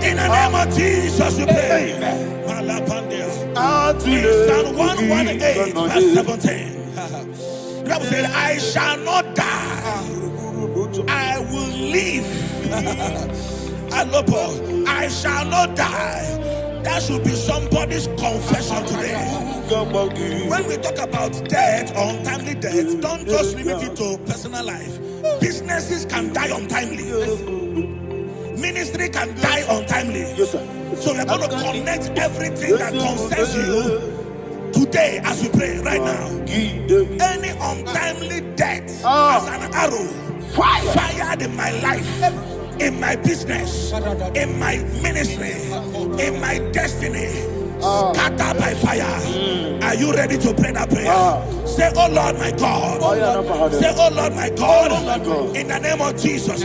In the name of Jesus, we pray. Psalm 118, verse 17. The Bible said, I shall not die, I will live. I shall not die. That should be somebody's confession today. When we talk about death or untimely death, don't just limit it to personal life. Businesses can die untimely. Ministry can die untimely. So we're going to connect everything that concerns you today as we pray right now. Any untimely death as an arrow fired in my life, in my business, in my ministry, in my destiny, scattered by fire. Are you ready to pray that prayer? Say, oh Lord my God. Say, oh Lord my God. In the name of Jesus,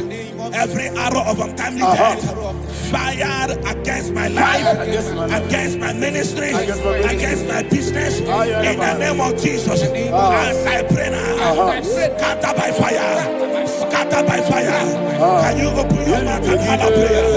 every arrow of untimely death fired against my life, against my ministry, against my business, in the name of Jesus, as I pray now, scattered by fire, scattered by fire. Can you open your mouth and have a prayer?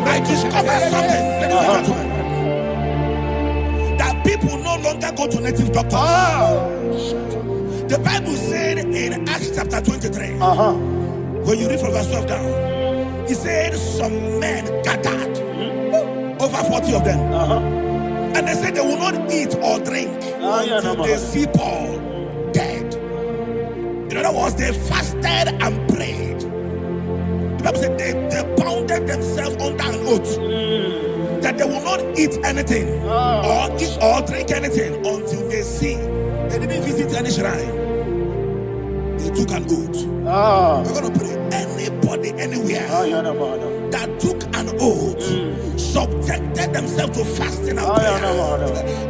I discovered something that people no longer go to native doctors. The Bible said in Acts chapter 23, when you read from verse 12 down, it said some men gathered, over 40 of them, and they said they will not eat or drink until they see Paul dead. In other words, they fasted and prayed. The Bible said they bounded themselves under an oath that they will not eat anything or eat or drink anything until they see. They didn't visit any shrine. They took an oath. We're going to pray. Anybody, anywhere that took an oath, subjected themselves to fasting and prayer.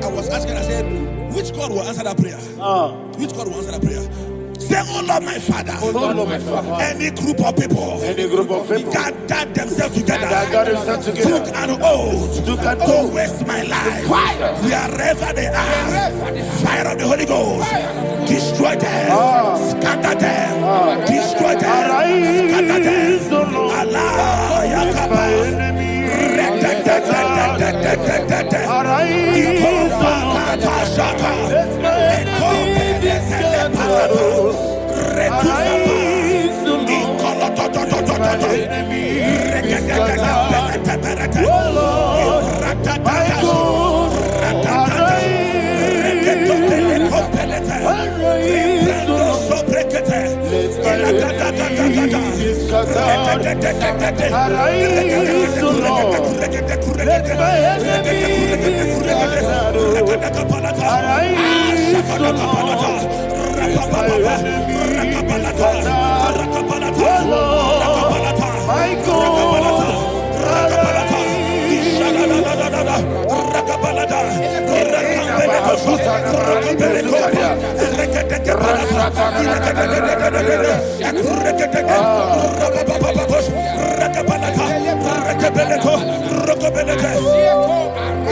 I was asking, I said, which God will answer that prayer? Which God will answer that prayer? Say, oh Lord my Father, any group of people gathered themselves together, took an oath to waste my life. Wherever they are, fire of the Holy Ghost, destroy them, scatter them, destroy them, scatter them. Allah, Yakaba,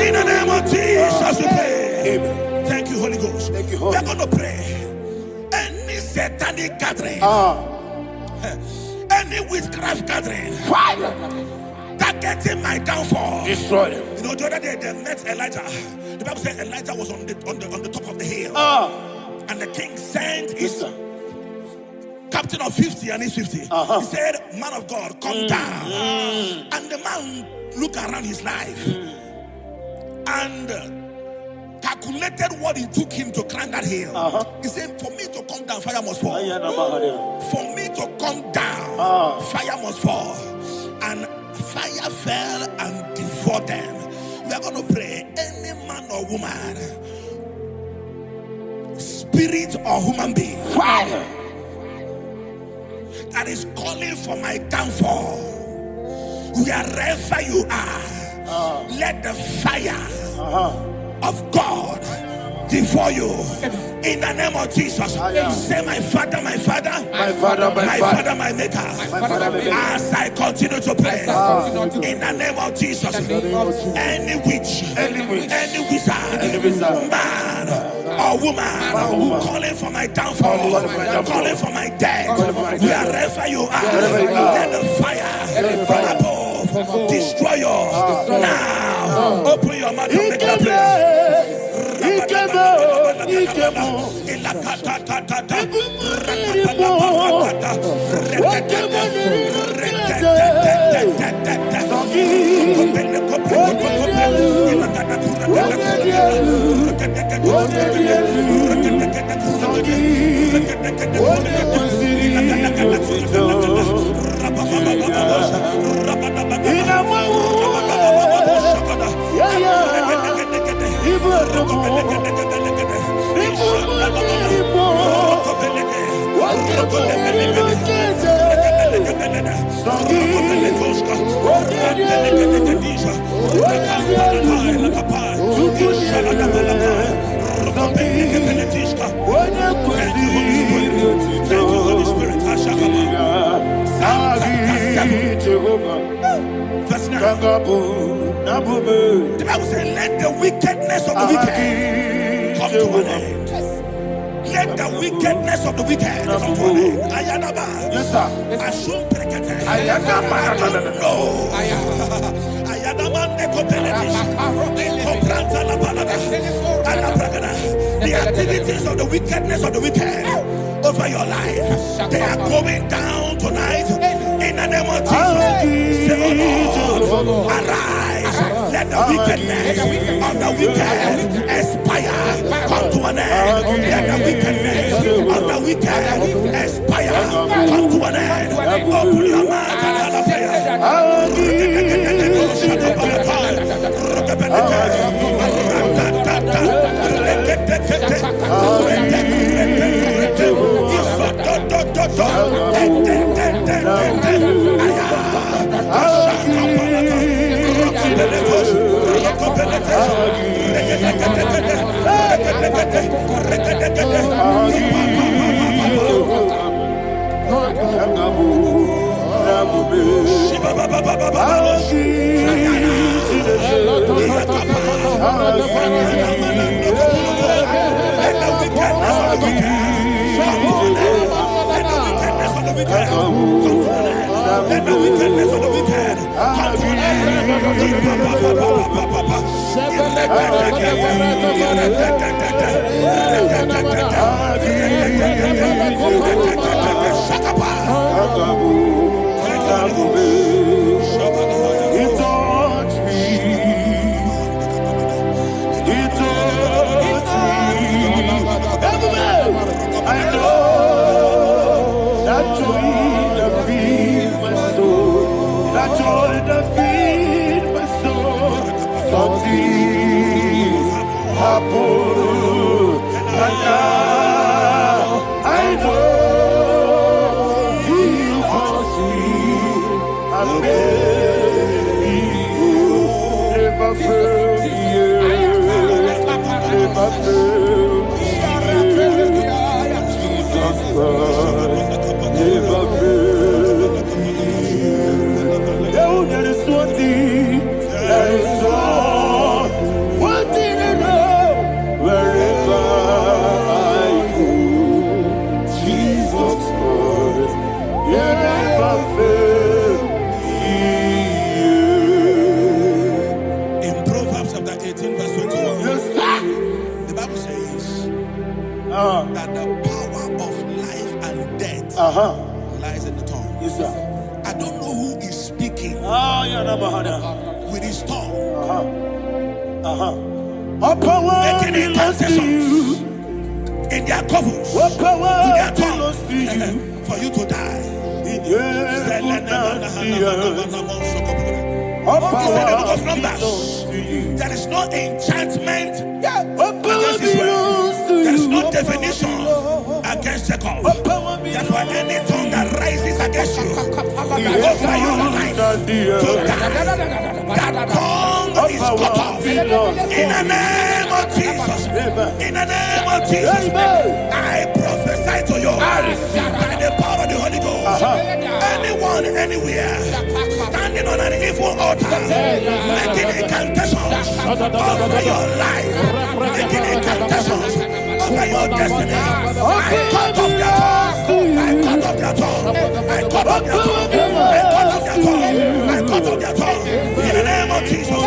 In the name of Jesus, we pray. Thank you, Holy Ghost. We are going to pray. Any satanic gathering, any witchcraft gathering, targeting my downfall, destroy them. You know, the other day they met Elijah. The Bible said Elijah was on the top of the hill, and the king sent his captain of 50 and his 50. He said, "Man of God, come down." And the man looked around his life and calculated what it took him to climb that hill. He said, "For me to come down, fire must fall. For me to come down, fire must fall." And fire fell and devoured them. We are going to pray. Any man or woman, spirit or human being, fire, that is calling for my downfall, wherever you are, let the fire of God devour you in the name of Jesus. Say, "My Father, my Father, my Father, my Father, my Maker." As I continue to pray in the name of Jesus, any witch, any wizard, man or woman calling for my downfall, calling for my death, wherever you are, let the fire from above destroy you now. Open your mouth and make that prayer. The Bible says, "Let the wickedness of the wicked come to an end." Let the wickedness of the wicked come to an end. Ayadaba. Yes, sir. Assume prekete. Ayadaba. No. Ayadaba nekopeletis. Nekopranta la balada. Alabragada. The activities of the wickedness of the wicked over your life, they are going down tonight in the name of Jesus. Say, "Oh Lord, arise. Let the wickedness of the wicked expire, come to an end. Let the wickedness of the wicked expire, come to an end." Open your mouth and have a prayer. Let the wickedness of the wicked come to an That the power of life and death lies in the tongue. Yes, sir. I don't know who is speaking with his tongue, making incantations in their covens with their tongue for you to die. He said in the book of Numbers, there is no enchantment against Israel. There is no definition against Jacob. Therefore, any tongue that rises against you over your life to die, that tongue is cut off. In the name of Jesus. In the name of Jesus. I prophesy to you by the power of the Holy Ghost. Anyone, anywhere, standing on an evil altar, making incantations over your life, making incantations over your destiny, I cut off their tongue. I cut off their tongue. I cut off their tongue. I cut off their tongue. I cut off their tongue. In the name of Jesus.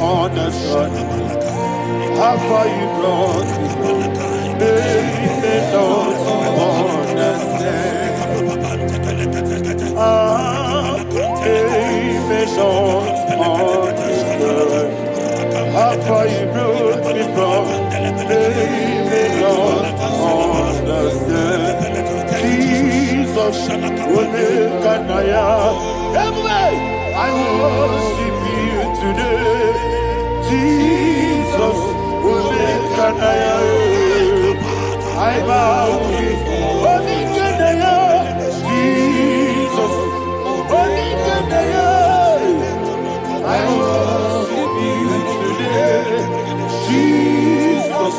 Understand how far you brought me, they don't understand. They don't understand how far you brought me from. They don't understand. Jesus, will make I worship you today. Jesus, I bow before Jesus, I worship you today. Jesus,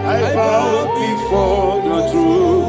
I bow before your throne.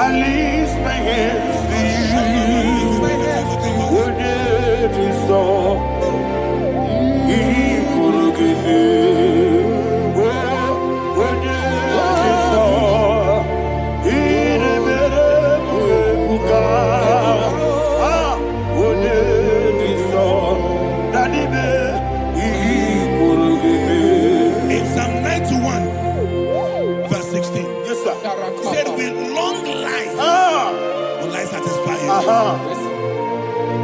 I lift my hands to you. When it is all, he could give me. When it is all, he never could. When it is all, that he could give me. In Psalm 91, verse 16, yes, sir. Said with long life will I satisfy you.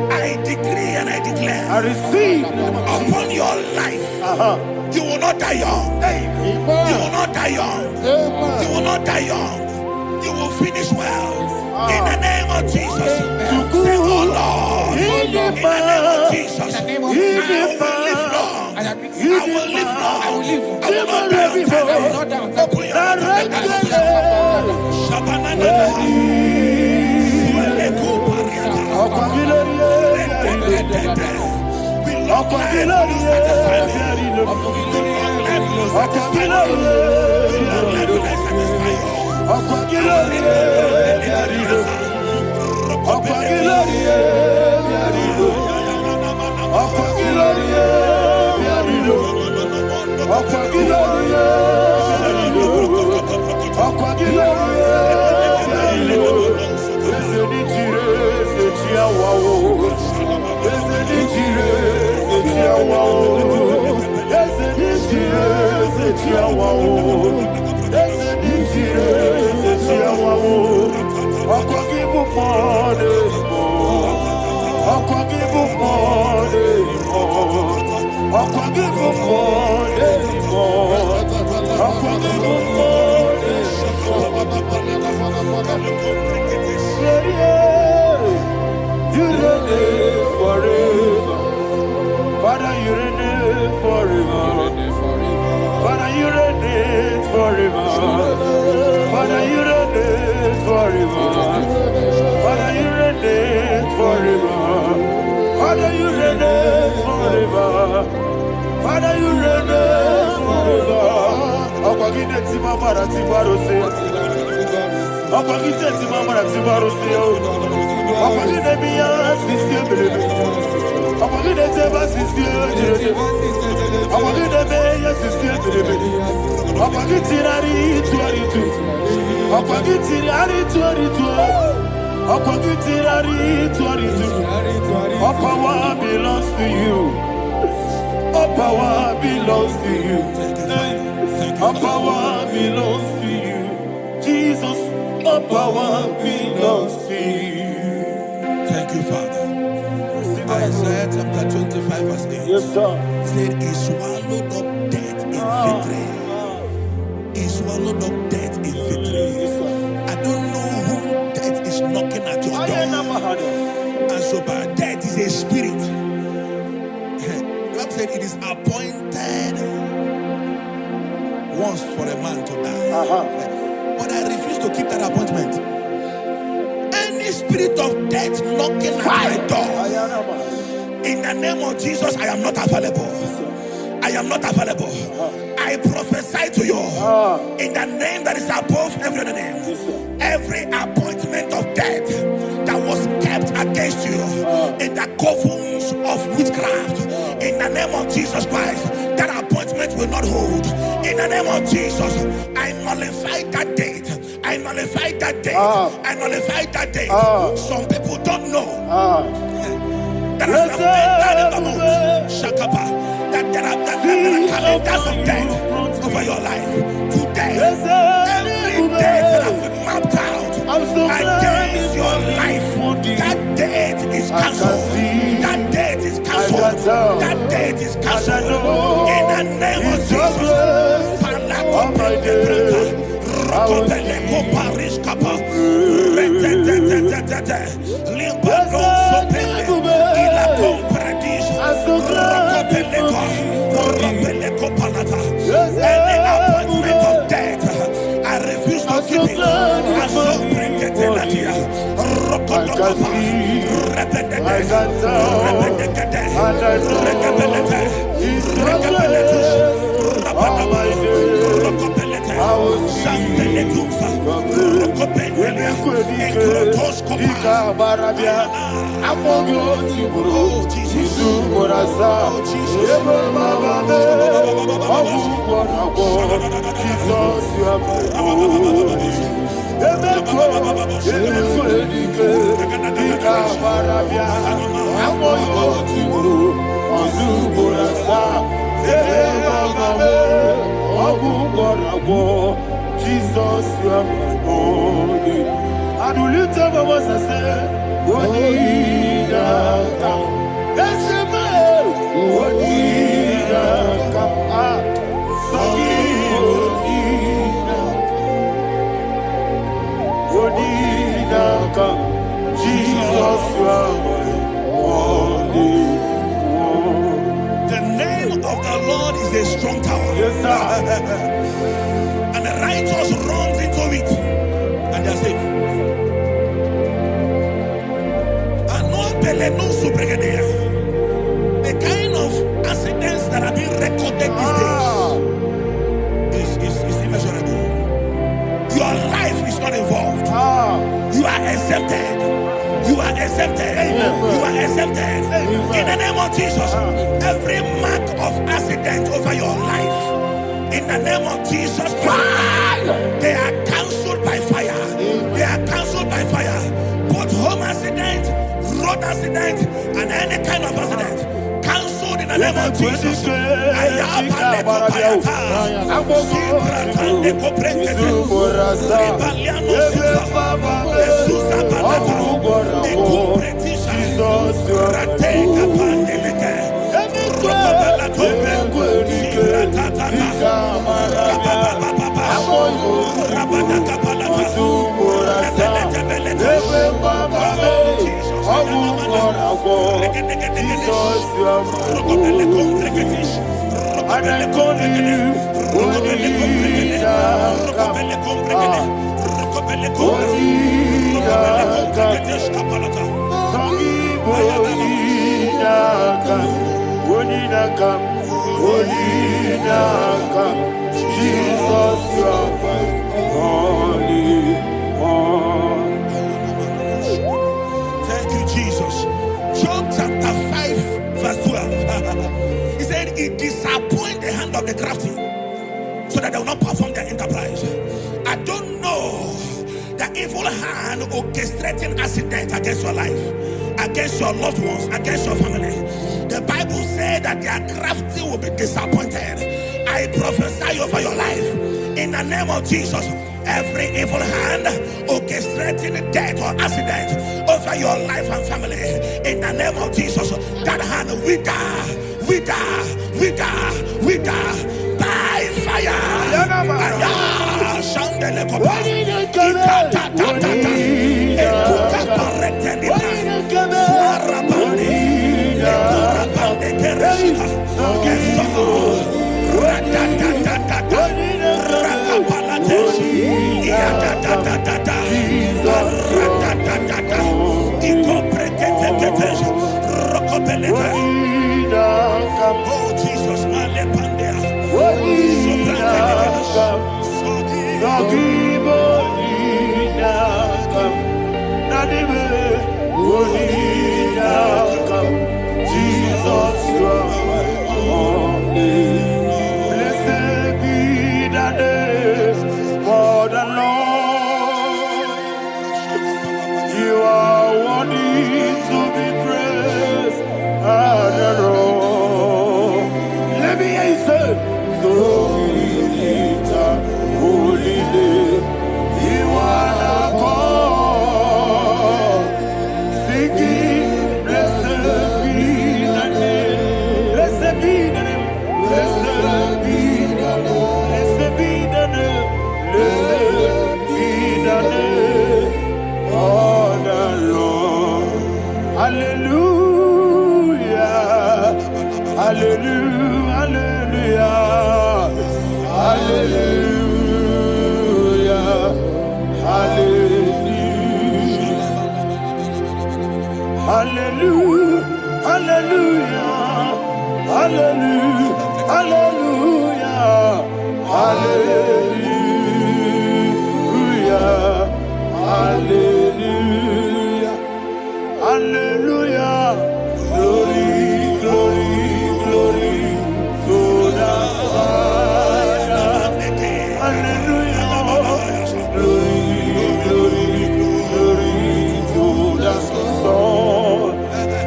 I decree and I declare, I receive upon your life, you will not die young. You will not die young. You will not die young. You will finish well. In the name of Jesus. Say, oh Lord, in the name of Jesus, I will live long. will live long. I will not die on time. Open your mouth and Father, you reign forever. Father, you reign forever. Father, you reign forever. Father, you reign forever. Father, you reign forever. Father, you reign forever. Akwagide timamara tibarose. Akwagide timamara tibarose. Akwagide biya sisi belebe. Akwagide teba sisi belebe. Akwagide beya sisi belebe. Akwagide tirari tuaritu. Akwagide tirari tuaritu. Akwagide tirari tuaritu. All power belongs to you. All power belongs to you. All power belongs to you. Jesus, all power belongs to you. Thank you, Father. Isaiah chapter 25 verse 8. Yes, sir. Said he swallowed up death in victory. He swallowed up death in victory. I don't know who death is knocking at your door. And so by death is a spirit. God said it is appointed once for a man to die. But I refuse to keep that appointment. Any spirit of death knocking at my door, in the name of Jesus, I am not available. I am not available. I prophesy to you in the name that is above every other name. Every appointment of death that was kept against you in the covens of witchcraft, in the name of Jesus Christ, that appointment will not hold. In the name of Jesus, I nullify that date. I nullify that date. I nullify that date. Some people don't know that as of Shakapa, that there are calendars of death over your life. Today, every date that has been mapped out against your life, that date is cancelled. That date is cancelled. That date is cancelled. In the name of Jesus. Any appointment of death, I refuse to keep it. I so bring it in the year. Jesus, you are my holy. And will you tell me what I say? What did I come? Let's say, what did I come? What did I come? Jesus, you are my holy. The name of the tower. Yes, sir. And the righteous runs into it, and they are safe. The kind of accidents that are being recorded these days is immeasurable. Your life is not involved. You are exempted. You are exempted. You are exempted. In the name of Jesus, every mark of accident over your life, in the name of Jesus Christ, they are cancelled by fire. They are cancelled by fire. Both home accident, road accident, and any kind of accident, cancelled in the name of Jesus. Thank you, Jesus. Job chapter 5, verse 12. He said, it disappoints the hand of the crafty, so that they will not perform their enterprise. I don't know the evil hand orchestrating accident against your life, against your loved ones, against your family. The Bible said that their crafty will be disappointed. I prophesy over your life in the name of Jesus. Every evil hand orchestrating death or accident over your life and family, in the name of Jesus, that hand wither by fire. Oh Jesus, blessed be the name for the Lord. You are worthy to be praised and adored. Let me hear you say, so we lift up holy name. You are the God. Singing, blessed be the name. Blessed be the name. Blessed be the name. Blessed be the name. Blessed be the name of the Lord. Hallelujah. Hallelujah. Hallelujah. Hallelujah. Hallelujah. Hallelujah. Hallelujah. Hallelujah. Hallelujah. Hallelujah. Hallelujah. Glory, glory, glory to the Father. Hallelujah. Glory, glory, glory to the Son.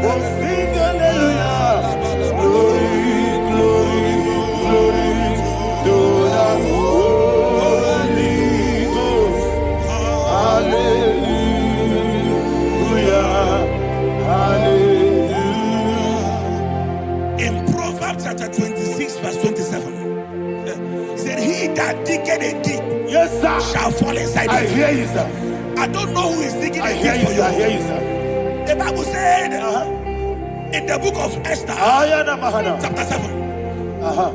Oh, sing hallelujah. Glory, glory, glory to the Holy Ghost. Hallelujah. Hallelujah. In Proverbs chapter 26, verse 27, he said, he that diggeth a deep, Yes, sir. shall fall inside I it. hear you, sir. I don't know who is digging I a hear deep you, for sir. I hear you. you, sir. The Bible said in the book of Esther, chapter 7,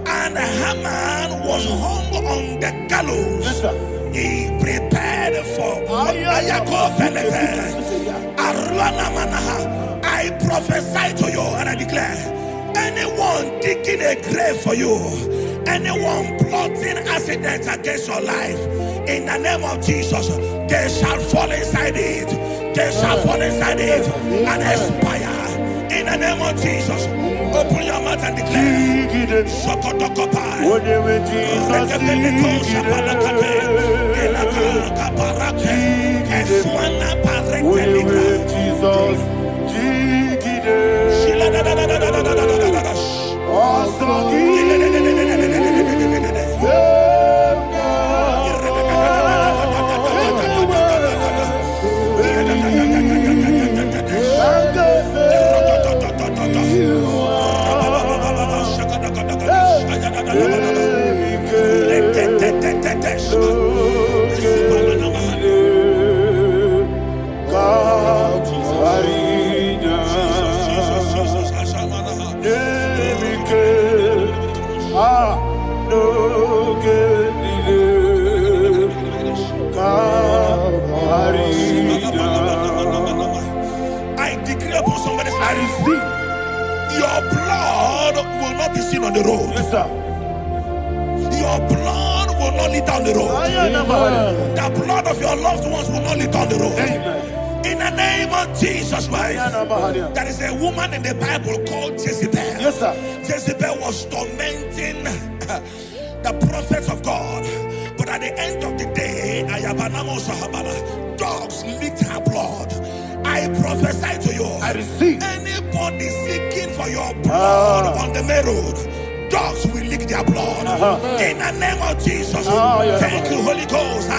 And Haman was hung on the gallows. Yes, sir. He prepared for I prophesy to you and I declare, anyone digging a grave for you, anyone plotting accidents against your life, in the name of Jesus, they shall fall inside it. They shall fall inside it and expire. In the name of Jesus, open your mouth and declare. I decree upon somebody's life, your blood will not be seen on the road. Yes, sir. Your blood will not lead down the road. The blood of your loved ones will not lead down the road. Amen. In the name of Jesus Christ. There is a woman in the Bible called Jezebel. Yes, sir. Jezebel was tormenting the prophets of God. But at the end of the day, dogs licked her blood. I prophesy to you. I receive. Anybody seeking for your blood on the main road, dogs will lick their blood. In the name of Jesus. Thank you, Holy Ghost.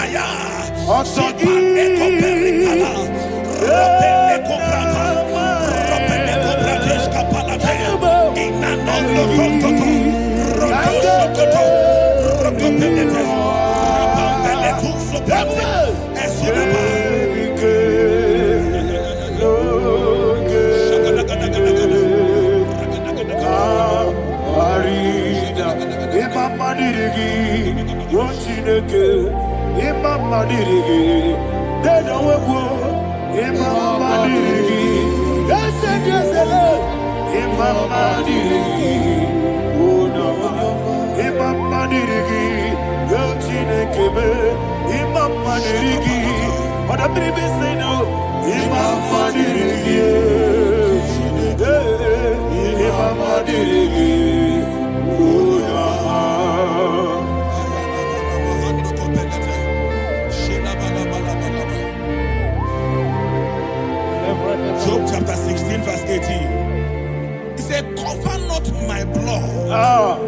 Job chapter 16 verse 18. He said, cover not my blood.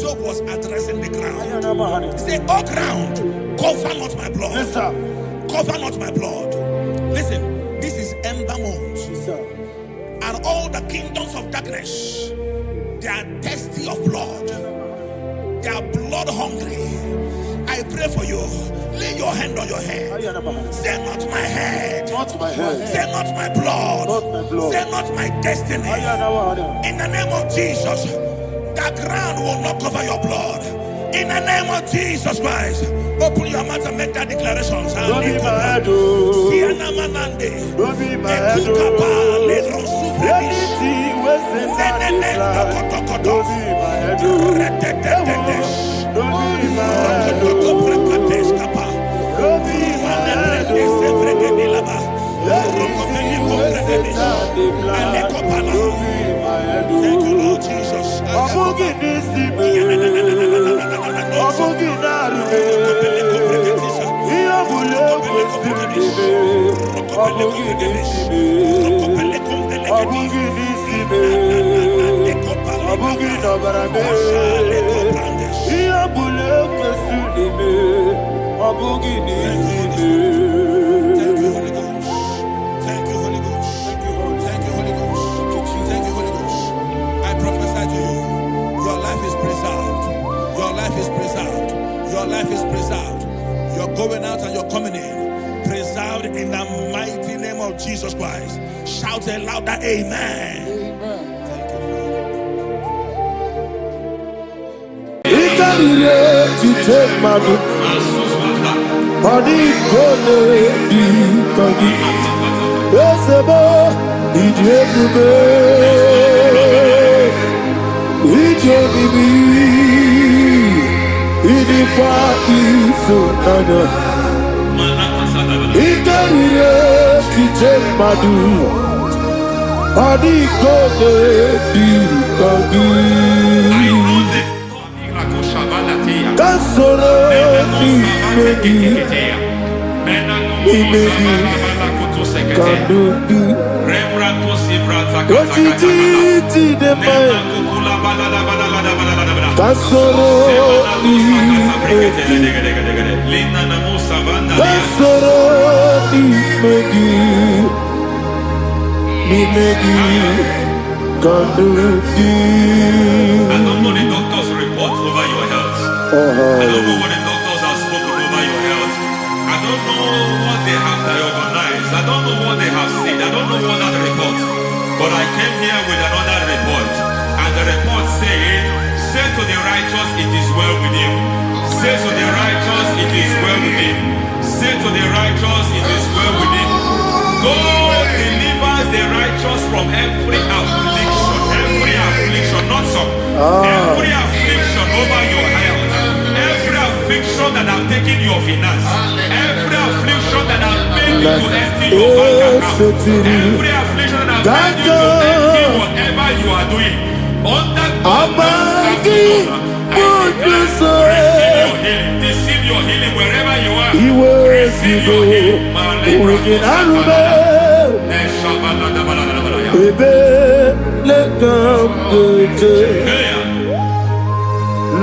Job was addressing the ground. He said, oh ground, cover not my blood. Yes, sir. Cover not my blood. Listen, this is ember month. Yes, sir. And all the kingdoms of darkness, they are thirsty of blood. They are blood hungry. I pray for you. Lay your hand on your head. Say not my head. Not my head. Say not my blood. Not my blood. Say not my destiny. In the name of Jesus, the ground will not cover your blood. In the name of Jesus Christ, open your mouth and make that declaration. Don't be my head. Don't be my head. Anything was in that decline. Don't be my head. Don't be my head. Don't be my head. Thank you, Lord Jesus. Your life is preserved. You're going out and you're coming in. Preserved in the mighty name of Jesus Christ. Shout a louder amen. madu. Adi kone di kagi. Esebo idebube. Ijebibi. Idipa isonana. Ikarire kije madu. Adi kone di kagi. Kasoro ni megi. Imegi kandugi. Ojiji de mai. Kasoro ni megi. Kasoro ni megi. Imegi kandugi. I don't know the doctor's report over your health. I don't know what the doctors have spoken over your health. I don't know what they have diagnosed. I don't know what they have said. I don't know what that report. But I came here with another report. And the report said, say to the righteous, it is well with him. Say to the righteous, it is well with him. Say to the righteous, it is well with him. God delivers the righteous from every affliction. Every affliction, not some. Every affliction over your health. Every affliction that have taken your finance. Every affliction that have made you to empty your bank account. Every affliction that have made you to empty whatever you are doing. Under God, receive your healing. Receive your healing wherever you are. Receive your healing.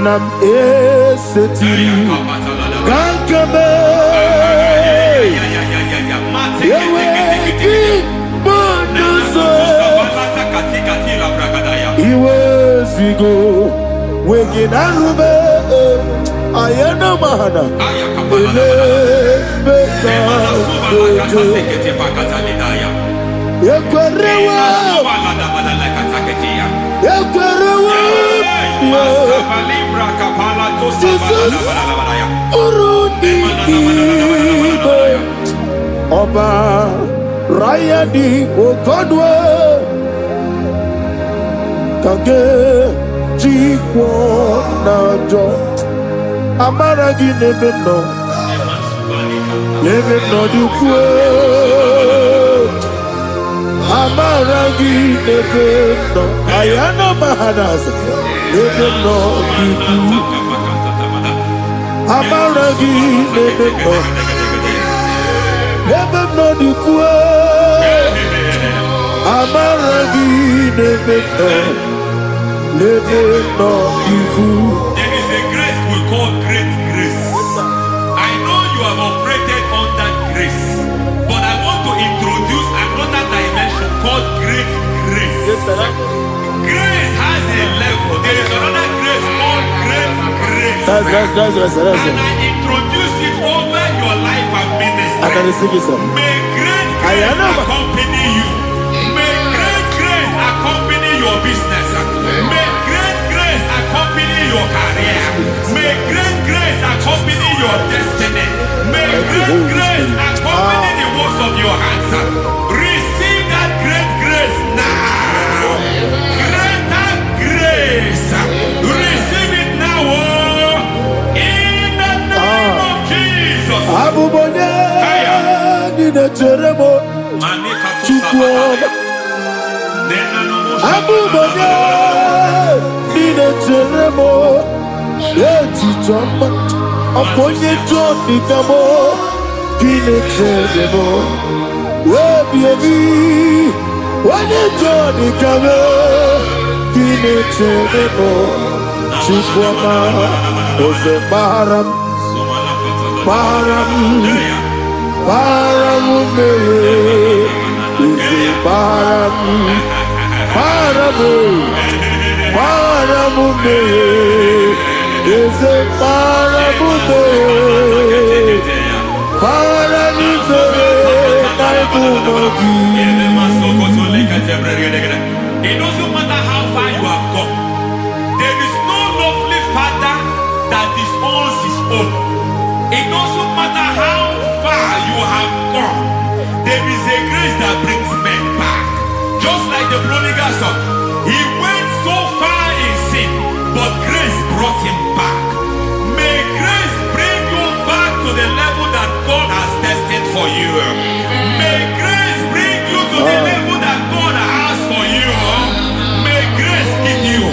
Nam esetiri gankame yeweki bonuso iwezigo weginarube ayana mahana ele beka yekwerewa Jesus urudi ibo Ọba Rayadi Ogodwe kage jikwo najo amaragi nebe no dukwe amaragi nebe no ayana mahanas nebe no dukwe amaragi nebe no dukwe amaragi nebe no dukwe. There is a grace we call great grace. I know you have operated under grace, but I want to introduce another dimension called great grace. Grace has a level. There is another grace called great grace. That's and I introduce it over your life and ministry. I can receive it, sir. May great grace accompany you. May great grace accompany your business. May great grace accompany your career. May great grace accompany your destiny. May great grace accompany the works of your hands. Receive that great grace now. Greater grace. Receive it now. In the name of Jesus. Abubonye nina teremo chukwo. Abubonye nina teremo eti chamba. Aponye choni kamo kine teremo. Webi wane choni kamo kine teremo. Chukwo ma ose maharam. Paramume, is paramume, paramume, is paramume, It doesn't matter how far you have come. There is no lovely father that disowns his that brings men back. Just like the prodigal son, he went so far in sin, but grace brought him back. May grace bring you back to the level that God has destined for you. May grace bring you to the level that God has for you. May grace give you.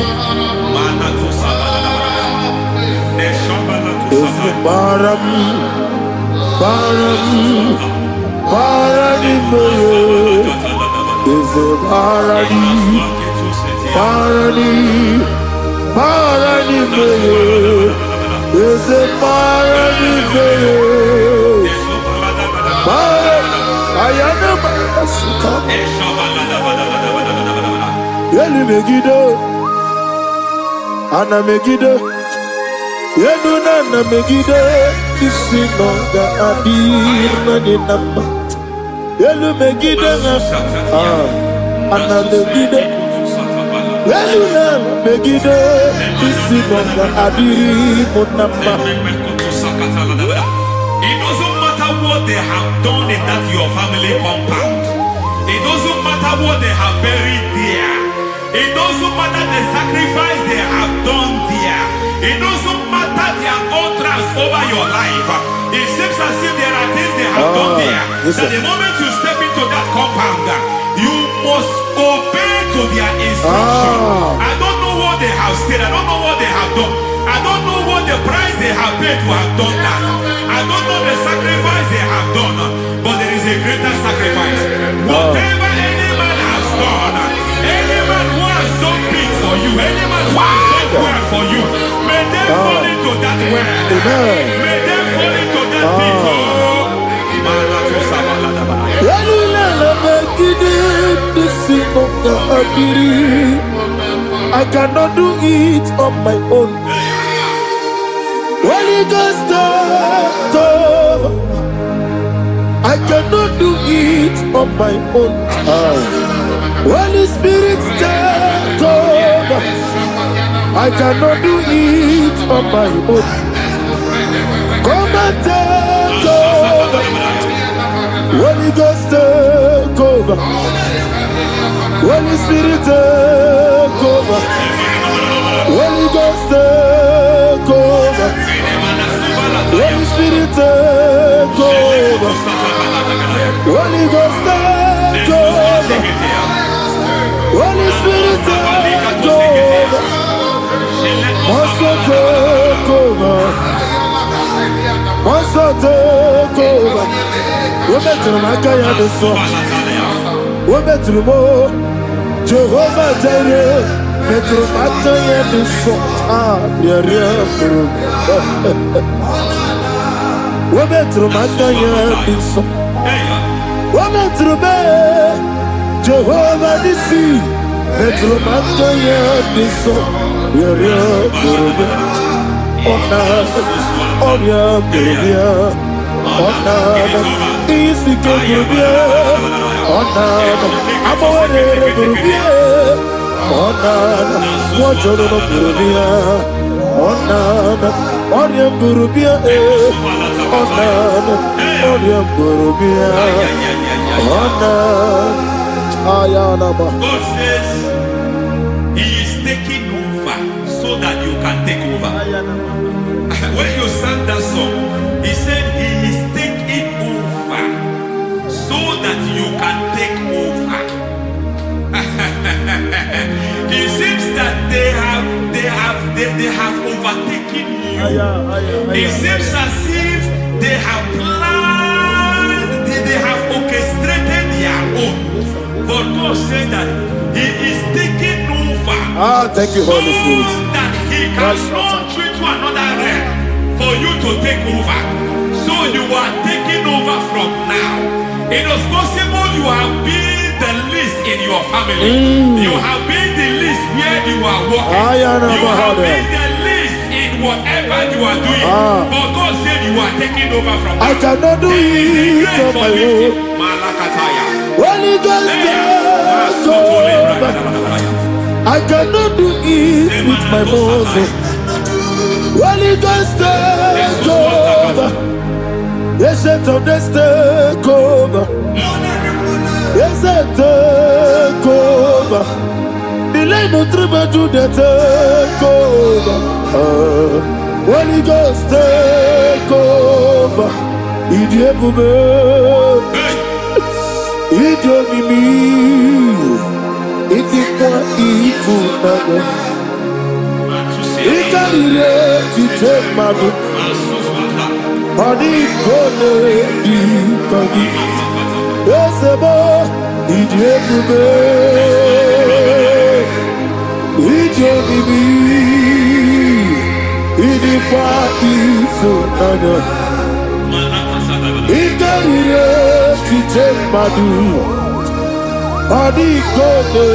Ana Megiddo, Yenuna Megiddo, Isinonga Adir Nadinama, Yelu Megiddo, Ana Megiddo, Yenuna Megiddo, Isinonga Adir Munama. It doesn't matter what they have done in that your family compound. It doesn't matter what they have buried there. It doesn't matter the sacrifice they have done there. It doesn't matter their altars over your life. It seems as if there are things they have done there. That the moment you step into that compound, you must obey to their instruction. I don't know what they have said. I don't know what they have done. I don't know what the price they have paid to have done that. I don't know the sacrifice they have done. But there is a greater sacrifice. Whatever any man has done, any man who has done things for you, any man who has done well for you, may they fall into that well. May they fall into that thing. I cannot do it on my own. Holy Ghost, I cannot do it on my own. Holy Spirit, take over. I cannot do it on my own. Come and take over. Holy Ghost, take over. Holy Spirit, take over. Holy Ghost, take over. Holy Spirit, take over. Holy Ghost, take over. Holy Spirit, take over. Also take over. Also take over. We're better than I can understand. We're better than more. Jehovah Jireh, better than I can understand. We're better than I can understand. We're better than Jehovah Nissi, better than I can understand. God says He is taking over so that you can take over. When you sang that song, He said He is taking over so that you can take over. It seems that they have overtaken you. It seems as if they have planned, they have orchestrated their own. But God said that He is taking over. Thank you, Holy Spirit. So that He can launch you to another realm for you to take over. So you are taking over from now. It is possible you have been the least in your family. You have been the least where you are working. You have been the least in whatever you are doing. But God said you are taking over from now. I cannot do it on my own. Holy Ghost, take over. I cannot do it with my muscle. Holy Ghost, take over. Yes, of this take over. take over. Delay no tribe to the take over. Holy Ghost take over. Idiebube, Idiomimi, Idikwa Ifunana, Ikarire Titemadu, Adikone Dikagi, Esebo, Idiebube, Idiomimi, Idikwa Ifunana. Ikarire Titemadu, Adikone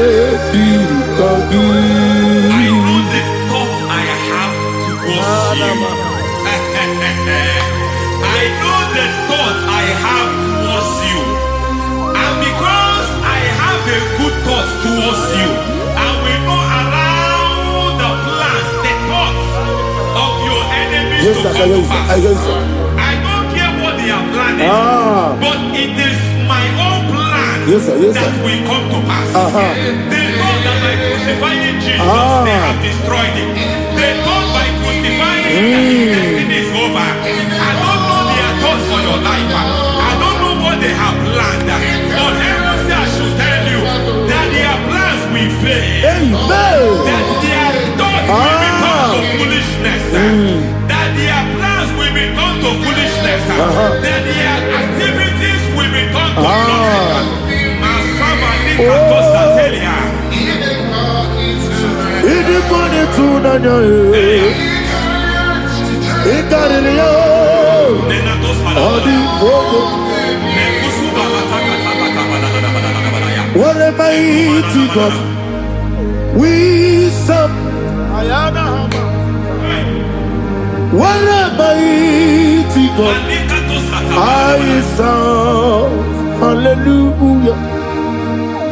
Dikagi. I know the thoughts I have towards you. I know the thoughts I have towards you. And because I have a good thought towards you, I will not allow the plans, the thoughts of your enemies to come to pass. I don't care what they are planning, but it is my own plan that will come to pass. They thought that by crucifying Jesus, they have destroyed it. They thought by crucifying him that his destiny is over. I don't know their thoughts for your life. I don't know what they have planned. But heaven says I should tell you that their plans will fail. That their thoughts will become to foolishness. That their plans will become to foolishness. That their activities will become to nonsense. What a mighty God we serve. What a mighty God I serve. Hallelujah.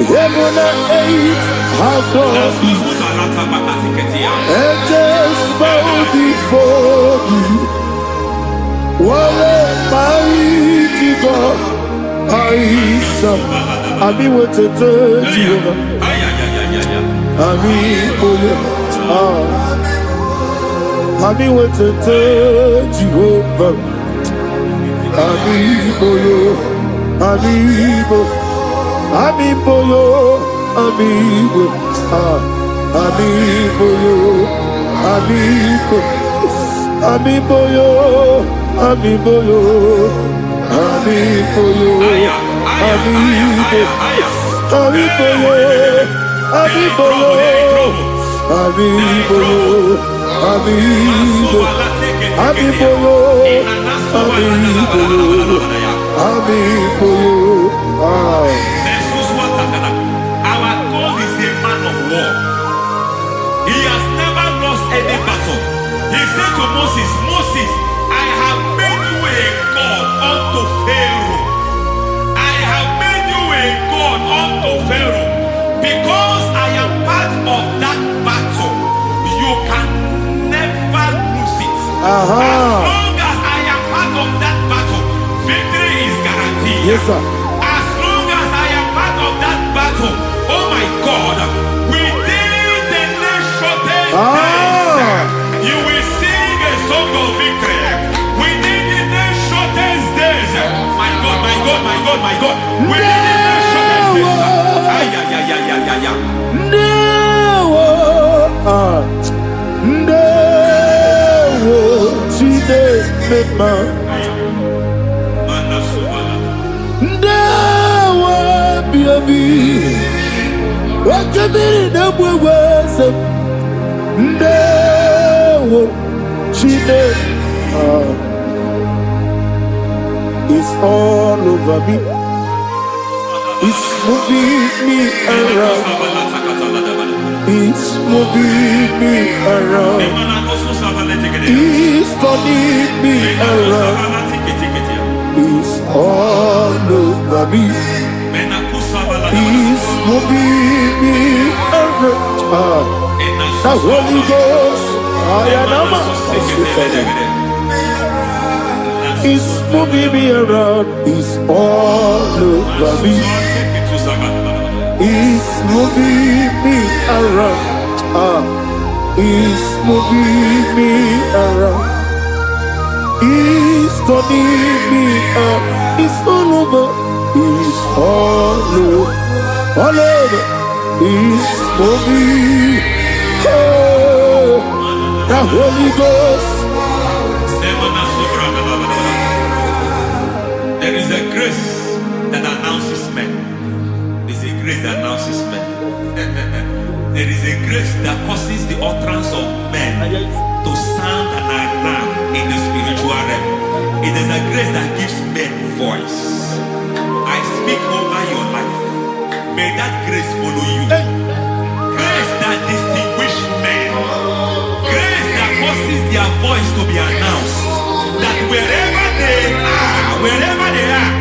Heaven and earth adore thee. Angels bow before thee. What a mighty God I serve. Ami wetete Jehovah. Ami boyo. Ami wetete Jehovah. Ami boyo. Ami boyo. Amiboyo, amigo, amiboyo, amigo, amiboyo, amiboyo, amiboyo, amigo, amiboyo, amiboyo, amiboyo, amigo, amiboyo, amiboyo, amiboyo. Our God is a man of war. He has never lost any battle. He said to Moses, Moses, I have made you a God unto Pharaoh. I have made you a God unto Pharaoh. Because I am part of that battle, you can never lose it. As long as I am part of that battle, victory is guaranteed. Yes, sir. Battle. Oh my God, within the next shortest days, you will sing a song of victory. Within the next shortest days, my God, my God, my God, my God, within the next shortest Wakabiri na mweweza Ndewo Chine It's all over me. It's moving me around. It's moving me around. It's turning me around. It's all over me. It's moving me around. The Holy Ghost, I am It's moving me around. It's all over me. He's moving me around. He's moving me around. He's turning me up. He's all over. He's all over. All over. He's moving. Oh, the Holy Ghost. There is a grace that announces men. There is a grace that announces men. There is a grace that causes the utterance of men to sound an alarm in the spiritual realm. It is a grace that gives men voice. I speak over your life. May that grace follow you. Grace that distinguishes men. Grace that causes their voice to be announced. That wherever they are,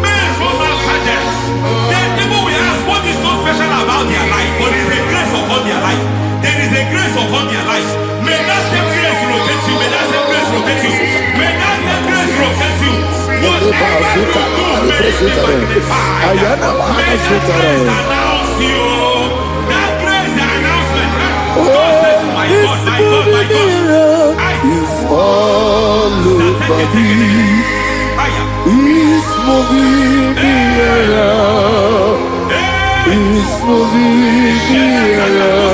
men hold out fathers. Then people will ask what is so special about their life. But there is a grace upon their life. There is a grace upon their life. May that same grace rotate you. May that same grace rotate you. May that same grace rotate you. Whatever you do, may it be magnified. May that grace announce you. That grace announcement. God says, my God, my God, my God. He's all over me. He's moving me around. He's moving me around.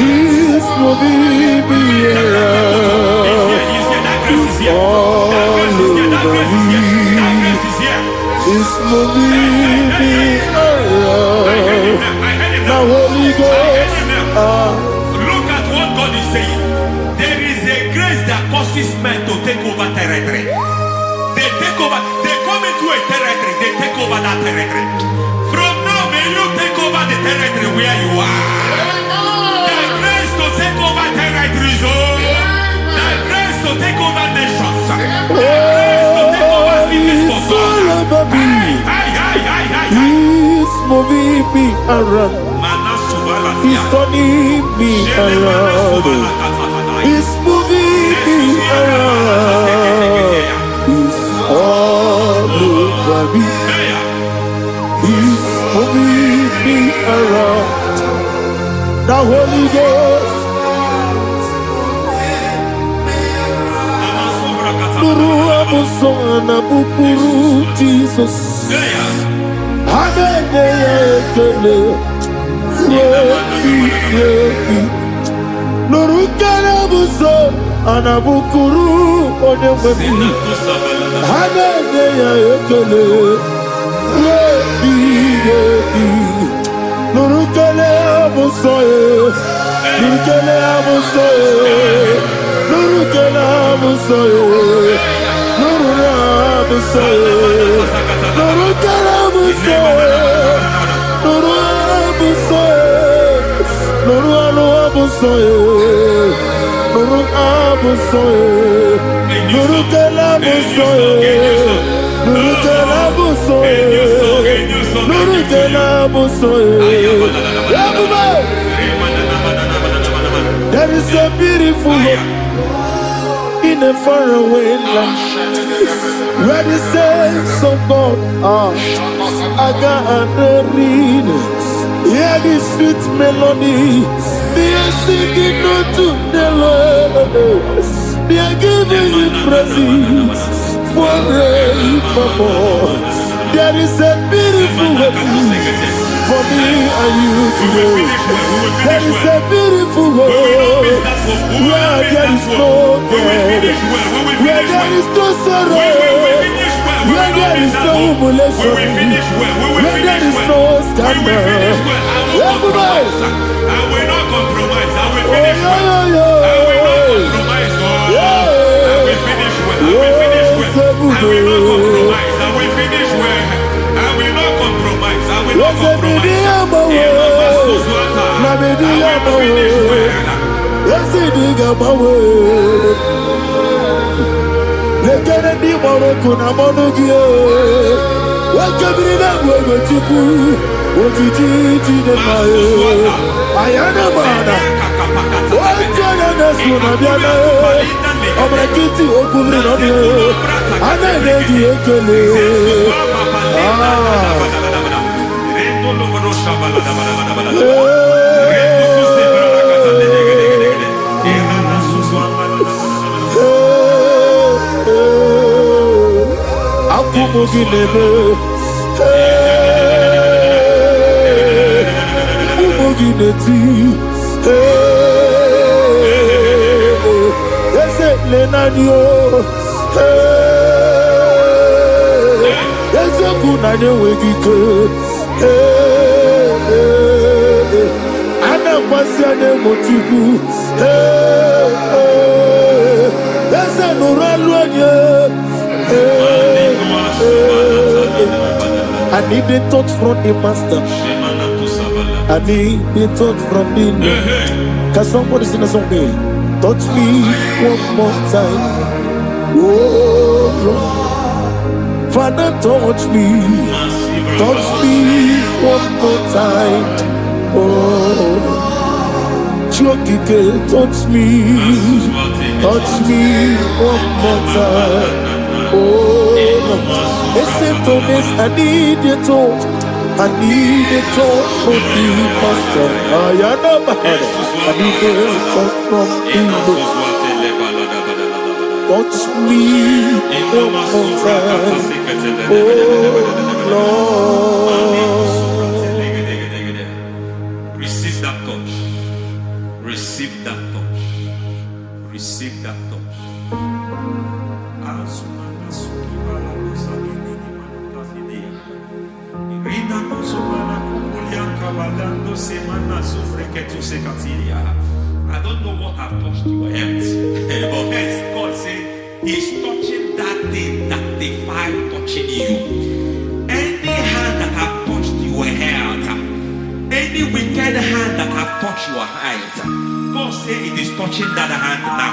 He's moving me around. He's all over me. He's moving me around. Now Holy Ghost. Look at what God is saying. There is a grace that causes men to take over territory. They take over. They come into a territory. They take over that territory. From now, may you take over the territory where you are. The grace to take over territories. The grace to take over nations. The grace to take over cities for God. He's moving me around. He's turning me around. He's moving me around. He's all over me. He's moving me around. The Holy Ghost. Nuru amusona bukuru Jesus. Amene ekele. Nuru kalabuso anabukuru onememi. Amene ekele. Nuru kalabuso Nuru kalabuso Nuru kalabuso Nuru kalabuso Nuru kalabuso Nuru kalabuso Nuru kalabuso Nuru kalabuso Nuru kalabuso Nuru kalabuso Nuru kalabuso. There is a beautiful hope in a faraway land where the saints of God are. I got a read. Hear the sweet melody. They are singing unto the Lord. They are giving you praise forevermore. There is a beautiful hope for me and you today. There is a beautiful world where there is no death, where there is no sorrow, where there is no humiliation, where there is no scandal. Everybody, I will not compromise. I will finish well. I will not compromise. I will finish well. I will finish well. I will not compromise. I will finish well. I will not compromise. I will not compromise. I need a touch from the master. I need a touch from the Lord. Can somebody sing a song there? Touch me one more time. Oh Lord, Father, touch me. Touch me one more time. Oh, Chokike, touch me. Touch me one more time. Oh, except on this, I need a touch. I need a touch from the master. I need a touch from the Lord. Touch me one more time. Oh, Lord. Receive that touch. Receive that touch. Receive that touch. I don't know what I've touched your health, but hence God said He's touching that thing that defied touching you. Any hand that have touched your health, any wicked hand that have touched your health, God said it is touching that hand now.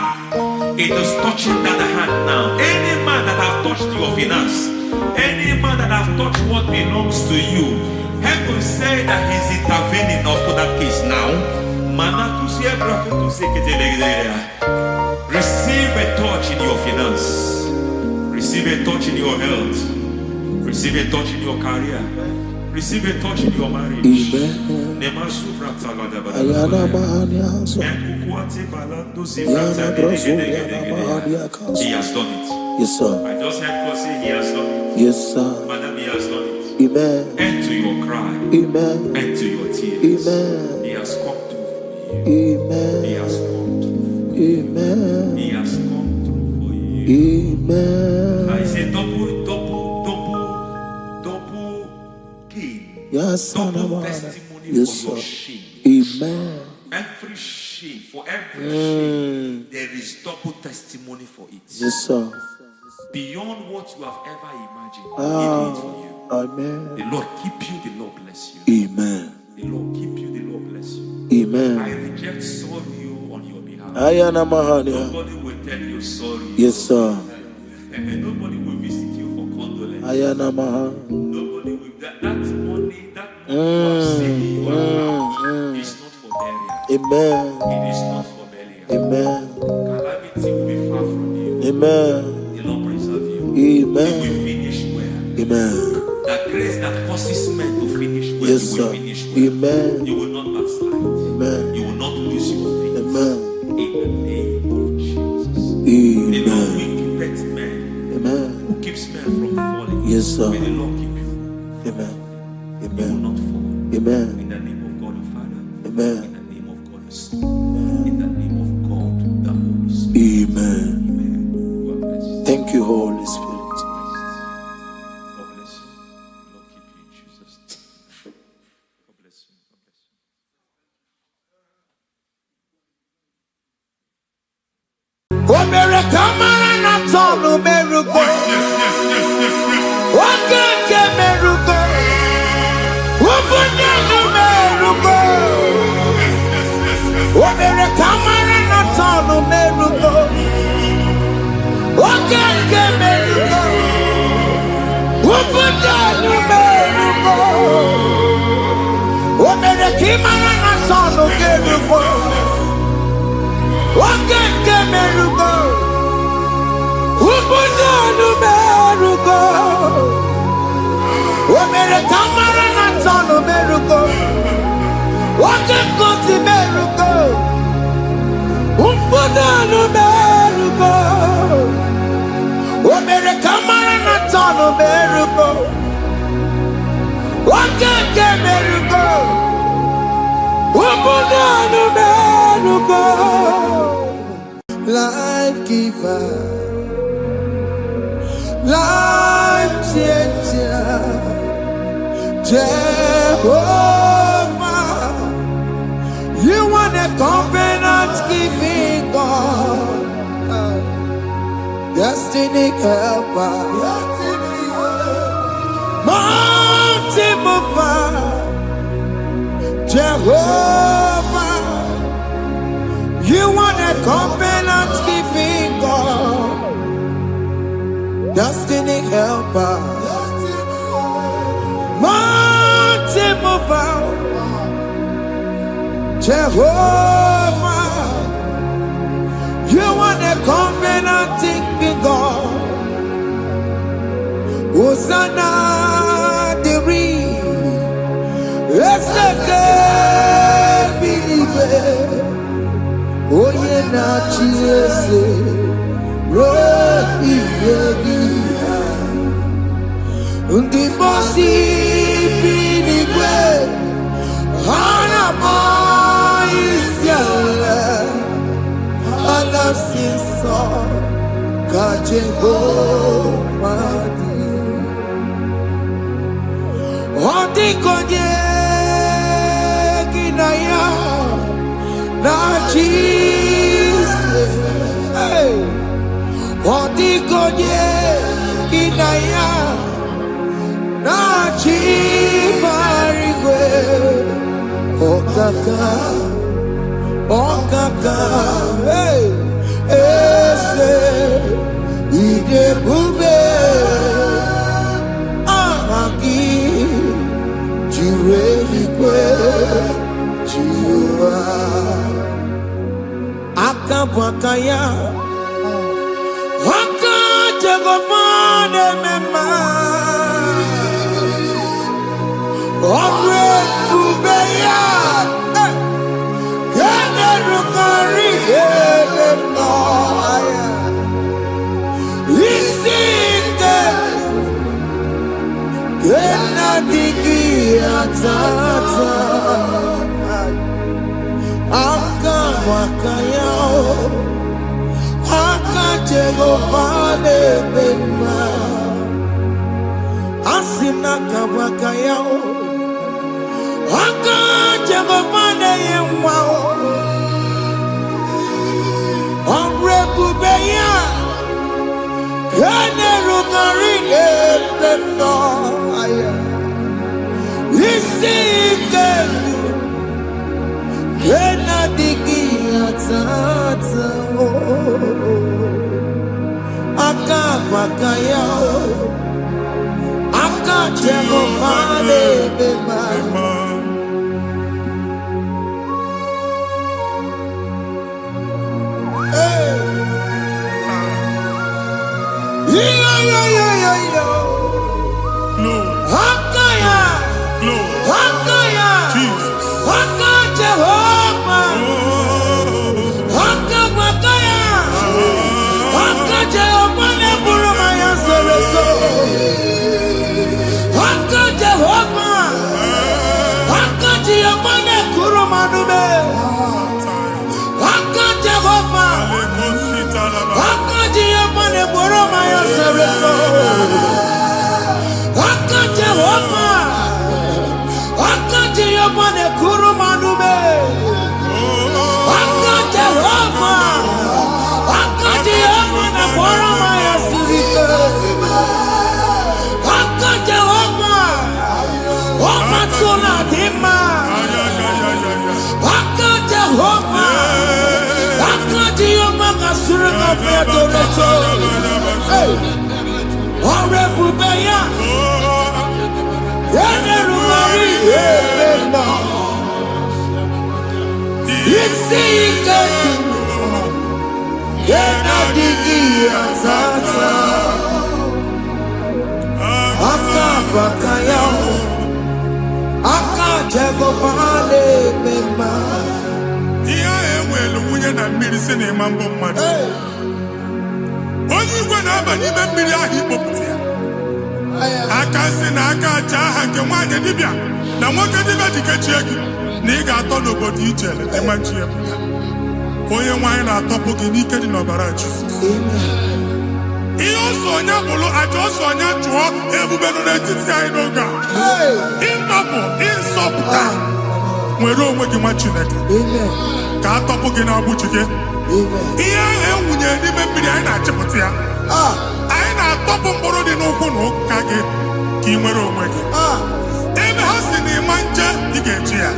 It is touching that hand now. Any man that have touched your finance, any man that have touched what belongs to you, heaven said that He's intervening to that case now. Receive a touch in your finance. Receive a touch in your health. Receive a touch in your career. Receive a touch in your marriage. He has done it. Yes, sir. I just heard God say He has done it. Yes, sir. Madam, He has done it. Amen. End to your cry. Amen. End to your tears. Amen. He has come through for you. Amen. He has come through for you. Amen. He has come through for you. Amen. I say double gain. Yes, double testimony yes, for your sir. shame. Amen. Every shame, for every shame, there is double testimony for it. Yes, sir. Beyond what you have ever imagined, He did it for you. Amen. The Lord keep you, the Lord bless you. Amen. The Lord keep you, the Lord bless you. Amen. I reject sorry on your behalf. Nobody will tell you sorry. Yes, sir. And nobody will visit you for condolence. Nobody will. That money you have saved in your account is not for burial. Amen. It is not for burial. Amen. Calamity will be far from you. Amen. The Lord preserve you. Amen. You will finish well. Amen. That grace that causes men to finish well, Yes, you will sir. finish well. Amen. You will not backslide. Amen. You will not lose your faith. Amen. In the name of Jesus. Amen. The Lord will keep men. Amen. Who keeps men from falling? Yes, sir. May the Lord keep you. Amen. You will Amen. not fall. Amen. In the name of God the Father. Amen. In the name of God the Son. In the name of God the Holy Spirit. Amen. Amen. You are blessed. Thank you, Holy Spirit. God bless you. The Lord keep you in Jesus' name. God bless you. God bless you. Meruko, Akosi meruko, umpudano meruko, omere kamara na tono meruko, wakake meruko, umpudano meruko. Life giver, life changer, Jehovah, you want a covenant keeping God, destiny helper, mountain mover, Jehovah, you want a covenant keeping God, destiny helper, mountain mover, Jehovah, you want a covenant keeping God. Hosanna the Oye na chiese rohi yegi undi bosi binigwe hana maisiala alasinso kajego madi odi konye kinaya na Jesus, hey, odi konye kinaya na chibarigwe, okaka, hey, ese ide bube, ahaki, jirelikwe, jiwa. Akabwakaya Akajagofane mema Omre ubeya Kene rukari noaya Isite Kena digi atata Akabwakaya Akajagofane mema Asina kabwakaya Akajagofane yemwa Onrebubeya Kene rugarine peno aya Isikelu Kena digi atata Akabwakaya Akajagofane mema Akajagofane mema na mmiri si na ịma mbụ mmadụ. Onye igwe na-aba n'ime mmiri ahụ ikpopụta ya. Aka si na aka aja aha nke nwaanyị dibịa na nwoke dibịa ji kechie gị na ị ga-atọ n'obodo ijele ịmachi ya pụta. Onye nwaanyị na-atọpụ gị n'ike dị n'ọbara Jizọs. Ihe ọsọ onye bụrụ aja ọsọ onye chụọ ebube nọ n'etiti anyị n'oge a. Ịtọpụ ịsọpụta nwere onwe gị nwa Chineke ka atọpụ gị na-agbụchi gị. Ihe ahụ ewunye n'ime mmiri anyị na-achịpụta ya. Anyị na-atọpụ mkpụrụ dị n'ụkwụ na ụka gị ka ị nwere onwe gị. Ebe ha si na ịma nje ị ga-eji ya.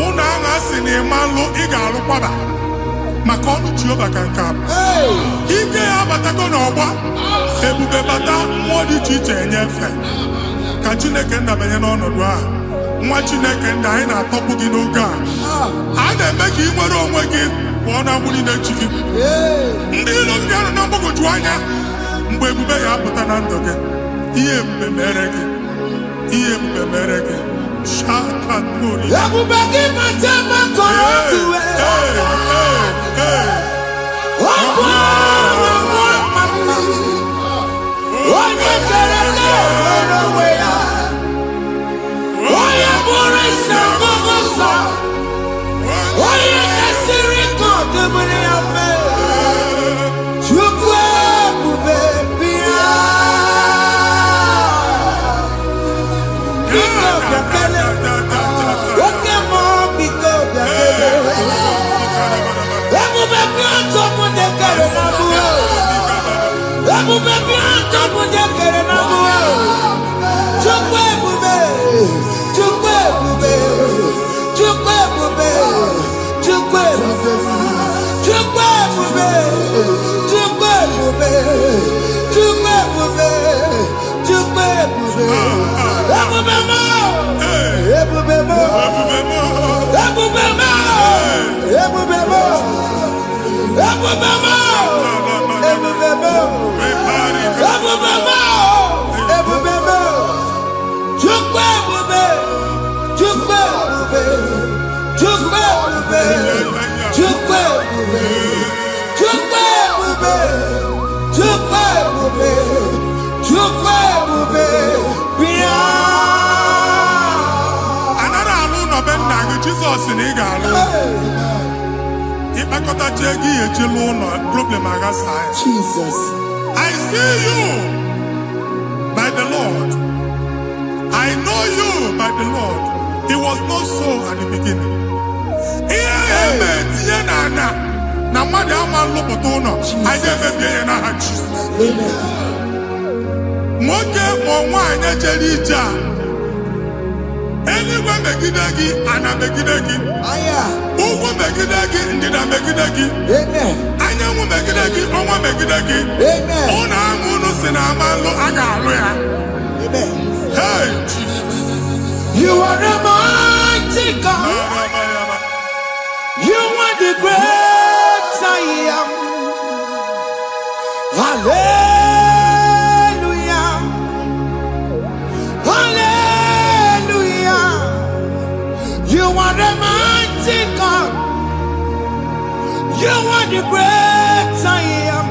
Ụlọ ahụ ha si na ịma nlụ ị ga-alụkwaba maka ọnụ Jehova ka nke a bụ. Ike ya abatago n'ọgba ebube bata mmụọ dị iche iche enyefe ka Chineke ndabanye n'ọnọdụ ahụ. Nwa Chineke ndị anyị na-atọpụ gị n'oge a. A na-eme ka ị nwere onwe gị pụọ na mgbuli na-echi gị. Ndị ilo gị ga-anọ na mgbagwoju anya mgbe ebube ya apụta na ndụ gị. Ihe ebube mere gị. Ihe ebube mere gị. Shakatori. Ebube gị mata maka ọdụwe. Onye kere ka nwere onwe ya. Onye bụrụ isi ọgụgụ nsọ. Onye kesịrị ka ọdụmiri ya fe. Chukwu ebube bịa. Biko bịakele. Oke mmụọ biko bịakele. Ebube bịa tọpụ dekere na mbuo. Ebube bịa tọpụ dekere na mbuo. Chukwu ebube. Chukwu ebube. Chukwu ebube. Chukwu ebube. Chukwu ebube. Chukwu ebube. Chukwu ebube. Chukwu ebube. Ebube mo. Ebube mo. Ebube mo. Ebube mo. Ebube mo. Ebube mo. Ebube mo. Ebube mo. Ebube mo. Chukwu ebube. Chukwu ebube. Chukwu ebube. Chukwu ebube. Chukwu ebube. Chukwu ebube. Chukwu ebube. Bịa. Anara alụ nọ be nna gị Jizọs na ị ga-alụ. Ịkpakọtacha ego ihe eji lụọ ụlọ problem aghasa ya. Jesus. I see you by the Lord. I know you by the Lord. It was not so at the beginning. Ihe eme tinye n'ana na mmadụ ama nlụpụta ụlọ anyị ga-emebie ya n'aha Jizọs. Nwoke ma nwaanyị jere ije a eluigwe megide gị ana megide gị. Ugwu megide gị ndịda megide gị. Anyanwụ megide gị ọnwa megide gị. Ụlọ ahụ unu si na ama nlụ a ga-alụ ya. Hey, Jesus. You are a mighty God. You are the great I am. Hallelujah. Hallelujah. You are a mighty God. You are the great I am.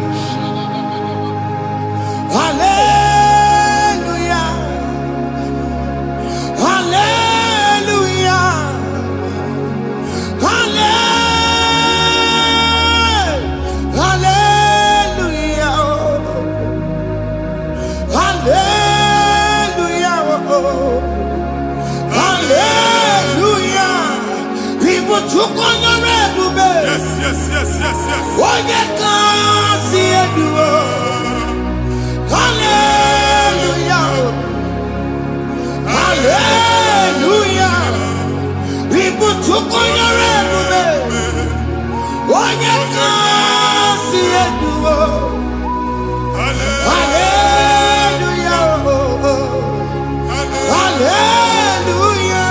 Hallelujah. Hallelujah. Hallelujah. Hallelujah. Hallelujah. People took on your red bed. Yes, yes, yes, yes, yes. Why you can't see it? Hallelujah. Hallelujah. People took on your red bed. Why you can't see it? Hallelujah. Hallelujah.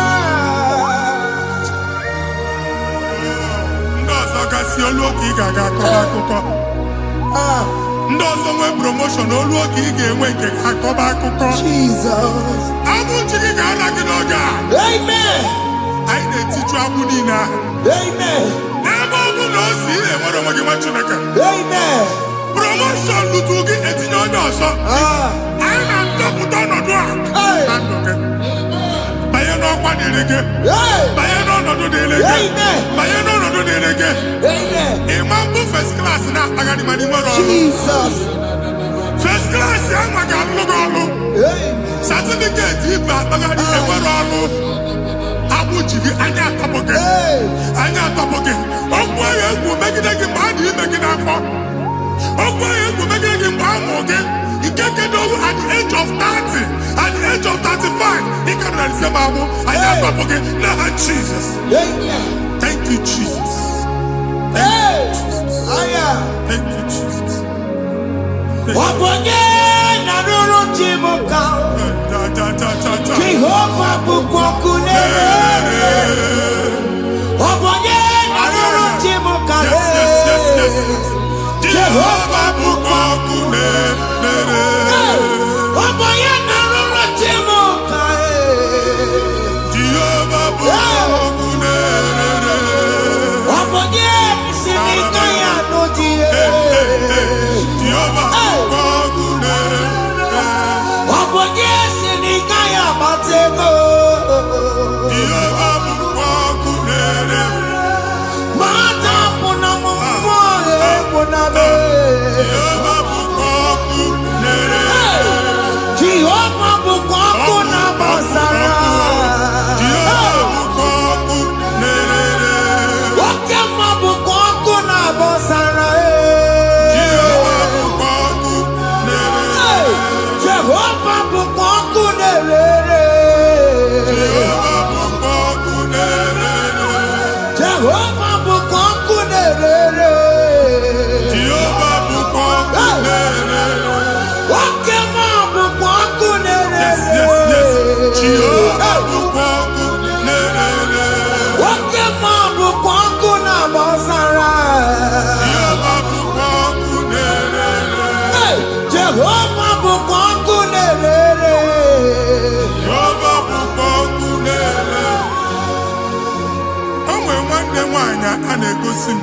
Ndị ọzọ gasị olu oge ị ga-aga akọba akụkọ. Ndị ọzọ nwee promotion olu oge ị ga-enwe nke akọba akụkọ. Jesus. Agbụ ji gị ga-ala gị n'oge a. Amen. Anyị na-etiju agbụ niile ahụ. Amen. Ebe ọ bụ na o si Amen. Promotion lutugi etinyo nyoso. Aina ndoputo nodwa. Nandoke. Baye no kwa direge. Baye no nodo direge. Baye no nodo direge. Imambu first class na agani mani moro. Jesus. First class ya magalu golu. Certificate iba agani moro. Abu jibi anya topoke. Anya topoke. Ogwa ye ku megidegi madi megidafo. Ogwa ye ku megidegi mbamoge. Ikekedo at the age of 30, at the age of 35, he can receive Bible. I am topoke. Now Jesus. Thank you, Jesus. Thank you, Jesus. Thank you, Jesus. Waponye na ruru chimuka. Jehovah bukokune. Waponye na ruru chimuka. Jehovah bukokune. Waponye na ruru chimuka. Jehovah bukokune. Waponye sinika ya nodie. Jehovah bukokune. Waponye sinika ya batego. Jehovah bukokune. Mata puna mumwe puna be. Jehovah bukokune. Jehovah bukokuna basara. Jehovah bukokune. Wakema bukokuna basara. Jehovah bukokune. Jehovah bukokune. Jehovah bukokune. Jehovah bukokune. Jehovah bukokune. Wakema bukokune. Yes. Jehovah bukokune. Wakema bukokuna basara. Jehovah bukokune. Jehovah bukokune. Jehovah bukokune. Onwe nwanne nwanyị a na-egosi m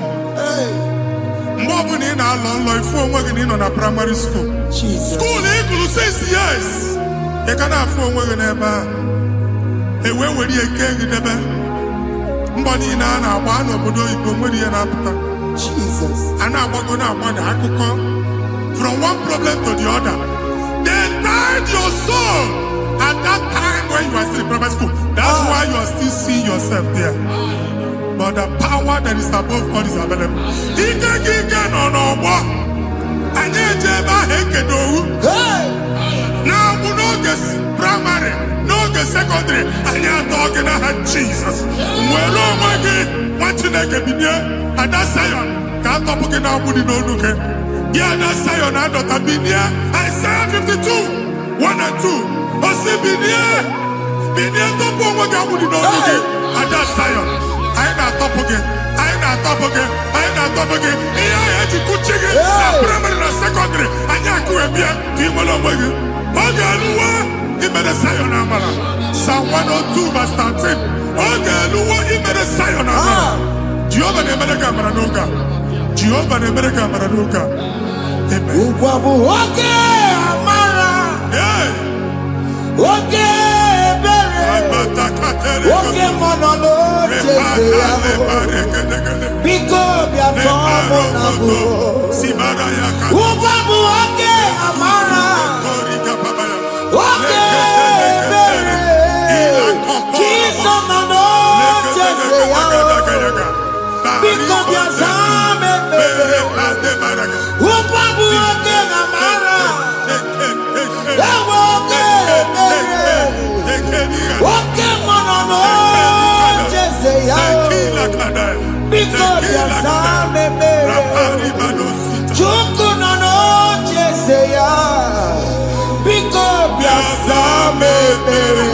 mgbe ọ bụla ị na-alọ nlọ ifu onwe gị na ị nọ na praịmarị skuul Jesus. skuul ị gụrụ 6 years ị ka na-afụ onwe gị n'ebe a ewee were ihe kee gị debe mbọ niile a na-agba n'obodo oyibo nwere ihe na-apụta Jesus. a na-agbago na-agbada akụkọ from one problem to the other. They tied your soul at that time when you are still in primary school. That's why you are still seeing yourself there. But the power that is above God is available. Ike no more. Anye jeba hekedowu. Now we know this primary, know the secondary. Anye talking about Jesus. Mwelo mwagi wachineke binye. At that Zion, can't talk about now we know nuke. Yeah, that Zion and Dr. Binye. Isaiah 52, 1 and 2. Osi binye. Binye topo mwagi we know nuke. At that Zion. I not top again. Iya ya jikuchige. Na primary na secondary. Anya kuwebia. Kimolo mwagi. Ogeluwa. Imede Zion amala. Psalm 102 verse 13. Ogeluwa imede Zion amala. Jehovah ne mere kamera n'oge a. Jehovah ne mere kamera n'oge a. Amen. Ukwabu oke amara. Oke ebere. Oke monono jese ya. Biko bia tomo na bu. Ukwabu oke amara. Oke ebere. Jesus mono jese ya. Biko bia zame bere. Ukwabu oke amara. Oke ebere. Oke monono jese ya. Biko bia zame bere. Chuku nono jese ya. Biko bia zame bere.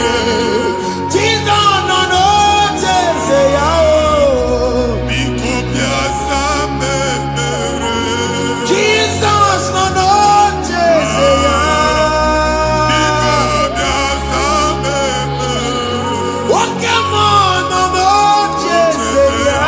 Jesus nono jese ya. Jesus nono jese ya. Oke monono jese ya.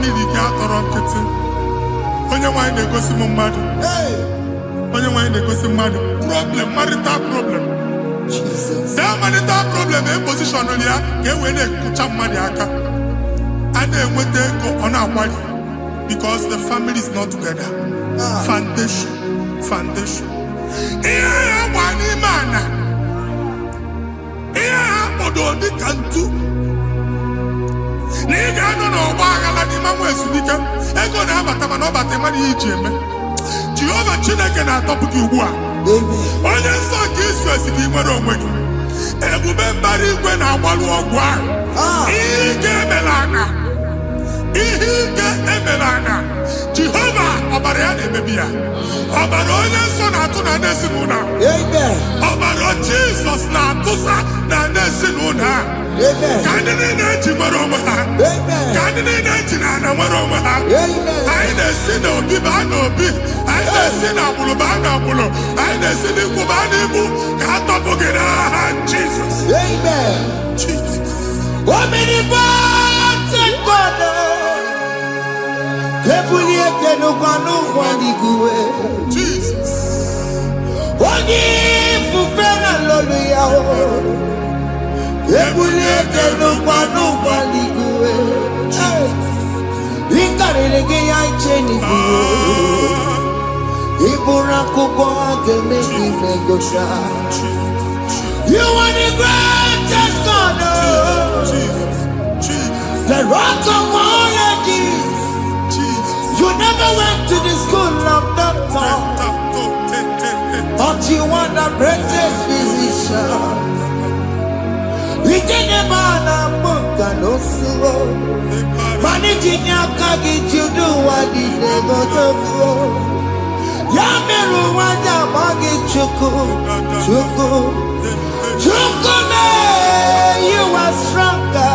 family gị atọrọ nkịtị. Onye nwanyị na-egosi m mmadụ. Onye nwanyị na-egosi mmadụ. Problem, marital problem. That marital problem in position ya ka e wee na-ekụcha mmadụ aka. A na-enweta ego ọ na-akwali because the family is not together. Foundation. Ihe ya gba n'ime ana. Ihe ha kpọdo dịka ntu. Na ị ga-anọ n'ọgba aghara n'ime nwa ezumike. Ego na-abata mana ọ bata mmadụ ihe iji eme. Jehova Chineke na-atọpụ gị ugbu a. Onye nsọ nke isu esi gị nwere onwe gị. Ebube mbara igwe na-agbalụ ọgwụ ahụ. Ihe ike emela aka. Ihe ike emela aka. Jehova ọbara ya na-emebi ya. Ọbara onye nsọ na-atụ na ndị ezinụlọ. Ọbara Jizọs na-atụsa na ndị ezinụlọ. Ka ndị niile eji nwere onwe ha. Ka ndị niile eji na ana nwere onwe ha. Anyị na-esi n'obi baa n'obi. Anyị na-esi n'agbụrụ baa n'agbụrụ. Anyị na-esi n'ikwu baa n'ikwu. Ka a tọpụ gị n'aha Jizọs. Jesus. Omnipotent God. Ebulie kenukwanụ nwaniguwe. Jesus. Onye ifufe na lolu ya o. Ebulie kenukwanụ nwaniguwe. Ịkarịrị gị ya iche n'iguwe. Ịbụrụ akwụkwọ ga-eme gị megocha. You are the greatest God. The rock of all ages. You never went to the school of doctor, but you are the greatest physician. We didn't man a book and no slow. Managing your carriage, you do what you never do. Yamiru wanja magi chuku. You are stronger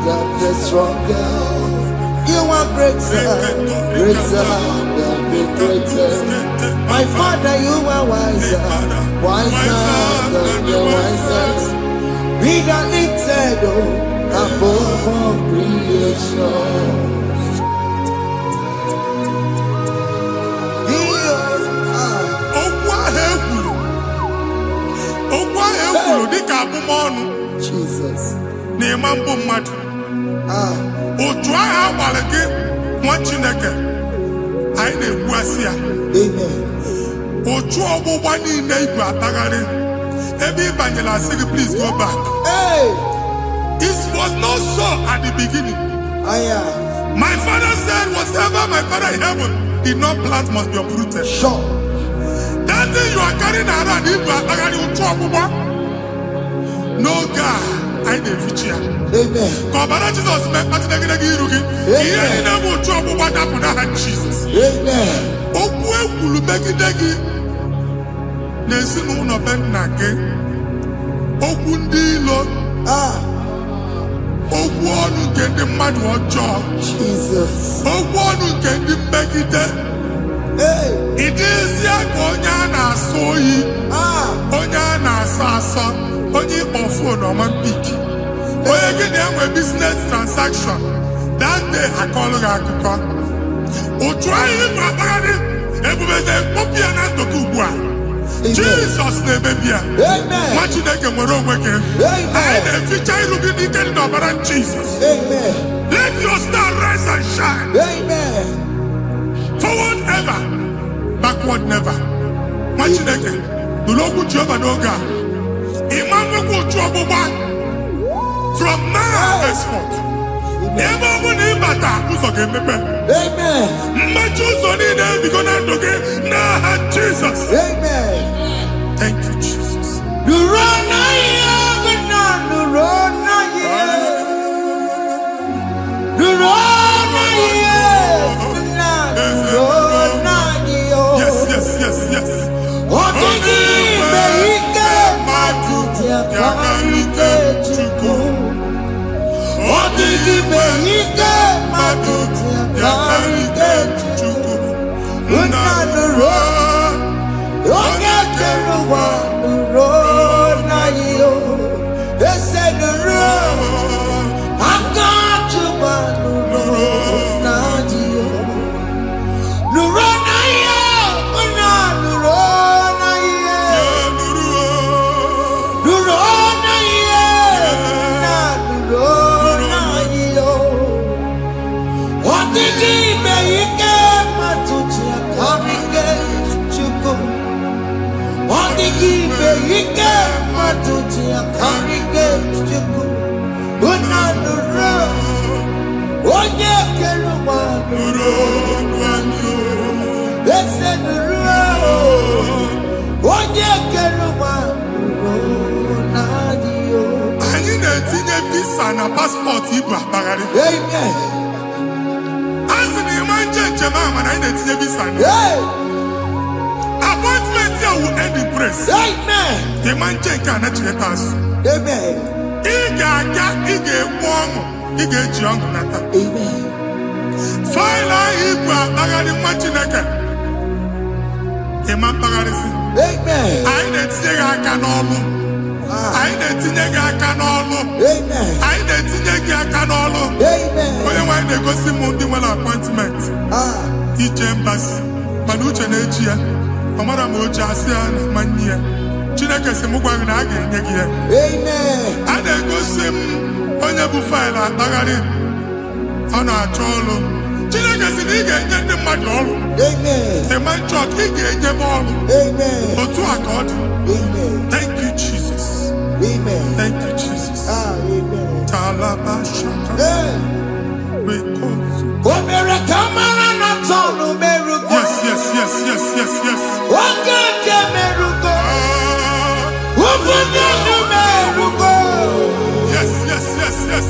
than the stronger. You are greater than the greatest. My Father, you are wiser than the wisest. Be the lifted above all creation. Jesus. Otu aha agbara gị nwa Chineke anyị na-egbu asị ya. Otu ọgbụgba niile igwe atagharị ebe ị banyere asị gị please go back. It was not so at the beginning. My father said whatever my father in heaven did not plant must be uprooted. Sure. That thing you are carrying around igwe atagharị otu ọgbụgba. No God. I na-efichi ya. Ka ọbara Jizọs mee mkpatụ negidegi iru gị. Ihe niile bụ otu ọgbụgba dapụ n'aha Jizọs. Okwu ekwuru megide gị n'ezinụlọ be nna gị. Okwu ndị ilo. Okwu ọnụ nke ndị mmadụ ọjọọ. Okwu ọnụ nke ndị mmegide. Ị dịzịa ka onye a na-asọ oyi. Onye a na-asọ asọ. Onye ịkpọ fon ọma mpik. Onye gị na-enwe business transaction. That day akọlụ gị akụkọ. Otu anyị ịbụ akpagharị ebube na-ekpọpụ ya na ndụkọ ugbu a. Jizọs na-emebi ya. Nwa Chineke nwere onwe gị. Anyị na-eficha iru gị n'ike dị n'ọbara Jizọs. Let your star rise and shine. Forward ever, backward never. Nwa Chineke nụrụ okwu Jehova n'oge a. Imam otu ọgbụgba from now henceforth. Ebe ọ bụ na ịbata ụzọ ga-emepe. Mmechi ụzọ niile ebigo na ndụ gị n'aha Jizọs. Thank you, Jesus. Yes. visa na passport igbo akpagharị. Amen. Asị na ịma nche mama na ị na-etinye visa na. Appointment ya will end in praise. Amen. Ịma nche nke a na-echeta azụ. Amen. Ị ga-aga, ị ga-ekwu ọṅụ, ị ga-eji ọṅụ nata. Amen. Faịlụ ahụ igbo akpagharị nwa Chineke. Ịma mkpagharịsị. Amen. Anyị na-etinye gị aka n'ọlụ. Anyị na-etinye gị aka n'ọlụ. Anyị na-etinye gị aka n'ọlụ. Onye nwaanyị na-egosi m ndị nwere appointment ije mbasi mana uche na-eji ya ọ mara ma o ji asị ya na manye ya. Chineke sị m gwa gị na a ga-enye gị ya. A na-egosi m onye bụ faịlụ akpagharị ọ na-achọ ọrụ. Chineke sị na ị ga-enye ndị mmadụ ọrụ. Ịma chọọchị ị ga-enye m ọrụ. Otu a ka ọ dị. Thank you Jesus. Amen. Thank you, Jesus. Amen. Talabashaka. Yes, yes, yes, yes, yes, yes. Yes, yes, yes, yes.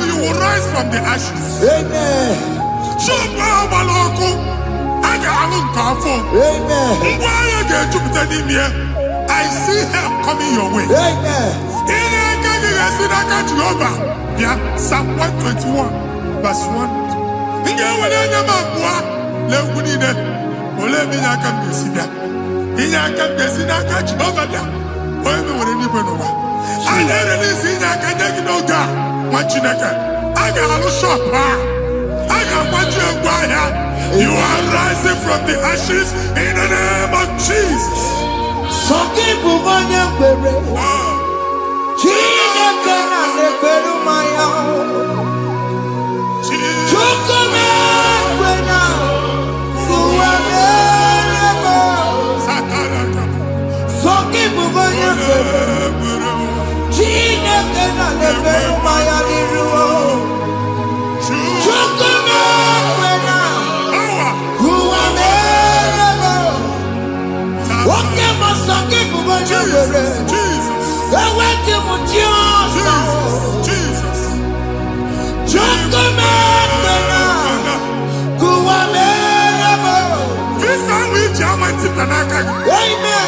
You will rise from the ashes. Amen. I see help coming your way. Amen. Psalm 121 verse 1. You are rising from the ashes in the name of Jesus. Amen.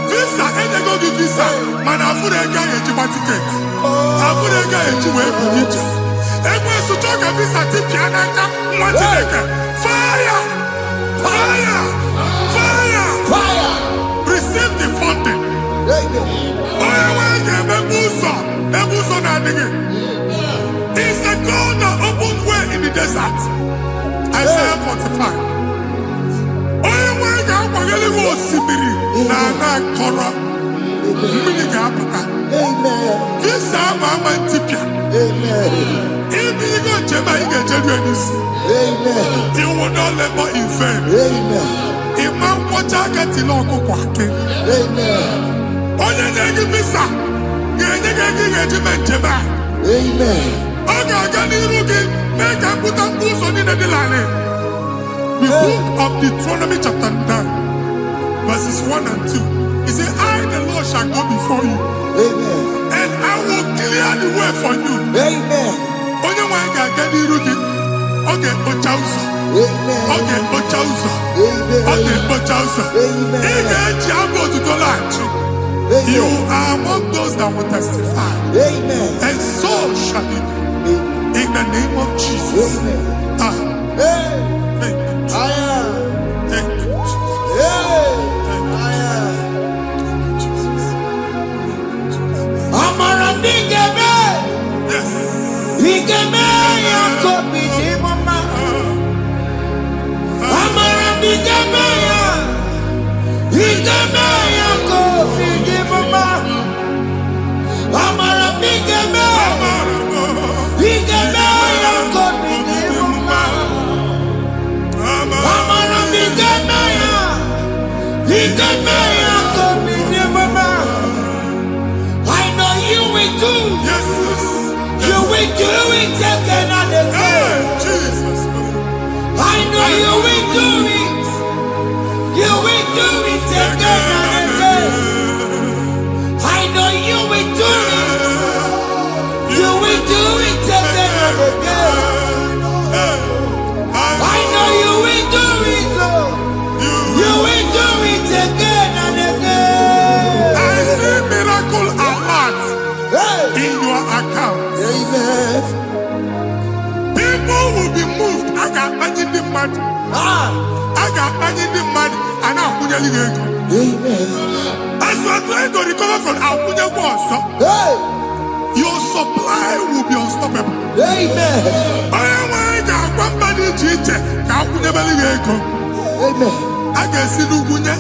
Visa, and go to visa. Man, I put a guy a ticket. I put a guy a ticket. And when you talk a visa, fire! Fire! Fire! Fire. Receive the funding. It's a God that opens way in the desert. Isaiah 45. Amen. This Mama Tipia. Amen. If you go to Jema, you get Amen. you will not labor in vain. Amen. Imam Wajaka Tiloko Kwake. Amen. Onye negi visa. Jema. Amen. Oga gani rugi. Make a put a boost on in the land. The book of Deuteronomy chapter 9, verses 1 and 2. He said, I, the Lord, shall go before you. Amen. And I will clear the way for you. Amen. Onye wanga gani rugi. Okay, Ochausa. Amen. Okay, Ochausa. Amen. Okay, Ochausa. Amen. You are among those that will testify. Amen. And so shall it be. In the name of Jesus. Amen. Thank you. Thank you, Jesus. Amara nigeme. Yes. Nigeme ya kopi ni mama. Amara nigeme ya. Nigeme ya kopi ni mama. Amara nigeme. Nigeme ya kopi ni mama. Amara nigeme ya. Nigeme ya kopi ni mama. I know you will do. Yes. You will do it again and again. Jesus. I know you will do it. You will do it again and again. I know you will do it. You will do it again and again. I know you will do it, Lord. You will do it again and again. I see miracle alert in your account. Amen. People will be moved. I got money in the mud. I got money in the mud. And I'm going to go. Amen. As you are trying to recover from Abuja Wars, your supply will be unstoppable. Amen. I got one body teacher. Abuja Baligo. Amen. I can see Lugunya.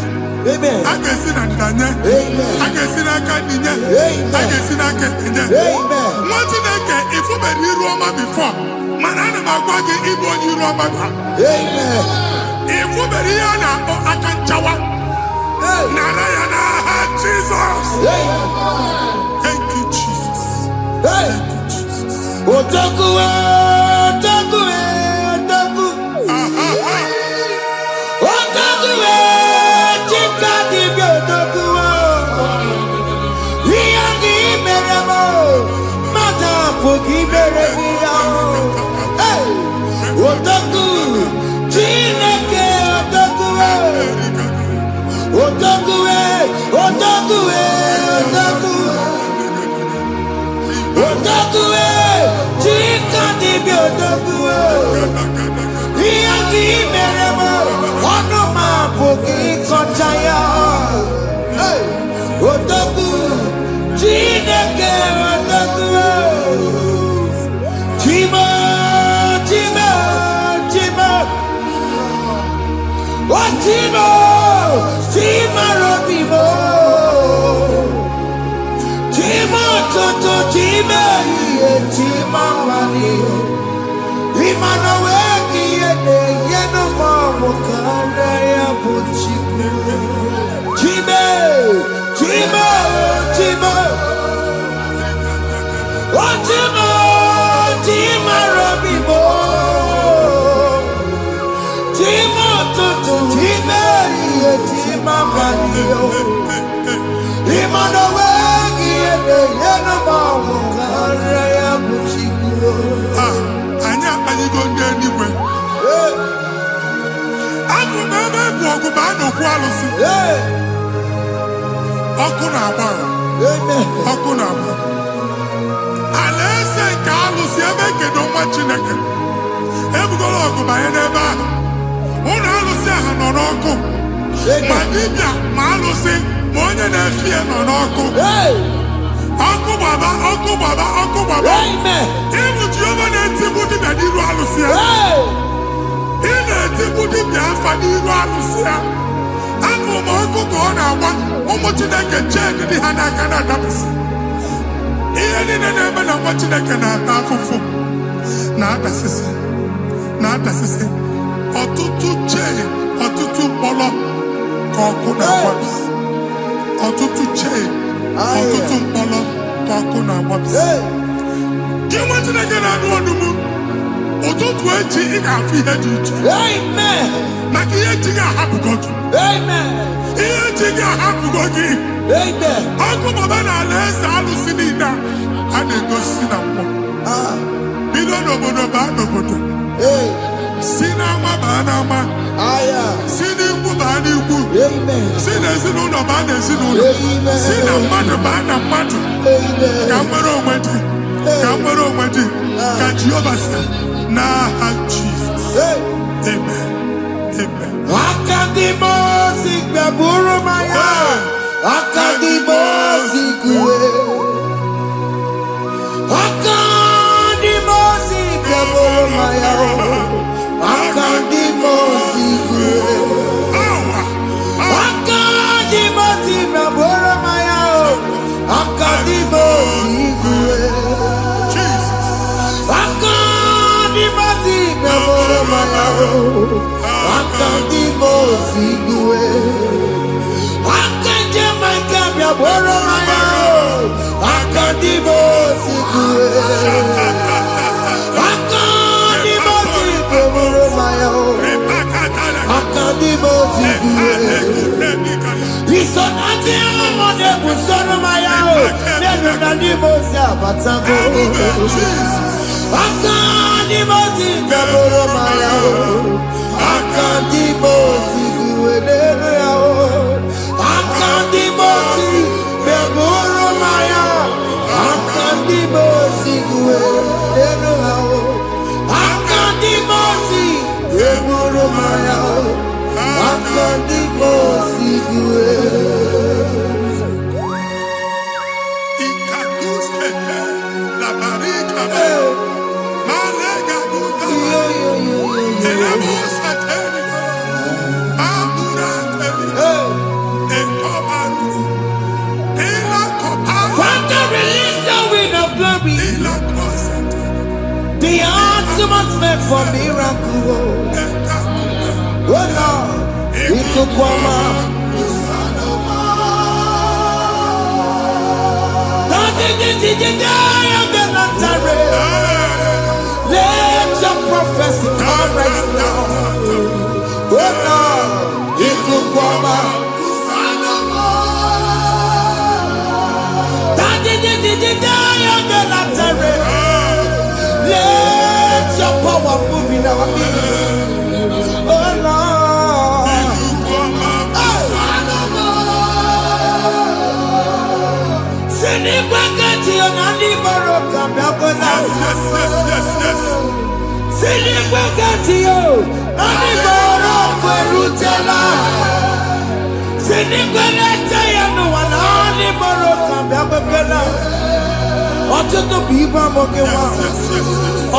Amen. I can see Nandanya. Amen. I can see Nakaninya. Amen. I can see Nakaninya. Amen. What did I get? If you were in Roma before, Manana Magwagi, Igbo, you Roma. Amen. If you were here now, I can Jawa. Narayana, Jesus. Thank you, Jesus. Thank you, Jesus. Otaku, otaku, otaku. Otaku, chika di otaku. Iyagi meremo, mata pogi meremia. Otaku, chineke otaku. Otaku, otaku, otaku. Otaku, chika di otaku. Iyagi meremo, onoma pogi kochaya. Otaku, chineke otaku. Chima, chima, chima. Oh, chima, chima robimo. Chima toto, chima iye, chima mani. Imano weki yene, yeno mamo kanda ya buchiku. Chime, chima, chima. Oh, chima, chima robimo. Chima toto, chima iye, chima mani. Imano weki yene, yeno mamo kanda ya buchiku. Anya Panigo anywhere. I'm never walk about no na-ekwu alụsị. Ọkụ na-agba. Ọkụ na-agba. Alaeze nke alụsị ebe ekedo nwa Chineke. Ebugoro ọgụ banye n'ebe ahụ. Ụlọ alụsị ahụ nọ n'ọkụ. Ma dibịa ma alụsị ma onye na-efi ya nọ n'ọkụ. Ọkụ gbaba, ọkụ gbaba, ọkụ gbaba. Ịbụ Jehova na-etigbu dibịa n'iru alụsị ya. Ị na-etigbu dibịa afa n'iru alụsị ya. Afọ ma ọkụ ka ọ na-agba ụmụ Chineke chen dị ha n'aka na-adapụsị. Ihe niile na-eme na nwa Chineke na-ata afụfụ na-adasịsị. Ọtụtụ chen, ọtụtụ mkpọrọ ka ọkụ na-agbapụsị. Ọtụtụ chen, ọtụtụ mkpọrọ ka ọkụ na-agbapụsị. Gị nwa Chineke na-anụ ọdụmụ ụtụtụ echi ị ga-afụ ihe dị iche. Maka ihe echi ga-ahapụgo gị. Ihe echi ga-ahapụgo gị. Ọkụ baba na alaeze alụsị niile a na-egosi na mmụọ. Bido n'obodo baa n'obodo. Si n'ama baa n'ama. Si n'ikwu baa n'ikwu. Si n'ezinụlọ baa n'ezinụlọ. Si na mmadụ baa na mmadụ. Ka nwere onwe dị. Ka nwere onwe dị. Ka Jehova sị n'aha Jizọs. Amen. Amen. Akadimosi gbaburu maya. Akadimosi kuwe. Akadimosi gbaburu maya. Akadimosi kuwe. Akadimosi gbaburu maya. Akadimosi kuwe. Akadimosi gbaburu maya. Akadimosi kuwe. Akadimosi gbaburu maya. Akadimosi kuwe. Akadimosi gbaburu maya. Akadimosi kuwe. Isonati amone busoro maya. Nenu nadimosi abatango. Akadimosi gbaburu maya. Akadimosi kuwe nenu yao. Akadimosi gbaburu maya. Akadimosi kuwe nenu yao. Akadimosi gbaburu maya. Akadimosi kuwe. Ikaduskete la barika. Malega buta. Elabosa terika. Abura terika. Ekobaru. Ela koparu. Father, release the wind of glory. Ela kosete. The atmosphere for miracle. Oh Lord, ikukwama. Let your prophecy come right now. Oh Lord, ikukwama. Let your power move in our midst. Oh Lord. Ọtụtụ bụ ibe amụghị nwa.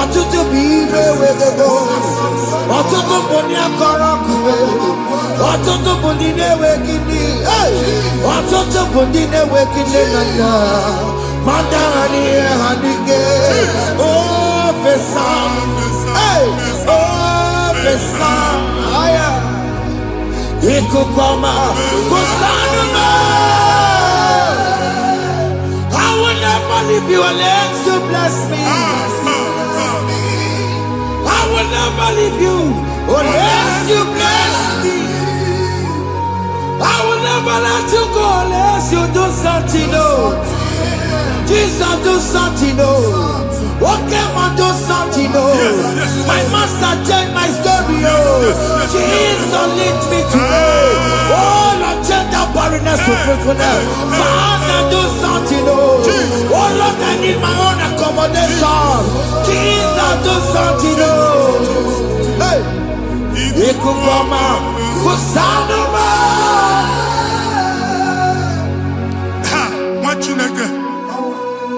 Ọtụtụ bụ ibe ewegego. Ọtụtụ bụ ndị akọrọ ọkụwe. Ọtụtụ bụ ndị na-enweghị nne. Ọtụtụ bụ ndị na-enweghị nne na nna. Ma ndị agha n'ihe ha n'ike. Ofesa. Ofesa. Ikuku ọma. Kusanụ m. I will never leave you unless you bless me. I will never leave you unless you bless me. I will never let you go unless you do something. Oh, Jesus, do something. Oh, okay, man, do something. Oh, my master changed my story. Oh, Jesus, lead me today. goodness, your faithfulness. Father, do something, oh. Oh Lord, I need my own accommodation. Jesus, do something, oh. Hey. Ikukoma, Kusanuma. Ha, Machineke,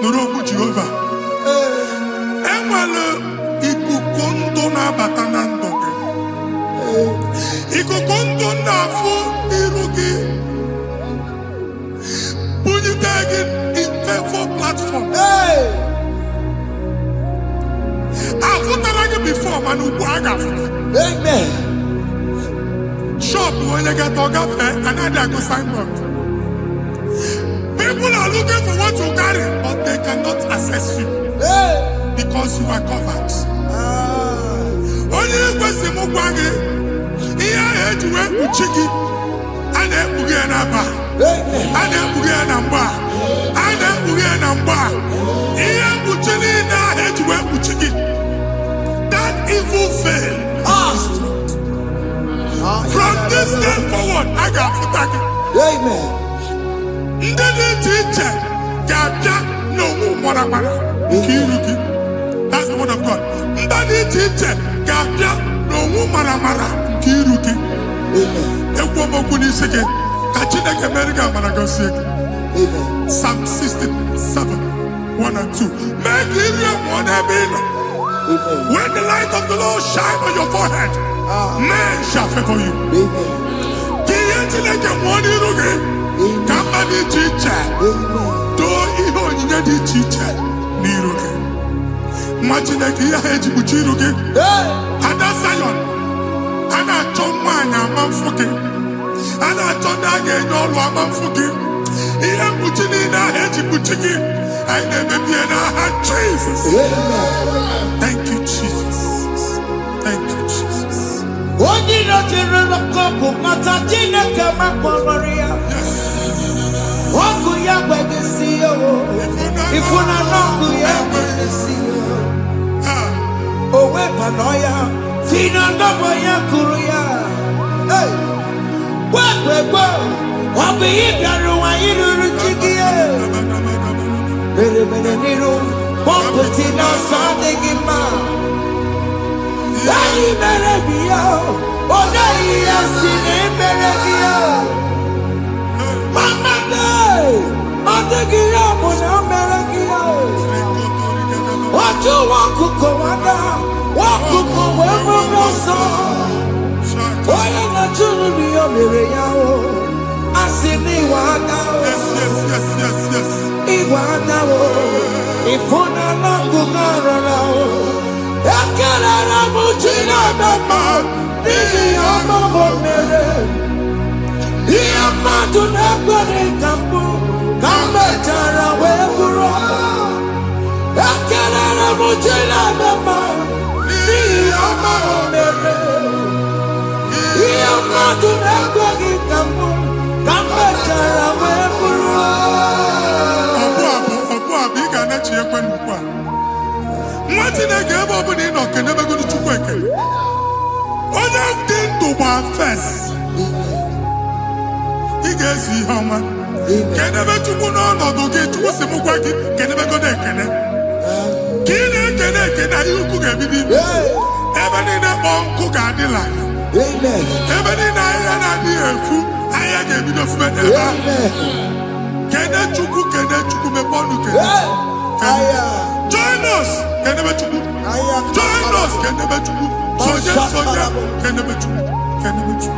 Nurobu Jehovah. Emwale ikukondo na batanando. Ikukondo na fu irugi. Bunitagin in favor platform. Hey. I've before, man, amen. Shop when you get dog another go signboard. People are looking for what you carry, but they cannot access you because you are covered. Only question Mugwagi, here head to where Uchiki, and then Bugianaba, and then Bugianamba, and then Bugianamba. Here Buchini now head to where Uchiki. That evil fail. From this day forward, I got for tagging. Amen. That's the word of God. Psalm 67, 1 and 2. Make Israel one heaven. When the light of the Lord shine on your forehead, men shall favor you. Somebody teacher, do even the teacher. Niruke. Imagine a Kia Hejibuchiruke. Ada Zion. Ana Tomana Manfuke. Ana Tonaga no Lamanfuke. Ia Butinina Hejibuchiki. I never be an Jesus. Thank you, Jesus. Thank you, Jesus. What did not you look up? Matatina Kamaria. What could you have to see? If you're not good, you have to see. Oh, Wepanoya, Fina Nabaya Kuria. Hey, what be it? You Beneniro, Pompetino, Sandigima. Daddy Merabio, oh, Daddy, I've seen him, Merabio. Mama, I'm the Guillaume, I'm Merabio. What you want to go under? What to go over the song? Why am I to be a Miriam? I see me one now. Yes. Iwanao, ifuna nakugarao, yakalala muchina mama, nini amamo mere, iyamatu nakwari kambu, kambetara weburo, yakalala muchina mama, nini amamo mere, iyamatu nakwari kambu, kambetara weburo. Imagine a game opening or can never go to work. All of them to one first. He gets the hammer. Can never to go on or get to some work. Can never go there. Can you cook a baby? Even in a uncle Gadilla. Even in a dear food, I gave you the food. Can I chuku me bonuke? Join us, can never chuku. Join us, can never chuku. Soja, can never chuku. Can never chuku.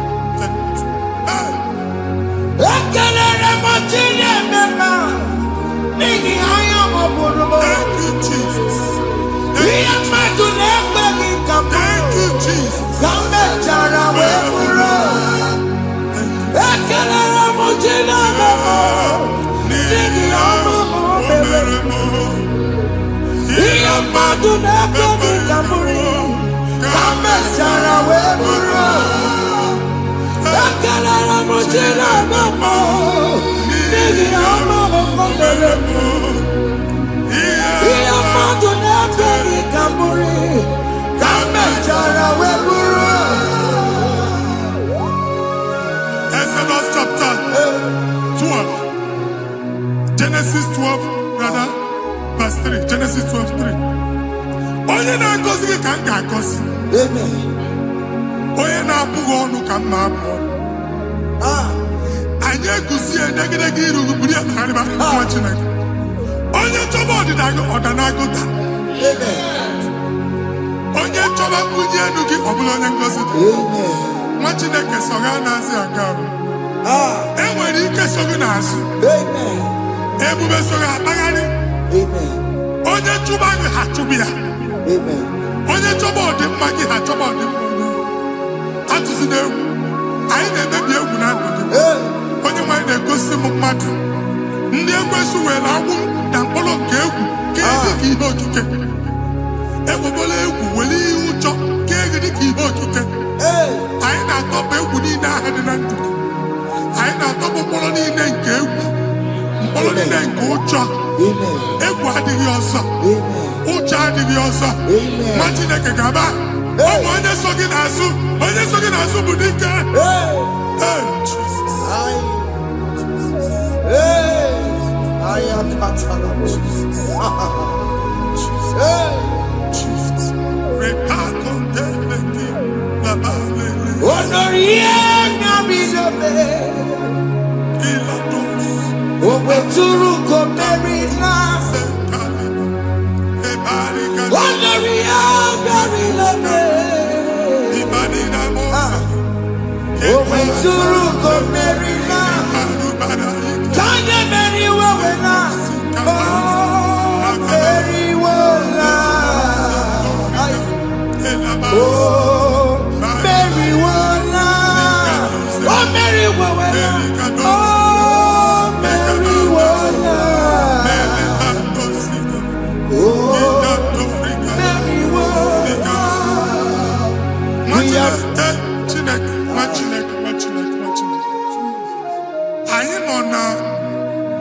Thank you, Jesus. Thank you, Jesus. Exodus chapter onye na-agọzi gị ka m ga-agọzi. Amen. Onye na-abụghị ọnụ ka m na-abụ ọnụ. Anyị eguzie edegedege iru buru ya na arịba nwa Chineke. Onye chọba ọdịda gị ọdanagụta. Onye chọba mbunye elu gị ọ bụla onye ngozi dị. Nwa Chineke so ga na-azị aga arụ. Enwere ike so gị n'azụ. Ebube so gị akpagharị. Onye chụba gị ha chụba ya. Onye chọba ọdịmma gị ha chọba ọdịmma. Atụzina egwu. Anyị na-emebi egwu na ndụ gị. Onye nwanyị na-egosi m mmadụ. Ndị ekwensu were agwụ na mkpụrụ nke egwu kee dị ka ihe okike. Ekwebola egwu were ihe ụjọ kee gị dị ka ihe okike. Anyị na-atọpụ egwu niile ahụ dị na ndụ. Anyị na-atọpụ mkpụrụ niile nke egwu. Mkpụrụ niile nke ụjọ. Egwu adịghị ọzọ. Ụjọ adịghị ọzọ. Nwa Chineke ga-aba. Ọ bụ onye so gị n'azụ. Onye so gị n'azụ bụ dike.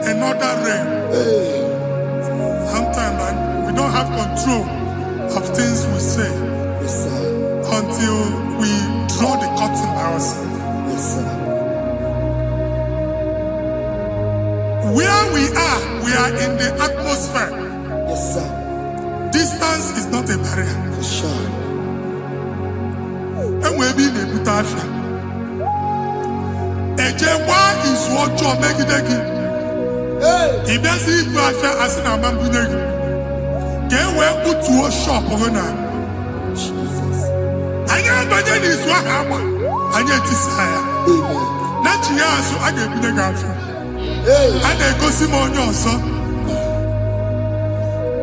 Another realm. Sometimes we don't have control of things we say until we draw the curtain ourselves. Where we are in the atmosphere. Distance is not a barrier. And we'll be in the Butafia. Ejewa is what you're making. If there's equal affair as in a man, get where put to a shop or not. I am by then is what happened. I get desire. Not you, so I get the girlfriend. And they go Simon also.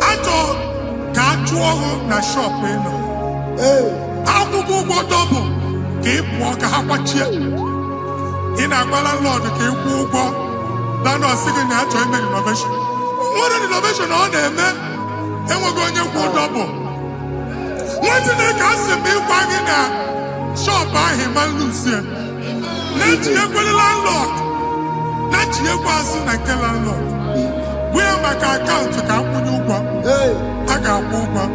I thought, can't you na shop, you know? I will go double. Keep walk a half in a Lord, keep walk. Now, no second natural innovation. What an innovation on them, man. And we're going to go double. What's in the castle be wagging a shop by him and Lucia? Not your landlord. Not your person like a landlord. We are my account to come with you. I got one.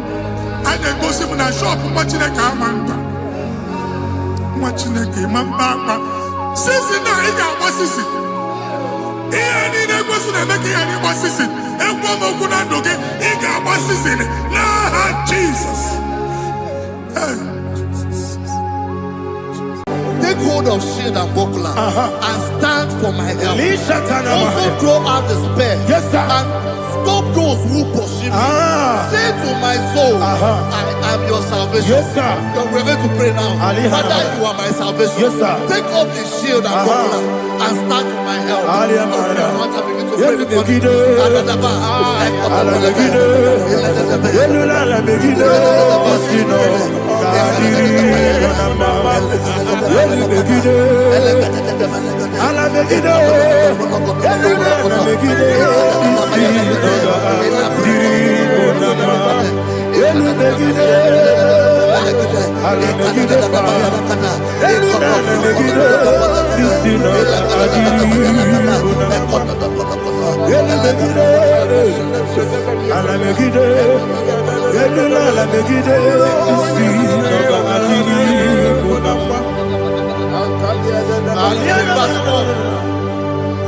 And then go see in a shop watching a car man. Watching a game and back. Sissy, now he got what's this? Any person making any assist, and woman could not do it. He got assist. Nah, Jesus. Take hold of shield and buckler and stand for my help. Also throw out despair. Yes, sir. And stop those who pursue me. Say to my soul, I am your salvation. Yes, sir. You're ready to pray now. Father, you are my salvation. Yes, sir. Take off the shield and buckler and stand for my help.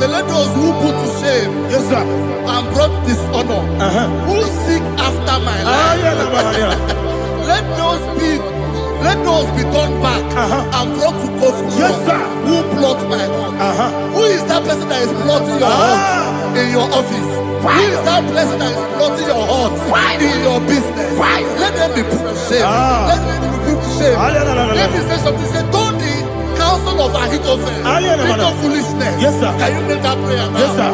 Let those who put to shame, yes, sir, and brought dishonor, who seek after my life, Let those be turned back and brought to court. Yes, sir. Who plot my heart? Who is that person that is plotting your heart in your office? Who is that person that is plotting your heart in your business? Let them be put to shame. Let them be put to shame. Let me say something. Say, don't the counsel of Ahithophel make no foolishness. Yes, sir. Can you make that prayer now? Yes, sir.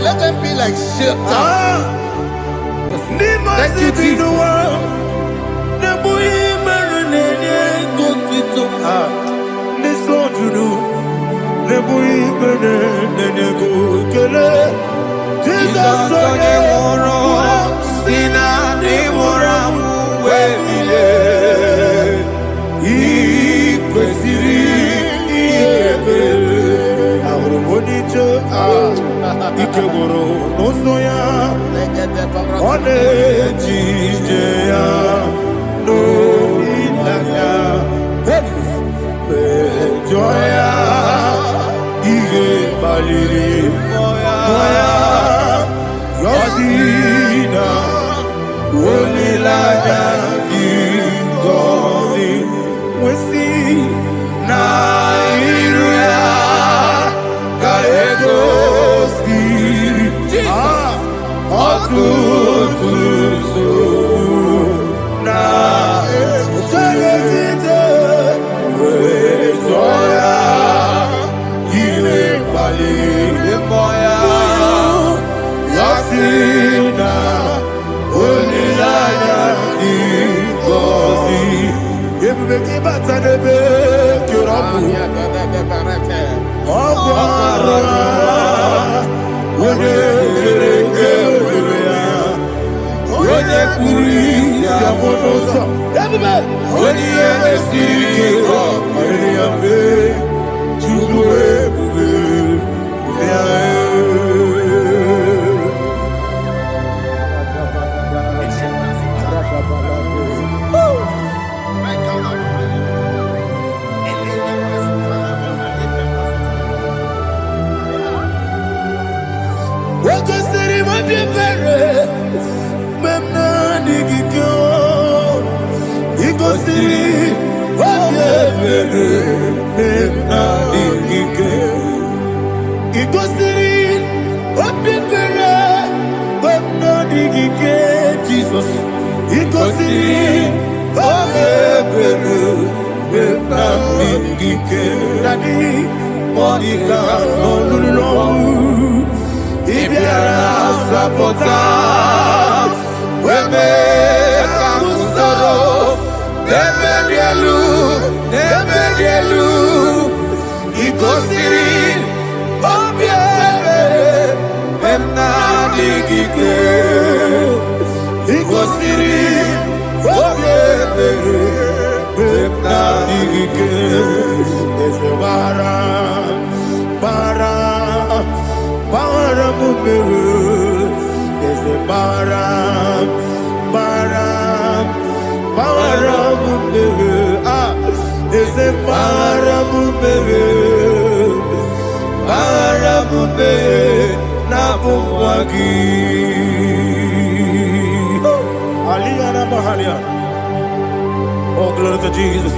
Let them be like shelter. Thank you, Jesus. Ikegoro nosoya one jijeya no ilaya joya ige baliri moya yosina olilaya ingozi wesi na iruya kaego Aliyana Mahalia. Oh, glory to Jesus.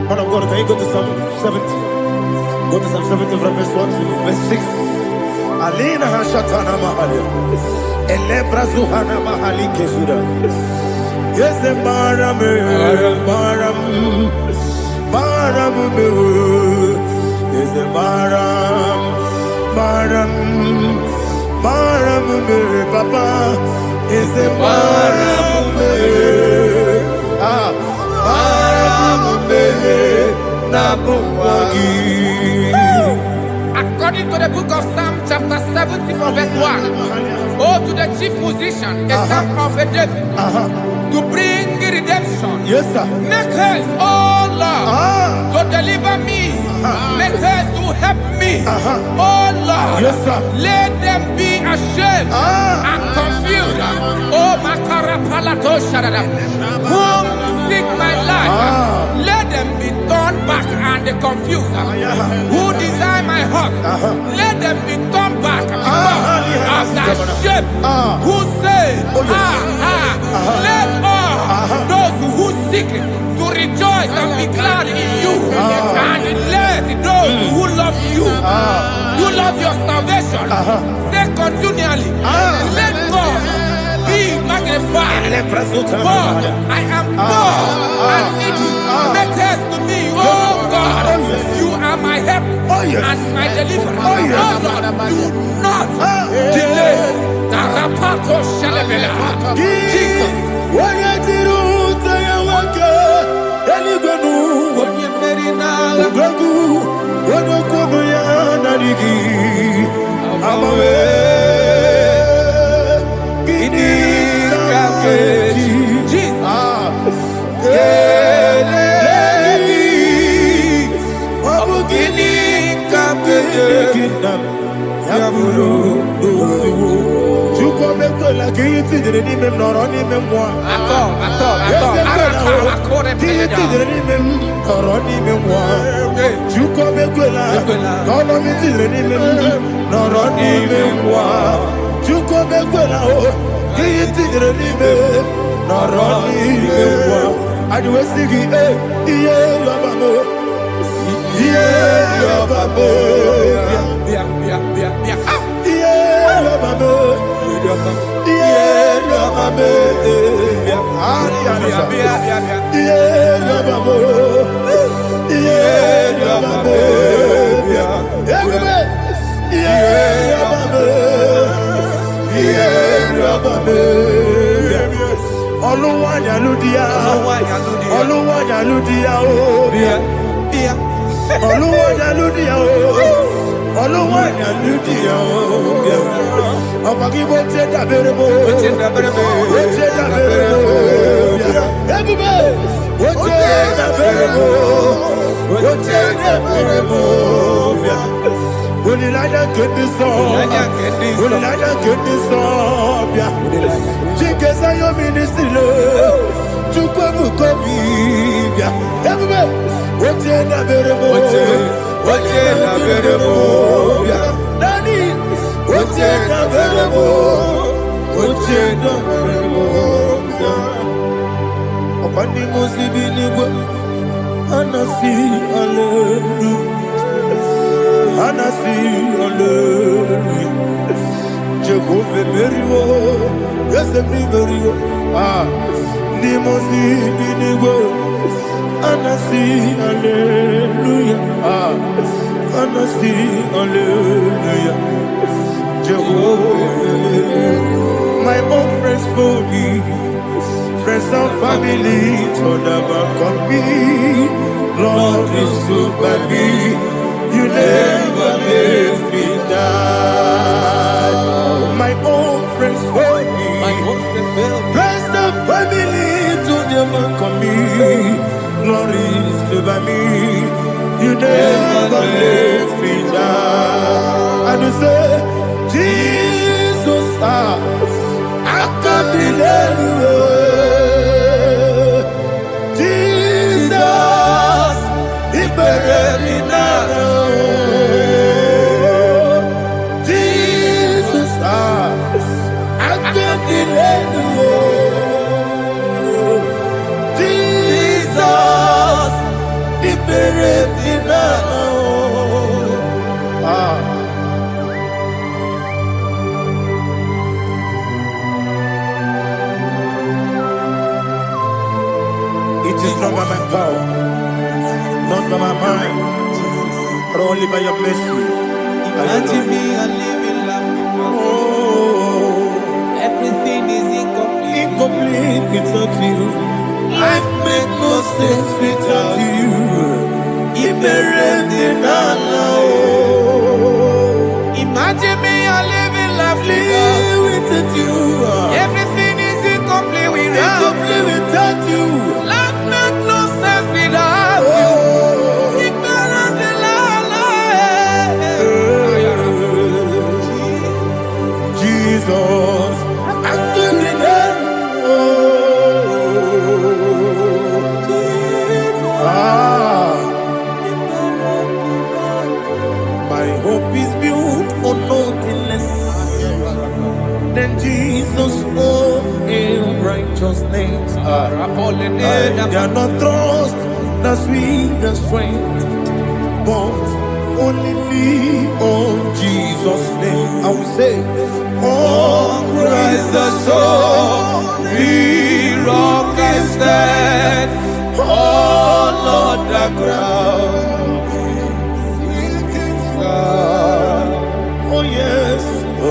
Man of God, can you go to Psalm 70? Go to Psalm 70 from verse 1 to verse 6. Alina Hashatana Mahalia. Elebra Zuhana Mahali Kesura. Yes, the Baram, Baram, Baram, yes, the Baram, Baram, Baram, Papa, yes, the Baram, According to the book of Psalm chapter 70 from verse 1, oh, to the chief musician, a psalm of a David, to bring redemption. yes, sir. Make haste, oh Lord, to deliver me. Make haste to help me. Oh Lord, Yes, sir. let them be ashamed and confused. Oh Makara Palato Shadada, whom seek my life, let them be turned back and confused. Who desire my heart, let them be turned back because of that shape. Who say, let all those who seek to rejoice and be glad in you, and let those who love you, who love your salvation, say continually, let God be magnified. God, I am poor and needy. Make haste to me, oh God. You are my help and my deliverer. Oh Lord, do not delay. Tarapato Shalabela. Jesus. My own friends for me, friends and family, told about come me. Lord is good by me. You never let me die. My own friends for me, friends and family, told about come me. Lord is good by me. You never let me die. And you say, Jesus, I can't believe you. Jesus, he buried in Only by your mercy. Imagine me a living life without you. Everything is incomplete. Incomplete without you. Life makes no sense without you. Imagine me a living life without you. Everything is incomplete without you. Life makes no sense without you. Jesus, I'm doing it. My hope is built on nothing less than Jesus' own righteousness. I cannot trust the sweetest strength, but only lean on Jesus' name. I will say, Oh, Christ the solid rock and stand. Oh, Lord, the ground is sinking sand. oh yes, Oh,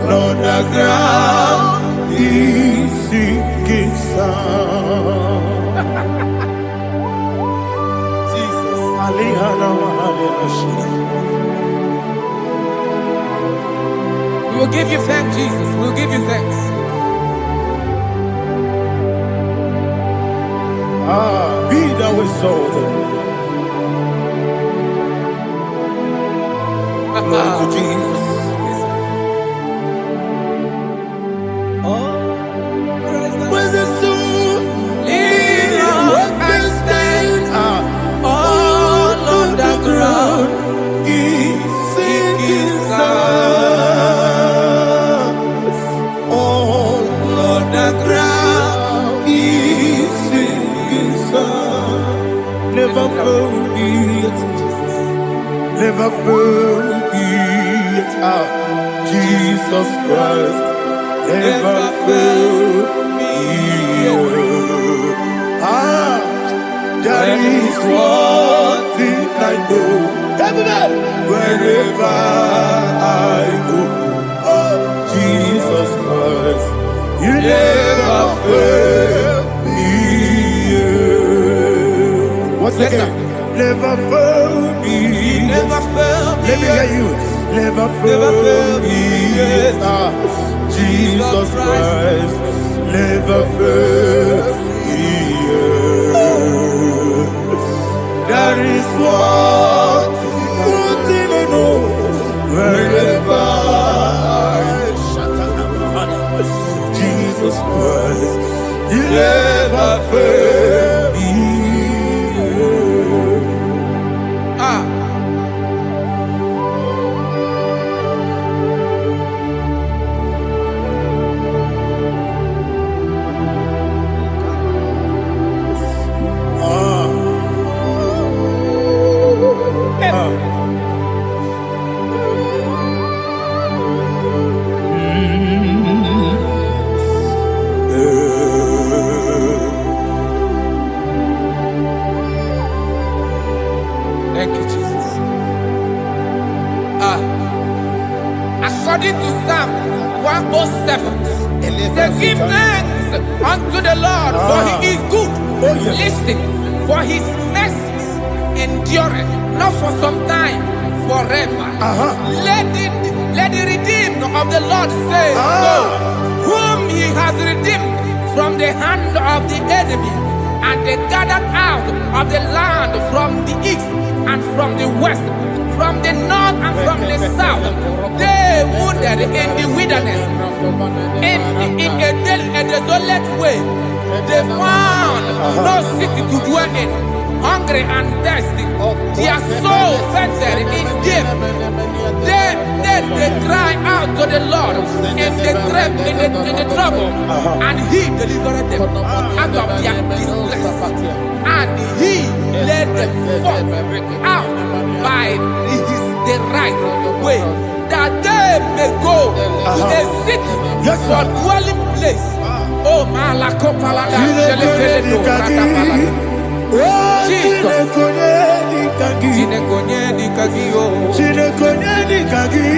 Lord, the ground is sinking sand. Jesus. We will give you thanks, Jesus. We'll give you thanks. Be thou exalted. Glory to Jesus. When the soul Rock and stand. all on the ground is sinking sand. All on the ground is sinking sand. Never forget, never forget, Jesus Christ. Never forget. That is one thing I know. Wherever I go, oh Jesus Christ, you never fail me. Once again, never fail me. Never fail me. Let me hear you. Never fail me. Jesus Christ, never fail me. That is what I know. Wherever Jesus Christ, you never fail me. Thank you, Jesus. According to Psalm 107, say, give thanks unto the Lord, for he is good. Listen, for his mercies endureth, not for some time, forever. Let the redeemed of the Lord say so, whom he has redeemed from the hand of the enemy, and they gathered out of the land from the east and from the west, from the north and from the south. They wandered in the wilderness, in a desolate way. They found no city to dwell in, hungry and thirsty. Their soul fainted in deep. Then they cry out to the Lord in the trouble, and he delivered them out of their distress, and he led them forth out by the right way, that they may go to a city for dwelling place. Oh, Malakopalada, Jesus. kagi. Chinekonye di kagi o. Chinekonye di kagi.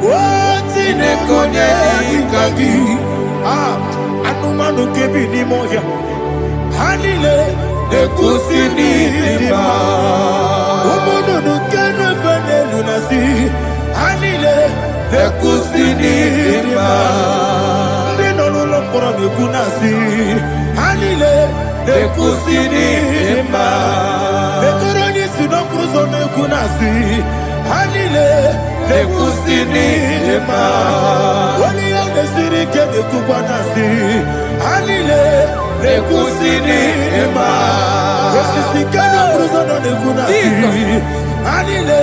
Oh, chinekonye di kagi. Anumanu kebi ni moya. Hanile ekusi ni dima. Umono nukene fene lunasi. Hanile ekusi ni dima. Ndino luloporo nukunasi. Hanile ekusi ni dima. Ekoroni sinokruzo nukunasi. Hanile ekusi ni dima. Wali yone sirike nekubanasi. Hanile ekusi ni dima. Osisi kena bruzo nukunasi. Hanile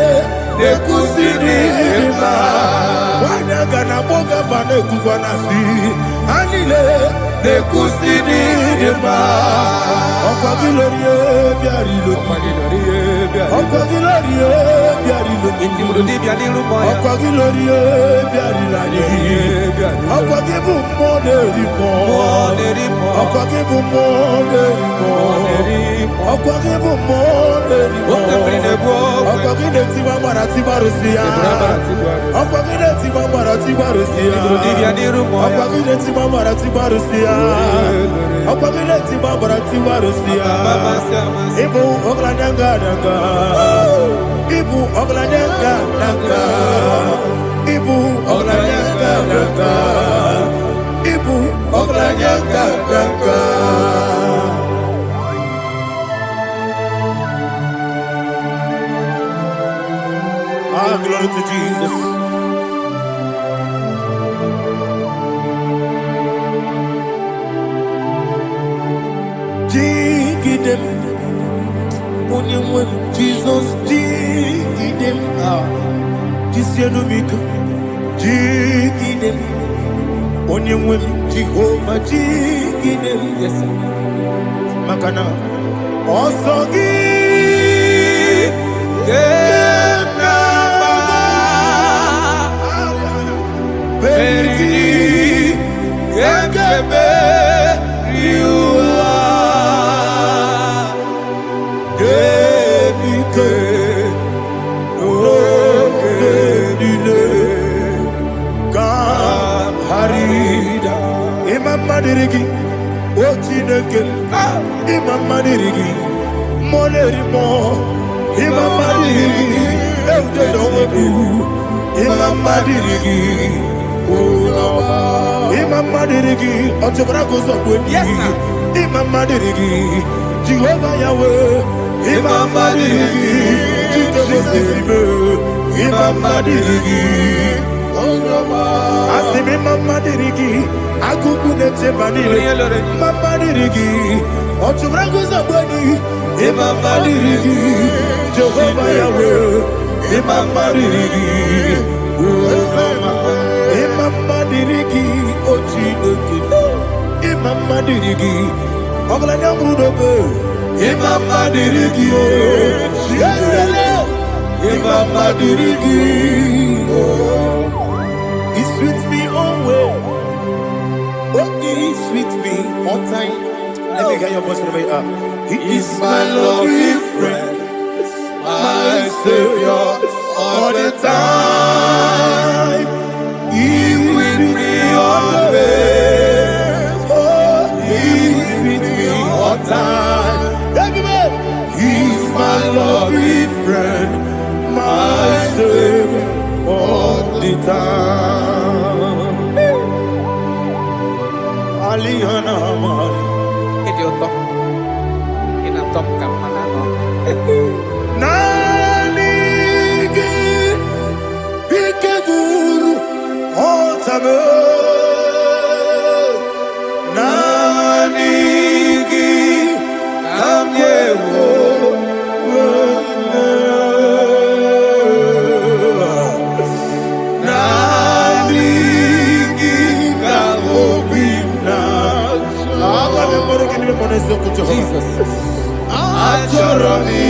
ekusi ni dima. Wanaga na boga vane kubanasi. Hanile ekusi ni dima. Okwa gilorie biarilo. Okwa gilorie biarilo. Intimudi bialiru moya. Okwa gilorie biarilani. Okwa gibu moderimo. Okwa gibu moderimo. Okwa gibu moderimo. Okwa gide tiba mara tiba rusia. Okwa gide tiba mara tiba rusia. Okwa gide tiba mara tiba rusia. Okwa gide tiba mara tiba rusia. Ibu oglanyanga danga. Ibu oglanyanga danga. Ibu oglanyanga danga. Ibu oglanyanga danga. Glory to Jesus. Jigidem, Jesus, jigidem, Jisianumika, jigidem, Onyemwem, Jehovah, jigidem, yes, Makana, Osogi, Peri, Gekebe, Riua, Gebike, Okedile, Kam Harida, Imam Madirigi, Ochineke, Imam Madirigi, Molerimo, Imam Madirigi, Eudedobu, Imam Madirigi. Imam Madirigi, Otobragozo, yes, Imam Madirigi, Jehovah Yahweh, Imam Madirigi, Imam Madirigi, Asim Imam Madirigi, Akukune Maniri, Imam Madirigi, Otobragozo, Imam Madirigi, Jehovah Yahweh, Imam Madirigi, Imam Madirigi, Ochineke, Imam Madirigi, Oglanya Mudobe, Imam Madirigi, Imam Madirigi, He sweet me always, He sweet me all time. Let me hear your voice wherever you are. He is my lovely friend, my Savior, all the time. He with me always. Oh, He's with me all time. Everybody, He's my lovely friend, my Savior all the time. Alihana Mari. Idioto. Inatop kamanano. Nanigi Ikeguru Otame Nanigi Kamyewo Nanigi Kamobina Jesus Achoroni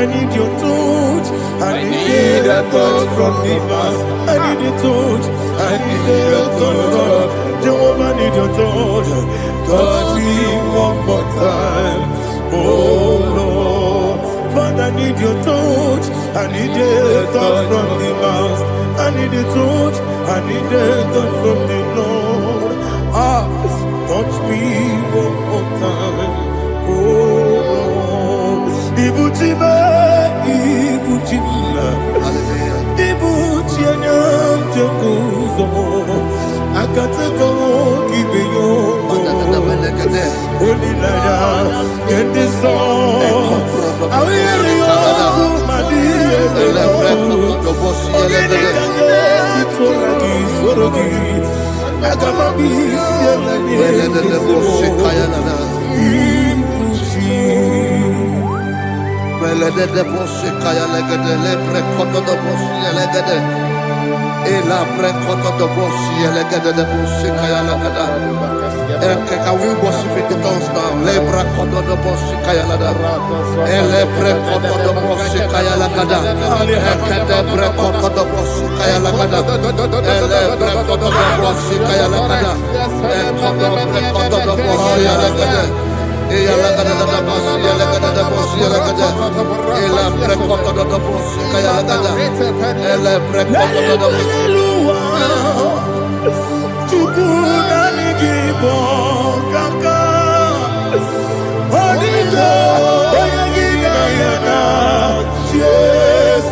I need your touch. I need a touch from the Master. I need a touch. I need a touch from Jehovah. I need your touch. Touch me one more time. Oh Lord, Father, I need your touch. I need a touch from the Master. I need a touch. I need a touch from the Lord. Touch me one more time. Oh Lord, Ibuchima, Ibuchima, Ibuchina, Jacuzo. I can't take a walk, give me your Holy Lion, get this song. I will hear you, my dear. I got my peace, can we worship in the tongues now? Lebra kodo do boshi kaya lada. Elebre kodo do boshi kaya lada. Ekede bre kodo do boshi kaya lada. Elebre kodo do boshi kaya lada. Ekodo bre kodo do boshi lada. Eya lada da boshi lada da boshi lada. Elebre kodo do boshi kaya lada. Elebre kodo do boshi. Igbo kaka Onigo Oyagina yana Yes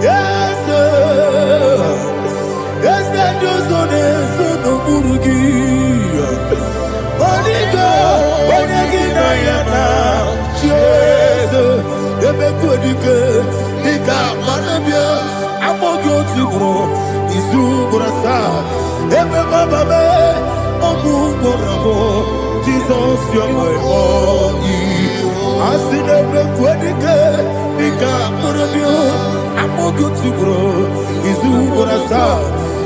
Yes Yes Dozone Sono Burugi Onigo Oyagina yana Yes Ebe Kodike Nika Manabia Amogyo Tibro Izubrasa Ebe Baba Me Ogu Borabo Jesus you're my boy Asinebe Kwadike Nika Borabio Amogyo Tibro Izubrasa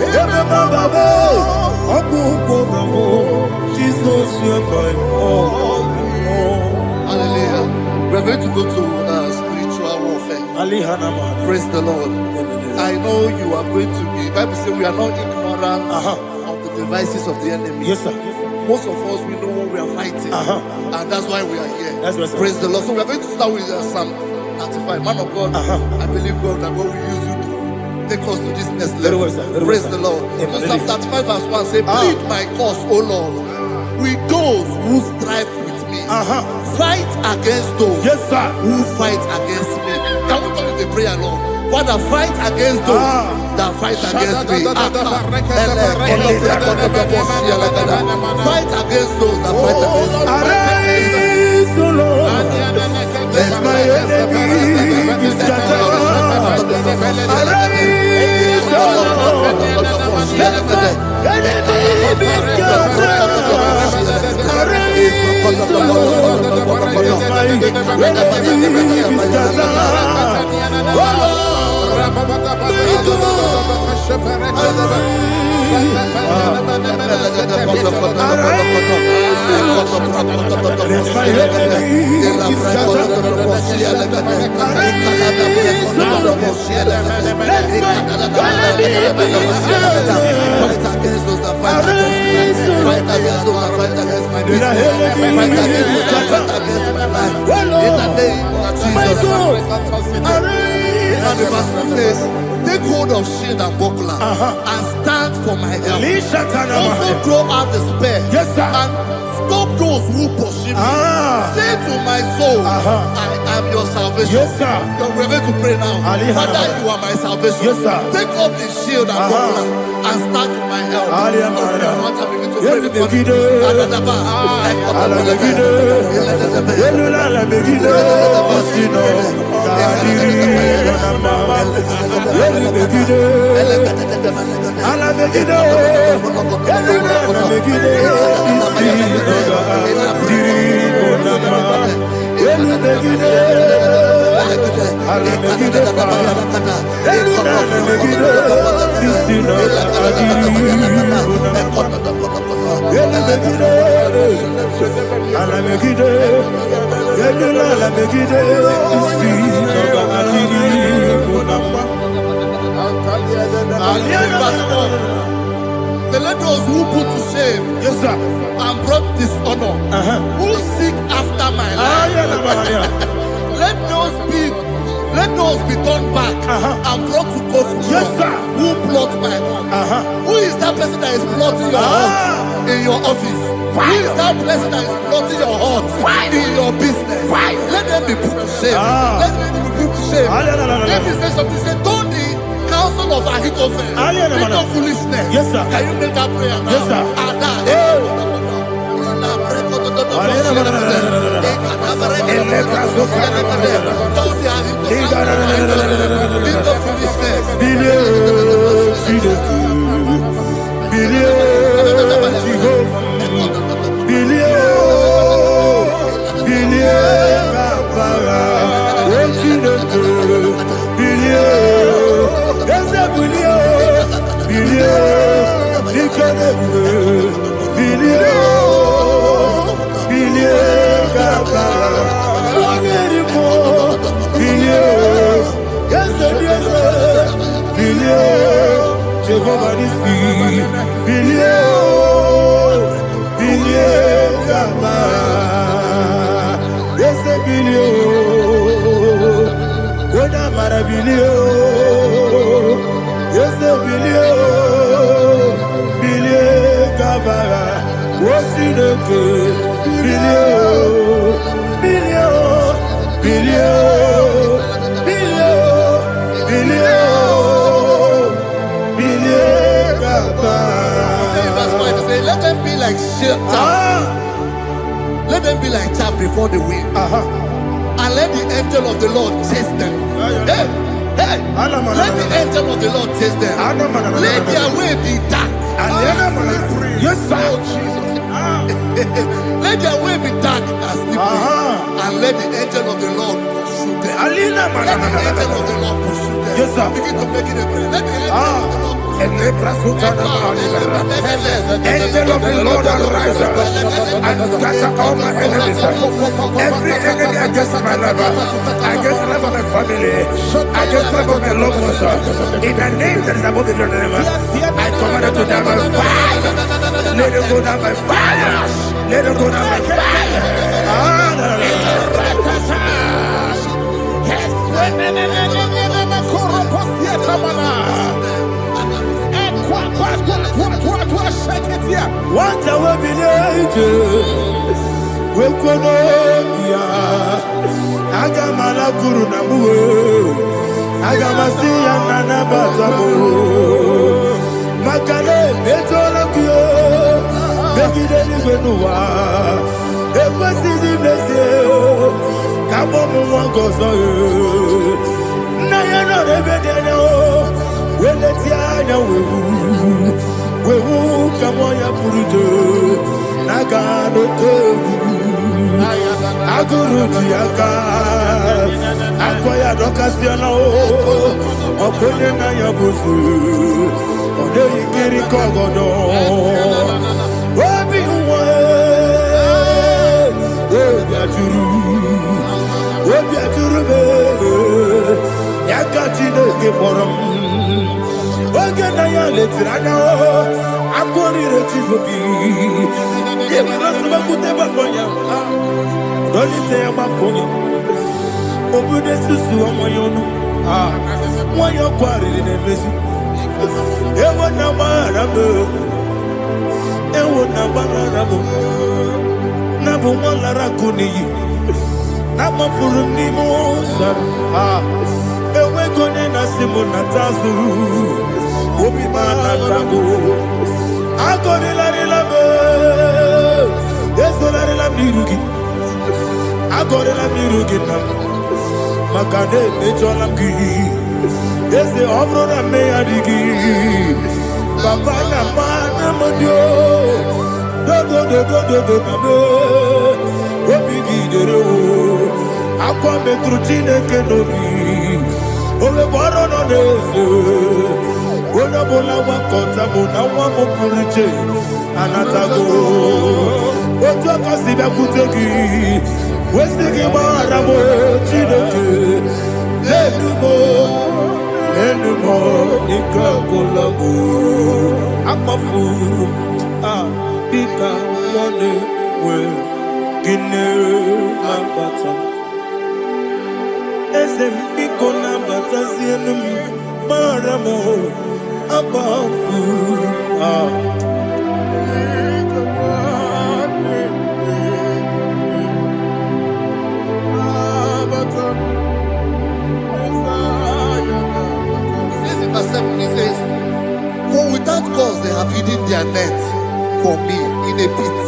Ebe Baba Me Ogu Borabo Jesus you're my boy. Hallelujah. We're going to go to spiritual warfare. Praise the Lord. I know you are going to be. Bible says we are not ignorant of the devices of the enemy. Yes, sir. Most of us, we know what we are fighting. And that's why we are here. That's right, sir. Praise the Lord. So we are going to start with Psalm 35. Man of God, I believe God that God will use you to take us to this next level. Well, sir. Praise the Lord. So Psalm 35 verse 1 says, plead my cause, O Lord, with those who strive with me. Fight against those who fight against me. Can we call it a prayer, Lord? Father, fight against those that fight against me. Fight against those that fight against me. Arise, O Lord, let my enemy be scattered. Arise, O Lord, let my enemy be scattered. Arise, O Lord, let my enemy be scattered. Oh Lord, and the verse says, take hold of shield and buckler and stand for my help. Also throw out the spear and stop those who pursue me. Say to my soul, I am your salvation. We're going to pray now. Father, you are my salvation. Take up the shield and buckler and stand for my help. Ala Let those who put to shame, yes, sir, and brought dishonor, who seek after my life. Let those be turned back and brought to confusion. Yes, sir. Who plot my heart? Who is that person that is plotting your heart in your office? Who is that person that is plotting your heart in your business? Let them be put to shame. Let them be put to shame. Let me say something. Say, don't the counsel of Ahithophel become foolishness. Yes, sir. Can you make that prayer now? Yes, sir. Let them be like chaff. Let them be like chaff before the wind. And let the angel of the Lord chase them. Hey, let the angel of the Lord chase them. Let their way be dark. Yes, sir. Let their way be dark as slippery. And let the angel of the Lord pursue them. Let the angel of the Lord pursue them. Yes, sir. Begin to make it a prayer. Let the angel of the Lord Angel of the Lord arise and scatter all my enemies. Every enemy against my life, against the life of my family, against the life of my loved ones. In the name that is above the name, I command it to down by fire. Let it go down by fire. Let it go down by fire. What I will be we Konomia Agamala Guru Namu Agamasia Nana Batamu Makale Betolakio Begideni Benua Ekwasizi Nesio Kabomu Wangozo Nayana Rebedeno Weletiana Wewu Kamoya Purujo Nagano Togu Aguru Diaka Akoya Dokasiano Okone na Yabusu Ode Ikiri Kogodo Obi Uwe Obi Aturu Yakatino Gemoram Oge na ya letirana Akori Rechigobi Yemanasubakute Bakoya Dolite Yamakoya Obude Susu Omoyonu Moyo Kwari Nemesi Ewo na Marabo Ewo na Marabo Nabu Malara Kuni Nama Furuni Mosa Ewe Gone Nasimu Natazu Obi Manatago Agori Larilabe Yeso Larilabirugi Agori Labirugi Makade Nejolamgi Yese Obrona Meyadigi Papa Namana Modio Do Obi Gidero Aqua Metrutine Kenobi Ole Boro no Nezo Ona bola wakota mona wamo purije anatago Oto kasiba kutegi Westige maramo chideke. Lenumo nikakolamu. Amafu ika one we gine mabata. Ezem iko na bata zienum maramo abafu He says, for without cause they have hidden their net for me in a pit.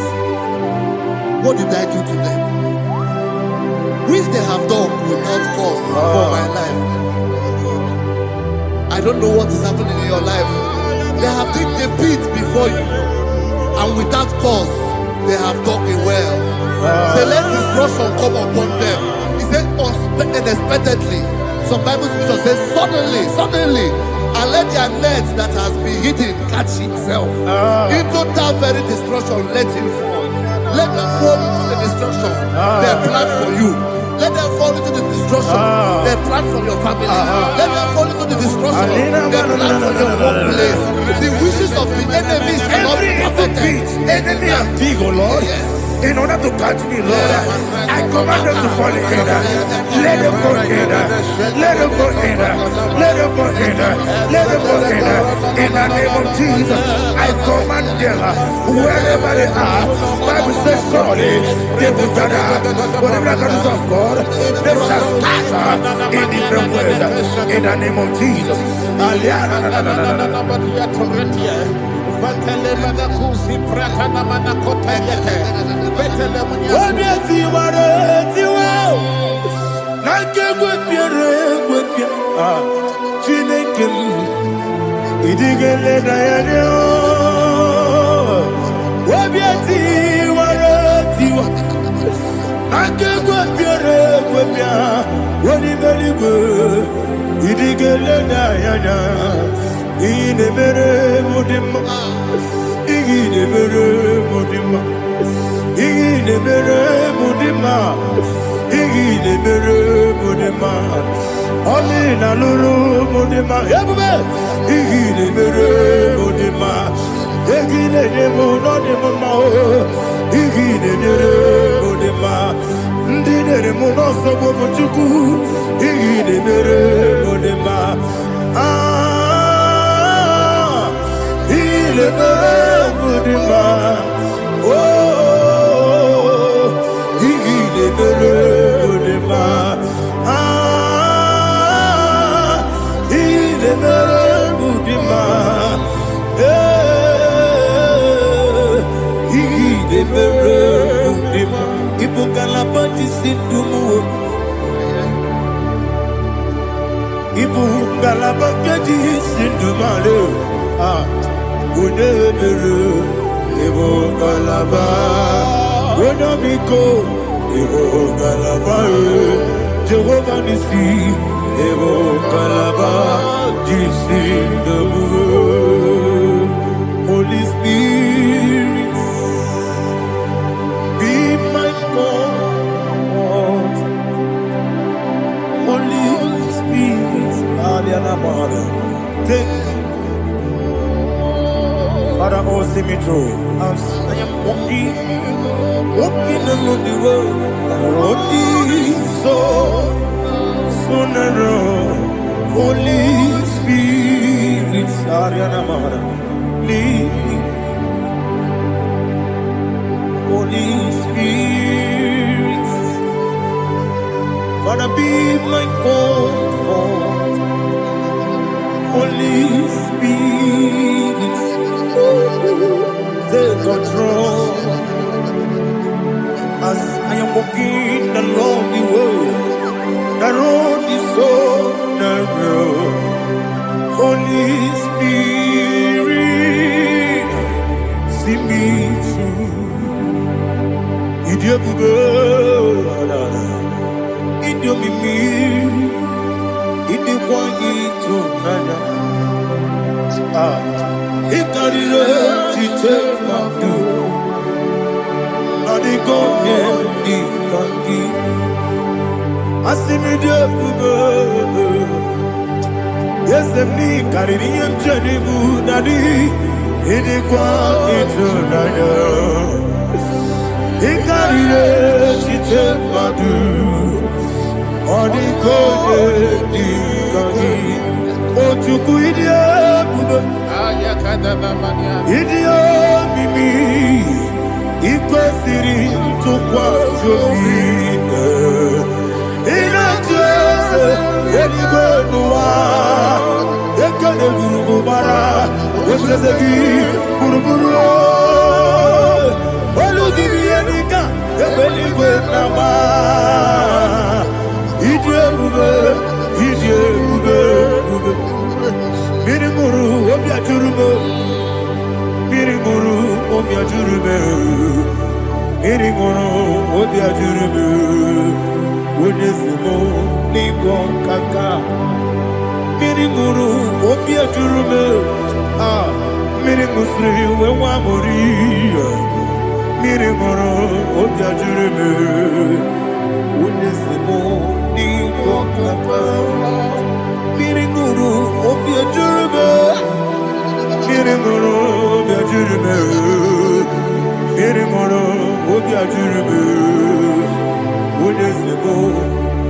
What did I do to them? Which they have done without cause for my life. I don't know what is happening in your life. They have digged a pit before you, and without cause they have done it well. Say, let destruction come upon them. He said, unexpectedly. Some Bible scripture says, suddenly, and let their net that has been hidden catch itself. Into that very destruction, let him fall. Let them fall into the destruction they plan for you. Let them fall into the destruction they plan for your family. Let them fall into the destruction they plan for your workplace. The wishes of the enemies cannot be perfected. Enemy and dig, oh Lord. Yes. In order to catch me, Lord, I command them to fall in. Let them fall in. Let them fall in. Let them fall in. Let them fall in. In the name of Jesus, I command them wherever they are. Bible says surely they will gather. Whatever the is of God, they shall scatter in different ways. In the name of Jesus. Jehovah Nissi, Evo Kalaba, Jesus the Moon. Holy Spirit, be my God. Holy Spirit, take Father, oh, see me through. I am walking along the road, and the road is so narrow. Holy Spirit, lead me. Holy Spirit, Father, be my comfort. Holy Spirit, take control as I am walking along the way. The road is so narrow. Holy Spirit, see me through. Idiabube, Idiomimi, Idikwanyito nana. Ikarire chite madu. konye ikangi asimide bube yesemi kariri yemcheni budadi idikwa itunanya ikarire chite madu onikonye ikangi otuku idie bube idie mimi ikwesiri ntụkwasị obi ịna-echeze eluigwe n'ụwa ekele gburugburu gbara ocheze gị gburugburu olu gị bụ ihe dịka ebe eluigwe na-agba ịdị ebube ịdị ebube ebube mmiri mụrụ obi ajụrụ m mmiri mụrụ obi ajụrụ m mmiri mụrụ obi ajụrụ m onye si m n'ịgọ nkaka mmiri mụrụ obi ajụrụ m mmiri mụsịrị uwe nwa mụrụ mmiri mụrụ obi ajụrụ m onye si m n'ịgọ nkaka mmiri mụrụ obi ajụrụ m mmiri mụrụ obi ajụrụ m mmiri mụrụ obi ajụrụ m onye si m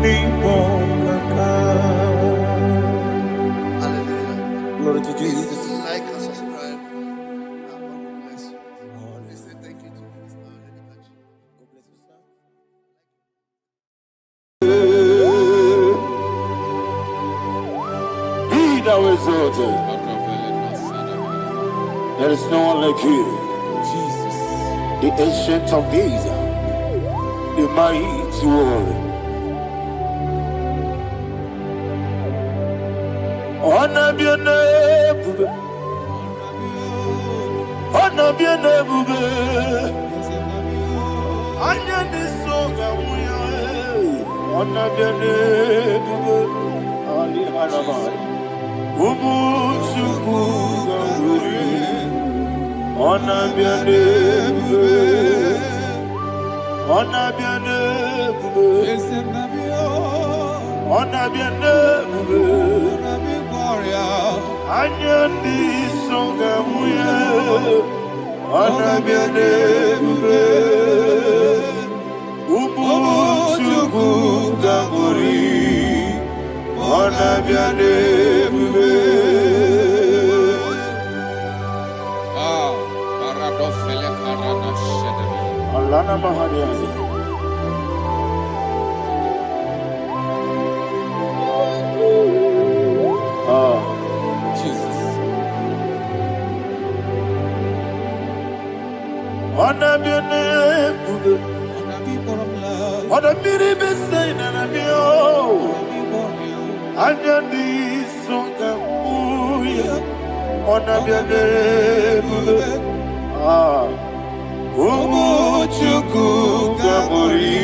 n'ịkpọ nkaka. Glory to Jesus. Like and subscribe. God bless you. We say thank you to Mr. Edikachi. God bless you, sir. Be thou exalted. There is no one like you, Jesus, the ancient of days, the mighty warrior. Honor be your name, honor be your name, honor this song, honor be your name, Ali Hanabai, Ubu Chukuga. Honor be your name, honor be your name, honor be your name, Anya di songa muye, honor be your name, Ubu chuku ganguri, honor be your name. Alana Mahadiazi. Jesus. Honor be your name, honor be the best sign and be all. Honor be songa muya, honor be your name. Umu chuku gaburi,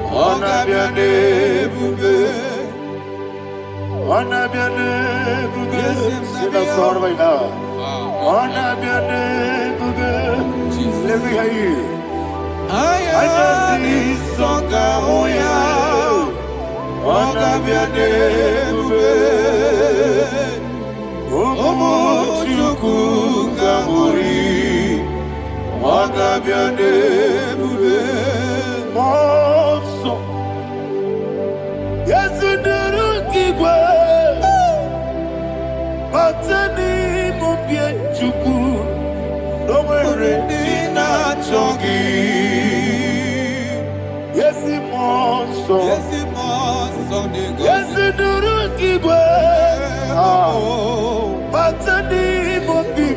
honor be your name, honor be your name. Sing a song right now. Honor be your name, let me hear you. Honor be songa moya, honor be your name. Umu chuku gaburi, honor be your name. Monso, yes, you do keep Batani mubie chuku, no mere dina chongi. Yes, monso, yes, you do keep Batani mubie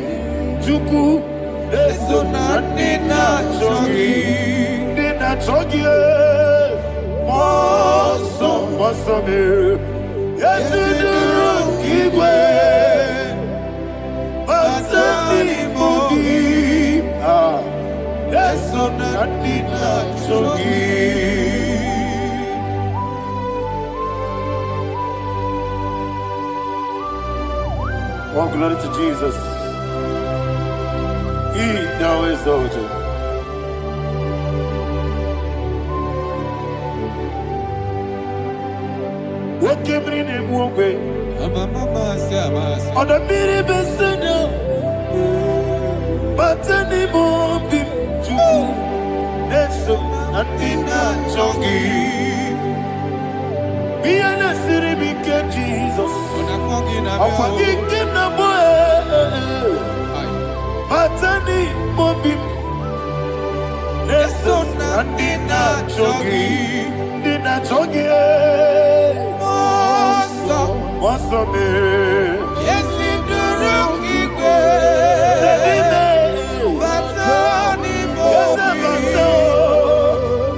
chuku. Eso na dina chongi, moso me. Yes, you do keep Batani mubie. Eso na dina chongi. Oh, glory to Jesus. He thou exalted. came in a walkway. On the mini bessenio, but anymore be to Neso and Dina Chogi. Be an city became Jesus. I'm forgetting the boy, but anymore be Neso and Dina Chogi. Dina Chogi. What's up, man? Yes, in the rookie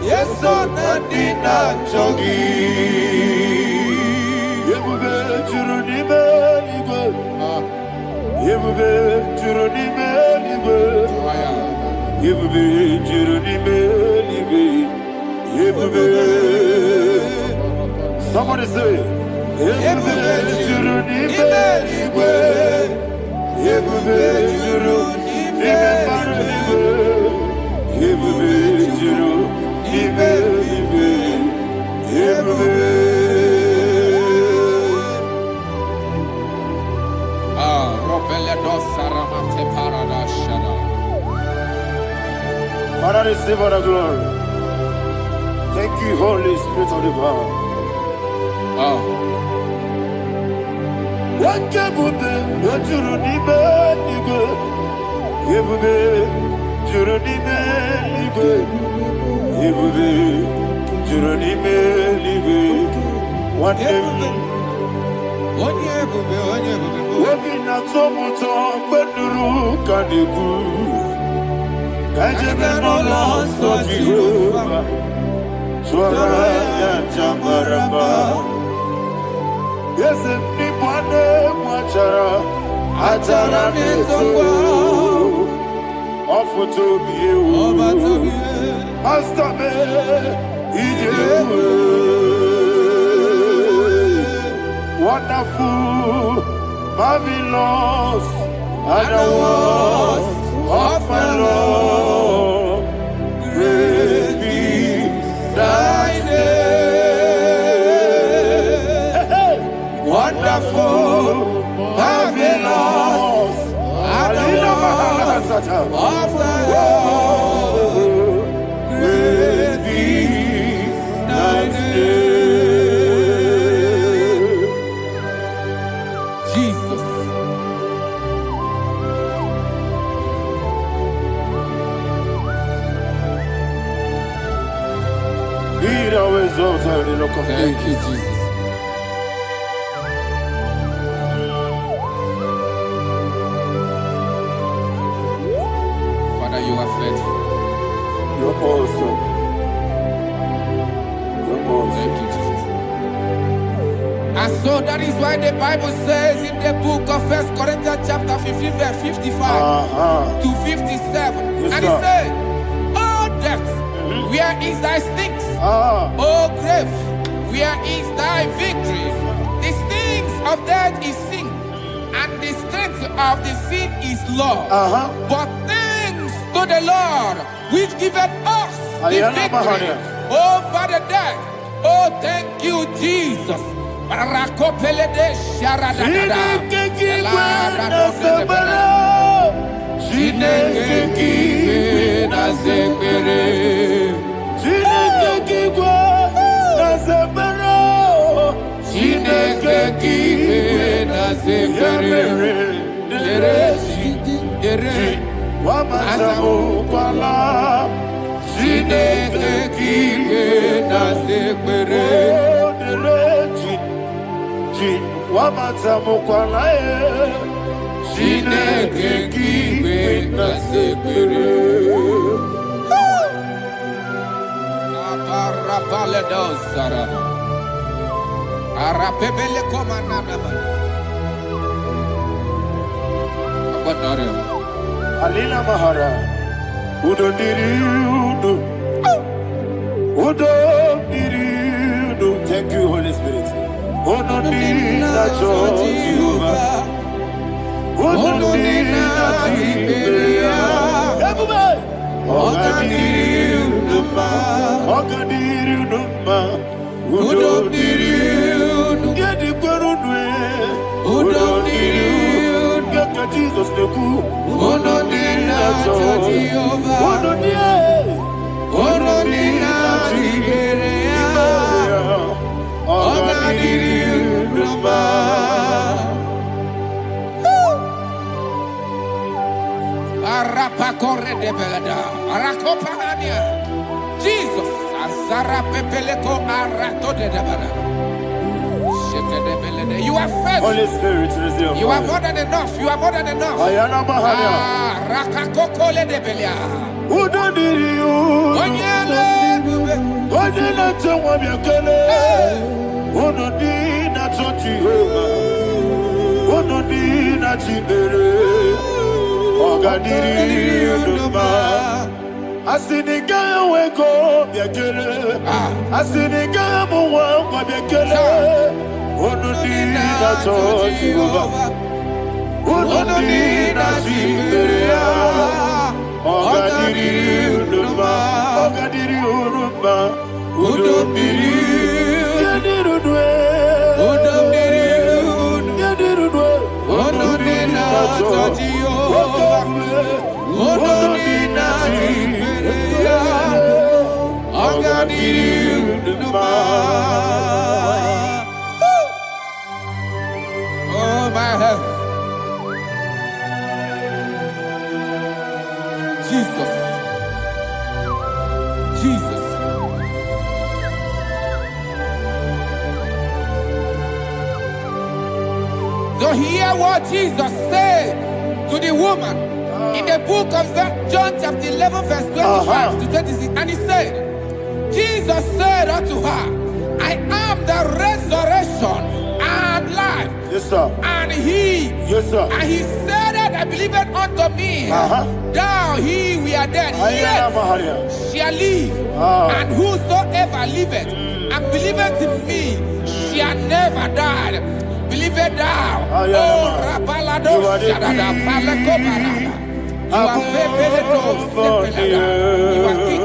yes, so Nadina Chogi. Yebube Juruni Beligo. Yebube Juruni Beligo. Yebube Juruni Beligo. Yebube. Somebody say. Yebube Juruni Beligo. Yebube Juruni Beligo. Yebube Juruni Beligo. Yebube. Father, receive all the glory. Thank you, Holy Spirit of the power. What can you do? What you need, you Working at so much but the rook and the good. I just no loss of Jehovah. Swara Jamaraba. Yes, if Nipane Wachara, Atara Neto, offer to be you. Master me, wonderful, marvelous, and the words of my Lord. Praise be thy name. Wonderful, marvelous, and the words of my Lord. Praise be thy name. Thank you, Jesus. Father, you are faithful. You're awesome. You're awesome. Thank you, Jesus. And so that is why the Bible says in the book of 1 Corinthians chapter 15, verse 55 to 57. Yes, and it says, "Oh death, where is thy stings? Oh grave, where is thy victory? The stings of death is sin, and the strength of the sin is law. But thanks to the Lord, which giveth us the victory over the death. Oh, thank you, Jesus." Alina Mahara, Udo Diriudo, Udo Diriudo. Thank you, Holy Spirit. Udo Dina Jehovah, Udo Dina Tiberia, everybody. Ogadiru Numa, Udo Diriudo. Jesus, Azara Pepeleko Arato de Dabara. You are faithful. Holy Spirit, receive. You are more than enough. You are more than enough. Rakakokole de Belia. Who don't need you? Onye na tewa biakele. Ono di na Jehovah. Ono di na Chibere. Ogadiri Uduma. Asiniga weko biakele. Asiniga muwa kwa biakele. Ono di na Jehovah. Ono di na Chibere. Ogadiri Uduma. Ogadiri Uduma. Udomiri. Yadirudwe. Udomiri. Yadirudwe. Onodina Jehovah. Onodina Chibereya. Ogadiri Uduma. Oh my head. Jesus. Jesus. So hear what Jesus said to the woman in the book of John chapter 11 verse 25 to 26. And he said, Jesus said unto her, I am the resurrection and life. Yes, sir. And he, yes, sir. And he said that I believed unto me, thou he we are dead, yet shall live. And whosoever liveth and believeth in me shall never die. Believe it thou. Oh, Rapalado, Shadada, Palaco Barada. You are You are king.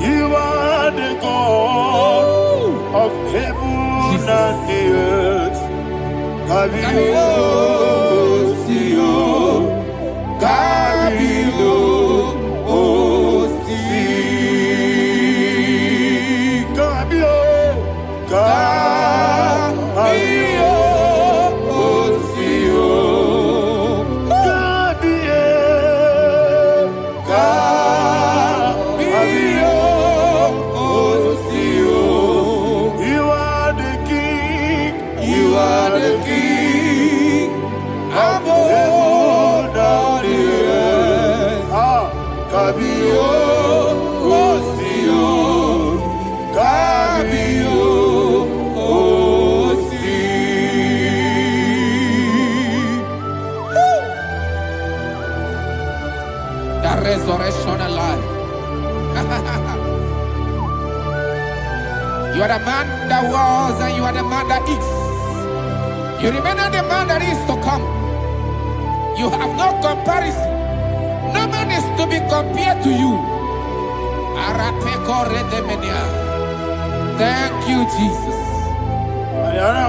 You are the God of heaven and the earth. Kabio, Sio, Kabio, Si, Kabio, resurrection and life. You are the man that was and you are the man that is. You remain the man that is to come. You have no comparison. No man is to be compared to you. Thank you, Jesus. Thank you,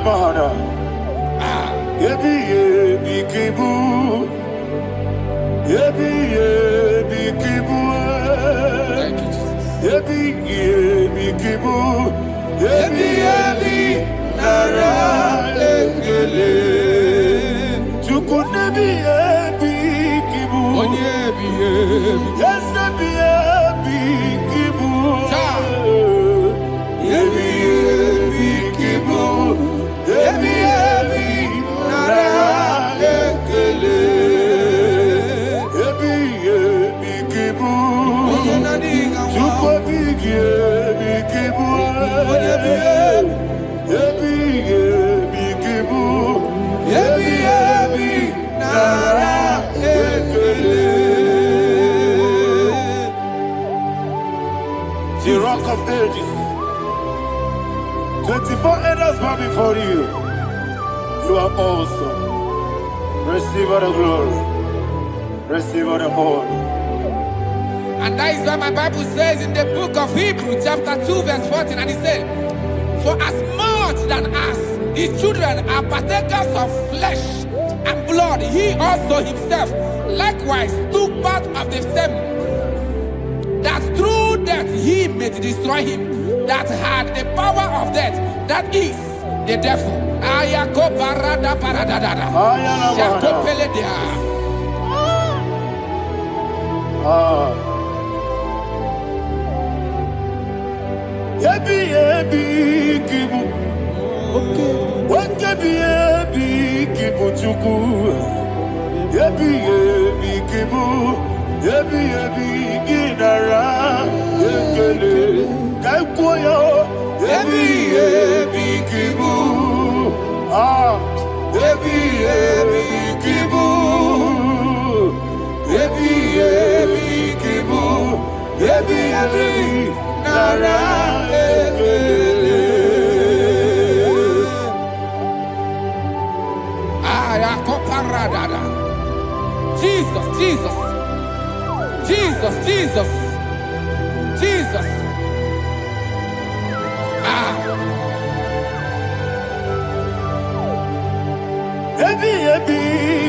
The Rock of Ages. 24 elders bow before you. You are awesome. Receive all the glory. Receive all the honor. And that is what my Bible says in the book of Hebrews chapter 2 verse 14. And it said, for as much than us, the children are partakers of flesh and blood, he also himself likewise took part of the same, that through death he may destroy him that had the power of death, that is the devil. Ayako parada paradada. Shako peledia. Yebi yebi kibu. Yebi yebi kibu chuku. Yebi yebi kibu. Yebi yebi ginara. Yekele kaikoyo. Yebi yebi kibu. Yebi yebi kibu. Yebi yebi kibu. Yebi yebi nara. Jesus, Jesus, Jesus, Jesus, Jesus. Ebi ebi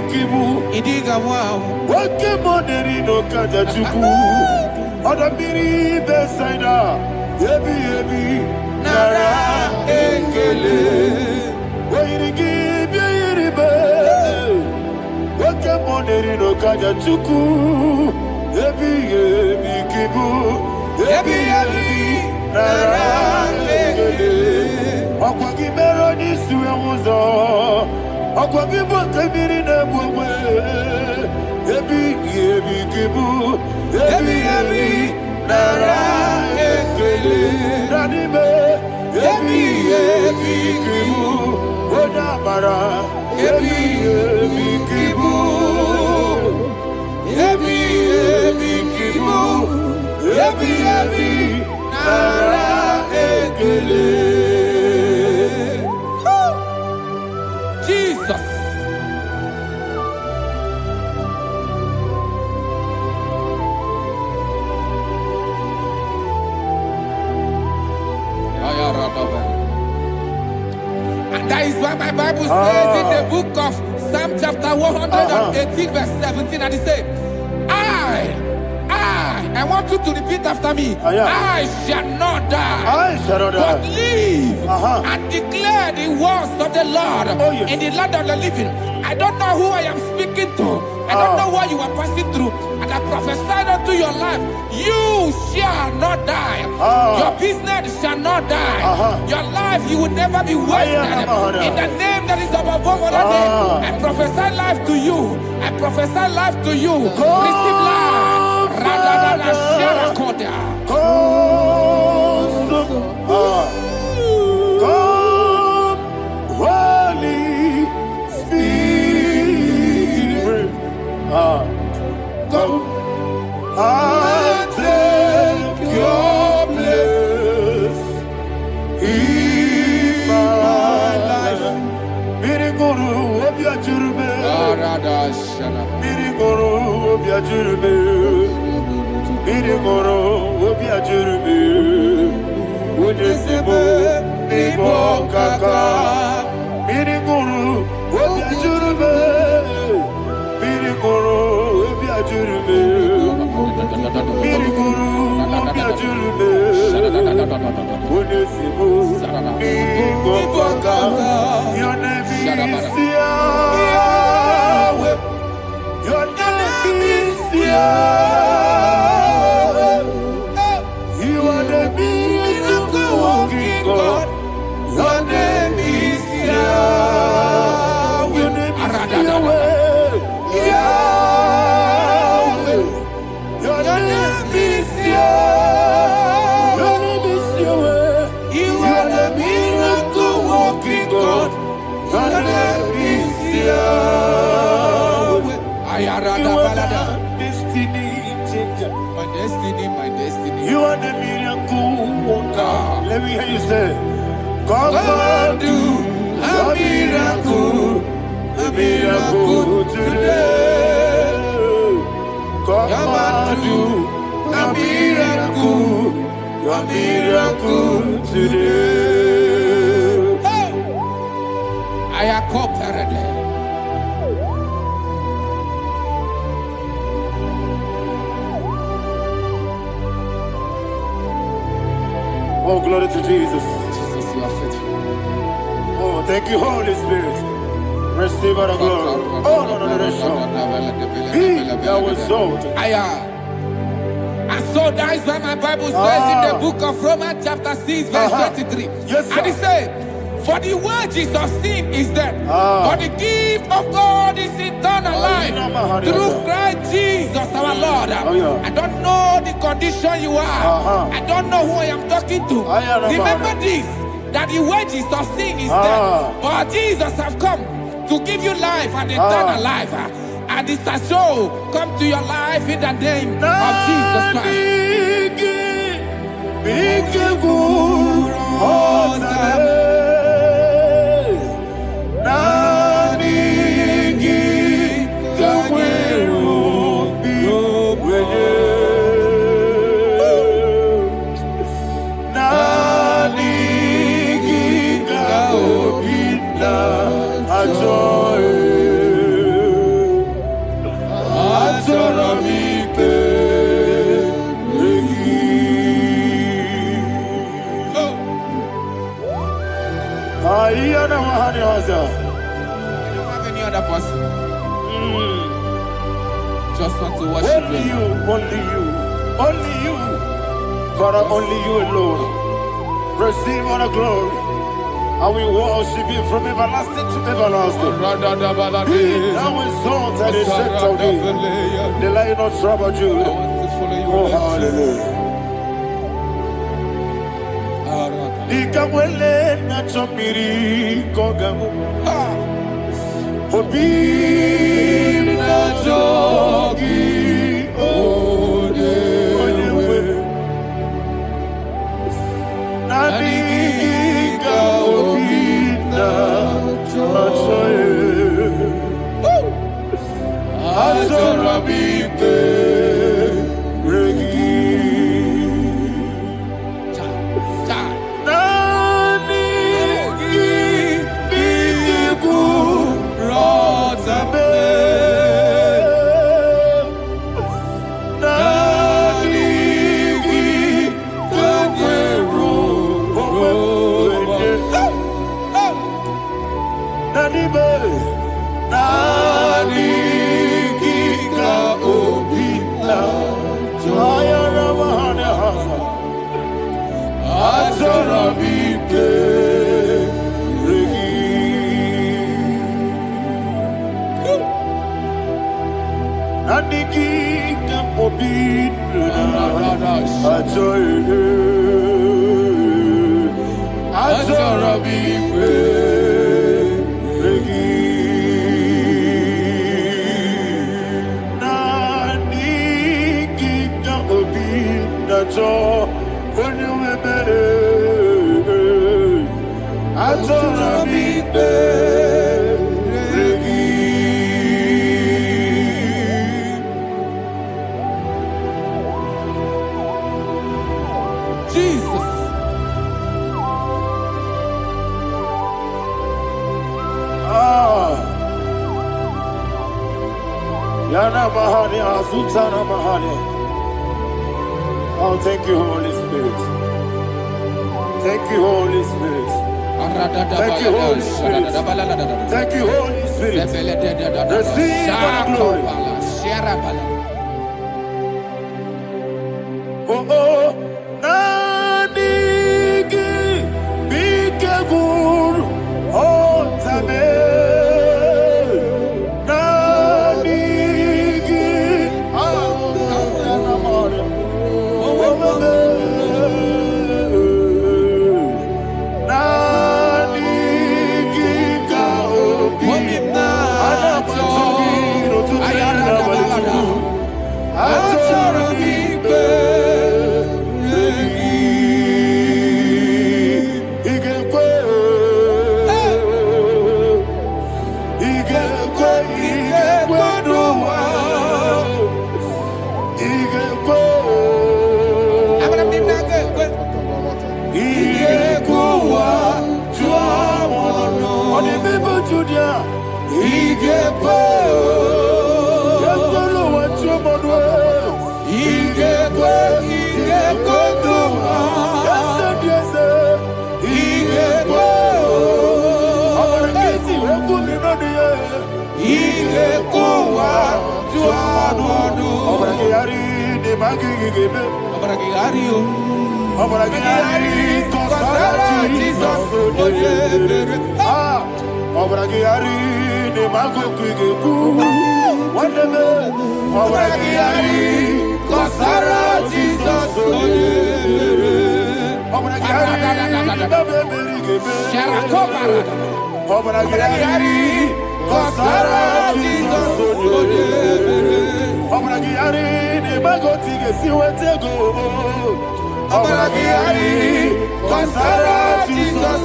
kibu. Idiga wow. Wake moneri no kaja chuku. Odamiri besaida. Ebi ebi nara ekele. Wairigi biiribe. Wake moneri no kaja chuku. Ebi ebi kibu. Ebi ebi nara ekele. Okwagi mero ni suwe muzo. Okwagi bote biri ne bwe. Ebi ebi kibu. Ebi ebi nara ekele. Nanime. Ebi ebi kibu. Odamara. Ebi ebi kibu. Ebi ebi kibu. Ebi ebi nara ekele. Jesus. And that is why my Bible says in the book of Psalm chapter 118 verse 17, and it says, I want you to repeat after me. I shall not die, but live and declare the words of the Lord in the land of the living. I don't know who I am speaking to. I don't know what you are passing through. And I prophesy unto your life, you shall not die. Your business shall not die. Your life, you will never be wasted. In the name that is above all other name, I prophesy life to you. I prophesy life to you. Receive life. Holy Spirit, come and take your place in my life. Miriguru obiajurube, miriguru obiajurube. Mirigoro obiajurube, unyesibo nibo kaka. Mirigoro obiajurube, mirigoro obiajurube, mirigoro obiajurube, unyesibo nibo kaka. Your name is Yahweh. Your name is Yahweh. Your name is Yahweh. Your name is Yahweh. Yahweh. Your name is Yahweh. Your name is Yahweh. You are the miracle working God. Your name is Yahweh. You are the destiny changer. My destiny, my destiny. You are the miracle worker. Let me hear you say, come and do a miracle today. Come and do a miracle today. Hey! I am cooperative. Oh, glory to Jesus. Jesus, you are faithful. Oh, thank you, Holy Spirit. Receive all the glory. Oh, no, Be thou exalted. And so that is why my Bible says in the book of Romans chapter 6 verse 23. Yes, sir. And it says, for the wages of sin is death, but the gift of God is eternal life through Christ Jesus our Lord. I don't know the condition you are. I don't know who I am talking to. Remember this, that the wages of sin is death, but Jesus have come to give you life and eternal life. And this shall come to your life in the name of Jesus Christ. I don't have any other person. Just want to worship only you, only you, only you. Father, only you alone. Receive all the glory. I will worship you from everlasting to everlasting. Be thou exalted and set of thee, the Lion of tribe of Judah. Oh, hallelujah. Ikawele na chomiri kogamu. Obi na jogi onewe. Nabika obi na choye. Atorabike regi. Oh, thank you, Holy Spirit. Thank you, Holy Spirit. Thank you, Holy Spirit. Thank you, Holy Spirit. Receive the glory. Oh, oh, Nadigi, Bikagur, oh, Tame. kuwa tuamodu. Obragiyari de magigebe. Obragiyari o. Obragiyari kosara Jesus. Ah, Obragiyari de magigebe. Wandebe. Obragiyari kosara Jesus. Obragiyari de magigebe. Sharakobara. Obragiyari kosara Jesus. Obragiyari de magotige siwetego. Obragiyari kosara Jesus.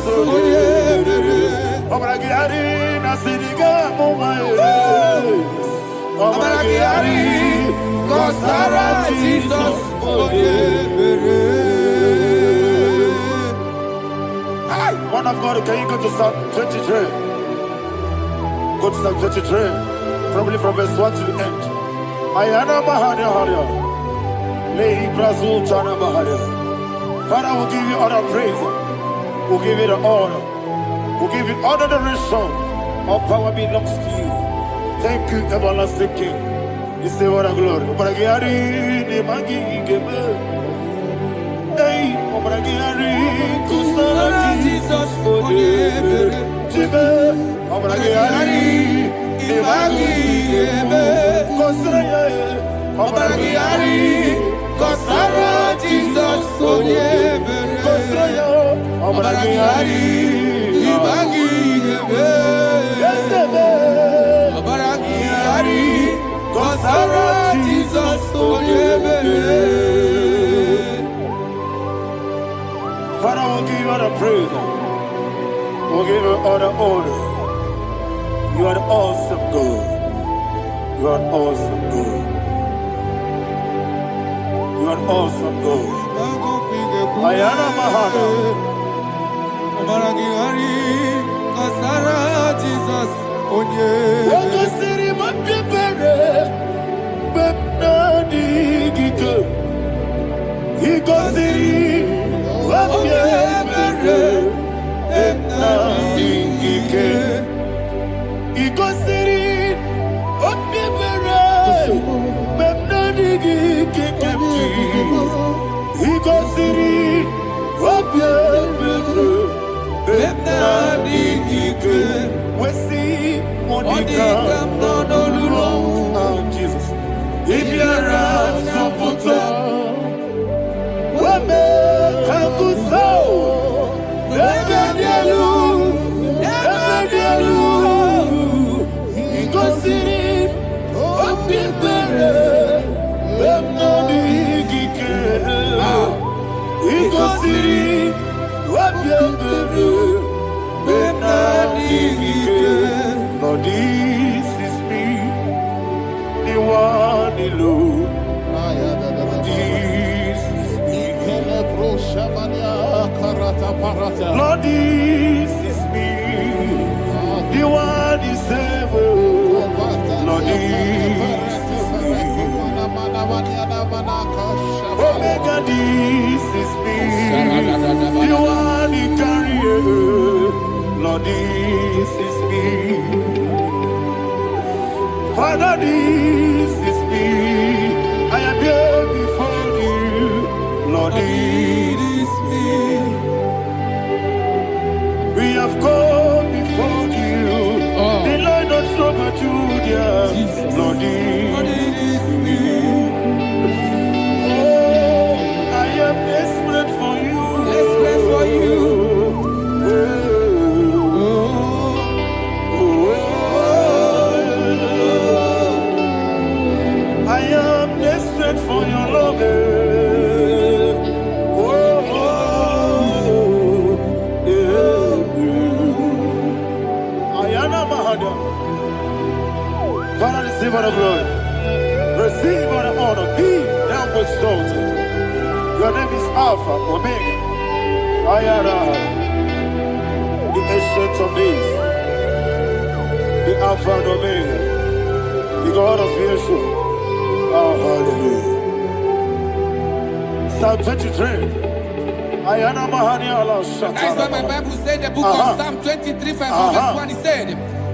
Obragiyari nasiriga mumaye. Obragiyari kosara Jesus. Man of God, can you go to Psalm 23? Go to Psalm 23, probably from verse 1 to the end. Ayana Maharia Haria. Lehi Brazil Chana Maharia. Father, we'll give you all the praise. We'll give you the honor. We'll give you all the adoration. All power belongs to you. Thank you, everlasting King. You say what a glory. Obragiyari de magi gebe. Hey, Obragiyari kusara Jesus forever. Jibe, Obragiyari de magi gebe. Kusara, Obragiyari kusara Jesus forever. Kusara, Obragiyari de magi gebe. Yesebe, Obragiyari kusara Jesus forever. Father, we'll give you all the praise. We'll give you all the honor. You are the awesome God. You are an awesome God. You are an awesome God. Ayana Mahana. Obragiyari kasara Jesus onye. Wakasiri mapipere. Bepnadi gike. Ikosiri. Jesus. If you're Lord, this is me, the one alone. This is me. Lord, this is me, the one is ever. Lord, this is me. Omega, this is me, the one in carrier. Lord, this is me. Father, this is me. I am here before you. Lord, this is me. We have come before you. The Lord not struck at you, dear. Lord, this is me. Oh, I am desperate for you. Desperate for you. I am desperate for your love. Ayana Mahada. Father, receive all the glory. Receive all the honor. Be thou exalted. Your name is Alpha, Omega. Ayana. The ancient of days. The Alpha and Omega. The God of Yeshua. Oh, hallelujah. Psalm 23. Ayana Mahani Allah Shata. That's what my Bible said, the book of Psalm 23, verse 1, it said,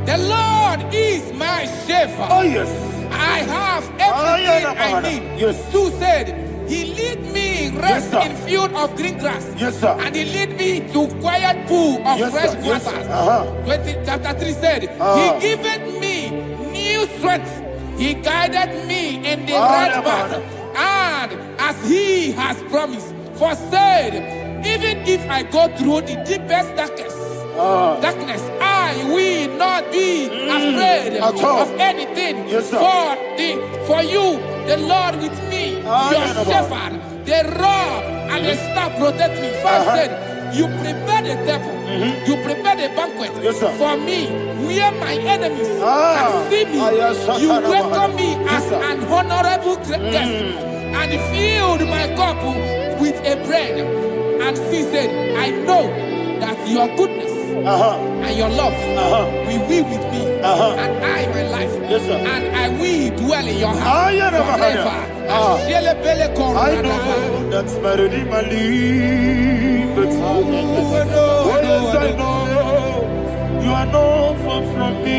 The Lord is my shepherd. Oh, yes. I have everything I need. Yes. 2 said, He lead me rest Yes, in field of green grass. Yes, sir. And He lead me to quiet pool of Yes, fresh sir. Yes, waters. sir. Chapter 3 said, He giveth me new strength. He guided me in the right path. And as He has promised, for said, even if I go through the deepest darkness, I will not be afraid of anything. Yes, sir. For you, the Lord with me, your shepherd, the rod and the staff protect me. 5 said, you prepare the table, you prepare the banquet for me, where my enemies can see me. You welcome me as an honorable guest, and filled my cup with a bread. And she said, I know that your goodness and your love will be with me, and I, my life, and I will dwell in your house forever. I know that's my Redeemer liveth. Oh, yes, I know you are not far from me.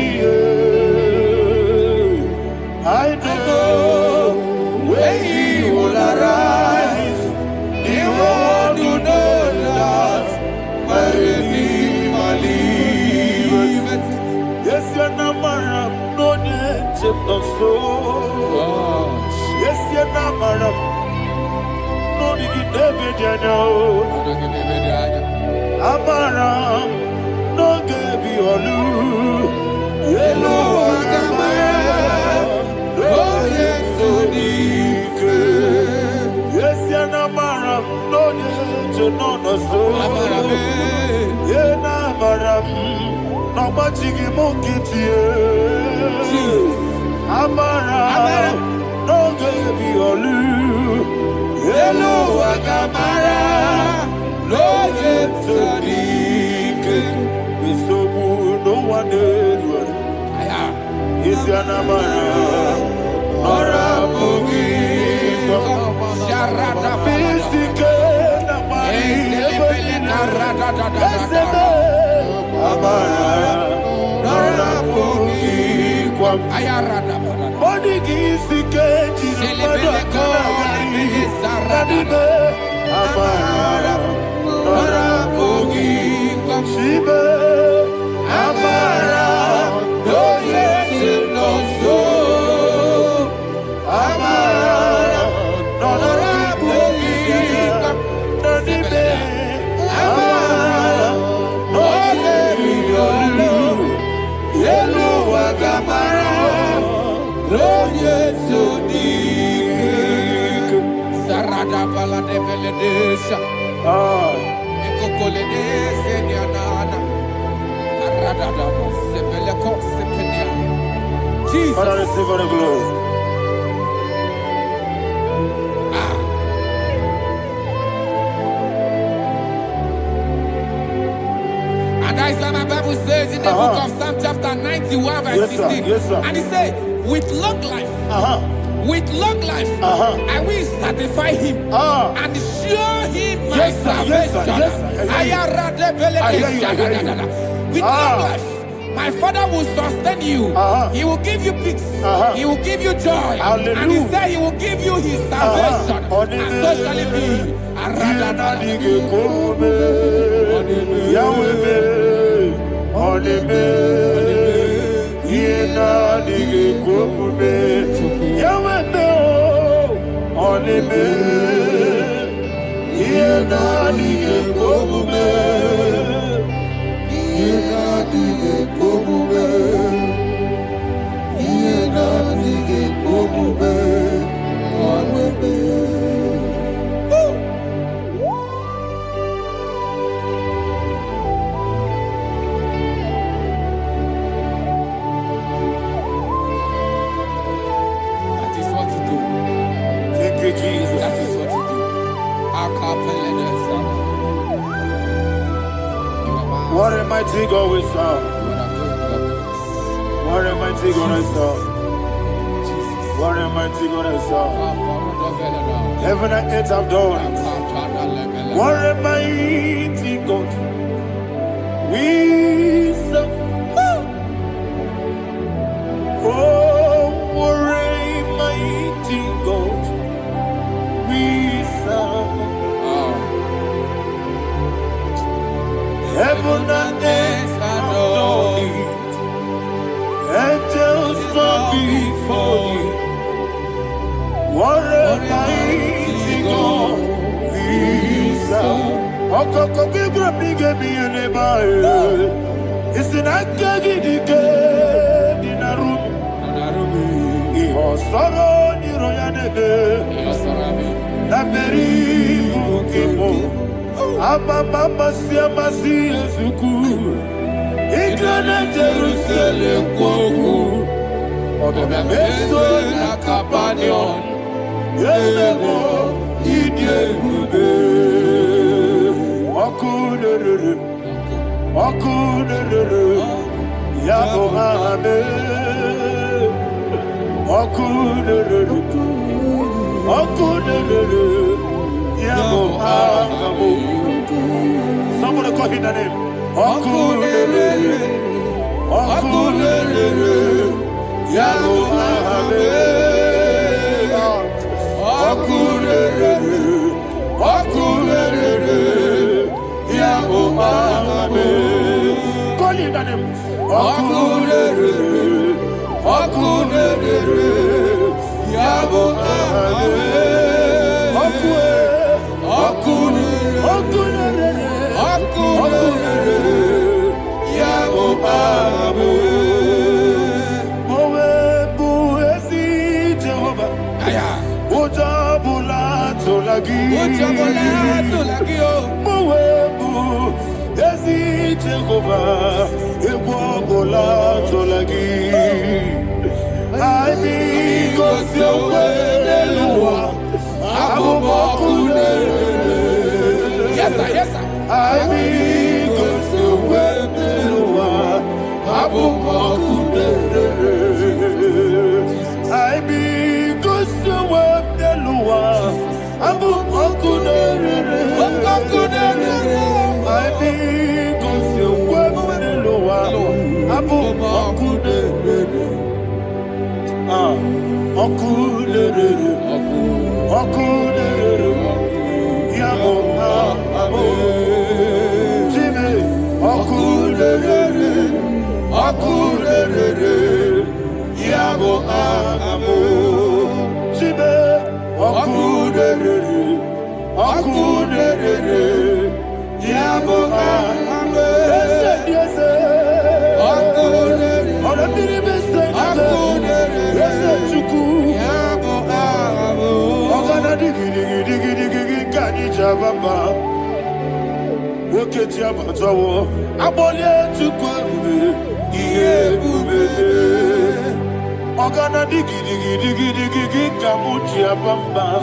I know when He will arise, He will do that my Redeemer liveth. Yes, you're not my no need to so. Yes, you're not my no need to know. Amara, no give you a loo. Yellow, oh, yes, so deep. Yes, you're not my no need to know. So, yeah, Namaram, no much you won't get you. Amara, no give you a loo. Hello, Agamara, no yet so deep. It's so good, no one did. It's your Namara, or a boogie. Sharada, Bisic, Amara, or a boogie. Ayarada. Body gives the cage in the Amara, Nora Bogi, Shiba, Amara, no yet no so. Amara, Nora Bogi, Nodibe, Amara, no yet Yellow Agamara. Oh, yes, so deep. Sarada Balade Beledesha. Ecocoledese, Nianana. Arada Sebeleco Sepenia. Jesus. Father, receive the glory. And that's what my Bible says in the book of Psalm chapter 91 verse 16. And he said, with long life, I will satisfy him and show him my salvation. With long life, my Father will sustain you. He will give you peace. He will give you joy. Hallelujah. And he said he will give you his salvation. And so shall it be. Yena dige kume, yawete o, onime. Yena dige kume, yena dige kume, yena dige kume, onime. Jesus. That is what you do. What a mighty God we serve. What a mighty God I serve. What a mighty God I serve. Heaven and earth have done it. What a mighty God we serve. Heaven and earth adore thee. Angels bow before thee. What a mighty God we serve. Okoko bigro bige bi ene ba e. Isina kagi dike dinaru. Iho soro ni royanebe. La meri bukimo. Ababa masia masi ezuku. Igrana Jerusalem koku. Obebe meso na kapanion. Yelemo idye gube. Okunere. Okunere. Yabo hame. Okunere. Okunere. Yabo hame. Somebody call him the name. Okunere. Okunere. Yabo hame. Okunere. Okunere. Yabo hame. Call him the name. Okunere. Okunere. Yabo hame. Yes, sir. Yes, sir.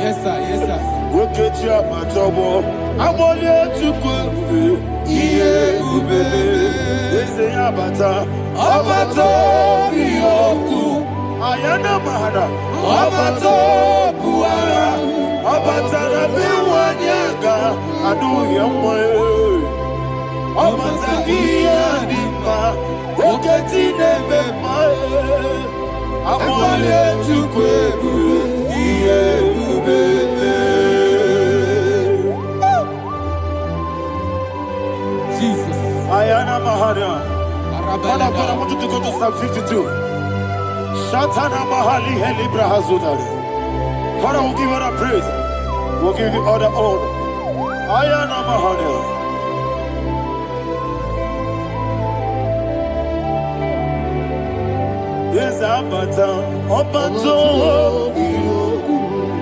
Yes, sir. Yes, sir. Ayana mahana, abato buara, abatana biwanyaga, adu yamwe, abatagia dimba, oketine bemae, amale chukwebu, iye ubebe. Jesus. Ayana mahana. Father, I want you to go to Psalm 52. Shatana Mahali Helibra Hazudari. Father, we'll give you all the praise. We'll give you all the honor. Ayana Mahali. Yes, Abata. Obato.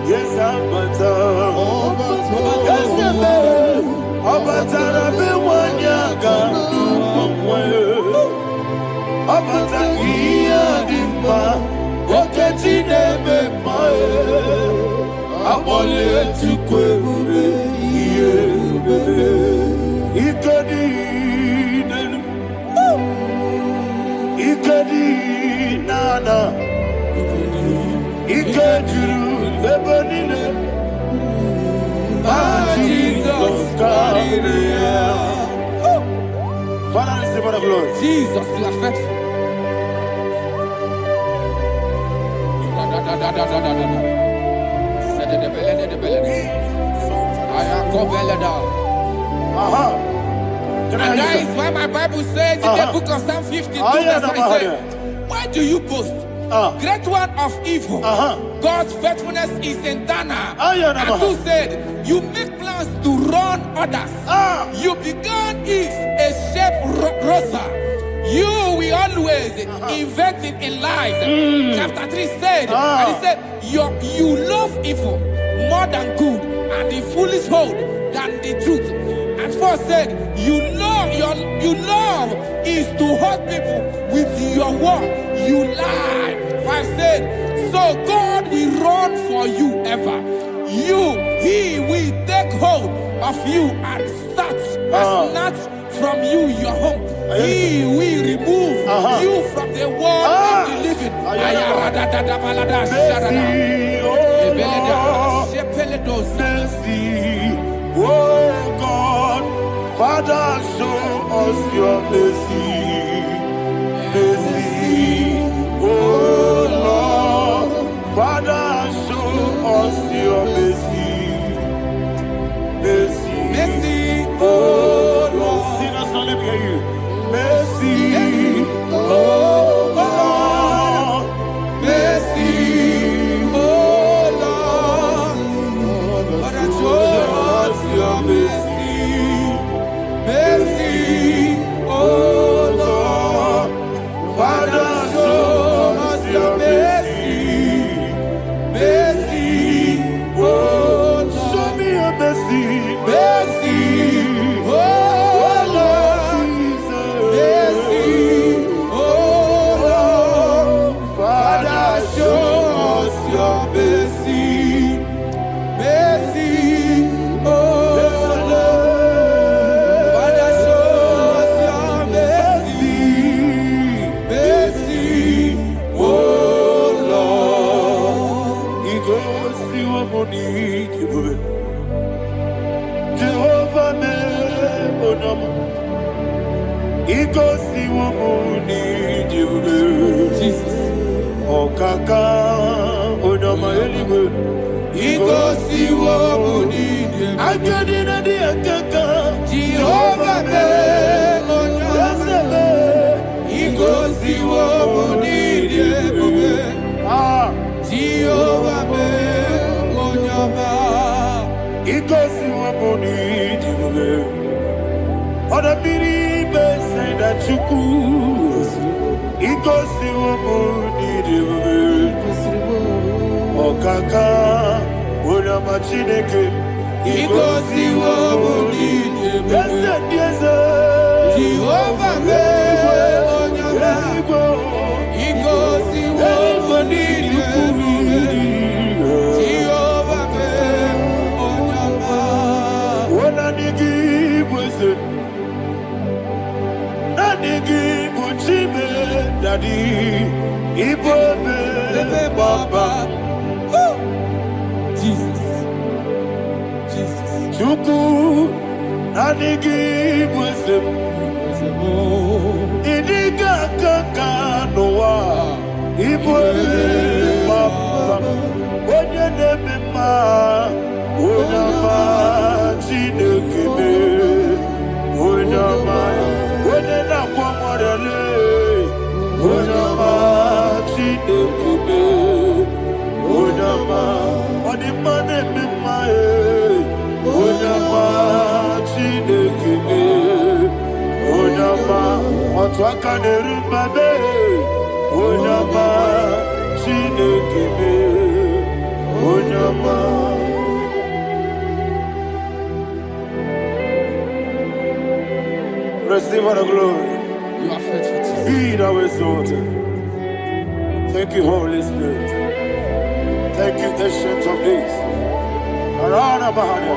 Yes, Abata. Yes, Abata. Rabe Wanyaga. Abata iya dimba, oketine bemae, abole chukwebube iye ubebe, ikedi nenu, ikedi nana, ikediru lebenile, Jesus carriera. Father, receive all the glory. Jesus, you are faithful. And that is why my Bible says in the book of Psalm 52, verse 3 says, why do you boast? Great one of evil. God's faithfulness is eternal. And 2 said, you make plans to run others. You began is a shape rosa. You will always invent it in lies. Chapter 3 said, and he said, you love evil more than good, and the foolish hold than the truth. And 4 said, you love is to hurt people with your word. You lie. 5 said, so God will run for you ever. He will take hold of you and snatch from you your home. He will remove you from the world of the living. Oh God, Father, show us your mercy. Mercy, oh Lord, Father, show us your mercy. Mercy, mercy, oh Lord. Sinners, let me hear you. Mercy, oh Lord. Mercy, oh Lord. Father, show us your mercy. Mercy, oh Lord. Father, show us your mercy. Mercy, oh Lord. Show me your mercy. Mercy, oh Lord. Mercy, oh Lord. Father, show us your mercy. Mercy, oh Lord. Father, show us your mercy. Mercy, oh Lord. He goes to a money. Jehovah me onama. He goes to a money. Jesus. Oh kaka onama anyway. He goes to a money. I get in a dear kaka. Jehovah me onama. He goes to a money. Jehovah me onama. He goes to a money. Other people say that you could. He goes to a money. Oh kaka, onama chineke. He goes to a money. Yes, Jehovah me onama. He goes to a money. Jehovah me onama. When I give was it? Daddy, Ibobe, Baba, Jesus, Chuku, Nanigi, Wisdom, Idiga Kaka, Noah, Ibobe, Baba, when your name is Ma, Unama, Chineke, Unama, when you're not one Onama, Chineke, Onama, on the money be my Onama, Chineke, Onama, on Twakane Babe, Onama, Chineke, Onama. Receive all the glory. You are faithful, Jesus. Be thou exalted. Thank you, Holy Spirit. Thank you, Ancient of Days. Arana Bahana.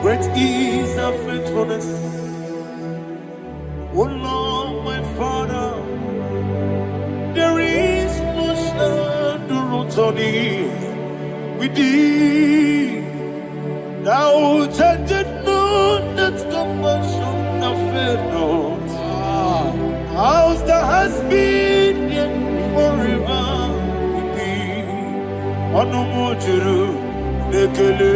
Great is our faithfulness. Oh Lord, my Father, there is no shadow on thee. With thee, thou judgest not that compassion of faith not. House that has been yet forever with thee. Onomojuru nekele.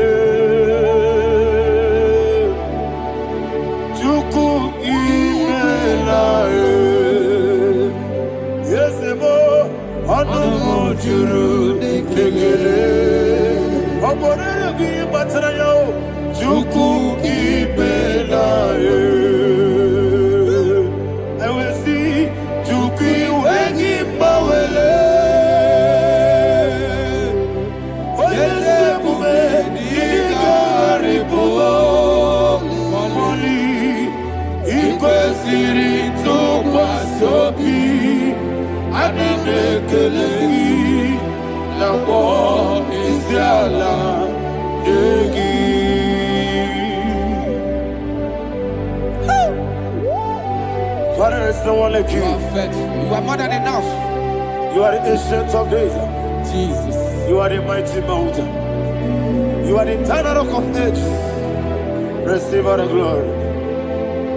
Chuku juru n'ikekele. Oborere gị gbatara ya o, Chukwu ibela e. Ewesi Chukwu iwe gị gbawele. Onye ezi omume dịka arịbụba ọmọli, ikwesịrị ntụkwasị obi. Adị m ekele gị na mkpọ isi ala nye gị. Father, there is no one like you. You are faithful. You are more than enough. You are the ancient of days. Jesus. You are the mighty mountain. You are the eternal rock of ages. Receive all the glory.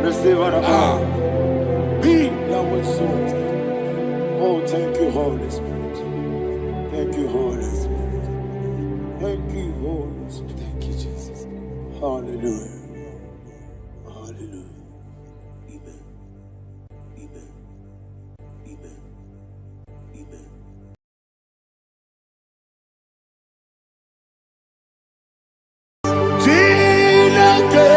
Receive all the honor. Be thou exalted. Oh, thank you, Holy Spirit. Thank you, Holy Spirit. Thank you, Holy Spirit. Thank you, Jesus. Hallelujah. Hallelujah. Amen. Amen. Amen. Amen. Chineke,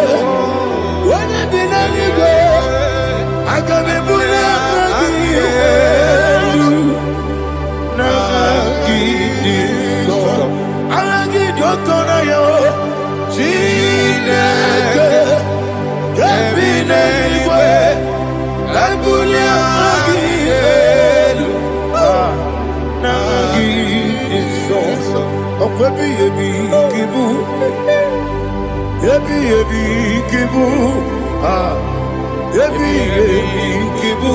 onye bi n'eluigwe, aga m ebuli aka gị elu, n'aha gị dị nsọ. Aha gị dị oke ọnụahịa o, Chineke, nke bi n'eluigwe, ka m bulie aka gị elu, n'aha gị dị nsọ. Ọkwa ebighị ebi gị bụ, ebighị ebi gị bụ, ebighị ebi gị bụ,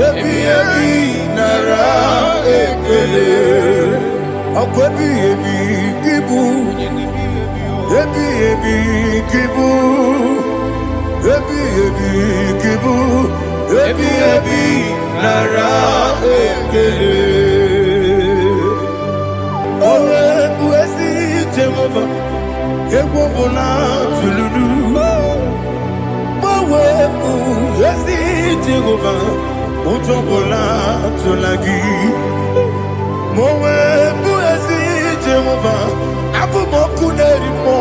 ebighị ebi nara ekele. Ọkwa ebighị ebi gị bụ, ebighị ebi gị bụ, ebighị ebi gị bụ, ebighị ebi nara ekele. Onye bụ ezi Jehova, egwu ọbụla tụlụrụ. Onye bụ ezi Jehova, ụjọ ọbụla tụla gị. Onye bụ ezi Jehova, abụ m ọkụ na-eri mmụọ.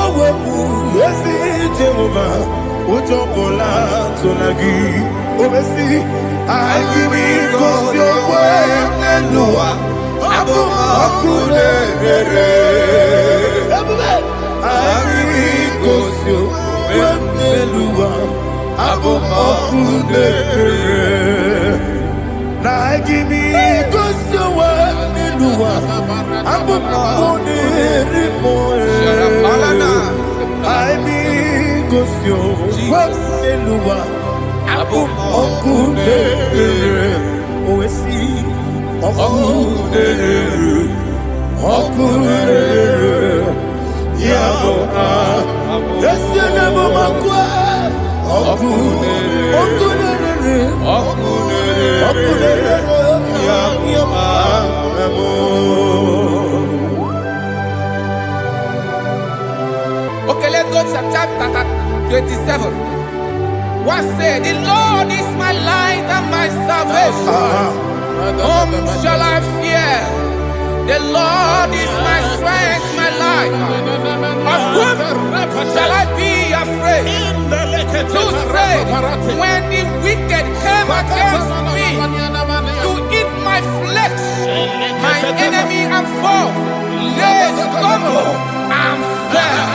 Onye bụ ezi Jehova, ụjọ ọbụla tụla gị. Omesi anyị gosi onwe n'elu ụwa, abụ m ọkụ na-ere. Anyị gosi onwe n'elu ụwa, abụ m ọkụ na-ere. Na anyị gosi onwe n'elu ụwa, abụ m ọkụ na-eri mmụọ. Anyị gosi onwe n'elu ụwa, abụ m ọkụ na-ere. Owesi ọkụ na-ere, ọkụ na-ere. Ya bụ esi na bụ makwa ọkụ na-ere, ọkụ na-ere, ọkụ na-ere, ọkụ na-ere. Ya bụ Okay, let's go to chapter 27. What said? The Lord is my light and my salvation. Whom shall I fear? The Lord is my strength, my life. Of whom shall I be afraid? To say, when the wicked came against me to eat my flesh, my enemy and foe, they stumble and fell.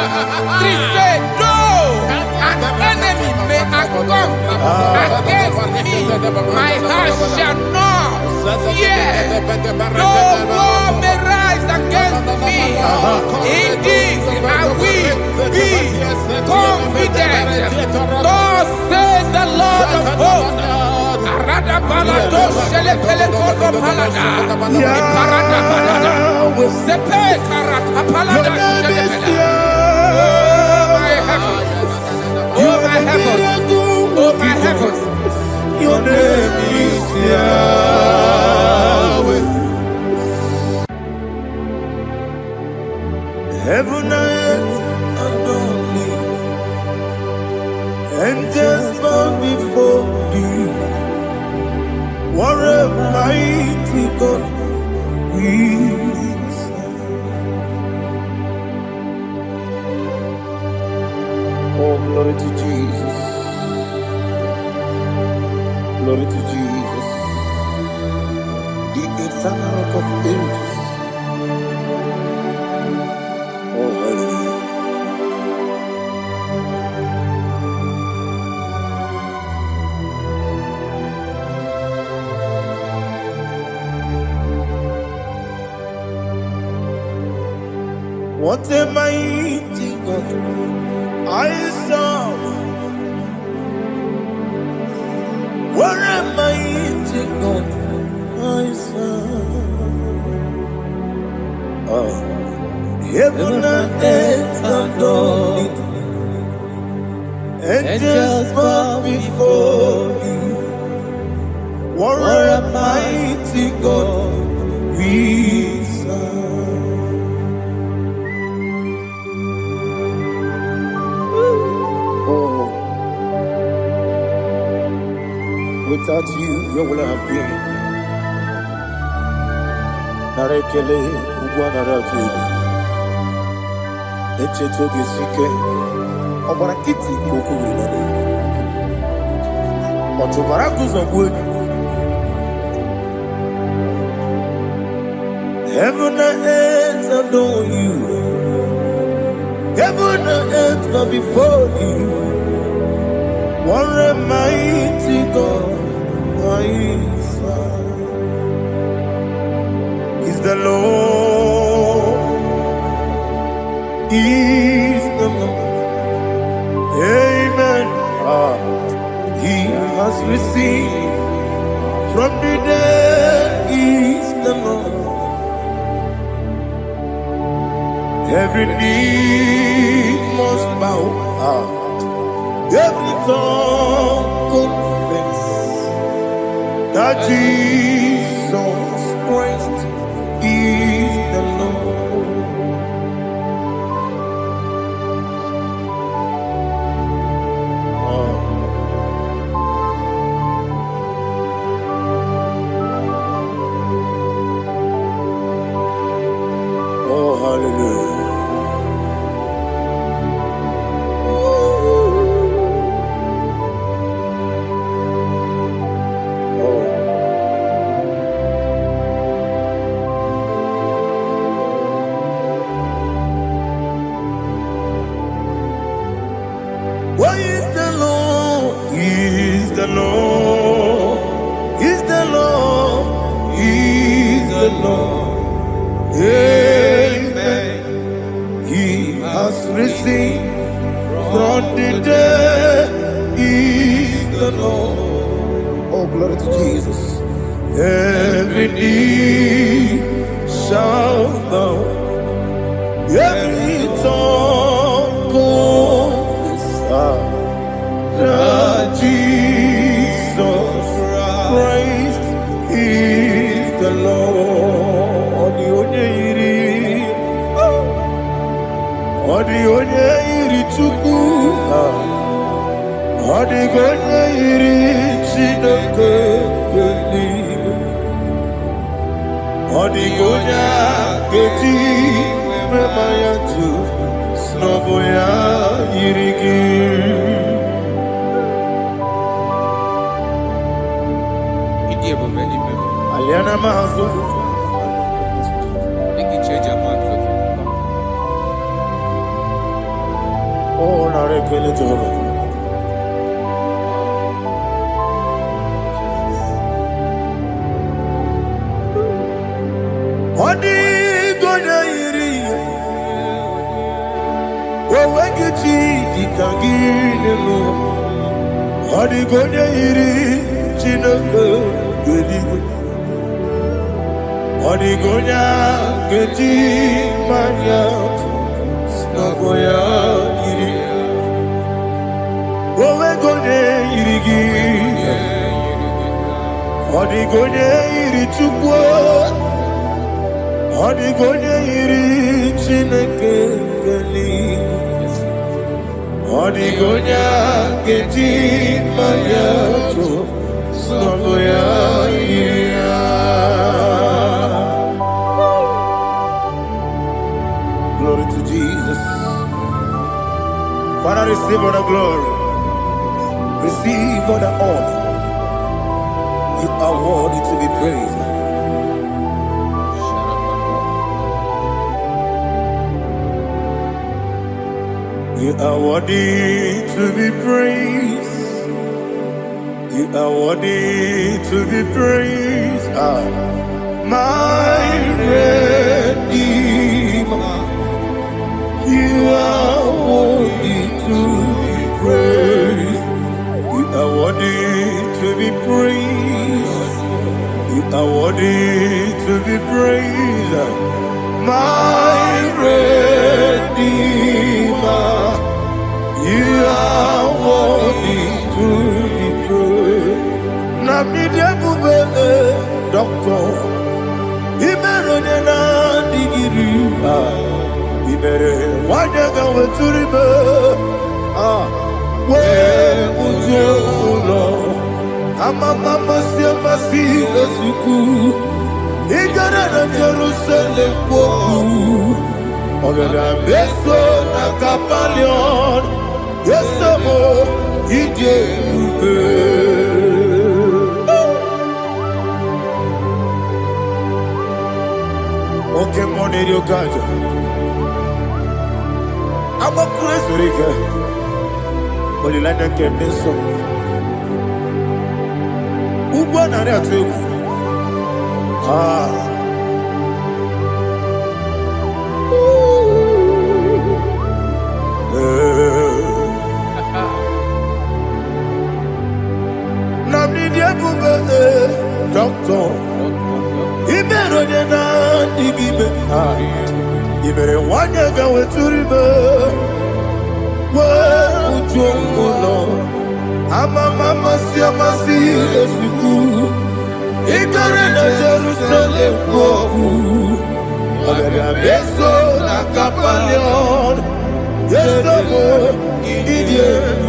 Three said, though an enemy may have come against me, my heart shall not fear. Though war may rise against me, in this I will be confident. Thus says the Lord of hosts. Arada balado shele pele kodo palada. Iparada balada. Sepe karata palada shele pele. Oh my heavens. Oh my heavens. Oh my heavens. your name is Yahweh. Heaven and earth adore me, angels bow before thee. What a mighty God we serve. Oh, glory to Jesus. Glory to Jesus. The eternal rock of ages. Oh, hallelujah. What a mighty God I serve. What a mighty God I serve. Oh. Heaven and earth adore it. Angels bow before you. What a mighty God we serve. Without you, where would I have been? Narekele, Ugwanaratu, Echetoge Sike, Obarakiti, Kokuri, Otobarakus of wood. Heaven and earth adore you. Heaven and earth bow before you. What a mighty God I serve. Is the Lord, is the Lord. Amen. He has received from the dead, is the Lord. Every knee must bow. Every tongue confess that Jesus Christ is the Lord. Oh, hallelujah. Why is the Lord? Is the Lord? Is the Lord? Is the Lord? Amen. He has risen from the dead. Is the Lord? Oh, glory to Jesus. Every knee shall bow. Every tongue confess that Jesus Christ is the Lord. Odi onye iri Chukwu, odi onye iri Chineke eluigwe, odi onye keji mema ya tu snobo ya iri gị. Aliana mazo. Oh, narekele Jehovah. Odi gonya iri, owegichi dikagine mo. Odi gonya iri, Chineke eluigwe. Odi gonya keji manya snogo ya iri. Owe gonya iri gi. Odi gonya iri Chukwu. Odi gonya iri Chineke eluigwe. Odi gonya keji manya snogo ya iri. Receive all the glory. Receive all the honor. You are worthy to be praised. You are worthy to be praised. You are worthy to be praised. My Redeemer. You are worthy to be praised. You are worthy to be praised. You are worthy to be praised. My Redeemer. You are worthy to be praised. Nabidebube, Doctor. Imeronena digiri. Ibere wanyaga weturibe. We ujo ulo. Amama siamasi esuku. Igara na Jerusalem poku. Ogada beso na kapalion. Yesamo ije ube. Okay, money you got. I'm a crazy guy. Only like that can be so. Who won on that too? Doctor, he better than I give. You better want to go to river. Where would you go? I'm a mama, see a massy, as you do. Ignorant of Jerusalem, go. Beso na kapalion. Yes, idiot.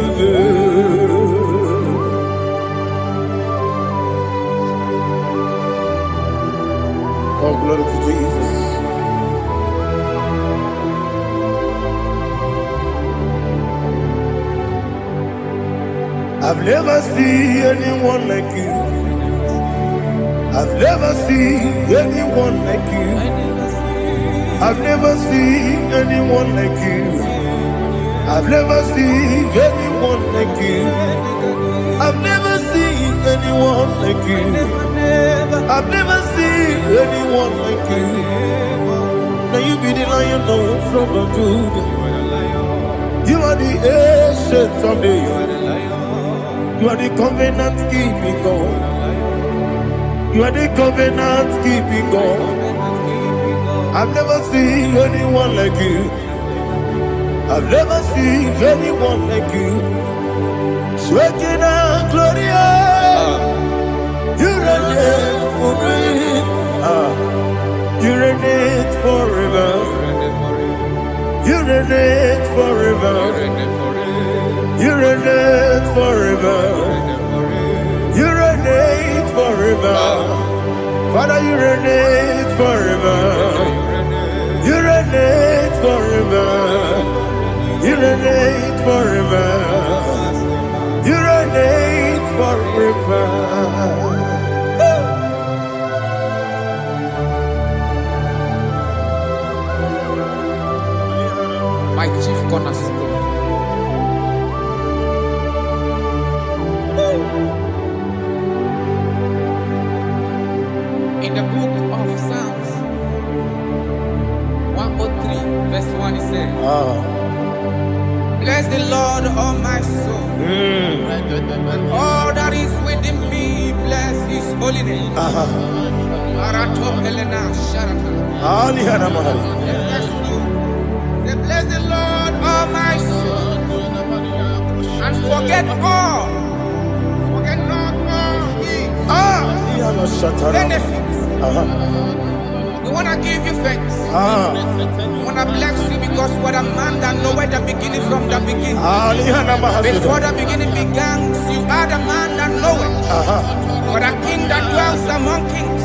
Oh, glory to Jesus. I've never seen anyone like you. I've never seen anyone like you. I've never seen anyone like you. I've never seen anyone like you. I've never seen anyone like you. I've never seen anyone like you. Now you be the lion from the Judah. You are the ancient of days. You are the covenant keeping God. You are the covenant keeping God. I've never seen anyone like you. I've never seen anyone like you. Shaking and glorious. You reign for me. You reign forever. You reign forever. You reign forever. You reign forever. Father, you reign forever. You reign forever. You reign forever. You reign forever. My chief cornerstone. In the book of Psalms 103 verse 1 it says, bless the Lord, all my soul, and all that is within me, bless his holy name. Bless the Lord, all my soul, and forget not all his benefits. We want to give you thanks. We want to bless you because what a man that knoweth the beginning from the beginning. Before the beginning began, you are the man that knoweth. You are the king that dwells among kings.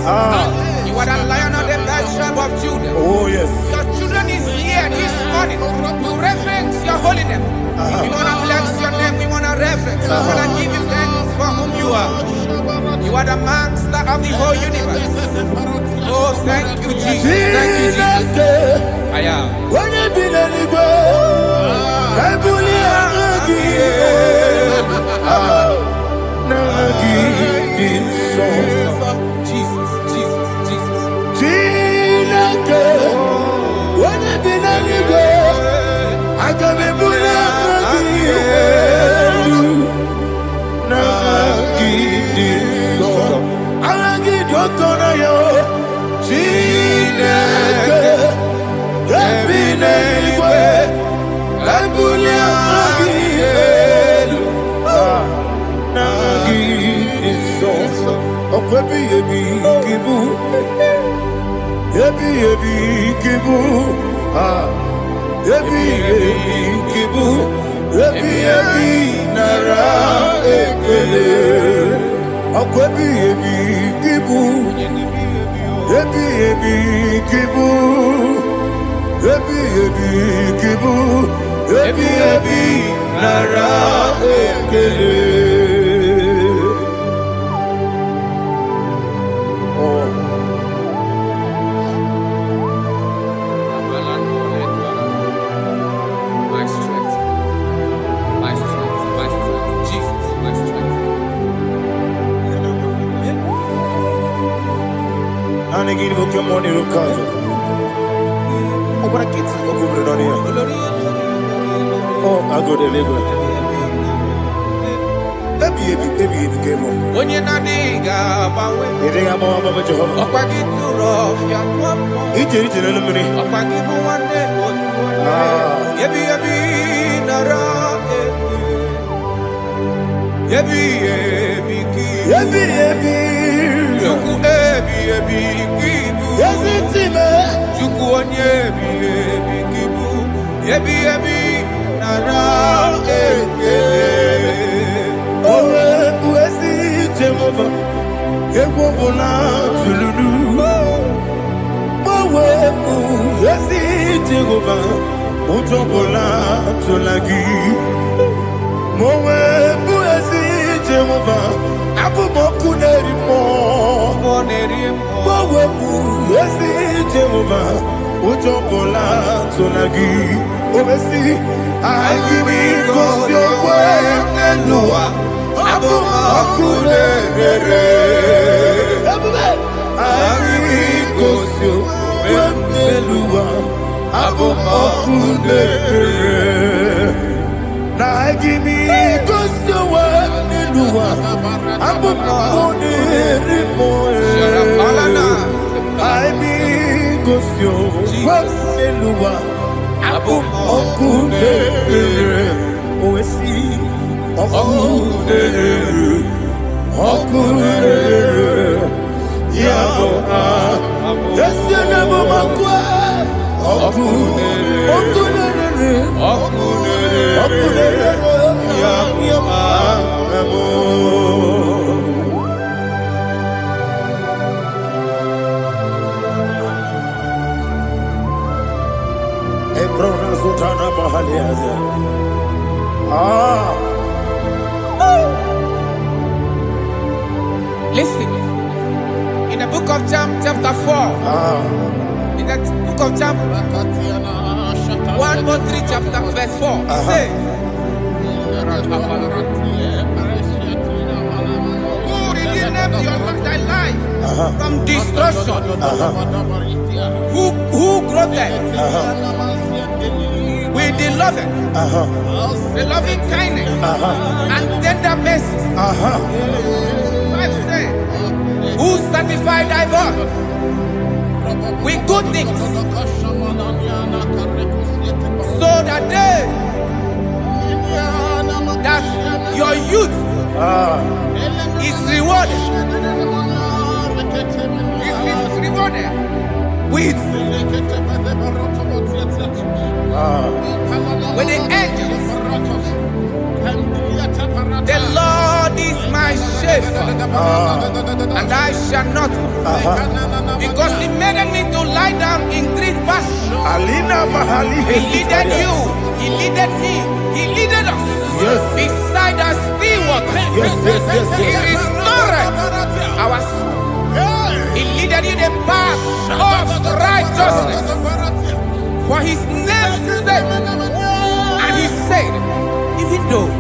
You are the lion of the tribe of Judah. Oh yes. Your children is here this morning to reverence your holy name. We want to bless your name. We want to reverence. We want to give you thanks for whom you are. You are the master of the whole universe. Oh, thank you, Jesus. Thank you, Jesus. I am. When you be the Igbo, I Jesus, Jesus, Jesus. when you be the Igbo, I can be My strength, my strength, my strength. Jesus, my strength. And again, book your money, look out. Open a kit, open it on here. Oh, I go to Lagos. Baby, came on. When you're not digging, You think I'm on Mama Jehovah? I'll get too rough. Each in the money. I'll give you one day. Yebi, nara. Yebi, Juku, kibu. Yes, it's him. Juku, kibu. Yebi, nara. Jehovah, Yehovah, Tululu. Mowebu, Yesi, Jehovah, Utobola, Tulagi. Mowebu, Yesi, Jehovah, Abu Mokuneri Mo. Mowebu, Yesi, Jehovah, Utobola, Tulagi. Obesi, I give it cause your way, Nelua. Abu Makunere, Agibosio, Wemelua, Abu Makunere, Nagibosio, Wemelua, Abu Makunere, Agibosio, Wemelua, Abu Makunere, Oesi. Listen, in the book of John, chapter 4, in the book of John, 1 or 3, chapter verse 4, it says, who redeemed thy life from destruction? Who groweth with the loving kindness and tender mercy? Who sanctify thy voice with good things, so that your youth is rewarded. Is rewarded with the angels. The Lord is my my shepherd, and I shall not want. Because he made me to lie down in green pastures. He leaded you, he leaded me, he leaded us. Yes. Beside us still waters. He restored our soul. He leaded you the path of righteousness for his name's sake. And he said, even though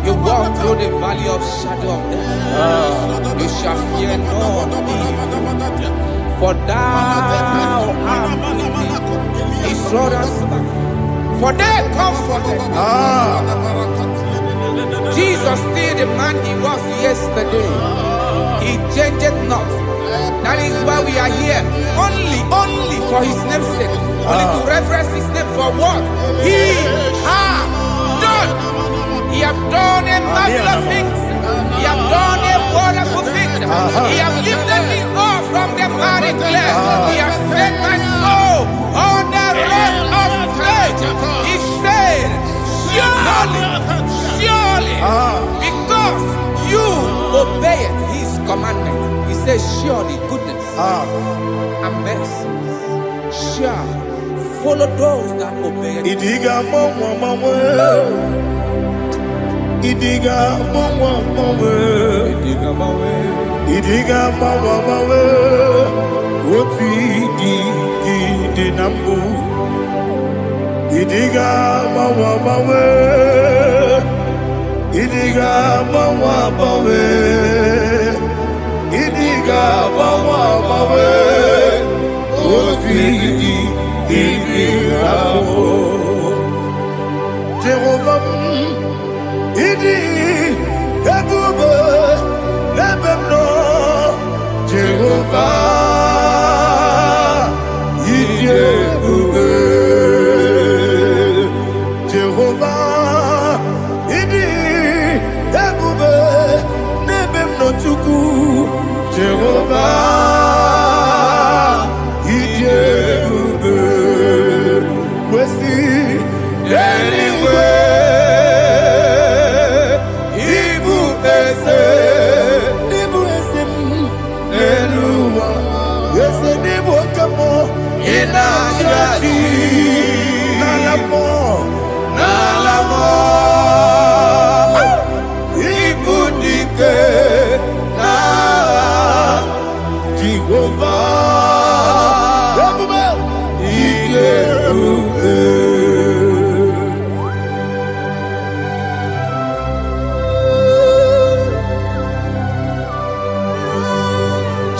you walk through the valley of shadow of death, you shall fear no evil, for thou art with me. His rod and staff, for they comforted. Jesus still the man he was yesterday. He changed not. That is why we are here. Only for his name's sake. Only to reference his name for what he has done. He has done a marvelous thing. He has done a wonderful thing. He has lifted me up from the miry clay. He has set my soul on the rock of faith. He said, surely, because you obeyed his commandment. He says, surely goodness and mercy shall follow those that obey it. Idiga mama, Idiga mama, what we did nambu. Idiga mama, Idiga mama, Idiga mama, what we did Jehovah, Idi, Ebube, Lebemno, Jehovah, Idi, Ebube, Jehovah, Idi, Ebube, Lebemno Chuku, Jehovah, Idi, Ebube, Kwesi, anyway.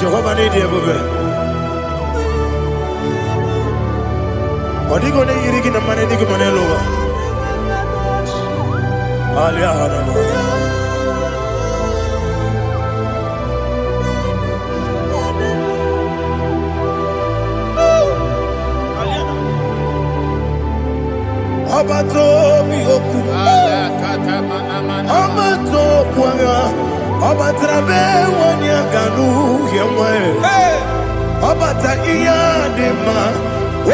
Jehovah need you, baby. What are you going to eat in the money? You can lower. Alia Hadama. Abato Mioku. Abato Puanga. Obatrabe wanya ganu yemwe obata iya dema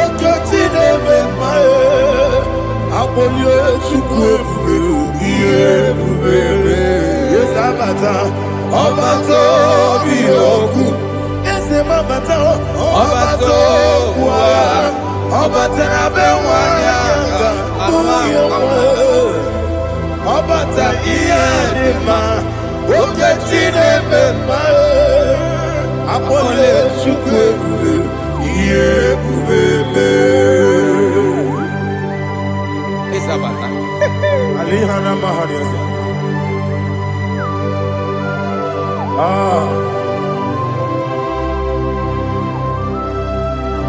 okoti deme mae abolio chukwu iye bubele yesabata obato bioku ese mabata obato kwa obatrabe wanya ganu yemwe obata iya dema oke chineme mae apole chukwu iye bubele Isabata. alihana mahariasa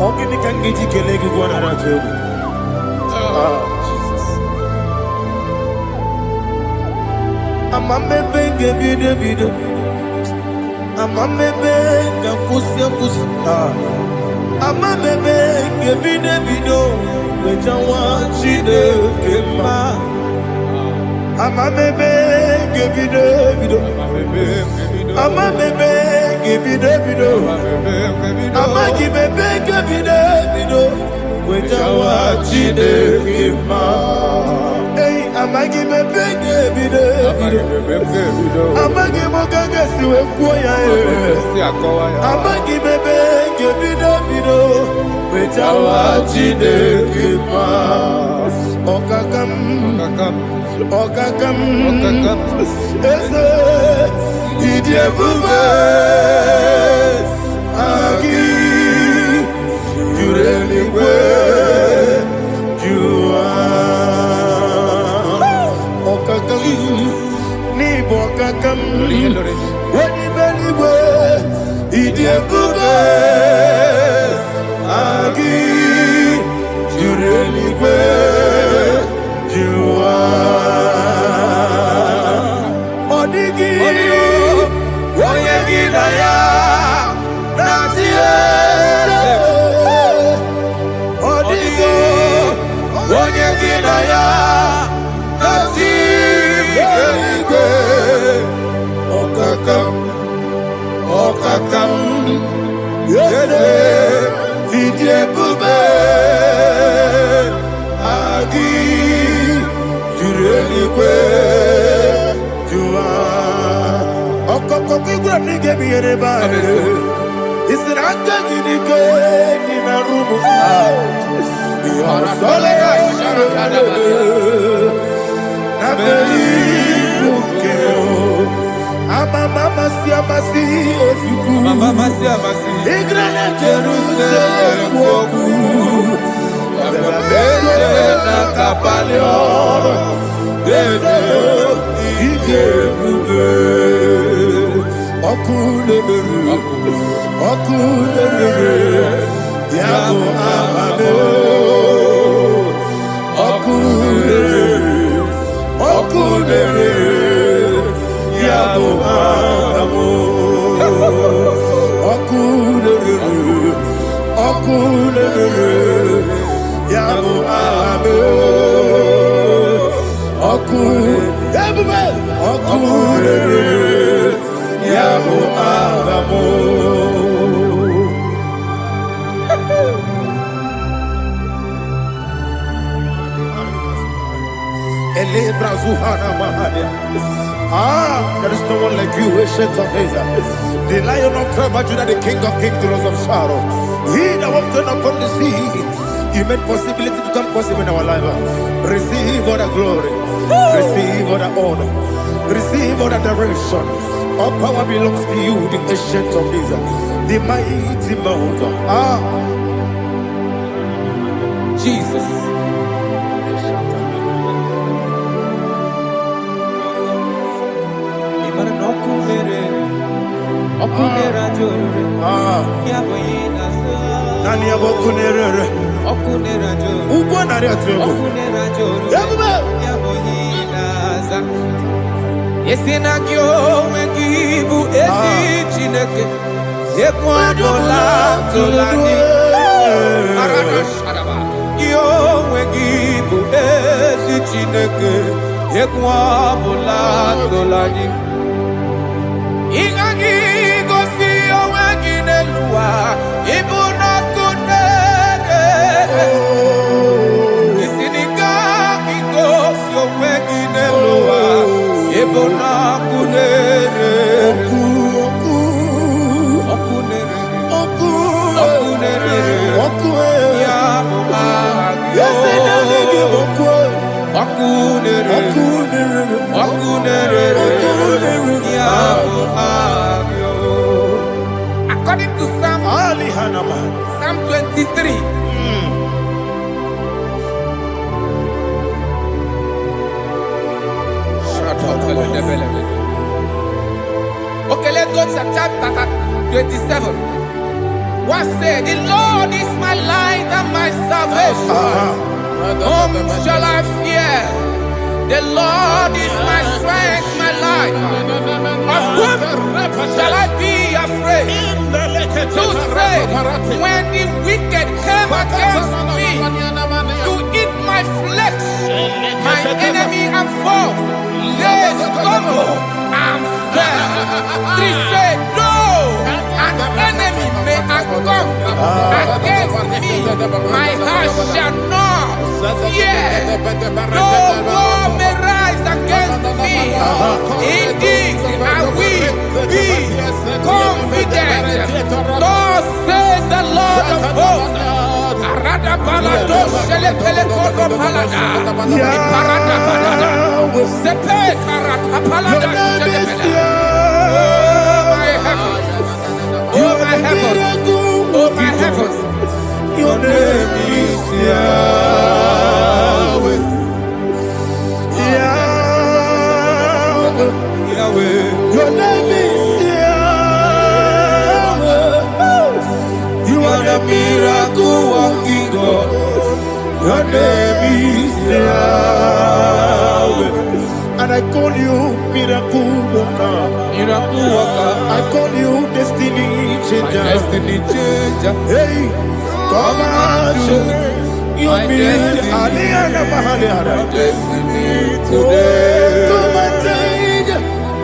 ogini kangiji kelegi gwana ratu Amamebe gebido Amamebe gakusi Amamebe gebido Wejawa chide kema Amamebe gebido Amamebe gebido Amagibebe gebido Wejawa chide kema Hey, amagibebe Amagi mogaga siwe kuya Amagi bebe bido Wejawa Chineke ma Okakam Eze Idiebube Agi Jureligwe Jua Okakam Nibo Okakam Weni Beligwe Idiebube Agi Jureligwe Jua Odigi Oyegi Daya Nazie Odigi Oyegi Daya Nazie Okakam Yede Idiebube Agi Jureligwe Jua Okokokigura nige biyereba Isiranga ginike Nina rumu Yara Nabeli Mukeo Mama siamasi osuku Mama siamasi Igrana Jerusalem woku Abele na kapaleon Dede Igebube Okulebere Yabo amamo Okulebere Yabo amamo Okulebere Yabo amamo Okulebere Yabo amamo There is no one like you, ancient of days. The Lion of tribe of Judah, the King of kings, the Rose of Sharon. He that walked upon the sea, He made possibility to come possible in our life. Receive all the glory, receive all the honor, receive all the direction. All power belongs to you, the ancient of days, the mighty mountain. Jesus. Nani abokunere ugwo nari atwego Yesina kyo wengibu ezi Chineke Ekwadola tolani Arana Shadaba Kyo wengibu ezi Chineke Ekwadola tolani Ingagi gosi owegine luwa Ibuna kunere Isinika gosi owegine luwa Ibuna kunere Okunere Yabo agyo Okunere Yabo agyo. According to Psalm 23 Okay, let's go to chapter 27. What said? The Lord is my light and my salvation. Whom shall I fear? The Lord is my strength, my life. Of whom shall I be afraid? To say, when the wicked came against me to eat my flesh, my enemy and foe, they stumble and fell. 3 say, no, an enemy may have come against me, my heart shall not fear. No war may rise against me, me. In this I will be confident. Thus says the Lord of hosts. Arada balado shele pele kodo palada. Iparada balada. Sepe karata palada shele pele. Oh my heavens. Oh my heavens. Your name is Yahweh. Yahweh. Yahweh. Your name is Yahweh. You are the miracle working God. Your name is Yahweh. And I call you miracle worker. Miracle worker. I call you destiny changer. Destiny changer. Hey, come on, your destiny. Today. Come and change.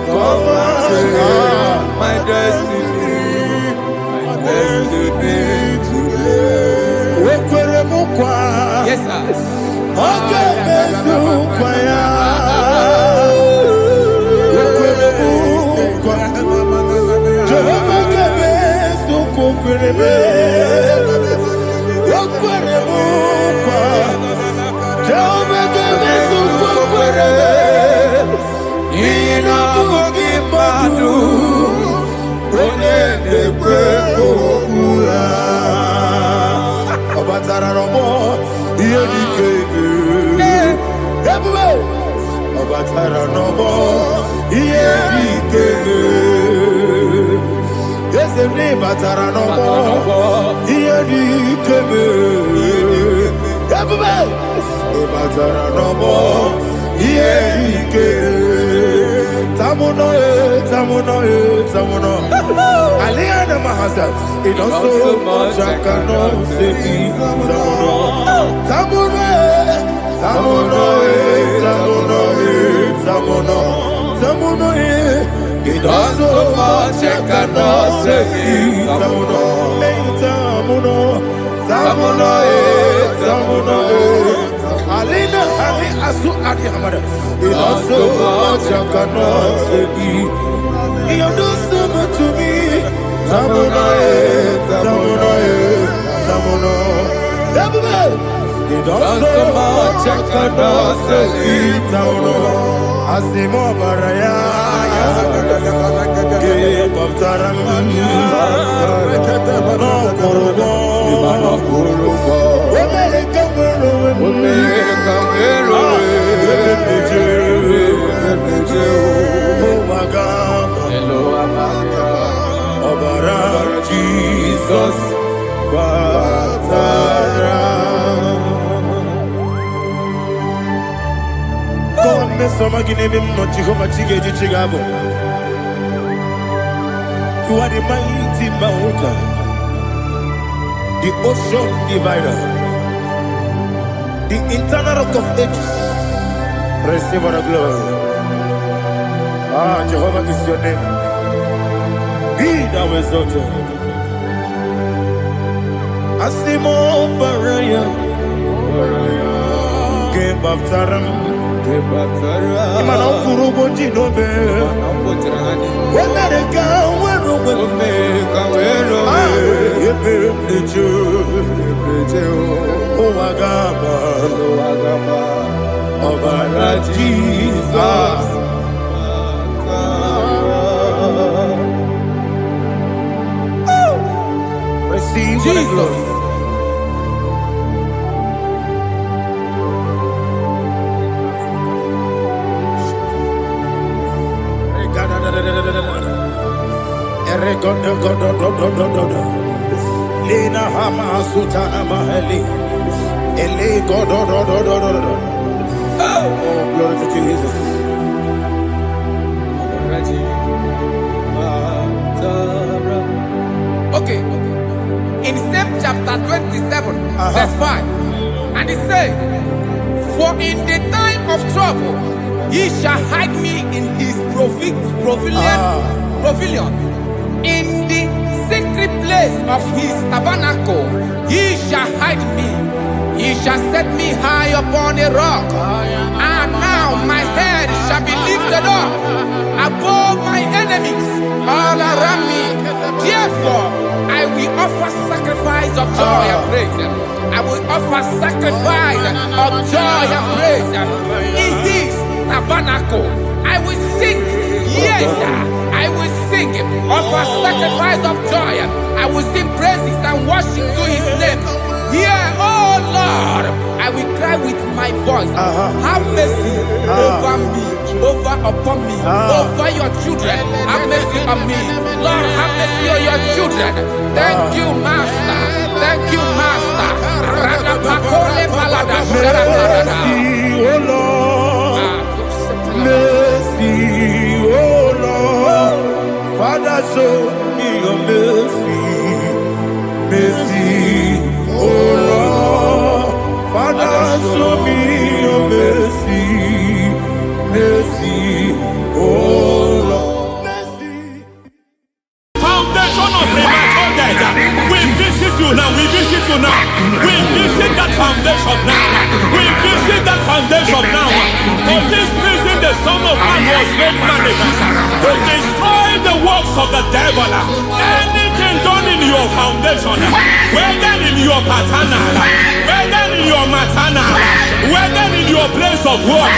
Come on, my destiny. My destiny today. Yes, sir. Okay, it also much I cannot say. It also much I cannot say. Alina Ali Asu Adi Hamada. It also much I cannot say. You do so much to me. Tamuno. It also much I cannot say. Tamuno. Asimo Baraya. Give up Taram. No Kurugo. Jesus, God, Mr. Maginebim, not Jehovah Chigeti Chigabo. You are the mighty mountain, the ocean divider, the internal rock of ages. Receive all the glory. Ah, Jehovah is your name. Be thou exalted. Asimo Baraya, Game of Taram, Imano Kurubo Jinobe, when I go, when Jesus. Receive Jesus. Lina Hama Sutana Mahali. Ele God. Oh, glory to Jesus. Okay. In same chapter 27, verse 5, and it says, for in the time of trouble, he shall hide me in his pavilion. In the secret place of his tabernacle, he shall hide me. He shall set me high upon a rock. And now Now my head shall be lifted up above my enemies all around me. Therefore, I will offer sacrifice of joy and praise. I will offer sacrifice of joy and praise. In His tabernacle, I will sing. Yes, I will sing. Offer sacrifice of joy. I will sing praises and worship to His name. Here, oh Lord, I will cry with my voice. Have mercy over me, over upon me, over your children. Have mercy on me. Lord, have mercy on your children. Thank you, Master. Thank you, Master. Mercy, oh Lord. Mercy, oh Lord. Father, show me your mercy. Mercy, oh Lord. Father, show me your mercy. Mercy, oh Lord. Mercy. Foundation of premature death. We visit you now. We visit you now. We visit that foundation now. We visit that foundation now. For this reason, the Son of Man was made manifest to destroy the works of the devil. Anything done in your foundation, whether in your paternal, whether in your maternal, whether in your place of work,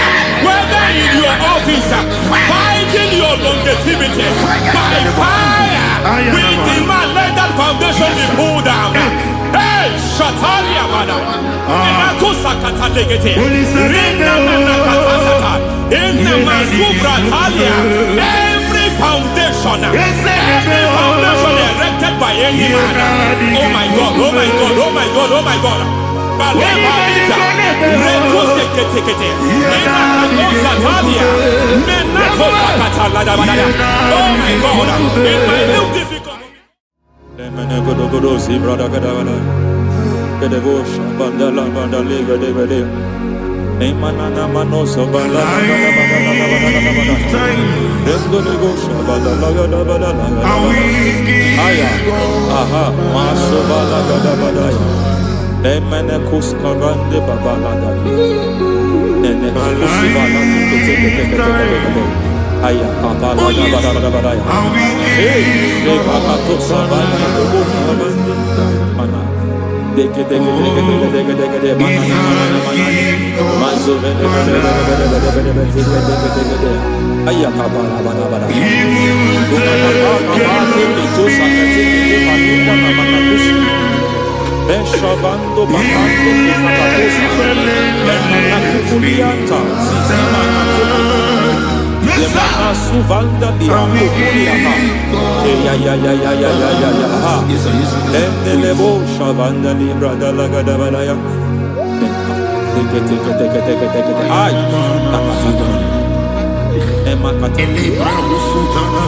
whether in your office, fighting your longevity by fire, we demand let that foundation be pulled down. Hey, Shatalia Bada, Inato Sakata Legate, Rina Manakatasata, Inna Masubra Talia, every foundation erected by any man. Oh my God, oh my God, oh my God, oh my God. Baleba Lita, Reto Sekete, Inato Satalia, Menato Sakata Ladabada. Oh my God, in my new difficult. Aya kapala da ba da ya. Hey, de pakato sabani do sabani mana. Deke mana. Mazo vene aya kapala ba da. Beshavando bakando kukulianta Yemana suvanda biakuliaka ya Endelebo shavanda libra dalagada balaya Teke ay Emakata Libra usutana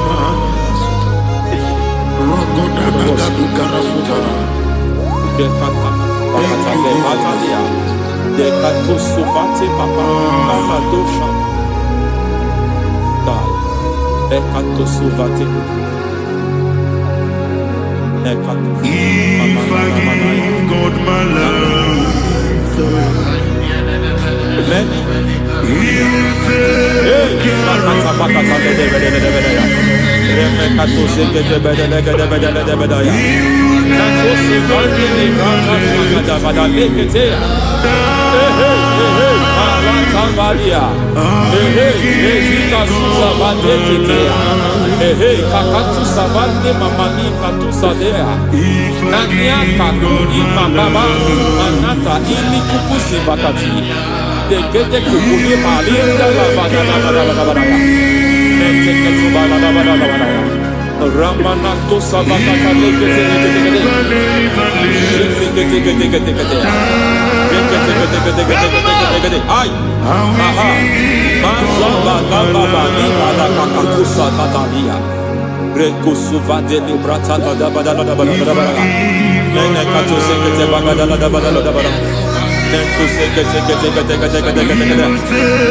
Rogoda nagadu karasutana Dekata bakata batalia Dekato suvate papa Amadosha Ekato suvate Ekato If I give God my love He'll take Ramanato Sabakata Ay, aha, Mazaba Baba Nibala Kakakusa Tatalia, Rekusuva de Librata da Badala, Nene Katu Sekete Bagadala da Badala, Nentu Sekete,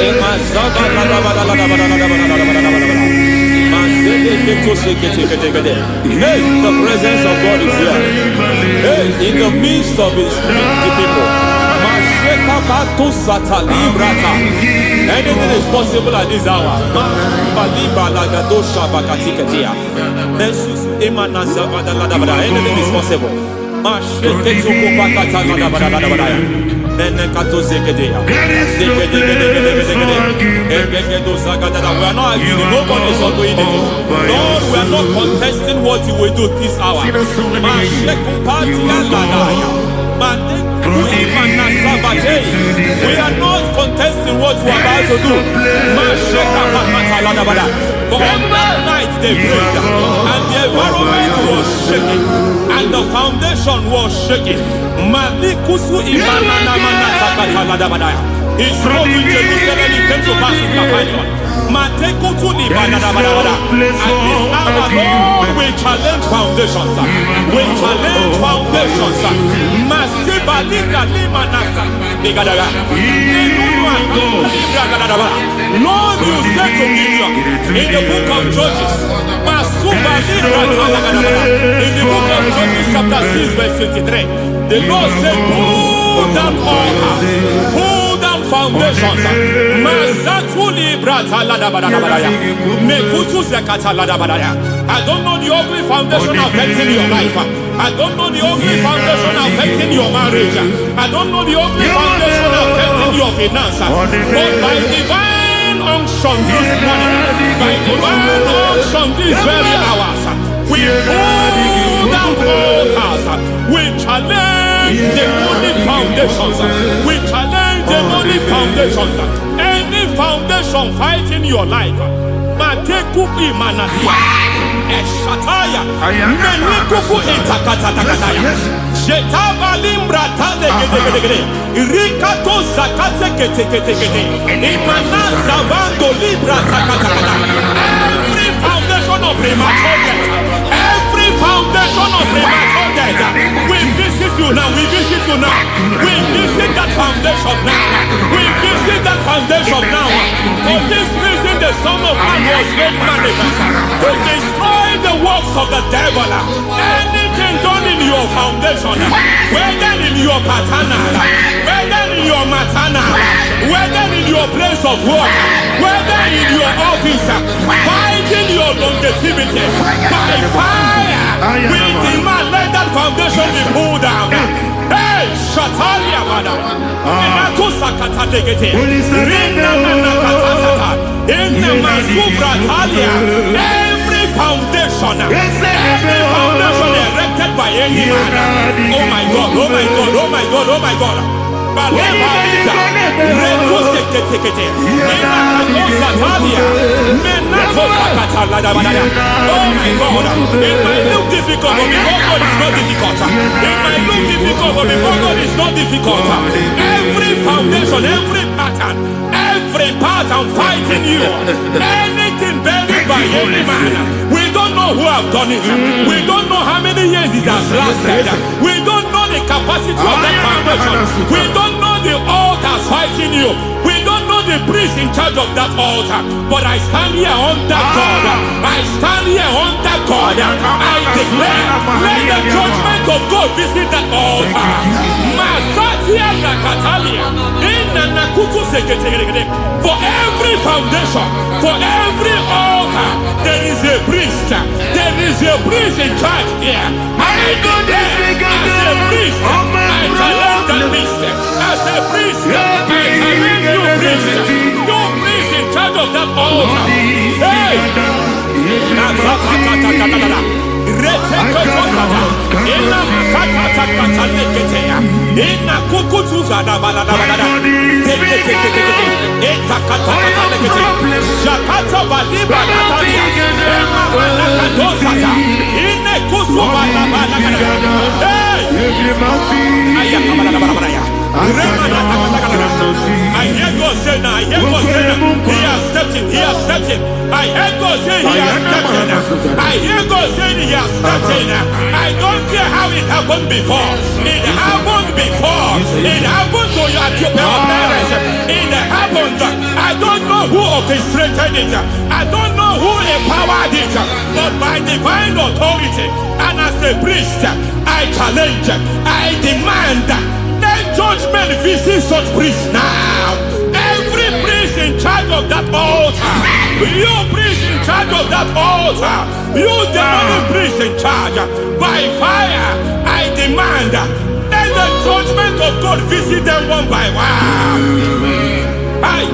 Emazaba Hey, the presence of God is here. Hey, in the midst of His people. Anything is possible at this hour. Anything is possible. We are not arguing. Nobody is doing it. Lord, we are not contesting what you will do this hour. We are not contesting what you are about to do. For on that night they prayed, and the environment was shaking, and the foundation was shaking. He spoke in Jerusalem, he came to pass in Capernaum. At this hour, Lord, we challenge foundations. We challenge foundations. Lord, you said to Gideon in the book of Judges, in the book of Judges chapter 6 verse 23, the Lord said, pull down altars, pull down foundations. I don't know the ugly foundation affecting your life. I don't know the ugly foundation affecting your marriage. I don't know the ugly foundation affecting your finance. But by divine unction this morning, by divine unction these very hours, we pull down altars. We challenge demonic foundations. We challenge demonic foundations. Any foundation fighting your life, Matekuki Manasia, Eshataya, Menikuku Itakatatakataya, Shetabalimbra Tadegede, Rikato Zakate Ketekete, Imanasa Bando Libra Takatakata. Every foundation of premature death, every foundation of premature death, we visit you now, we visit you now, we visit that foundation now, we visit that foundation now. For this reason, the Son of Man was made manifest to destroy the works of the devil. Anything done in your foundation, whether in your paternal, whether in your maternal, whether in your place of work, whether in your office, fighting your longevity by fire, we demand let that foundation be pulled down. Hey, Shatalia Bada, Sakata Legate, Rina Nakatasata, in the Masufra Talia, every foundation erected by any man. Oh my God, oh my God, oh my God, oh my God. Oh my God, it might look difficult, but before God it's not difficult. It might look difficult, but before God it's not difficult. Every foundation, every pattern fighting you, anything buried by any man, we don't know who have done it. We don't know how many years it has lasted. We don't know the capacity of that foundation. We don't know the altars fighting you. We don't know the priest in charge of that altar. But I stand here under God. I stand here under God. I declare, let the judgment of God visit that altar. For every foundation, for every altar, there is a priest. There is a priest in charge here. I declare, as a priest, I challenge the priest. As a priest, I challenge you priest. You priest in charge of that altar. Hey! I hear God say now, I hear God say now, he has stepped in, he has stepped in. I hear God say he has stepped in. I hear God say he has stepped in. I don't care how it happened before. It happened before. It happened to your parents. It happened. I don't know who orchestrated it. I don't know who empowered it. But by divine authority and as a priest, I challenge, I demand, let judgment visit such priests now. Every priest in charge of that altar, you priest in charge of that altar, you demonic priest in charge, by fire, I demand, let the judgment of God visit them one by one. Aye.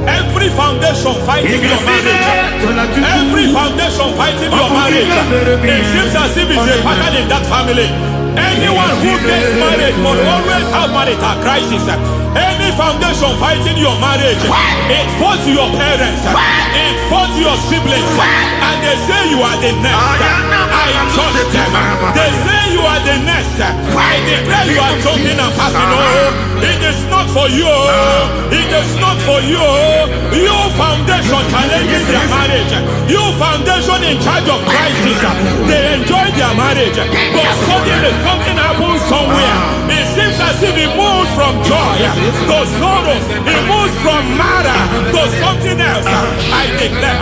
Every foundation fighting your marriage, every foundation fighting your marriage, it seems as if it's a pattern in that family. Anyone who gets married must always have marital crisis. Any foundation fighting your marriage, it fought your parents, it fought your siblings, and they say you are the next. I judge them. They say you are the next. I declare you are jumping and passing. Oh, it is not for you. It is not for you. You foundation challenging their marriage. You foundation in charge of crisis. They enjoy their marriage, but suddenly something happens somewhere. It seems as if it moves from joy to sorrow. It moves from matter to something else. I declare,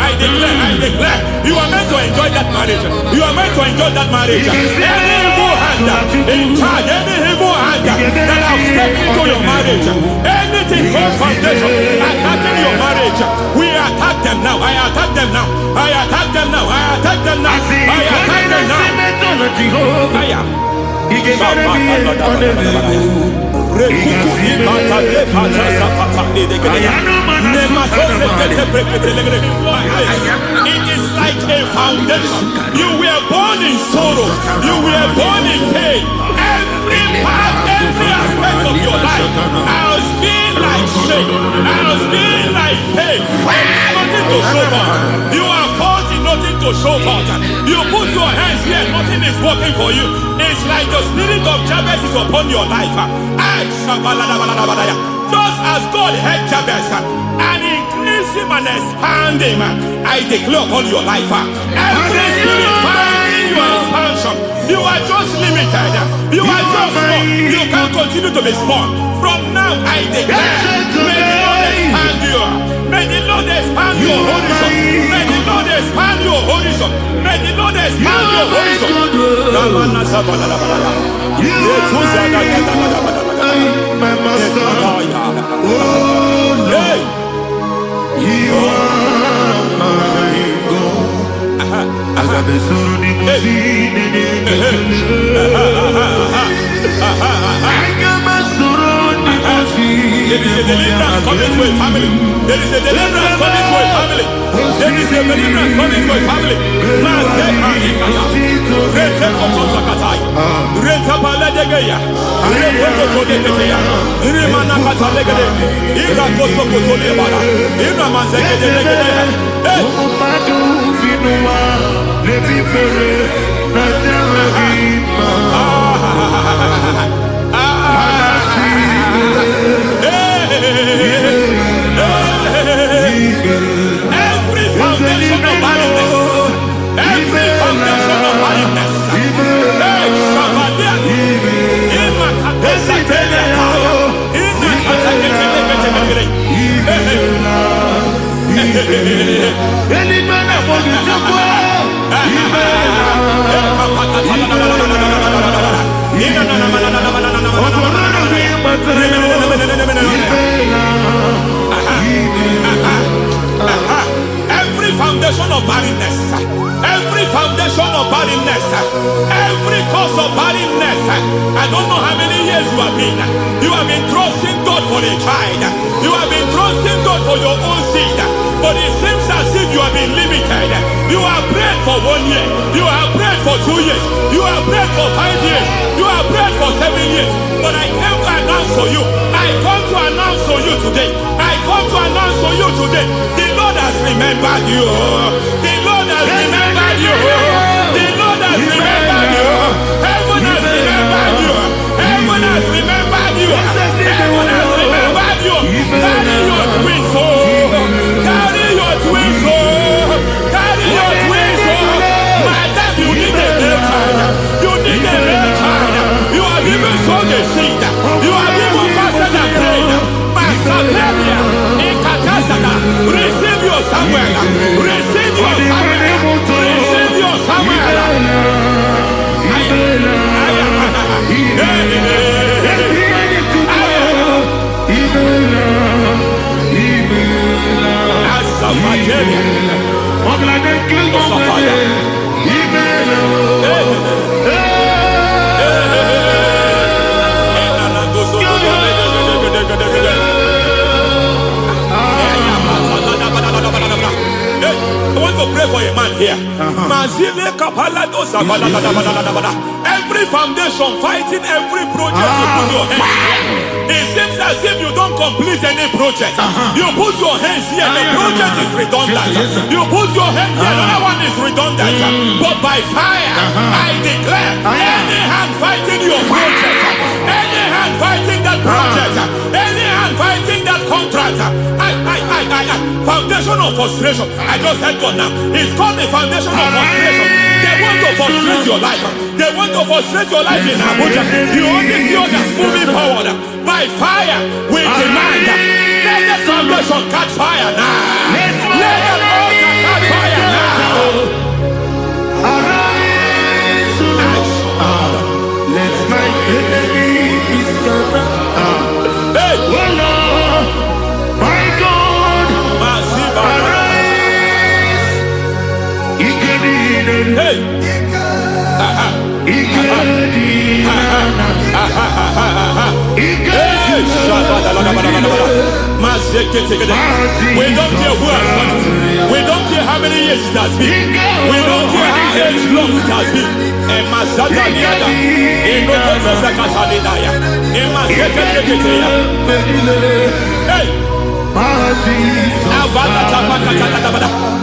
you are meant to enjoy that marriage. You are meant to enjoy that marriage. Any evil hand in charge, any evil hand that have stepped into your marriage, anything called foundation attacking your marriage, we attack them now. I attack them now. I attack them now. I attack them now. I attack them now. Fire. It is like a foundation. You were born in sorrow. You were born in pain. Every part, every aspect of your life has been like shame. Has been like pain. Nothing to show for. You are faulty, nothing to show for. You put your hands here, nothing is working for you. It's like the spirit of Jabez is upon your life. Just as God had Jabez and increased him and expand him, I declare upon your life. Every spirit finding your expansion, you are just limited. You are just small. You can't continue to be small. From now, I declare, may the Lord expand you. May the Lord expand your horizon. May the Lord expand your horizon. May the Lord expand your horizon. My master, oh Lord, you are my God. I got the soul in my feet, I got my soul in my feet. There is a deliverance coming to a family. There is a deliverance coming to a family. There is a deliverance coming to a family. Every foundation of barrenness, every foundation of barrenness, every foundation of barrenness, every foundation of barrenness, every cause of barrenness. I don't know how many years you have been trusting God for a child. You have been trusting God for your own seed, but it seems as if you have been limited. You have prayed for 1 year, you have prayed for 2 2 years. You have prayed for 5 years. You have prayed for 7 years. But I came to announce for you. I come to announce for you today. I come to announce for you today. The Lord has remembered you. The Lord has remembered you. The Lord has remembered you. Heaven has remembered you. Heaven has remembered you. Heaven has remembered you. Carry your twins home. Carry your twins home. Carry your twins home. Madam, you need a real child. You need a real child. You have even sown the seed. You have even fasted and prayed. Masaperia, Ekatasaka, receive your Samuel. Receive your Samuel. Receive your Samuel. I want to pray for a man here. Every foundation fighting every project you put your hands here. It seems as if you don't complete any project. You put your hands here, the project is redundant. You put your hand here, another one is redundant. But by fire, I declare, any hand fighting your project, any hand fighting that project, any hand fighting that contract, foundation of frustration. I just heard God now. It's called the foundation of frustration. They want to frustrate your life. They want to frustrate your life in Abuja. You only see others moving forward. By fire, we demand. Let the foundation catch fire now. Let the altar catch fire now. Arise, let my enemies scatter. Hey, Oh Lord, my God, arise. hey. We don't care who has done it. We don't care how many years it has been. We don't care how long it has been.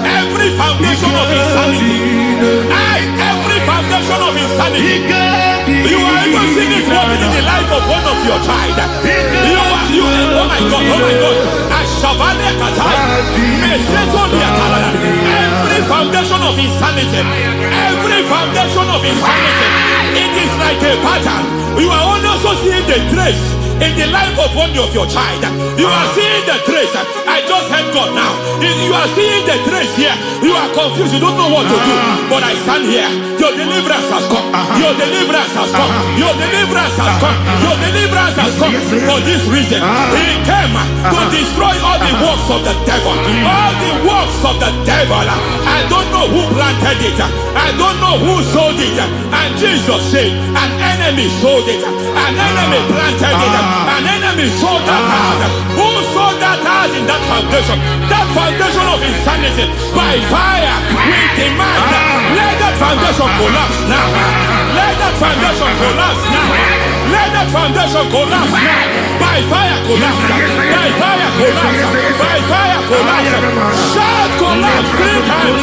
Every foundation of insanity. Every foundation of insanity. You are even seeing it working in the life of one of your child. Oh my God, oh my God. Every foundation of insanity. Every foundation of insanity. It is like a pattern. You are also seeing the trace in the life of one of your child. You are seeing the trace. I just heard God now. You are seeing the trace here. You are confused. You don't know what to do. But I stand here. Your deliverance has come. Your deliverance has come. Your deliverance has come. Your deliverance has come. For this reason, He came to destroy all the works of the devil. All the works of the devil. I don't know who planted it. I don't know who sold it. And Jesus said, an enemy sold it. An enemy planted it. An enemy sold that house. Who sold that house in that foundation? That foundation of insanity. By fire, we demand, let that foundation collapse now. Let that foundation collapse now. Let that foundation collapse now. By fire collapse. By fire collapse. By fire collapse. Shout collapse 3 times.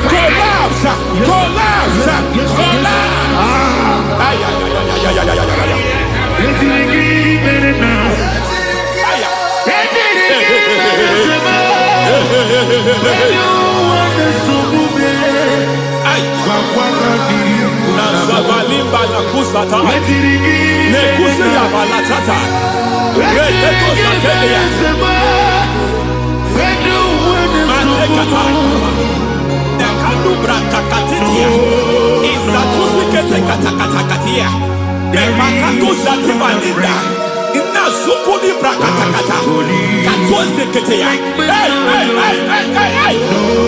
Collapse. Collapse. Collapse.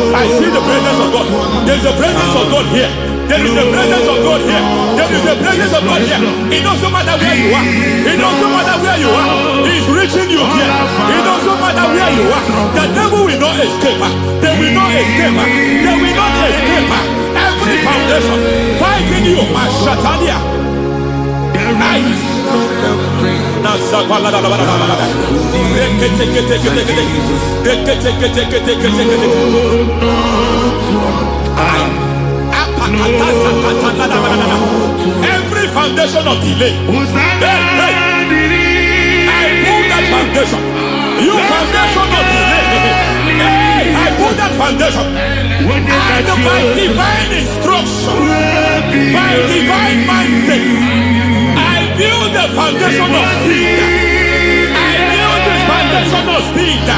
I see the presence of God. There's a presence of God here. There is a presence of God here. There is a presence of God here. It doesn't matter where you are. It doesn't matter where you are. He's reaching you here. It doesn't matter where you are. The devil will not escape. They will not escape. They will not escape. Every foundation fighting you, Mashatalia. Every foundation of delay, I pull that foundation. You foundation of delay, I pull that foundation. And by divine instruction, by divine mandate, I build the foundation of speed. I build the foundation of speed. I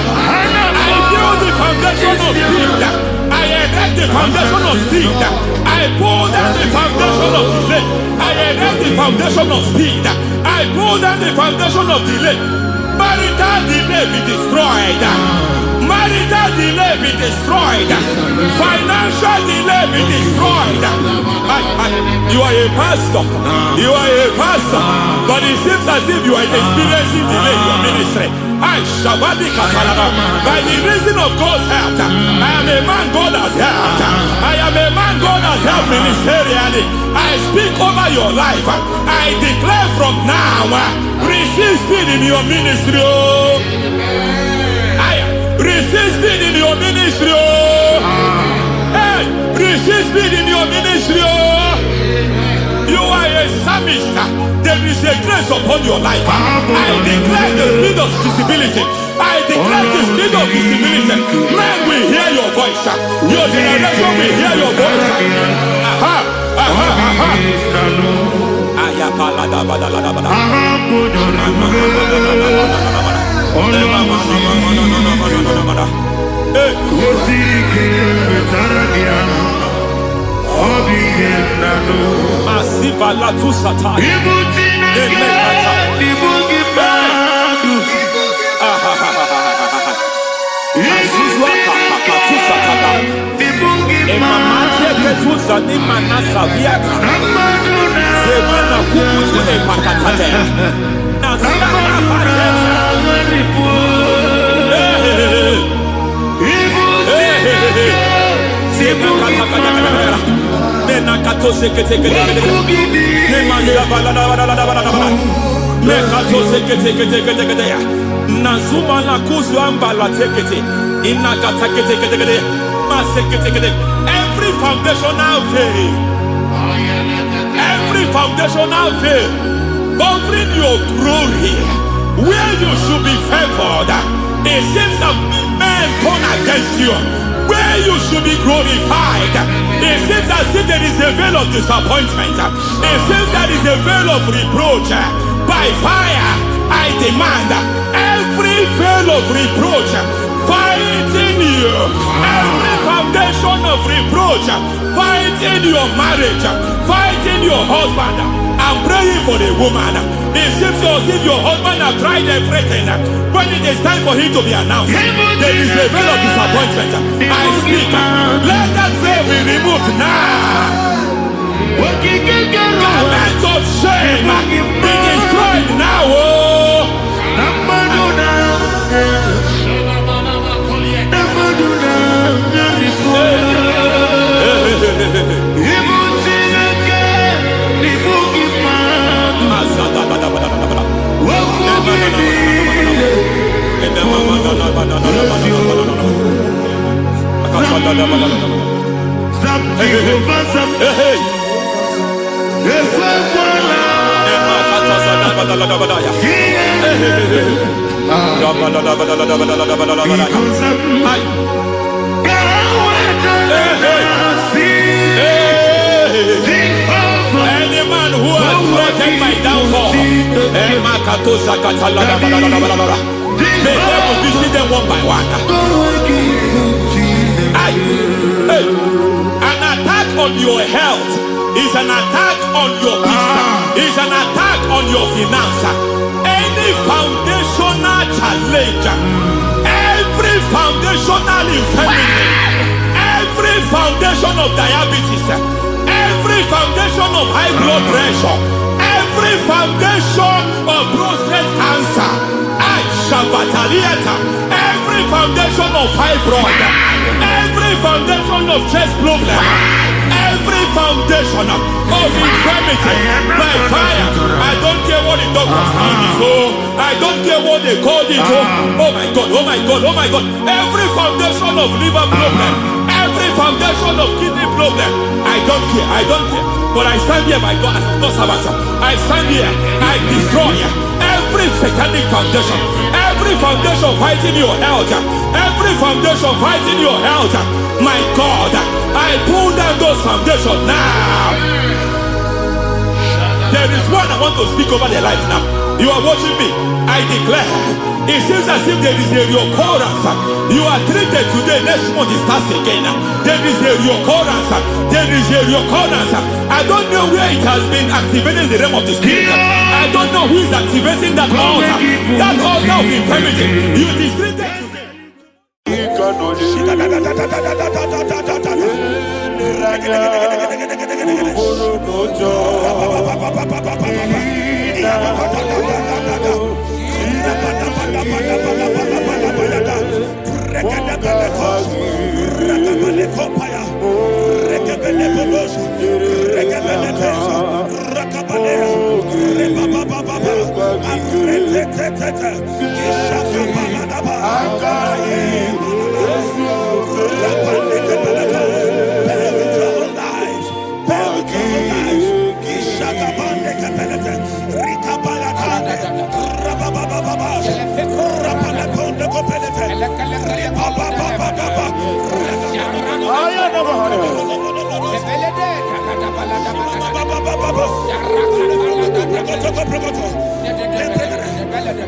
build the foundation of speed. I erect the foundation of speed. I pull down the foundation of delay. I erect the foundation of speed. I pull down the foundation of delay. Marital delay be destroyed. Marital delay be destroyed. Financial delay be destroyed. You are a pastor. You are a pastor. But it seems as if you are experiencing delay in your ministry. By the reason of God's help, I am a man God has helped. I am a man God has helped ministerially. I speak over your life. I declare from now, receive speed in your ministry. Receive speed in your ministry. Hey, receive speed in your ministry. You are a psalmist. There is a grace upon your life. I declare the speed of visibility. I declare the speed of visibility. Men will hear your voice. Your generation will hear your voice. Aha, aha, aha. Masiva la tu sataya. Nazuma la kuzwamba la tekete inakata kete masekete. Every foundational veil, every foundational veil covering your glory, where you should be favored, it seems that men turn against you. Where you should be glorified, it seems as if there is a veil of disappointment. It seems there is a veil of reproach. By fire, I demand every veil of reproach fighting you, every foundation of reproach fighting your marriage, fighting your husband. I'm praying for the woman. It seems as if your husband has tried everything. When it is time for him to be announced, there is a veil of disappointment. I speak. Let that veil be removed now. Garment of shame be destroyed now. Any man who has threatened my downfall, may devil visit them one by one. An attack on your health is an attack on your peace, is an attack on your finance. Any foundational challenge, every foundational infirmity, every foundation of diabetes, every foundation of high blood pressure, every foundation of prostate cancer, every foundation of fibroid, every foundation of chest problem, every foundation of infirmity by fire. I don't care what the doctors call it, so I don't care what they call it. Oh my God, oh my God, oh my God. Every foundation of liver problem, every foundation of kidney problem, I don't care, I don't care. But I stand here, my God, as a God servant. I stand here, I destroy every satanic foundation, every foundation fighting your health, every foundation fighting your health. My God, I pull down those foundations now. There is one I want to speak over their life now. You are watching me. I declare, it seems as if there is a reoccurrence. You are treated today, next month it starts again. There is a reoccurrence. There is a reoccurrence. I don't know where it has been activated in the realm of the spirit. I don't know who is activating that altar of infirmity. You is treated today.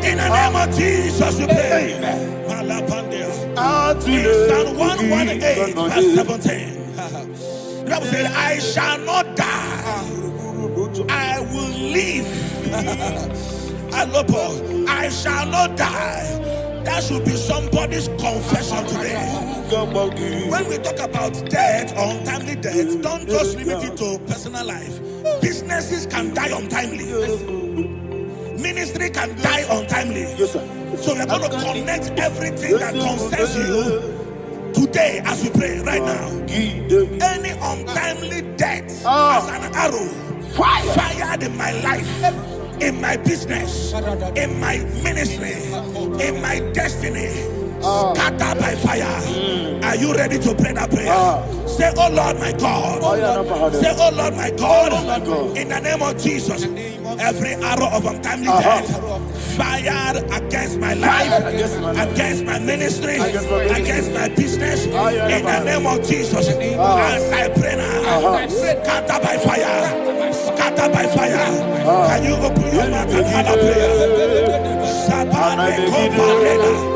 In the name of Jesus, we pray. Psalm 118, verse 17. The Bible said, I shall not die, I will live. I shall not die. That should be somebody's confession today. When we talk about death or untimely death, don't just limit it to personal life. Businesses can die untimely. Ministry can die untimely. Yes, sir. So we're going to connect everything that concerns you today as we pray right now. Any untimely death as an arrow fired in my life, in my business, in my ministry, in my destiny, scattered by fire. Are you ready to pray that prayer? Say, oh Lord my God. Say, oh Lord my God. In the name of Jesus, every arrow of untimely death fired against my life, against my ministry, against my business, in the name of Jesus, as I pray now, scattered by fire, scattered by fire. Can you open your mouth and have a prayer? Sabane Koparena.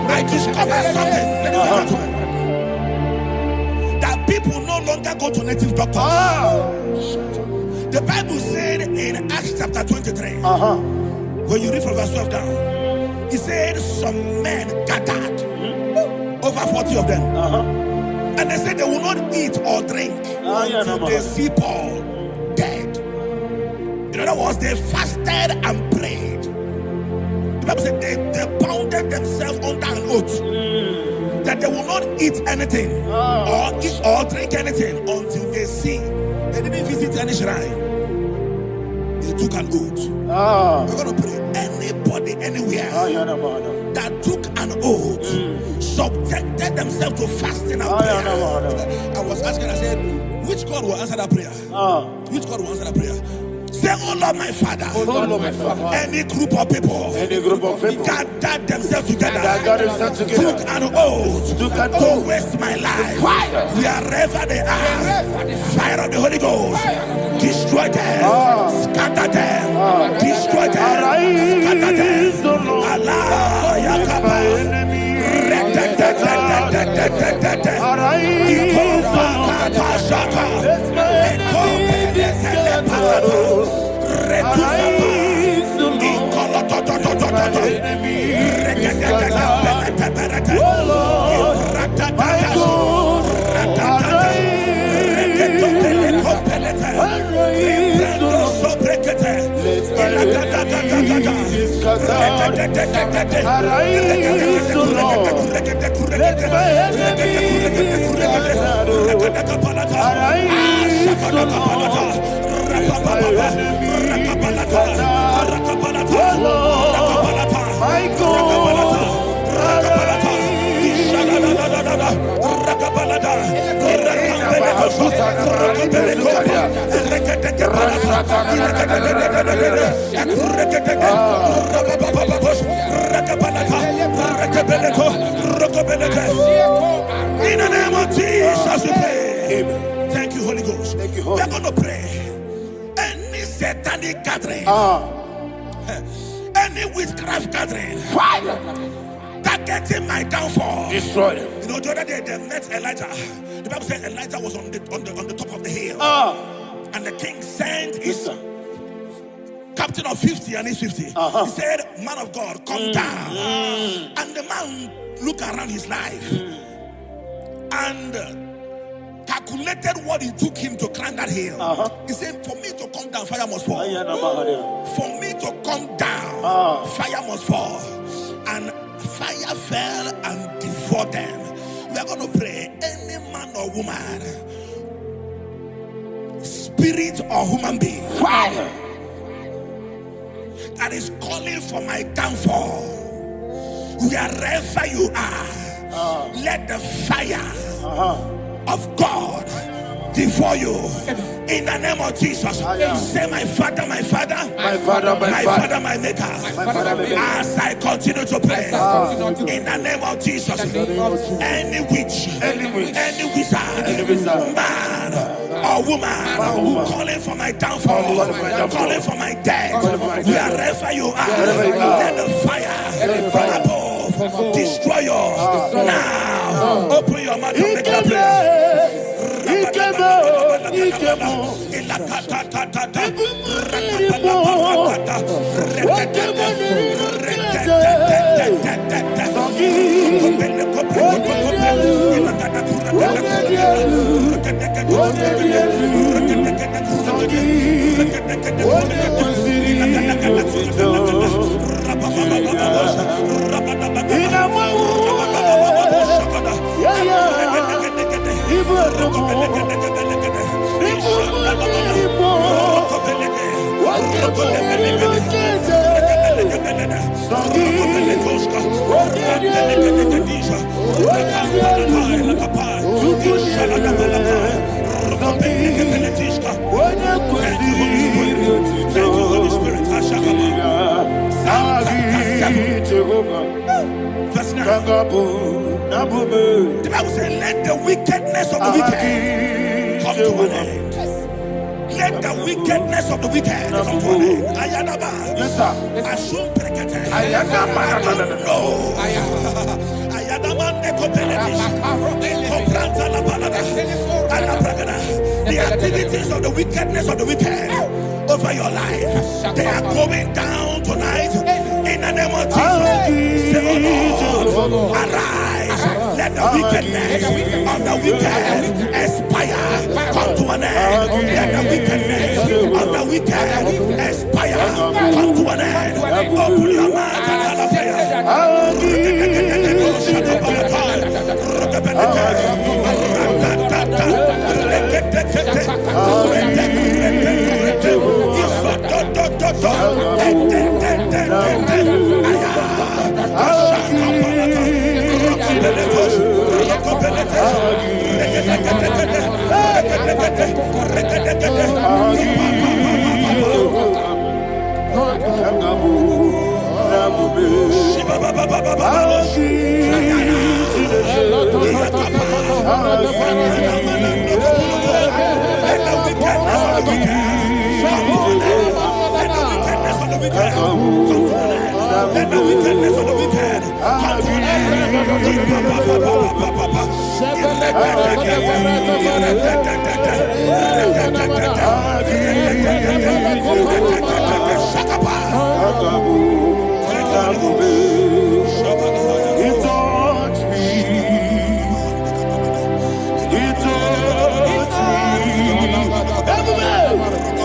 I discovered something that people no longer go to native doctors. The Bible said in Acts chapter 23, when you read from verse 12 down, it said some men gathered, over 40 of them, and they said they will not eat or drink until they see Paul dead. In other words, they fasted and prayed. The Bible said they bounded themselves under an oath that they will not eat anything or eat or drink anything until they see. They didn't visit any shrine. They took an oath. We're going to pray. Anybody, anywhere that took an oath, subjected themselves to fasting and prayer. I was asking, I said, which God will answer that prayer? Which God will answer that prayer? Say, oh Lord, my Father. Oh Lord, my Father. Any group of people. Any group of people. Gather themselves together. Took an oath to waste my life. Wherever they are. Fire of the Holy Ghost. Destroy them. Scatter them. Destroy them. Scatter them. Allah Yakaba. In the name of Jesus, we pray. Amen. Thank you, Holy Ghost. Thank you, Holy. We're going to pray. Any satanic gathering, any witchcraft gathering, targeting my downfall, destroy them. You know, the other day they met Elijah. The Bible said Elijah was on the top of the hill, and the king sent his captain of 50 and his 50. He said, "Man of God, come down." And the man looked around his life and calculated what it took him to climb that hill. He said, "For me to come down, fire must fall. For me to come down, fire must fall." And fire fell and devoured them. We are going to pray. Any man or woman, spirit or human being, fire, that is calling for my downfall, wherever you are, let the fire of God devour you in the name of Jesus. Say, my Father, my Father, my Father, my Father, my Maker. As I continue to pray in the name of Jesus, any witch, any wizard, man or woman calling for my downfall, calling for my death, wherever you are, let the fire from above destroy you now. Open your mouth and make that prayer. The Bible says, let the wickedness of the wicked come to an end. Let the wickedness of the wicked come to an end. Ayadaba. Yes, sir. Assume prekete. Ayadaba. No. Ayadaba nekopeletis. Nekopranta la balada. Alabragada. The activities of the wickedness of the wicked over your life, they are going down tonight in the name of Jesus. Say, oh Lord, arise. Let the wickedness of the wicked expire, come to an end. Let the wickedness of the wicked expire, come to an end. Open your mouth and have a prayer. wicked come to an end. Let the wickedness of the wicked come to an end. He touched me. He touched me.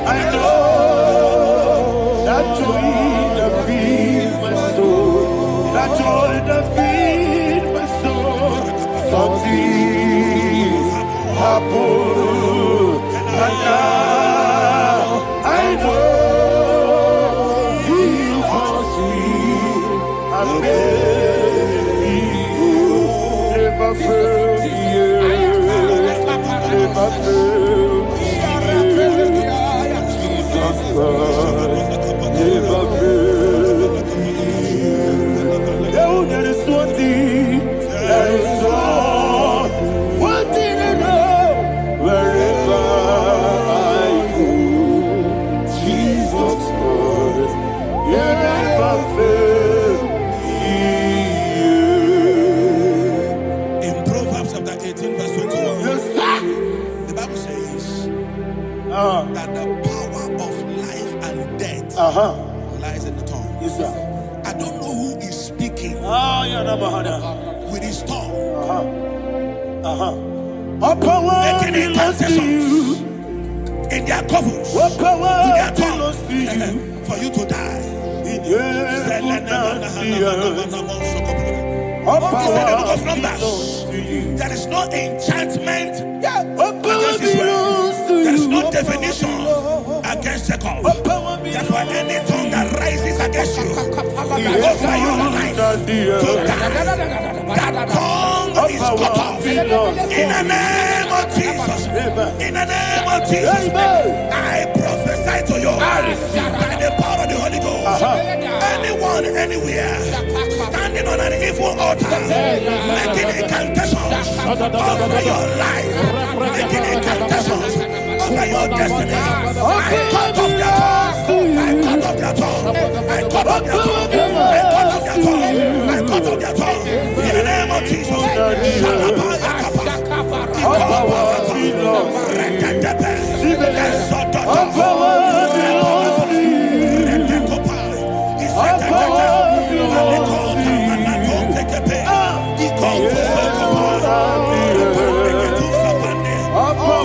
I know that joy that feeds my soul. That joy that feeds my soul. Something happened, and now I know He touched me. I may never fail me, never fail me. Jesus Christ, never fail me. There is one thing, there is one thing I know. Wherever I go, Jesus Christ, you never fail me. In Proverbs chapter 18, verse 21, Yes, sir. the Bible says that the power of life and death lies in the tongue. Yes, sir. I don't know who is speaking with his tongue, All power making belongs to incantations you. in their covers All with power their belongs to you. tongue for you to die. In heaven and the earth. All He said in the book of power Numbers, belongs to you. there is no enchantment All power against Israel. belongs to There is you. no definition against Jacob. All power Therefore, belongs any tongue that rises against you in over your heaven life and the to earth. die, that tongue All is power cut off. belongs to In the name of Jesus. In the name of Jesus. Amen. I prophesy to you by the power of the Holy Ghost. Anyone, anywhere, standing on an evil altar, making incantations over your life, making incantations over your destiny, I cut off their tongue. I cut off their tongue. I cut off their tongue. I cut off their tongue. I cut off their tongue. In the name of Jesus. All power belongs to you. All power belongs to you. All power belongs to you. All power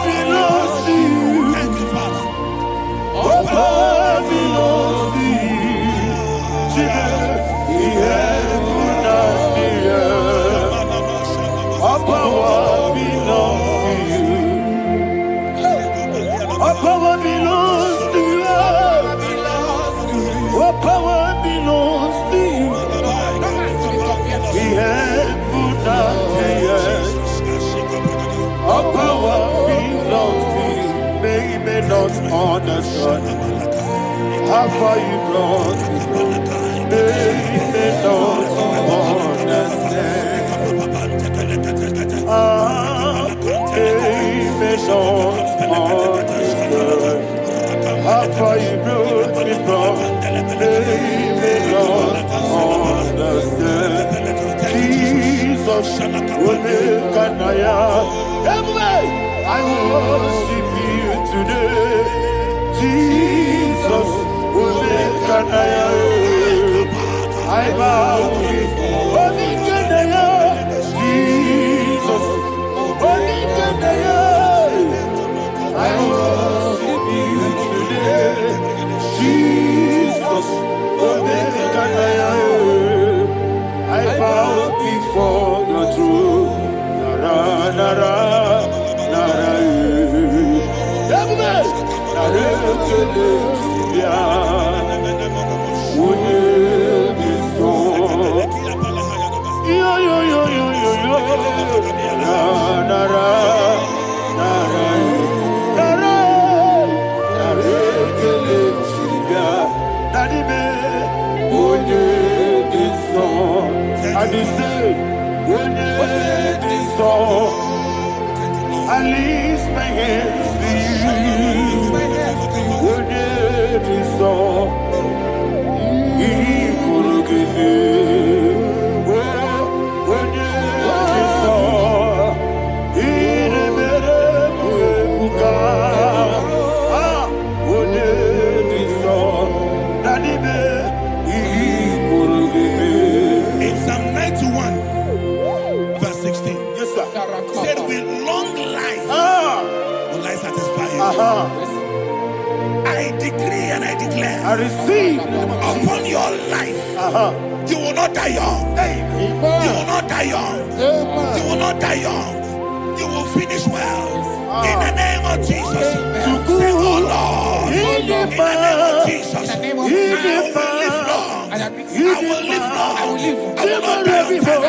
belongs to you. Thank you, Father. All power belongs to you. Jesus, the heaven and the earth. All power belongs to you. All power belongs to you. All power belongs to you. The heaven and the earth. All power belongs to you. They may not understand how far you brought me. They may not understand. They may not understand how far you brought me from. They may not understand. Jesus will make an I worship you today. Jesus will make an I bow before Jesus will make an I worship you today. Jesus will make an I bow before your throne. Nara, nara, nara, At least my hands to you. When it is all, he could give me. When it is all, he never could. When it is all, that he could give me. In Psalm 91, verse 16, Yes, sir. said, with long life will I satisfy you. I decree and I declare I receive upon your life, you will not die young. You will not die young. You will not die young. You will finish well. In the name of Jesus. Say, oh Lord, in the name of Jesus, I will live long. I will live long. I will not die on time.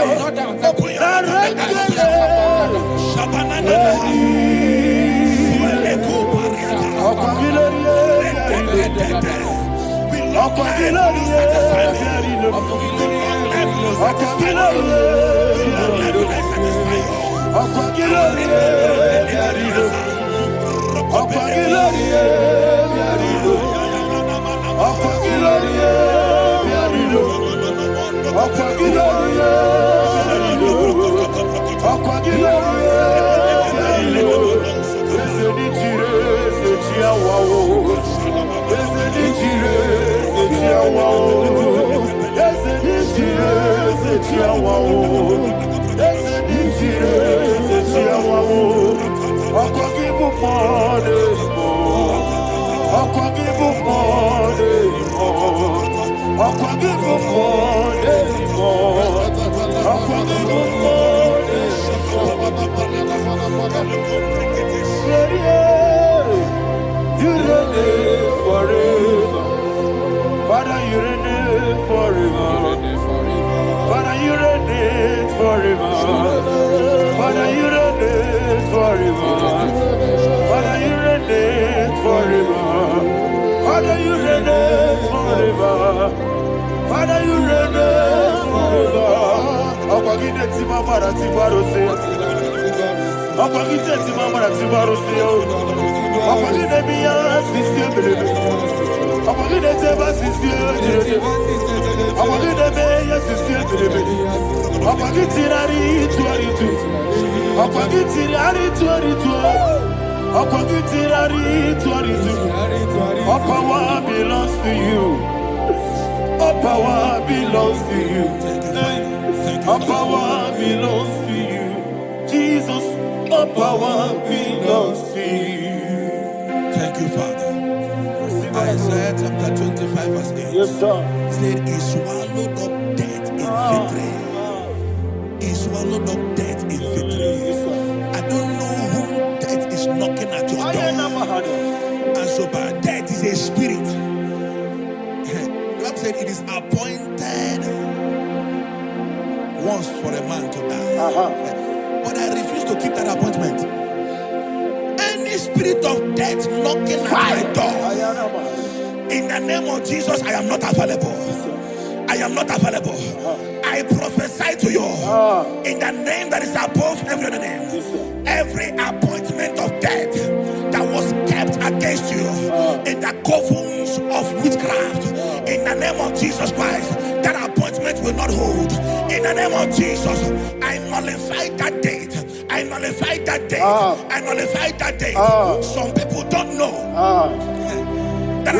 Open your Father, you reign forever. Father, you reign forever. Father, you reign forever. Father, you reign forever. Father, you reign forever. Father, you reign forever. Akwagide timamara tibarose. Akwagide timamara tibarose. Akwagide biya sisiebele. Akwagide teba sisiebele. Akwagide beya sisiebele. Akwagide rari tuaritu. Akwagide rari tuaritu. Akwagide rari tuaritu. All power belongs to you. All power belongs to you. All power belongs to you. Jesus, all power belongs to you. Thank you, Father. Isaiah chapter 25, verse 8. Yes, sir. Said, he swallowed up death in victory. He swallowed up death in victory. I don't know who death is knocking at your door. And so, but death is a spirit. God said it is appointed once for a man to die. But I refuse to keep that appointment. Any spirit of death knocking at my door, in the name of Jesus, I am not available. I am not available. I prophesy to you in the name that is above every other name. Every appointment of death that was kept against you in the covens of witchcraft, in the name of Jesus Christ, that appointment will not hold. In the name of Jesus, I nullify that date. I nullify that date. I nullify that date. Some people don't know that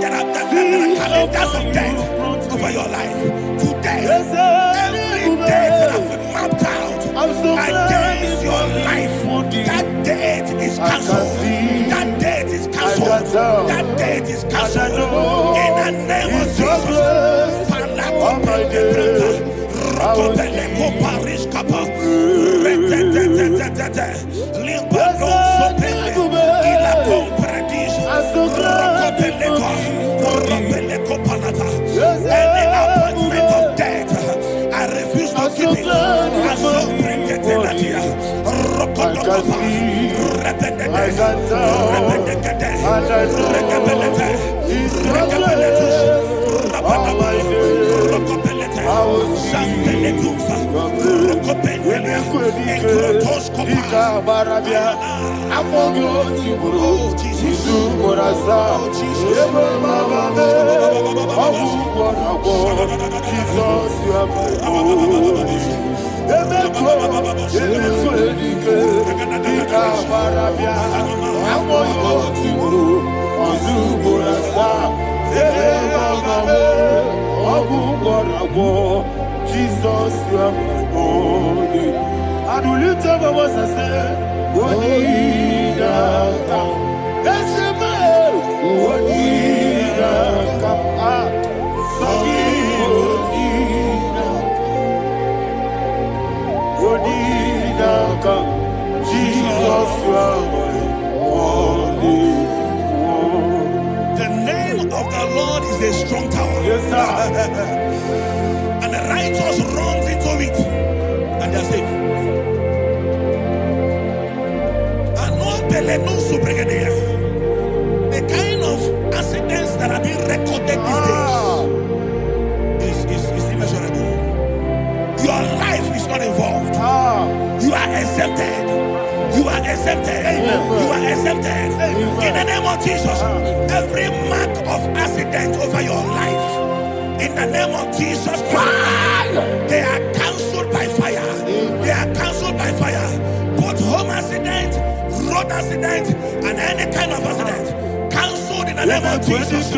there are calendars of death over your life. Today, every date that has been mapped out against your life, that date is cancelled. That date is cancelled. That date is cancelled. In the name of any appointment of death, I refuse to keep it. I so bring it in Enkrotos Ika barabia. Amogo tiburu. Isu morasa. Ebe baba me. Ogu bonago. Jesus you are my holy. Emeko edike. Ika barabia. Amogo tiburu. Isu morasa. Ebe baba me. Ogu bonago. Jesus you are my holy. And we lift up our voice and say, Odinaka, Eshema, Odinaka, Sagi, Odinaka, Jesus, you are my holy. The name of the Lord is a strong tower. Yes, sir. And the righteous runs into it, and they are safe. The kind of accidents that are being recorded these days is immeasurable. Your life is not involved. You are exempted. You are exempted. You are exempted. In the name of Jesus, every mark of accident over your life, in the name of Jesus Christ, they are cancelled by fire. They are cancelled by fire. Both home accident, road accident, and any kind of accident, cancelled in the name of Jesus.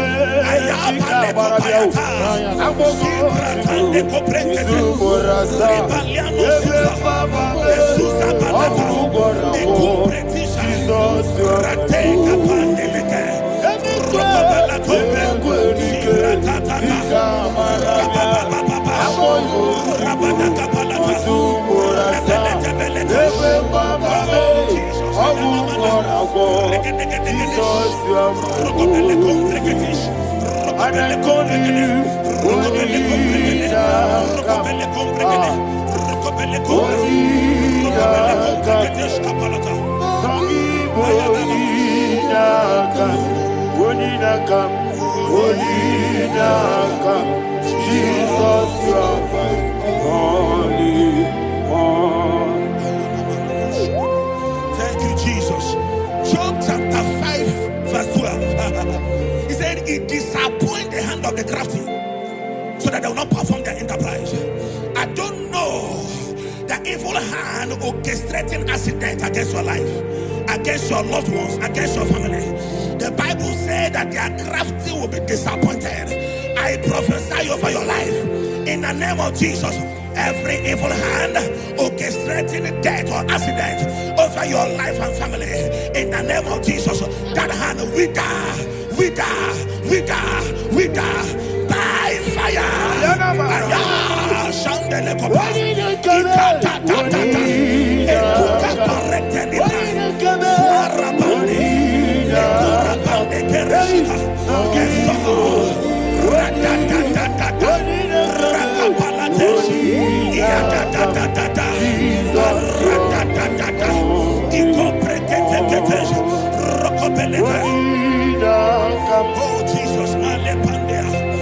Jesus, you are my holy. Thank you, Jesus. Job chapter 5, verse 12. He said, it disappoints the hand of the crafty, so that they will not perform their enterprise. I don't know the evil hand orchestrating accident against your life, against your loved ones, against your family. The Bible said that their crafty will be disappointed. I prophesy over your life in the name of Jesus. Every evil hand orchestrating death or accident over your life and family, in the name of Jesus, that hand wither by fire.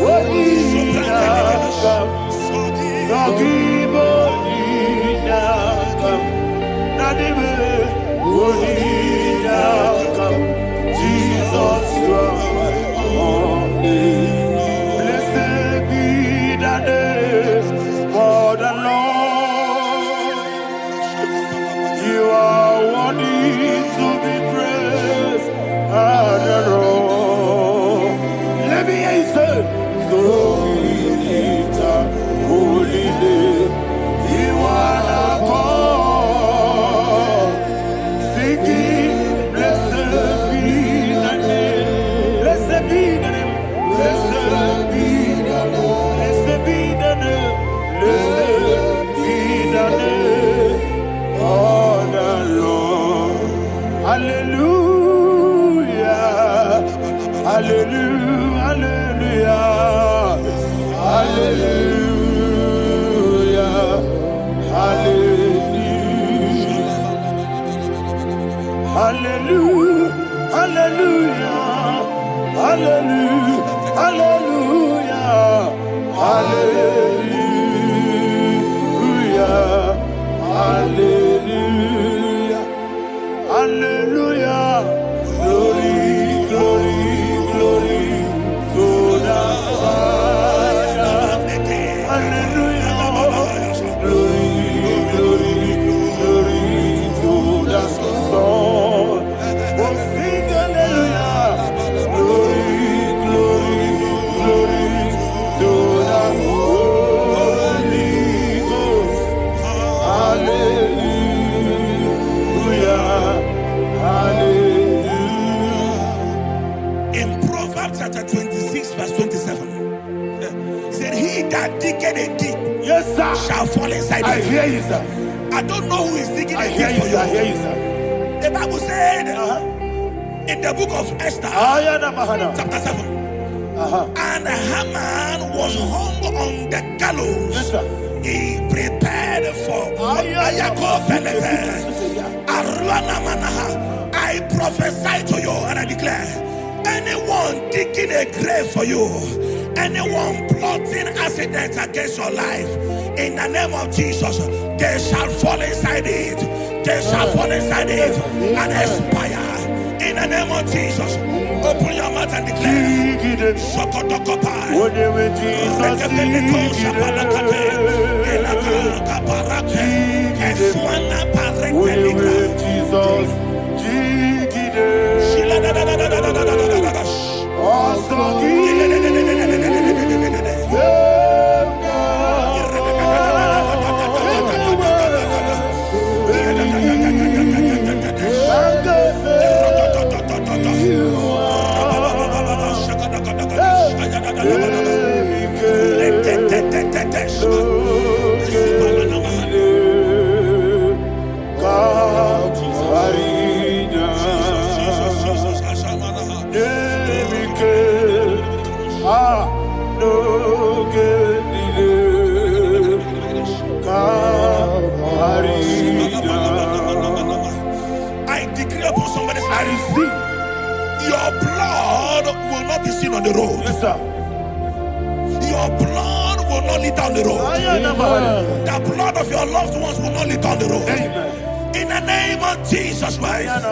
Oh Jesus, Jesus, you are my only. Blessed be the name of the Lord. You are worthy to be praised and adored. Let me hear you say, so we lift up holy name. You are the God. Singing, blessed be the name. Blessed be the name. Blessed be the name. Blessed be the name. Blessed be the name of the Lord. Hallelujah. Hallelujah. Hallelujah. Hallelujah. Hallelujah. Hallelujah. Hallelujah. Hallelujah. Hallelujah. Hallelujah. verse 27. He said, he that diggeth a deep, Yes, sir. shall fall inside I it. hear you, sir. I don't know who is digging I a hear deep you, for sir. I hear you. you, sir. The Bible said in the book of Esther, chapter 7, and Haman was hung on the gallows. Yes, sir. He prepared for I prophesy to you and I declare, anyone digging a grave for you, anyone plotting accidents against your life, in the name of Jesus, they shall fall inside it. They shall fall inside it and expire. In the name of Jesus, open your mouth and declare. Shokotokopai. I decree upon somebody's life, your blood will not be seen on the road. Yes, sir. Your blood will not lead down the road. The blood of your loved ones will not lead down the road. Amen. In the name of Jesus Christ.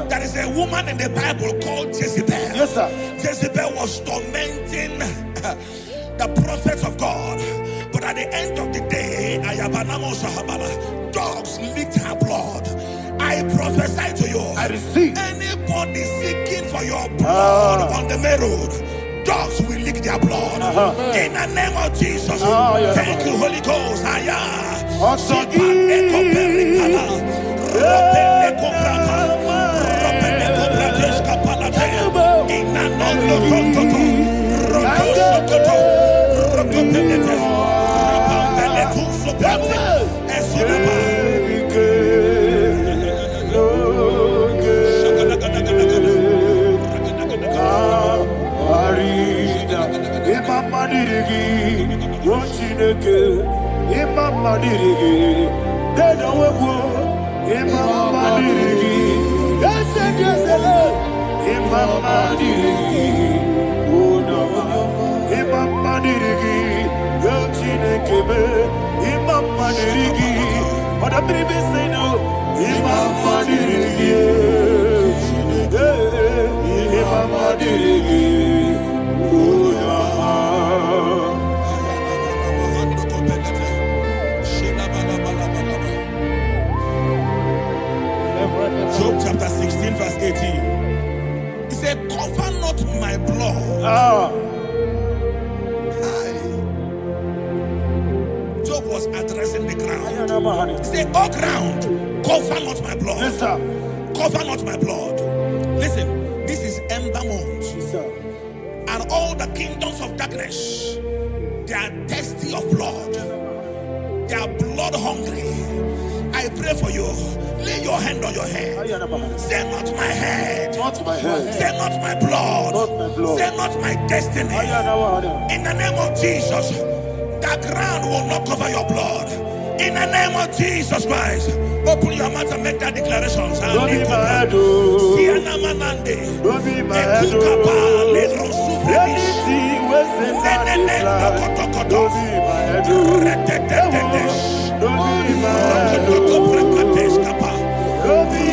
There is a woman in the Bible called Jezebel. Yes, sir. Jezebel was tormenting the prophets of God. But at the end of the day, dogs licked her blood. I prophesy to you. I receive. Anybody seeking for your blood on the main road, dogs will lick their blood. In the name of Jesus. Thank you, Holy Ghost. Job chapter 16 verse 18. He said, cover not my blood. Job was addressing the ground. He said, oh ground, cover not my blood. Yes, sir. Cover not my blood. Listen, this is ember month. Yes, sir. And all the kingdoms of darkness, they are thirsty of blood. They are blood hungry. I pray for you. Lay your hand on your head. Say not my head. Not my head. Say not my blood. Not my blood. Say not my destiny. In the name of Jesus, the ground will not cover your blood. In the name of Jesus Christ, open your mouth and make that declaration. Don't be my head. Don't be my head. Anything was in that decline. Don't be my head. Don't be my head. Don't be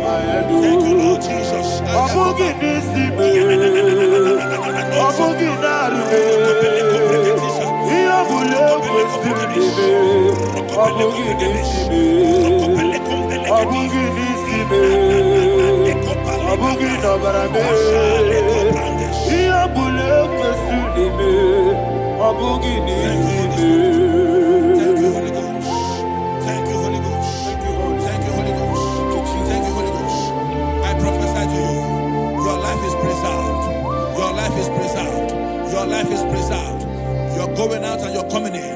my head. Thank you, Lord Jesus. Thank you, Holy Ghost. Thank you, Holy Ghost. Thank you, Holy Ghost. Thank you, life is preserved. You're going out and you're coming in.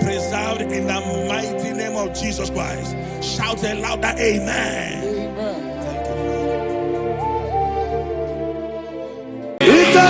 Preserved in the mighty name of Jesus Christ. Shout a louder amen. Thank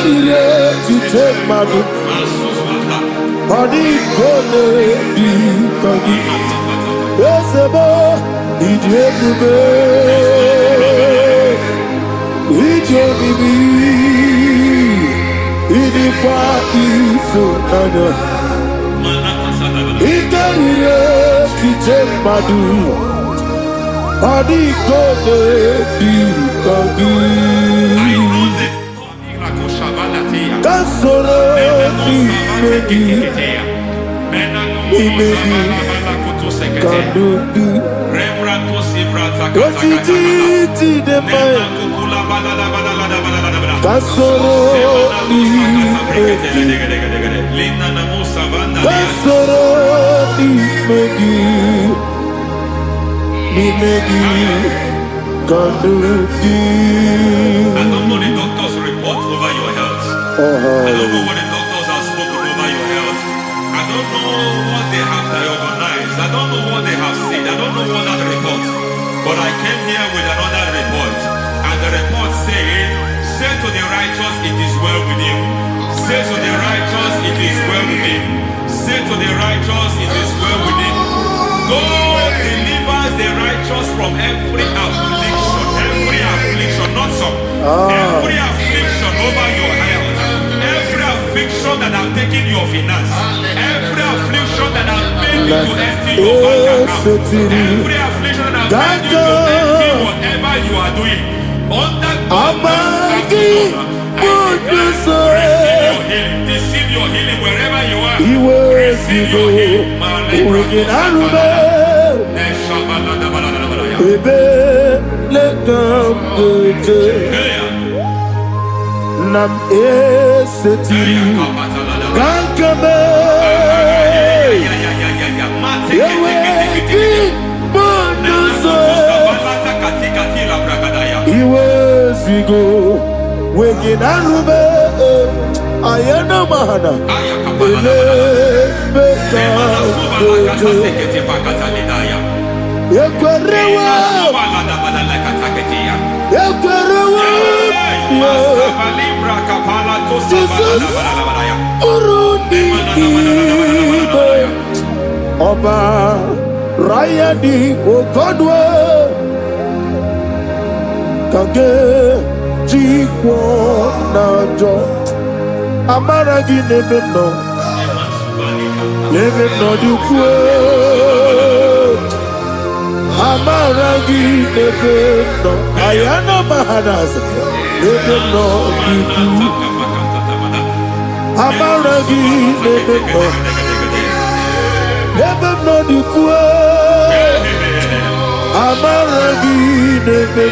I don't know the doctor's report over your health. I don't know what the doctors have spoken over your health. I don't know what they have diagnosed. I don't know what they have said. I don't know what that report. But I came here with another report. And the report said, say to the righteous, it is well with him. Say to the righteous, it is well with him. Say to the righteous, it is well with him. God delivers the righteous from every affliction. Every affliction, not some. Every affliction over your health. Every affliction that have taken your finance. Every affliction that have made you to empty your bank account. Every affliction that have made you to empty whatever you are doing. Under God's receive your healing. Receive your healing wherever you are. Receive your healing. Nam esetiri kankame yeweki bonuso iwezigo weginarube ayana mahana ele beta yekwerewa Jesus uruni ibe Ọba Rayadi Ogodwe kage jikwo najo amaragi nebe no dukwe amaragi nebe no ayana mahanas nebe no dukwe amaragi nebe no dukwe amaragi nebe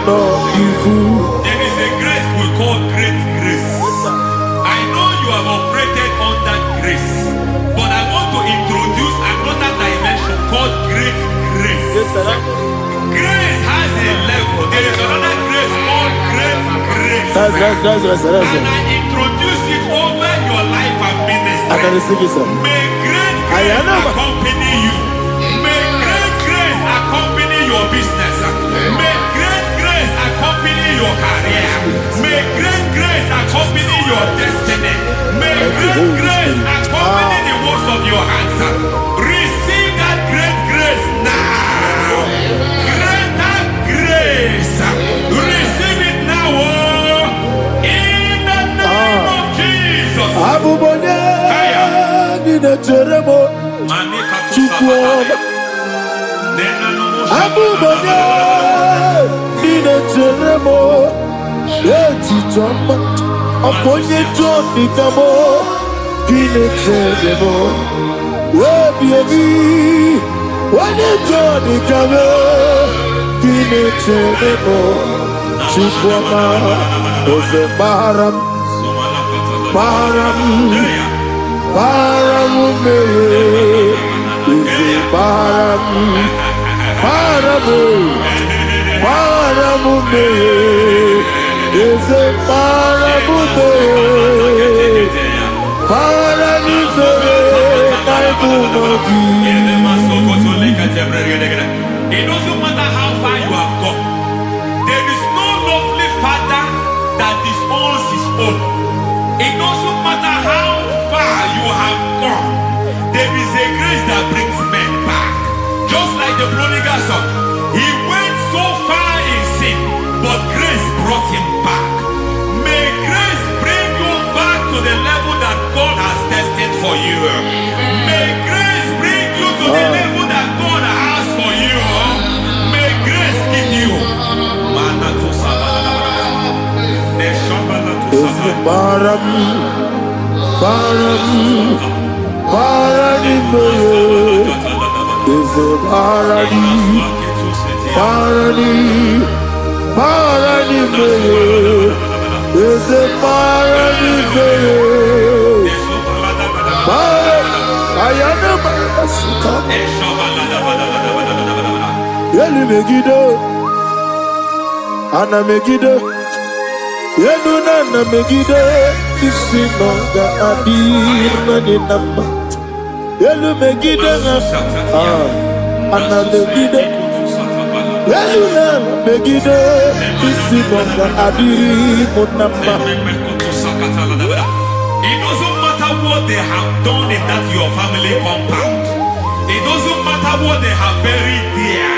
no dukwe. There is a grace we call great grace. I know you have operated under grace, but I want to introduce another dimension called great grace. Grace has a level. There is another grace called great grace. And I introduce it over your life and ministry. May great grace accompany you. May great grace accompany your business. May great grace accompany your career. May great grace accompany your destiny. May great grace accompany the works of your hands. Receive that great grace now. Greater grace. Receive it now. In the name of Jesus. Abubonye nina teremo chukwu. Abubonye nina teremo etichoma. Oponye joni kamo nina teremo. Baby, wanye joni kamo nina teremo. Chukwama oze baram. Baram me, baram me. is a Paramute. Paranise, Naibumogi. It doesn't matter how far you have gone. There is no lovely father that disowns his own. It doesn't matter how far you have gone. There is a grace that brings men back. Just like the prodigal son. He went so far in sin, but grace brought him back. May grace bring you back to the level that God has destined for you. May grace bring you to the level that God has for you. May grace give you. Parami, Parani, is a Parani, Parani, Parani, is a Parani, I am Megido, Anna Megido, Yenuna Megido, Isinonga Adir Naninama, Yelu Megido, Anna Megido, Yenuna Megido, Isinonga Adir Munama. It doesn't matter what they have done in that your family compound. It doesn't matter what they have buried there.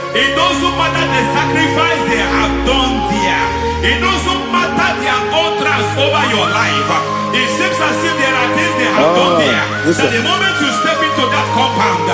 It doesn't matter the sacrifice they have done there. It doesn't matter their altars over your life. It seems as if there are things they have done there. That the moment you step into that compound,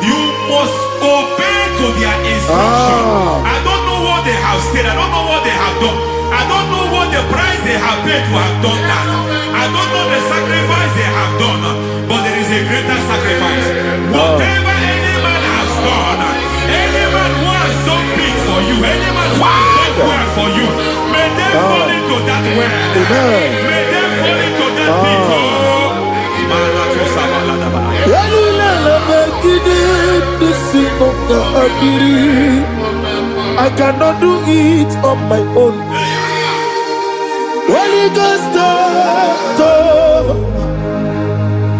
you must obey to their instruction. I don't know what they have said. I don't know what they have done. I don't know what the price they have paid to have done that. I don't know the sacrifice they have done. But there is a greater sacrifice. Whatever any man has done, any man who has done big for you, any man who has done well for you, may they fall into that well. May they fall into that pit. I cannot do it on my own. Holy Ghost,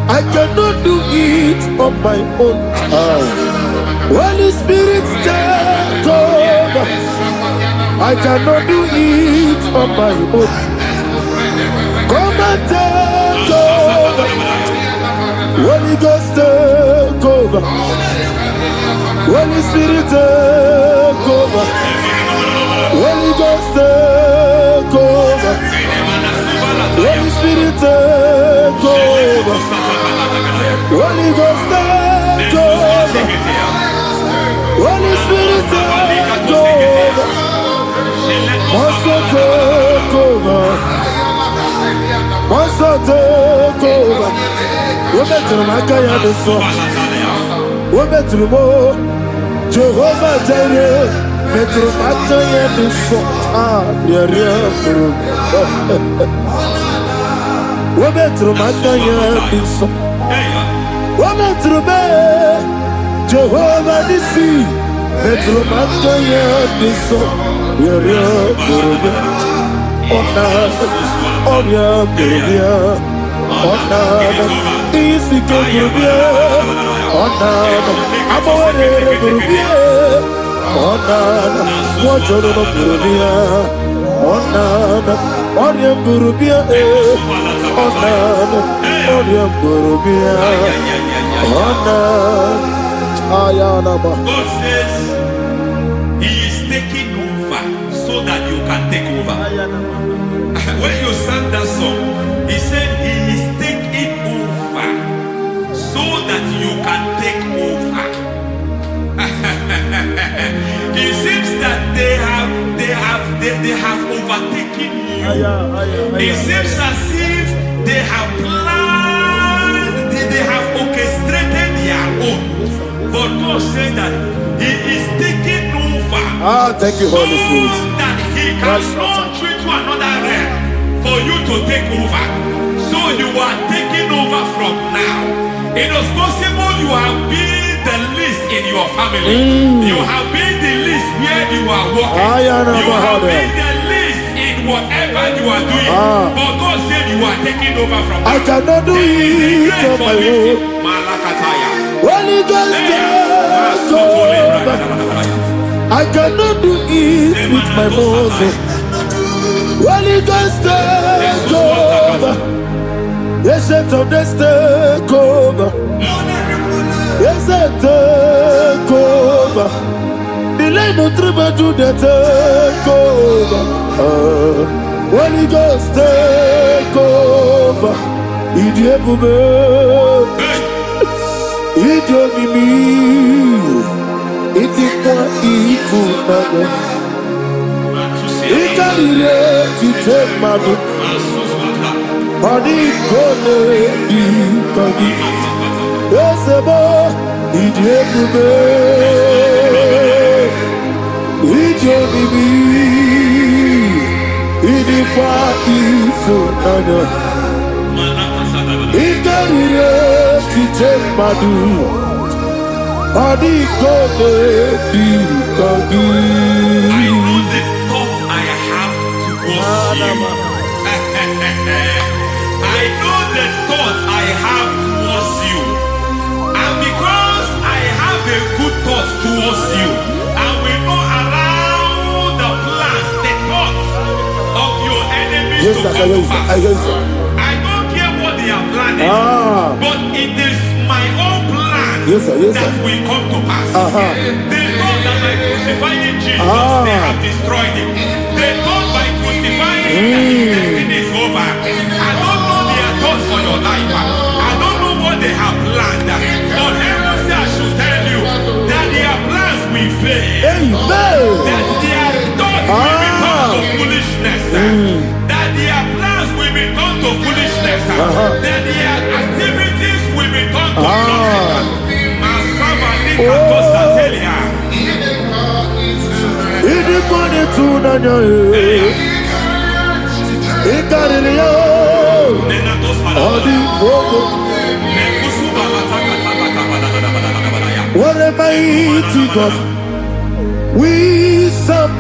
I cannot do it on my own. Holy Spirit, take over. I cannot do it on my own. Come and take over. Holy Ghost, take over. Holy Spirit, take over. Holy Ghost, take over. Holy Spirit, take over. Holy Ghost, take over. Holy Spirit, take over. Master, take over. Master, take over. We're better than I can do so. We're better than more. Jehovah Jireh, better than I can do so. We're better than I can do so. We're better than Jehovah Nissi, better than I can do so. God says He is taking over so that you can take over. When you sang that song, He said He is taking over so that you can take over. It seems that they have overtaken you. It seems as if they have planned, they have orchestrated their own. But God said that He is taking over. Thank you, Holy Spirit. So that He can launch you to another realm for you to take over. So you are taking over from now. It is possible you have been the least in your family. You have been the least where you are working. You have been the least in whatever you are doing. But God said you are taking over from I cannot do it on my own. Holy Ghost, take over. I cannot do it with my muscle. Holy Ghost, take over. Yes, of this take over. Yes, take over. Delay no trouble to the take over. Holy Ghost, take over. Idiebube, Idiomimi, Idikwa Ifunana, Ikarire Titemadu, Padikone Dikagi, Yosebo, Idiebube, Idiomimi, Idikwa Ifunana, Ikarire Titemadu, Padikone Dikagi. I know the thoughts I have towards you. I know the thoughts I have towards you. And because I have a good thought towards you, I will not allow the plans, the thoughts of your enemies to come to pass. I don't care what they are planning, but it is my own plan that will come to pass. They thought that by crucifying Jesus, they have destroyed him. They thought by crucifying him that his destiny is over. I don't know their thoughts for your life. I don't know what they have planned. But heaven says I should tell you that their plans will fail. That their thoughts will become to foolishness. That their plans will become to foolishness. That their activities will become to nothing. What a mighty God we serve.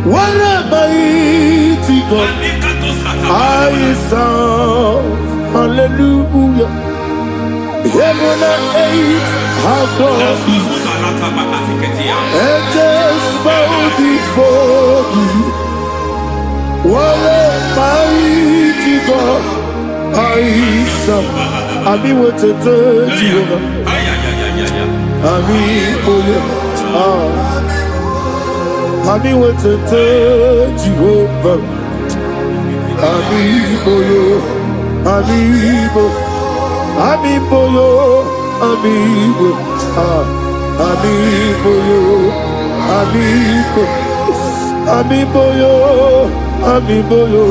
What a mighty God I serve. Hallelujah. Heaven and earth adore thee, angels bow before thee. What a mighty God I serve. Ami wote Jehovah, Ami boyo, Ami wote Jehovah, Ami boyo, Ami boyo. Amiboyo, amibo, amiboyo, amibo, amiboyo, amiboyo,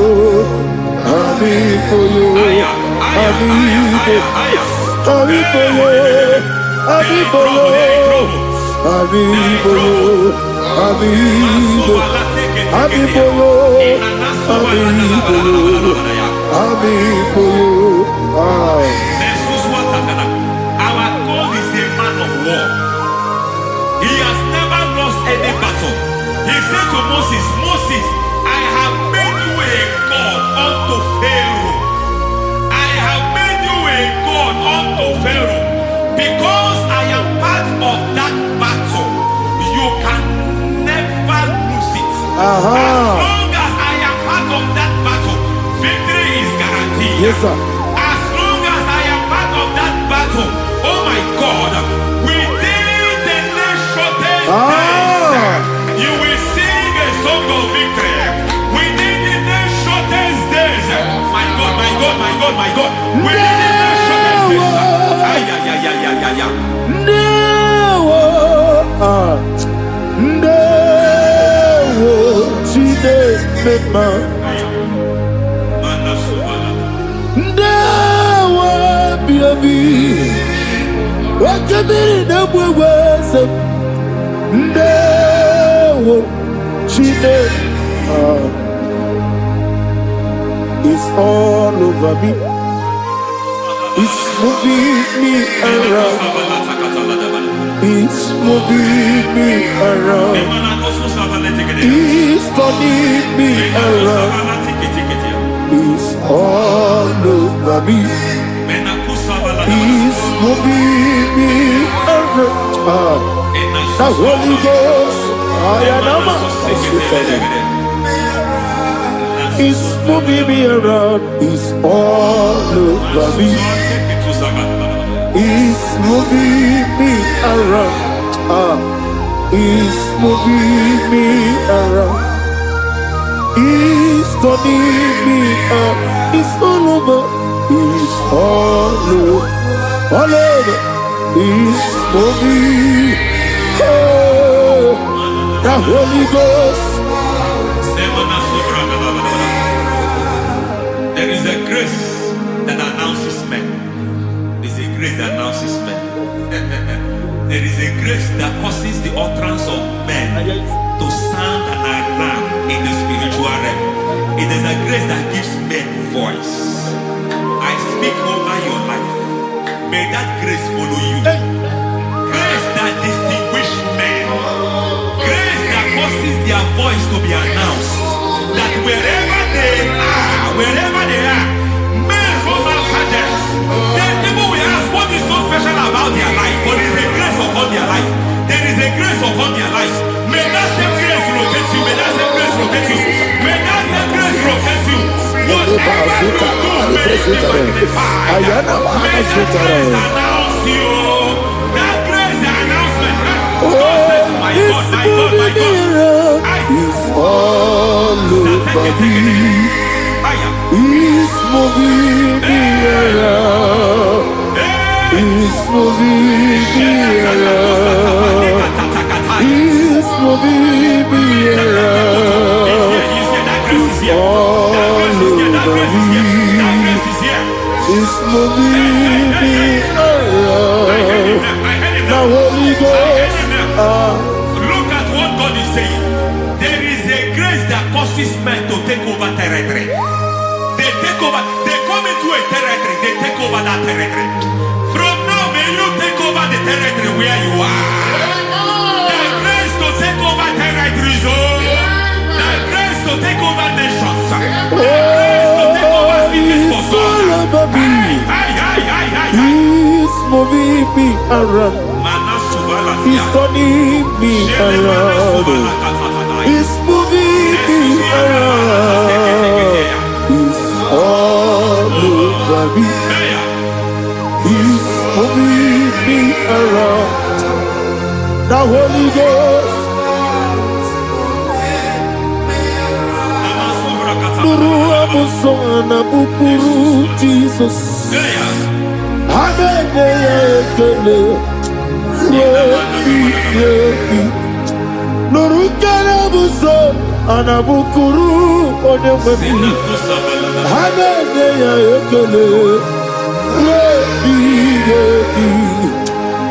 amiboyo, amibo, amiboyo, amiboyo, amiboyo, amibo, amiboyo, amiboyo, amiboyo. Our God is a man of war. He has never lost any battle. He said to Moses, Moses, I have made you a God unto Pharaoh. I have made you a God unto Pharaoh. Because I am part of that battle, you can never lose it. As long as I am part of that battle, victory is guaranteed. Yes, sir. As long as I am part of that battle, oh my God, within the next shortest days, you will sing a song of victory. Within the next shortest days, my God, my God, my God, my God, within the next shortest days, It's all over me. It's moving me around. He's moving me around. He's turning me around. He's all over me. He's moving me around. The Holy Ghost, He's moving me around. He's all over me. He's moving me around. He's moving me around. He's turning me up. He's all over. He's all over. All over. He's moving. Oh, the Holy Ghost. There is a grace that announces men. There is a grace that announces men. There is a grace that causes the utterance of men to sound an alarm in the spiritual realm. It is a grace that gives men voice. I speak over your life. May that grace follow you. Grace that distinguishes men. Grace that causes their voice to be announced. That wherever they are, men come after them. Then people will ask what is so special about their life. But there is a grace upon their life. There is a grace upon their life. May that same grace locate you. May that same grace locate you. May that same grace locate you. Whatever you do, may it be magnified. May that grace announce you. That grace announcement. God says, my God, my God, my God. He's all over me. He's moving me around. He's moving me around. He's moving me around. He's all over me. He's moving me around. The Holy Ghost. Look at what God is saying. There is a grace that causes men to take over territory. They take over. They come into a territory. They take over that territory. From now, may you take over the territory where you are. The grace to take over territories. The grace to take over nations. The grace to take over cities for God. He's moving me around. He's turning me around. He's moving me around. He's all over me. He's moving me around. The Holy Ghost. Nuru amusona bukuru Jesus. Amene ekele. Nurukana buso anabukuru onememi hanene ya ekele rebi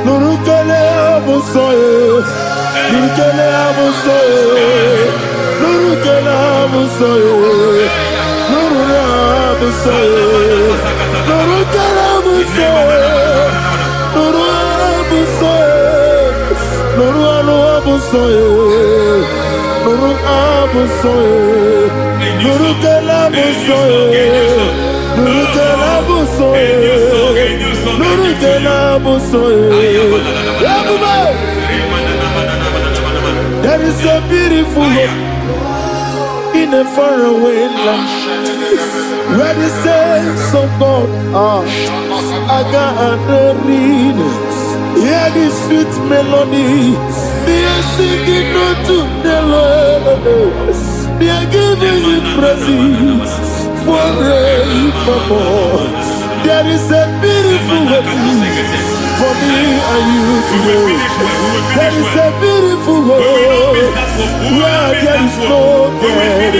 nurukana buso nurukana buso nurukana buso nurukana buso nurukana buso Nuru abusoye, nuru abusoye, nuru kelabusoye, nuru kelabusoye, nuru kelabusoye. There is a beautiful hope in a faraway land where the saints of God are. I got the reading. Hear the sweet melody. They are singing unto the Lord. They are giving you praise forevermore. There is a beautiful way for me and you today. There is a beautiful way where there is no death,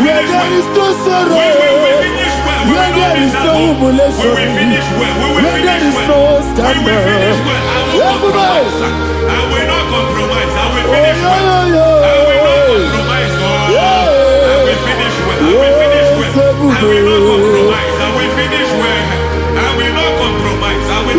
where there is no sorrow, where there is no humiliation, where there is no scandal. Everybody, I will not compromise. I will finish well. I will not compromise. I will finish well. I will finish well. I will not compromise. I will finish well. I will not compromise. I will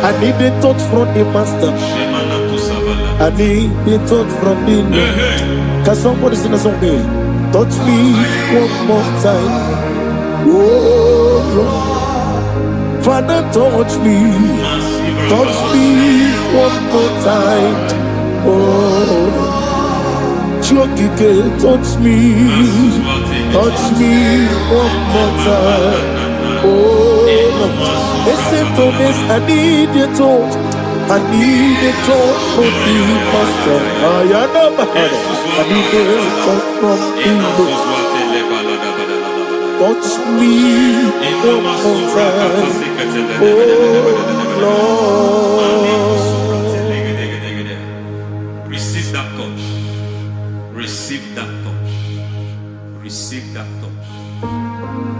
I need a touch from the master. I need a touch from the Lord. Can somebody sing a song there? Touch me one more time. Oh Lord. Father, touch me. Touch me one more time. Oh Chokike, touch me. Touch me one more time. Oh Lord. Except on this, I need a touch. I need a touch from the master. I need a touch from the Lord. Touch me one more time. Oh Lord. Receive that touch. Receive that touch. Receive that touch.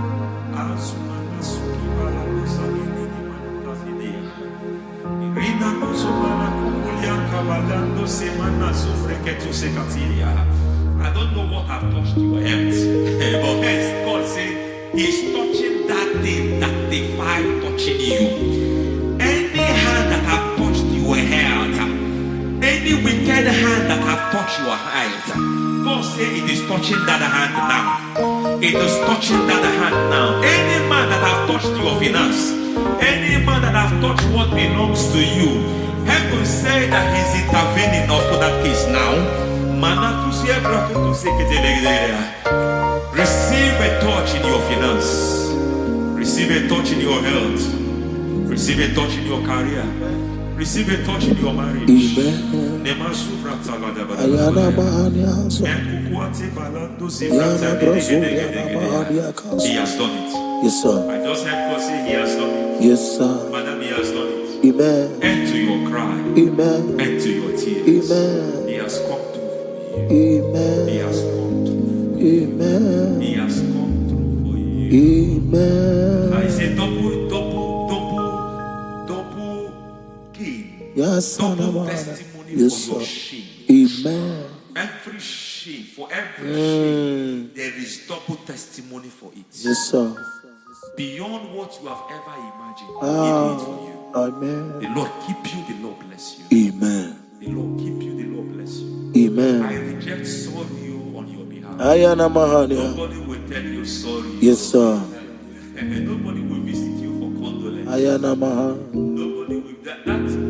I don't know what I've touched your health, but hence God said He's touching that thing that defied touching you. Any hand that have touched your health, any wicked hand that have touched your health, God said it is touching that hand now. It is touching that hand now. Any man that have touched your finance, any man that have touched what belongs to you, heaven said that He's intervening after that case now. Receive a touch in your finance. Receive a touch in your health. Receive a touch in your career. Receive a touch in your marriage. He has done it. Yes, sir. I just heard God say He has done it. Yes, sir. Madam, He has done it. Amen. End to your cry. Amen. End to your tears. Amen. He has come through for you. Amen. He has come through for you. Amen. He has come through for you. Amen. I say double gain. Yes, Double testimony yes, for your sir. shame. Amen. Every shame, for every shame, there is double testimony for it. Yes, sir. Beyond what you have ever imagined, He did it for you. Amen. The Lord keep you, the Lord bless you. Amen. The Lord keep you, the Lord bless you. Amen. I reject sorry on your behalf. Ayana Mahania. Nobody will tell you sorry. Yes, sir. Nobody will visit you for condolence. Ayana Mahania. Nobody will. That money you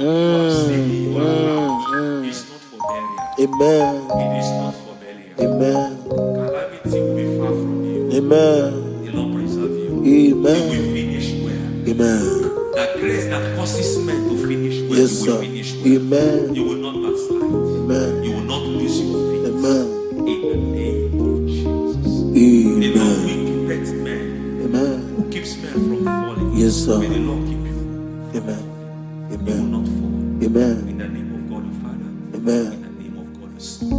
have saved in your account is not for burial. Amen. It is not for burial. Amen. Calamity will be far from you. Amen. The Lord preserve you. Amen. You will finish well. Amen. That grace that causes men to finish well, Yes, you will sir. finish well. Amen. You will not backslide. Amen. You will not lose your faith. Amen. In the name of Jesus. The Lord Amen. will keep men. Amen. Who keeps men from falling? Yes, sir. May the Lord keep you. Amen. You will Amen. not fall. Amen. In the name of God the Father. Amen. In the name of God the Son.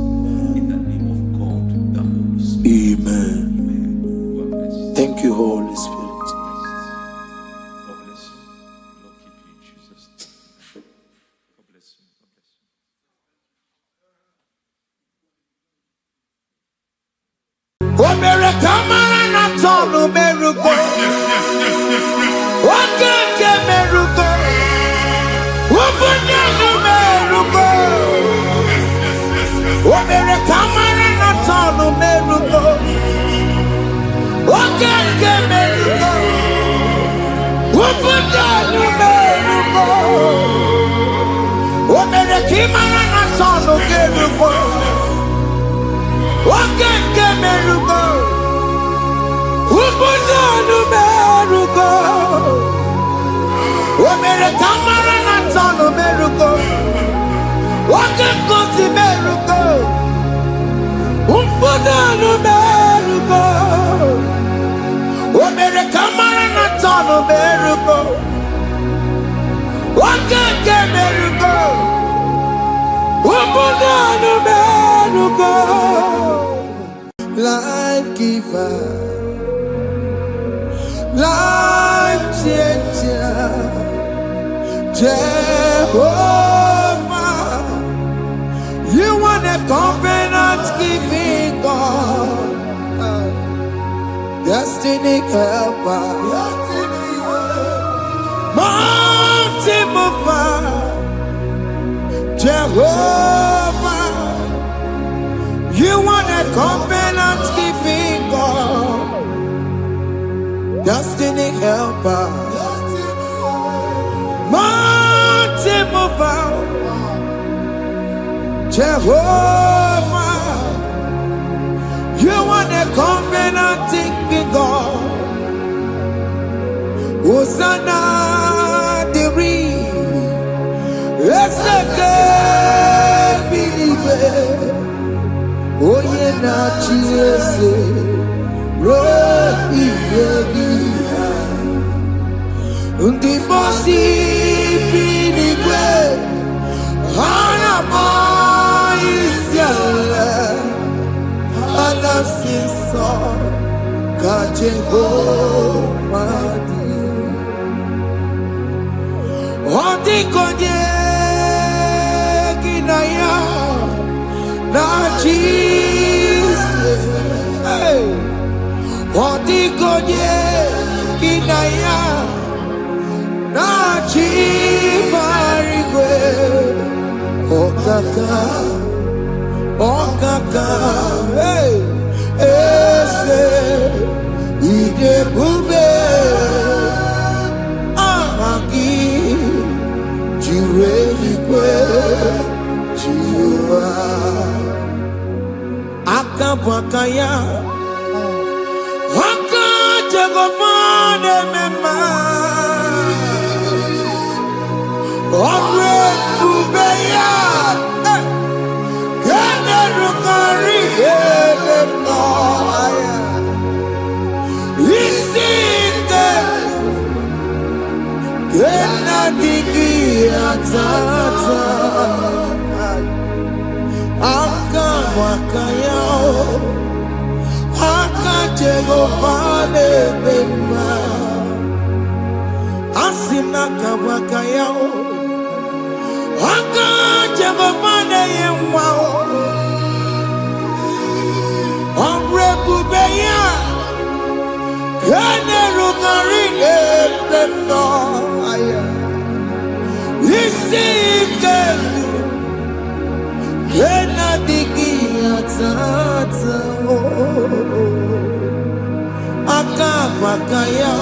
In the name of God the Holy Spirit. Amen. Amen. You are blessed. Thank you, Holy Spirit. God bless you. The Lord keep you in Jesus' name. God bless you. God bless you. Imana na tono kerugo. Oke kemerugo. Ubudo numerugo. Omere kamara na tono merugo. Oke kosi merugo. Ubudo numerugo. Omere kamara na tono merugo. Oke kemerugo. Ubudo numerugo. Life giver, life changer, Jehovah, you want a covenant keeping God, destiny helper, mountain mover, Jehovah, you want a covenant keeping God, destiny helper, mountain mover, Jehovah, you want a covenant keeping God. Hosanna diri, eseke bilibe. Oye na chiese rohi yegi undi bosi pinigwe hana maisiala anasiso kajehomadi ondi konye kinaya na Jesus, hey, Odigonye kinaya na chibarigwe, okaka, hey, ese idebube, amagi, jireligwe, jiwa. Akabakaya Akajagomane mema Omre Ubeya Kene Rukari Ebenoya Isite Kena Digi Atata Akabakaya Akajagomane mema Asina kabakaya Akajagomane yemwa Omrebubeya Kene Rugari Ebenoya Isike Kena digi atata Akabakaya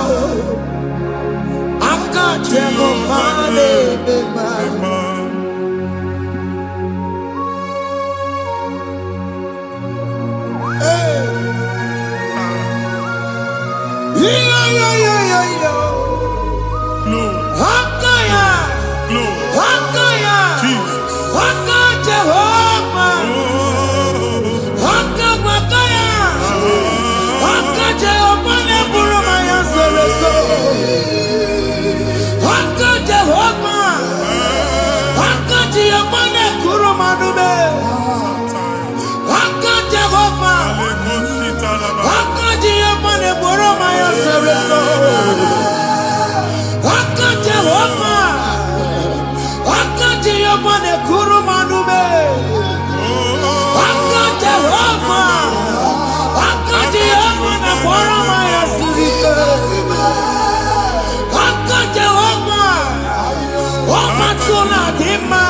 Akajagomane mema Hey Yo Hakaya Hakaya Jesus. Jehovah Hakabakaya Hakajagomane burumaya sereso Hakajagomane Hakajagomane kurumanume Hakajagomane Hakajagomane burumaya sereso Hakajagomane Hakajagomane kurumanume Hakajagomane Hakajagomane burumaya sirike Hakajagomane Omatuna dima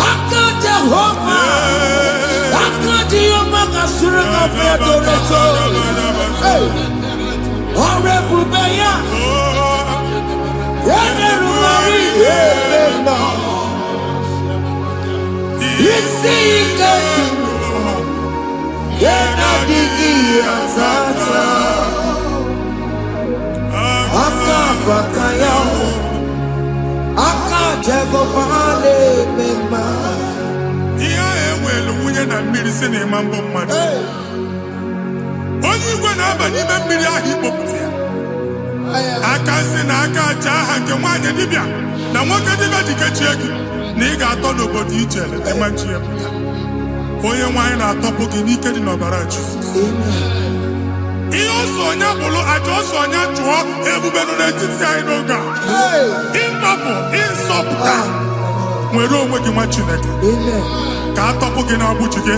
Hakajagomane Hakajagomane kasurika fedoreto Orebubeya Yene rumari yebena Isika Yena digi atata Aka bakaya Aka jego vale mema Iya enwelu nwunye na mmiri si na ịma mbọ mmadụ. Onye igwe na-aba n'ime mmiri ahụ ikpopụta ya. Aka si na aka aja aha nke nwaanyị dibịa na nwoke dibịa ji kechie gị na ị ga-atọ n'obodo ijele ịma nchi ya pụta. Onye nwaanyị na-atọpụ gị n'ike dị n'ọbara Jizọs. Ihe ọsọ onye bụrụ aja ọsọ onye chụọ ebube nọ n'etiti anyị n'oge a. Ịtọpụ ịsọpụta nwere onwe gị nwa Chineke ka atọpụ gị n'agbụchi gị.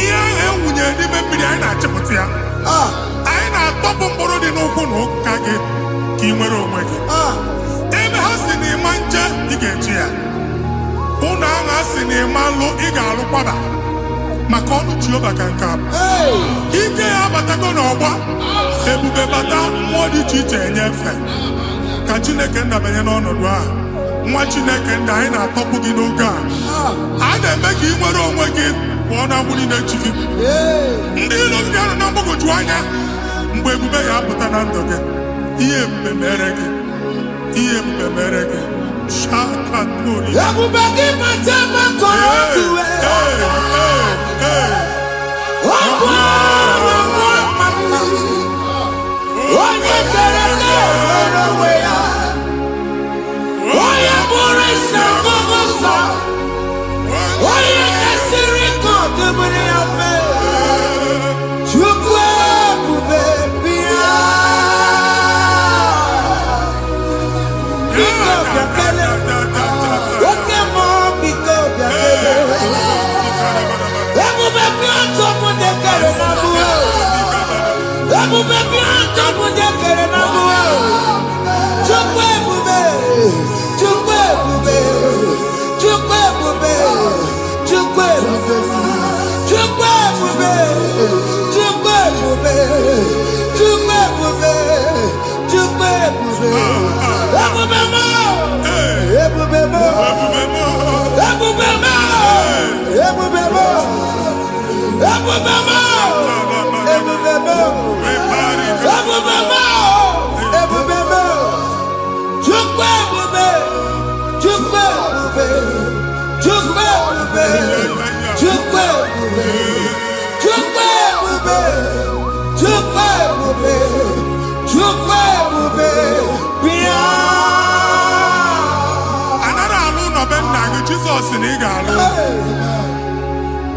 Ihe ahụ ewunye n'ime mmiri anyị na-achịpụta ya. Anyị na-atọpụ mkpụrụ dị n'ụkwụ na ụka gị ka ị nwere onwe gị. Ebe ha si na ịma nje ị ga-eji ya. Ụlọ ahụ ha si na ịma nlụ ị ga-alụkwaba maka ọnụ Jehova ka nke a bụ. Ike ya abatago n'ọgba ebube bata mmụọ dị iche iche enyefe ka Chineke ndabanye n'ọnọdụ ahụ. Nwa Chineke ndị anyị na-atọpụ gị n'oge a. A na-eme ka ị nwere onwe gị pụọ na mgburi na-echi gị. Ndị ilo gị ga-anọ na mgbagwoju anya mgbe ebube ya apụta na ndụ gị. Ihe ebube mere gị. Ihe ebube mere gị. Shakatori. Ebube gị mata maka ọdụwe onye kere ka nwere onwe ya onye bụrụ isi ọgụgụ nsọ onye kesịrị ka ọdụbere ya fe Chukwu ebube bịa biko bịakele oke mmụọ biko bịakele ebube bịa ntọpụ dekere na mbuo ebube bịa ntọpụ dekere na mbuo Chukwu ebube Chukwu ebube Chukwu ebube Chukwu ebube Chukwu ebube Chukwu ebube Chukwu ebube Chukwu ebube ebube mo ebube mo ebube mo ebube mo ebube mo ebube mo ebube mo ebube mo ebube mo Chukwu ebube Chukwu ebube Chukwu ebube Chukwu ebube Chukwu ebube Chukwu ebube Chukwu ebube bịa. Anara alụ n'ọbe nna gị Jizọs na ị ga-alụ.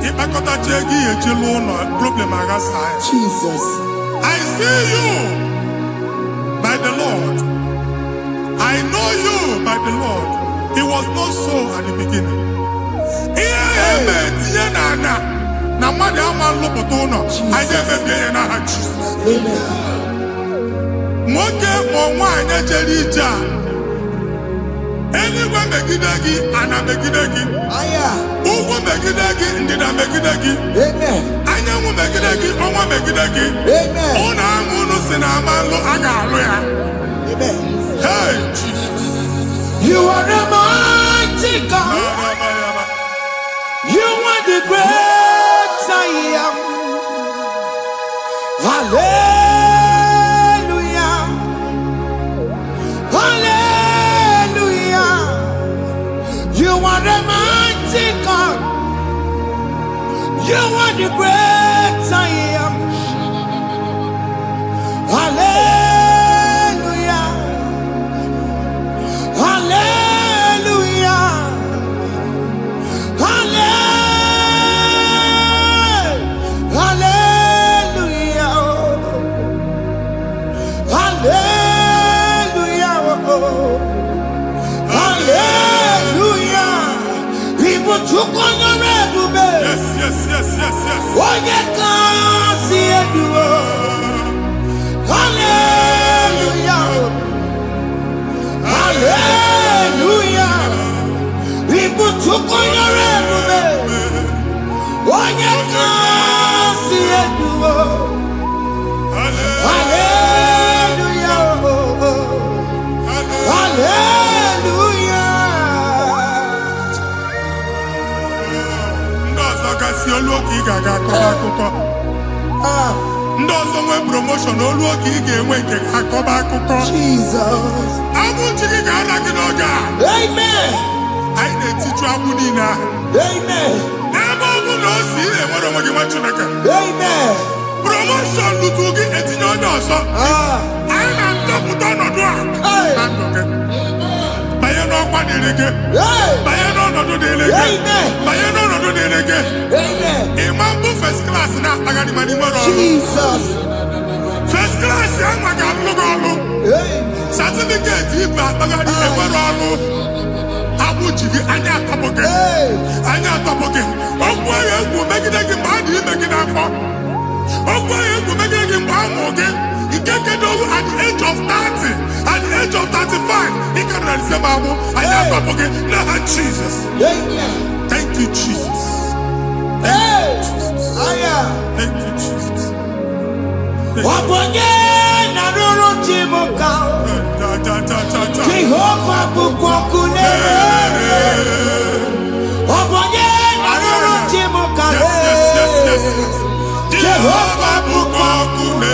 Ịkpakọtacha ego ihe eji lụọ ụlọ problem aghasa ya. Jesus. I see you by the Lord. I know you by the Lord. It was not so at the beginning. Ihe eme tinye n'anya na mmadụ ama nlụpụta ụlọ anyị emebie ya n'aha Jizọs. Nwoke ma nwaanyị jere ije a eluigwe megide gị ana megide gị ugwu megide gị ndịda megide gị anyanwụ megide gị ọnwa megide gị ụlọ ahụ unu si na ama nlụ a ga-alụ ya. Hey, Jesus. You are a mighty God. You are the great I am. Hallelujah. Hallelujah. You are a mighty God. You are the great I am. Hallelujah. Hallelujah. Hallelujah. Hallelujah. Hallelujah. People took on your red bed. Yes, yes, yes, yes, yes. Oh, you can't see it. Hallelujah. Hallelujah. People took on your red bed. Oh, you can't see it. Hallelujah. Hallelujah. ka ị ga-aga akọba akụkọ. Ndị ọzọ nwee promotion olu oge ị ga-enwe nke akọba akụkọ. Jesus. Agbụ ji gị ga-ala gị n'oge a. Amen. Anyị na-etiju agbụ niile ahụ. Amen. Ebe ọ bụ na o si enwere onwe gị nwa Chineke. Amen. Promotion lutu gị etinye onye ọzọ. Anyị na-ndọpụta ọnọdụ a na ndụ gị. Banye n'ọkwa dịrị gị. Banye n'ọnọdụ dịrị gị. Banye n'ọnọdụ dịrị gị. Ịma mbụ first class na-akpagharị ma n'ime ọrụ. Jesus. First class ya nwa ga-alụ gị ọrụ. Certificate ibu akpagharị enwere ọrụ. Agbụ ji gị anya atọpụ gị. Anya atọpụ gị. Okwu ahụ egwu megide gị mgbe a dị ime gị n'afọ. Okwu ahụ egwu megide gị mgbe a mụ gị. Nke kedoru at the age of 30, at the age of 35, he can receive abu. I am forget. Now, Jesus. Thank you, Jesus. Thank you, Jesus. Thank you, Jesus. Jehovah bukokune. Jehovah bukokune.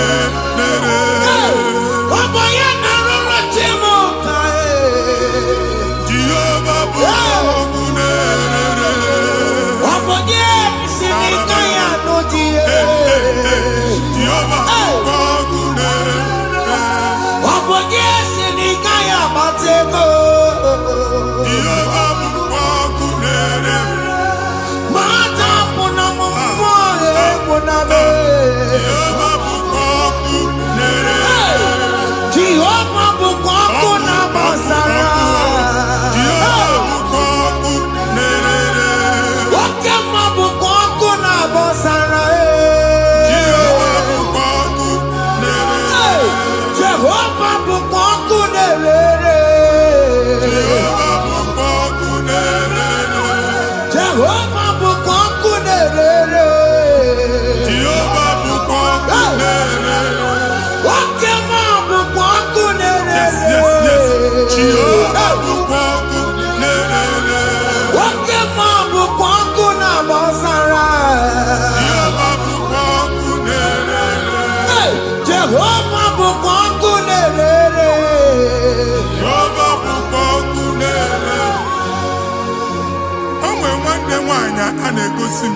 A na-egosi m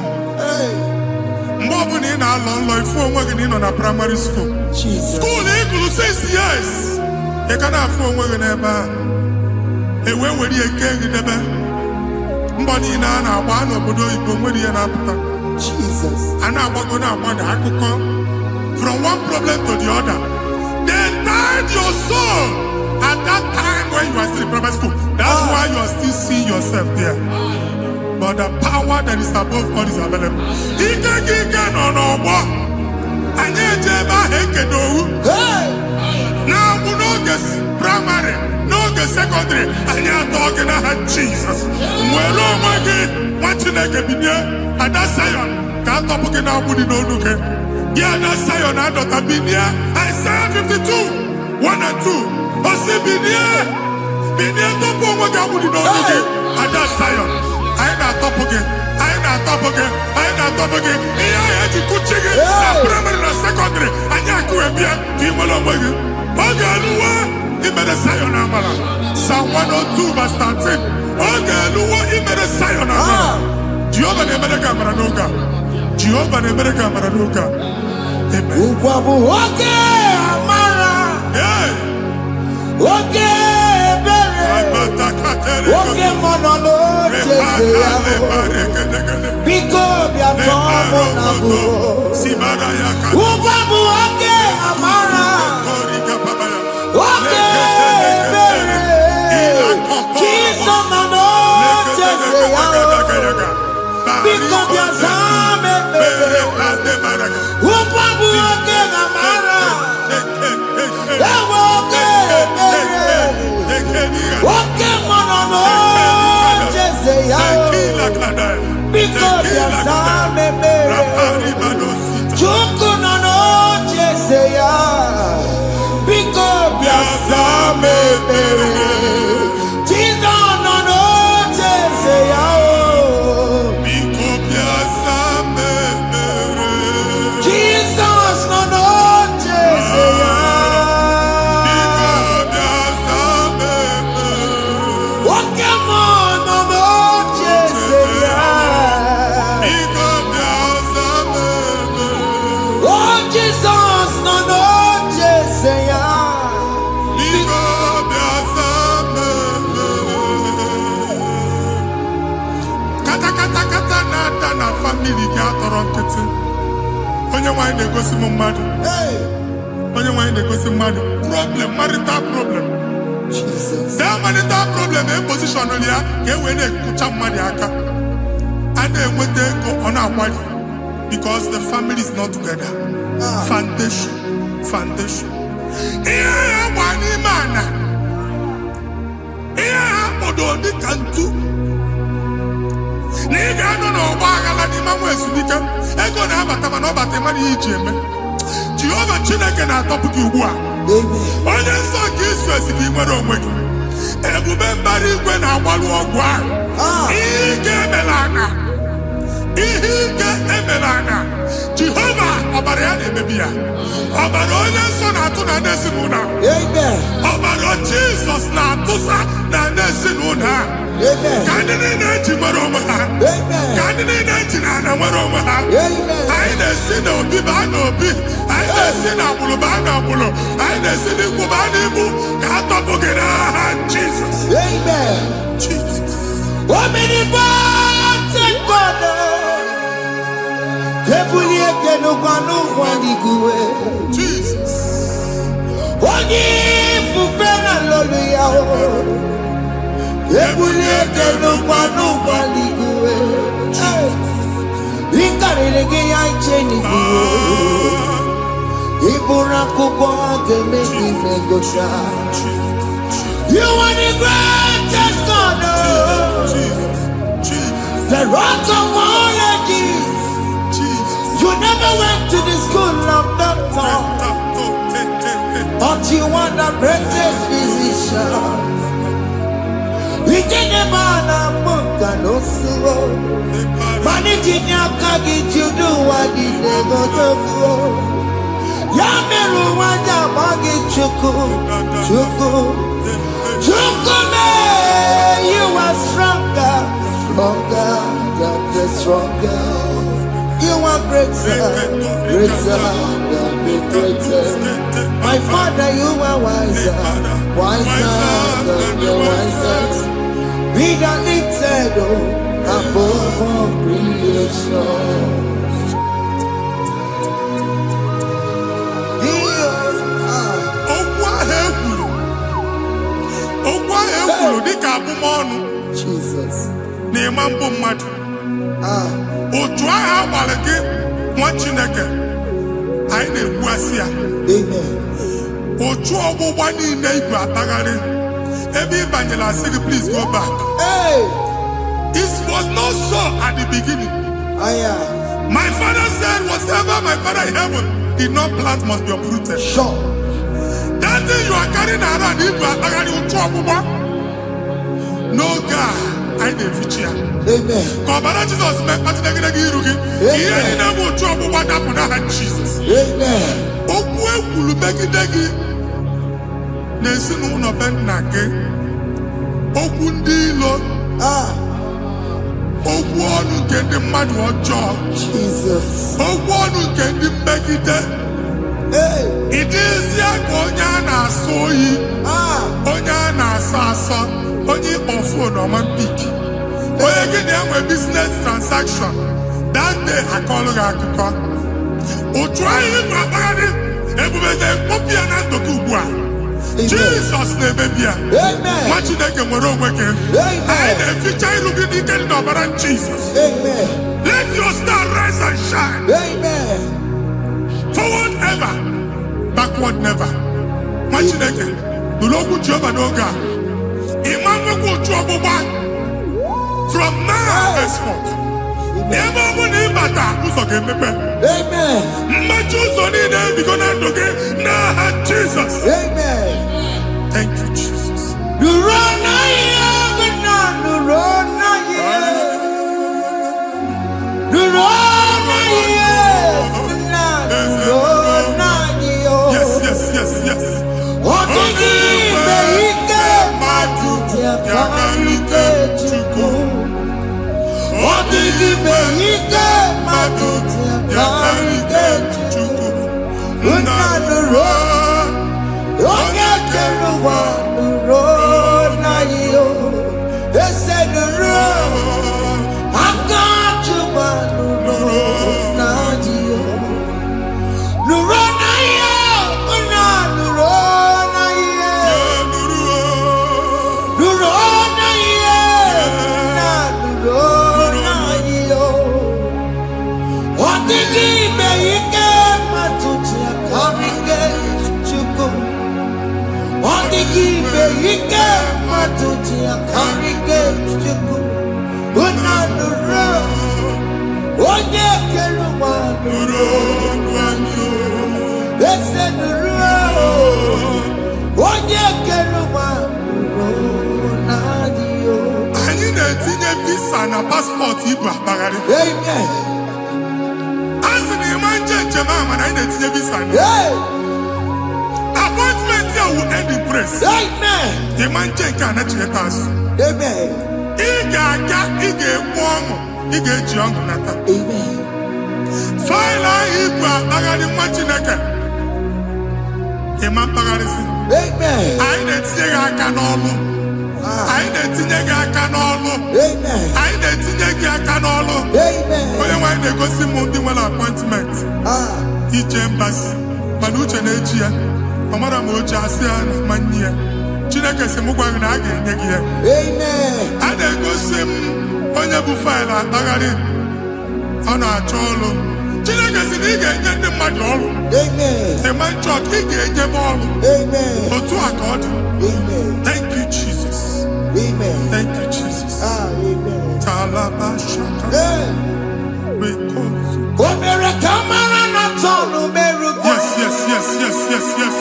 mgbe ọ bụla ị na-alọ nlọ ifu onwe gị na ị nọ na primary school skuul ị gụrụ 6 years ị ka na-afụ onwe gị n'ebe ahụ ewee were ihe kee gị debe mbọ niile a na-agba n'obodo oyibo nwere ihe na-apụta a na-agbago na-agbada akụkọ from one problem to the other. They tied your soul at that time when you are still in primary school. That's why you are still seeing yourself there. But the power that is above all is available. Ike no more. Anye jeba hekedowu. Now we no get primary, no get secondary. Anye talking about Jesus. Mwelo mwagi wachineke binye. Ada Zion kanto puke na mudi no nuke. Ada Zion adota binye. Isaiah 52, 1 and 2. Osi binye topo mwagi mudi no nuke. Ada Zion. I na top again. Iya ya jikuchige na primary na secondary. Anya kuebia kimolo mwegi. Ogaluwa imere Zion amala. Psalm 102 verse 13. Ogaluwa imere Zion amala. Jehovah ne mere kamera noga. Jehovah ne mere kamera noga. Amen. Ukwabu oke amara. Oke bere. Oke monono. Biko bia tomo na bu. Ubabu oke amara. Oke bere. Jesus na no chese ya. Biko bia zame bere. Ubabu oke amara. Oke bere. Oke monono. Because you're Same Mary, Chukuno Cheseya. Because you're Same Mary, Chizono Cheseya. Because you're Same nwanyị na-egosi m mmadụ. Onye nwanyị na-egosi mmadụ. Problem, marital problem. That marital problem in position ya ka e wee na-ekụcha mmadụ aka. A na-enweta ego ọ na-akwali because the family is not together. Foundation. Ihe ya gba n'ime ana. Ihe ha kpọdo dịka ntu. Na ị ga-anọ n'ọgba aghara n'ime nwa ezumike. Ego na-abata mana ọ bata mmadụ ihe iji eme. Jehova Chineke na-atọpụ gị ugbu a. Onye nsọ nke isu esi gị nwere onwe gị. Ebube mbara igwe na-agbalụ ọgwụ ahụ. Ihe ike emela ana. Jehova ọbara ya na-emebi ya. Ọbara onye nsọ na-atụ na ndị ezinụlọ. Ọbara Jizọs na-atụsa na ndị ezinụlọ. Ka ndị niile eji nwere onwe ha. Ka ndị niile eji na ana nwere onwe ha. Anyị na-esi n'obi baa n'obi. Anyị na-esi n'agbụrụ baa n'agbụrụ. Anyị na-esi n'ikwu baa n'ikwu. Ka a tọpụ gị n'aha Jizọs. Jesus. Onye ifufe na lolu ya o. Ebulie kenukwa n'ụgbọ n'igwe. Ịkarịrị gị ya iche n'igwe. Ịbụrụ akwụkwọ ga-eme gị megocha. You are the greatest God. The rock of all ages. You never went to the school of doctor, but you are the greatest physician. We didn't man a book and no slow. Managing your carriage, you do what you never do. Yameru wanja bagi chuku. You are stronger than the stronger. You are greater than the greatest. My Father, you are wiser than the wisest. Be the lifted above all creation. Jesus. Otu ahụ agbara gị nwa Chineke anyị na-egbu asị ya. Otu ọgbụgba niile igwe atagharị ebe ị banyere asị gị please go back. This was not so at the beginning. My father said whatever my father in heaven did not plant must be uprooted. Sure. That thing you are carrying around igwe atagharị otu ọgbụgba. No God. I na-efichi ya. Ka ọbara Jizọs mee mkpatụ negidegi iru gị. Ihe niile bụ otu ọgbụgba dapụ n'aha Jizọs. Okwu ekwuru megide gị n'ezinụlọ be nna gị. Okwu ndị ilo. Okwu ọnụ nke ndị mmadụ ọjọọ. Okwu ọnụ nke ndị mmegide. Ịdịzie ka onye a na-asọ oyi. Onye a na-asọ asọ. Onye ịkpọ fon ọma mpik. Onye gị na-enwe business transaction. That day akọlụ gị akụkọ. Otu anyị ịbụ akpagharị ebube na-ekpọpụ ya na ndụ gị ugbu a. Jizọs na-emebi ya. Nwa Chineke nwere onwe gị. Anyị na-eficha iru gị n'ike dị n'ọbara Jizọs. Let your star rise and shine. Forward ever, backward never. Nwa Chineke nụrụ okwu Jehova n'oge a. From now henceforth, ebe ọ bụ na ịbata ụzọ ga-emepe. Mmachi ụzọ niile ebigo na ndụ gị n'aha Jizọs. Thank you, Jesus. Yes. visa na passport igbo akpagharị. Amen. Asị na ịma njem ama na ị na-etinye visa na. Appointment ya will end in praise. Amen. Ịma njem nke a na-echeta azụ. Amen. Ị ga-aga, ị ga-ekwu ọṅụ, ị ga-eji ọṅụ nata. Amen. Faịlụ ahụ igbo akpagharị nwa Chineke. Ịma mkpagharịsị. Amen. Anyị na-etinye gị aka n'ọlụ. Anyị na-etinye gị aka n'ọlụ. Anyị na-etinye gị aka n'ọlụ. Onye nwaanyị na-egosi m ndị nwere appointment ije mbasi mana uche na-eji ya ọ mara ma o ji asị ya na manye ya. Chineke sị m gwa gị na a ga-enye gị ya. A na-egosi m onye bụ faịlụ akpagharị ọ na-achọ ọlụ. Chineke sị na ị ga-enye ndị mmadụ ọrụ. Ịma chọọchị ị ga-enye m ọrụ. Otu a ka ọ dị. Thank you Jesus. Amen. Thank you, Jesus. Amen. Talabashaka. Yes, yes, yes, yes, yes, yes.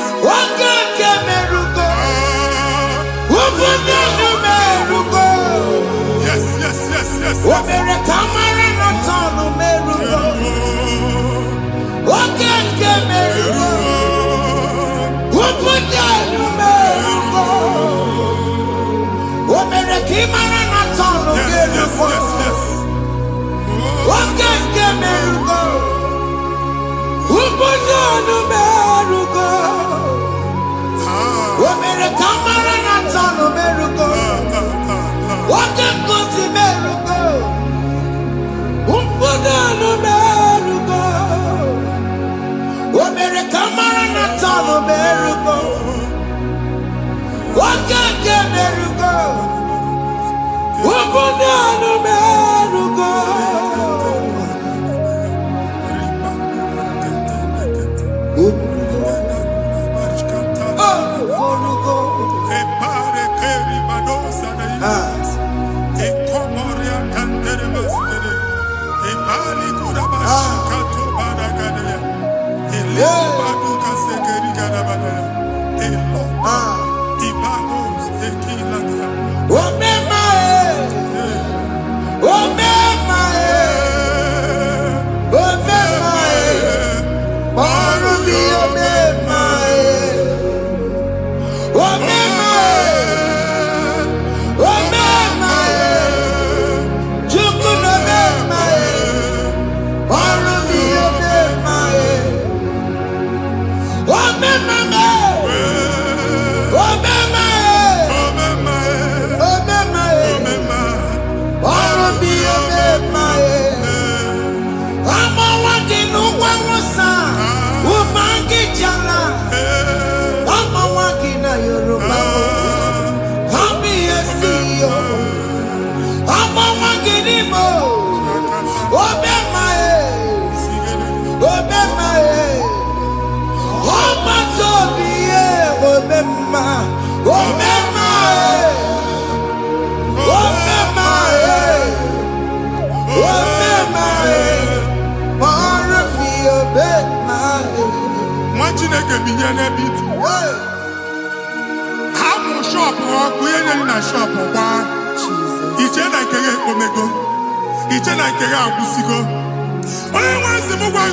Yes, yes, yes, yes.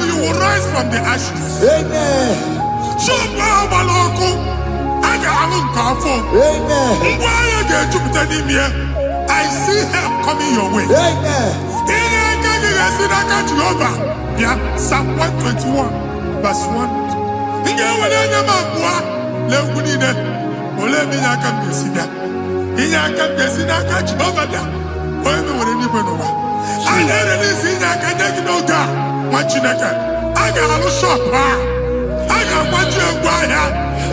You will rise from the ashes. Amen. I see help coming your way. Amen. Psalm 121 verse 1.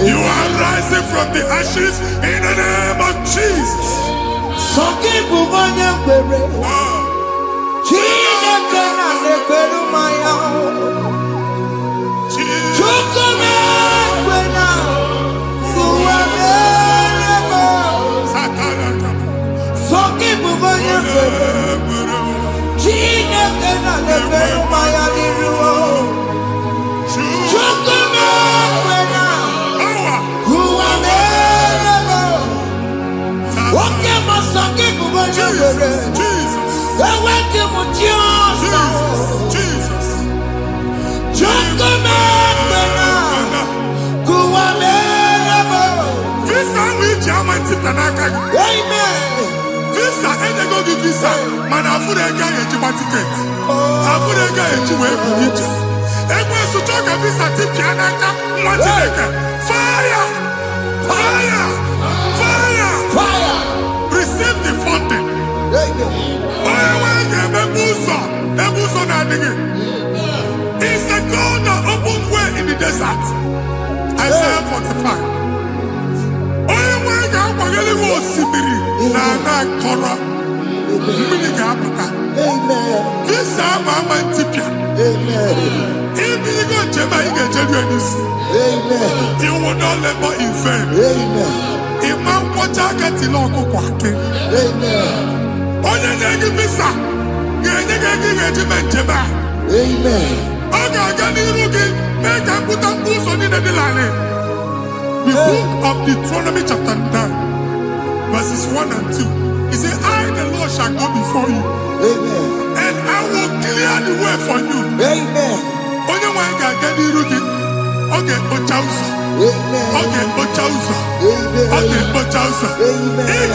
You are rising from the ashes in the name of Jesus. Jesus. Visa, and they go to visa. Man, I put a guy a ticket. I put a guy a ticket. And when you talk a visa, fire! Fire! Fire! Fire! Receive the funding. It's the God that opens way in the desert. Isaiah 45. This time I'm Antipia. If you go to my you will not labor in vain. If man watch out get the local quacking. Only negative visa. Amen. Make a put up boots on in the land. The book of Deuteronomy chapter 9, verses 1 and 2. He said, I, the Lord, shall go before you. Amen. And I will clear the way for you. Amen. Only one can get the rookie. Okay, Ochausa. Amen. Okay, Ochausa. Amen. Okay, Ochausa. Amen.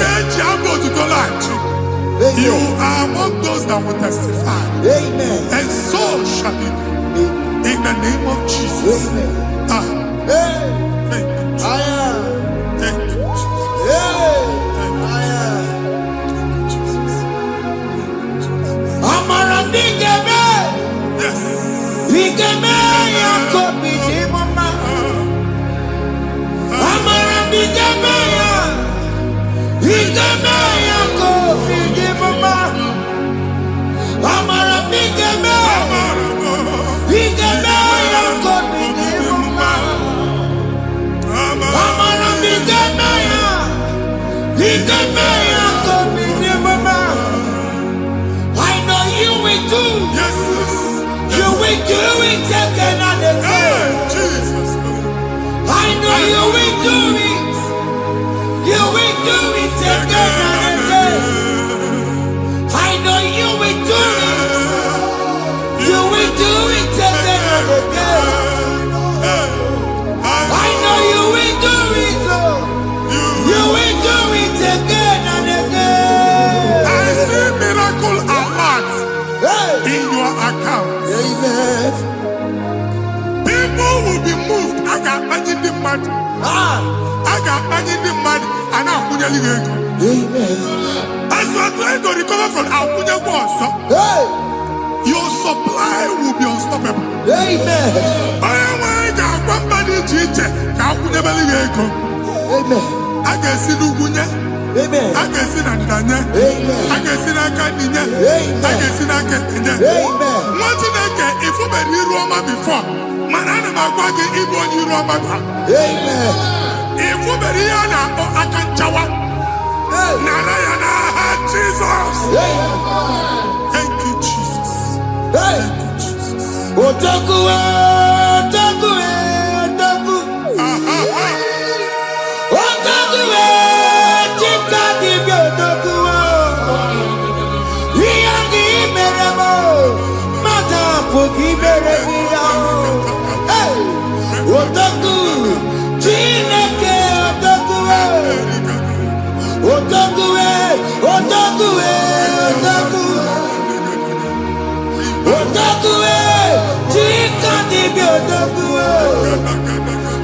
You are among those that will testify. Amen. And so shall it be. In the name of Jesus. Amen. Hey. Thank you, Jesus. Amara bigebe. Yes. Bigebe ya kobi di mama. Amara bigebe ya. Bigebe ya kobi di mama. Amara bigebe. Bigebe ya kobi di mama. Amara bigebe ya. Bigebe ya kobi di mama. I know you will do. Yes. You will do it again and again. Jesus. I know you will do it. You will do it again and again. I know you will do it. You will do it again and again. I know you will do it. You will do it again and again. I see miracle alert in your account. Amen. People will be moved. I got money in the mud. I got money in the mud. And I'm going to go. Amen. As you are trying to recover from Abuja Boss, your supply will be unstoppable. Amen. I got one body teacher. Amen. I can see Lugunya. Amen. I can see Nandanya. Amen. I can see Nakaninya. Amen. I can see Nakaninya. Amen. What did I get if you were Roma before? Manana Magwagi, Ibo, Roma. Amen. If you were Rihanna or Akanchawa. Narayana, Jesus. Thank you, Jesus. Thank you, Jesus. Otaku, Otaku, Otaku. Otaku, Chika Dibi Otaku. Riyangi Meremo, Mata Puki Meremia. Otaku, Chineke Otaku. Otaku, Otaku, Otaku. Otaku, Chika Dibi Otaku.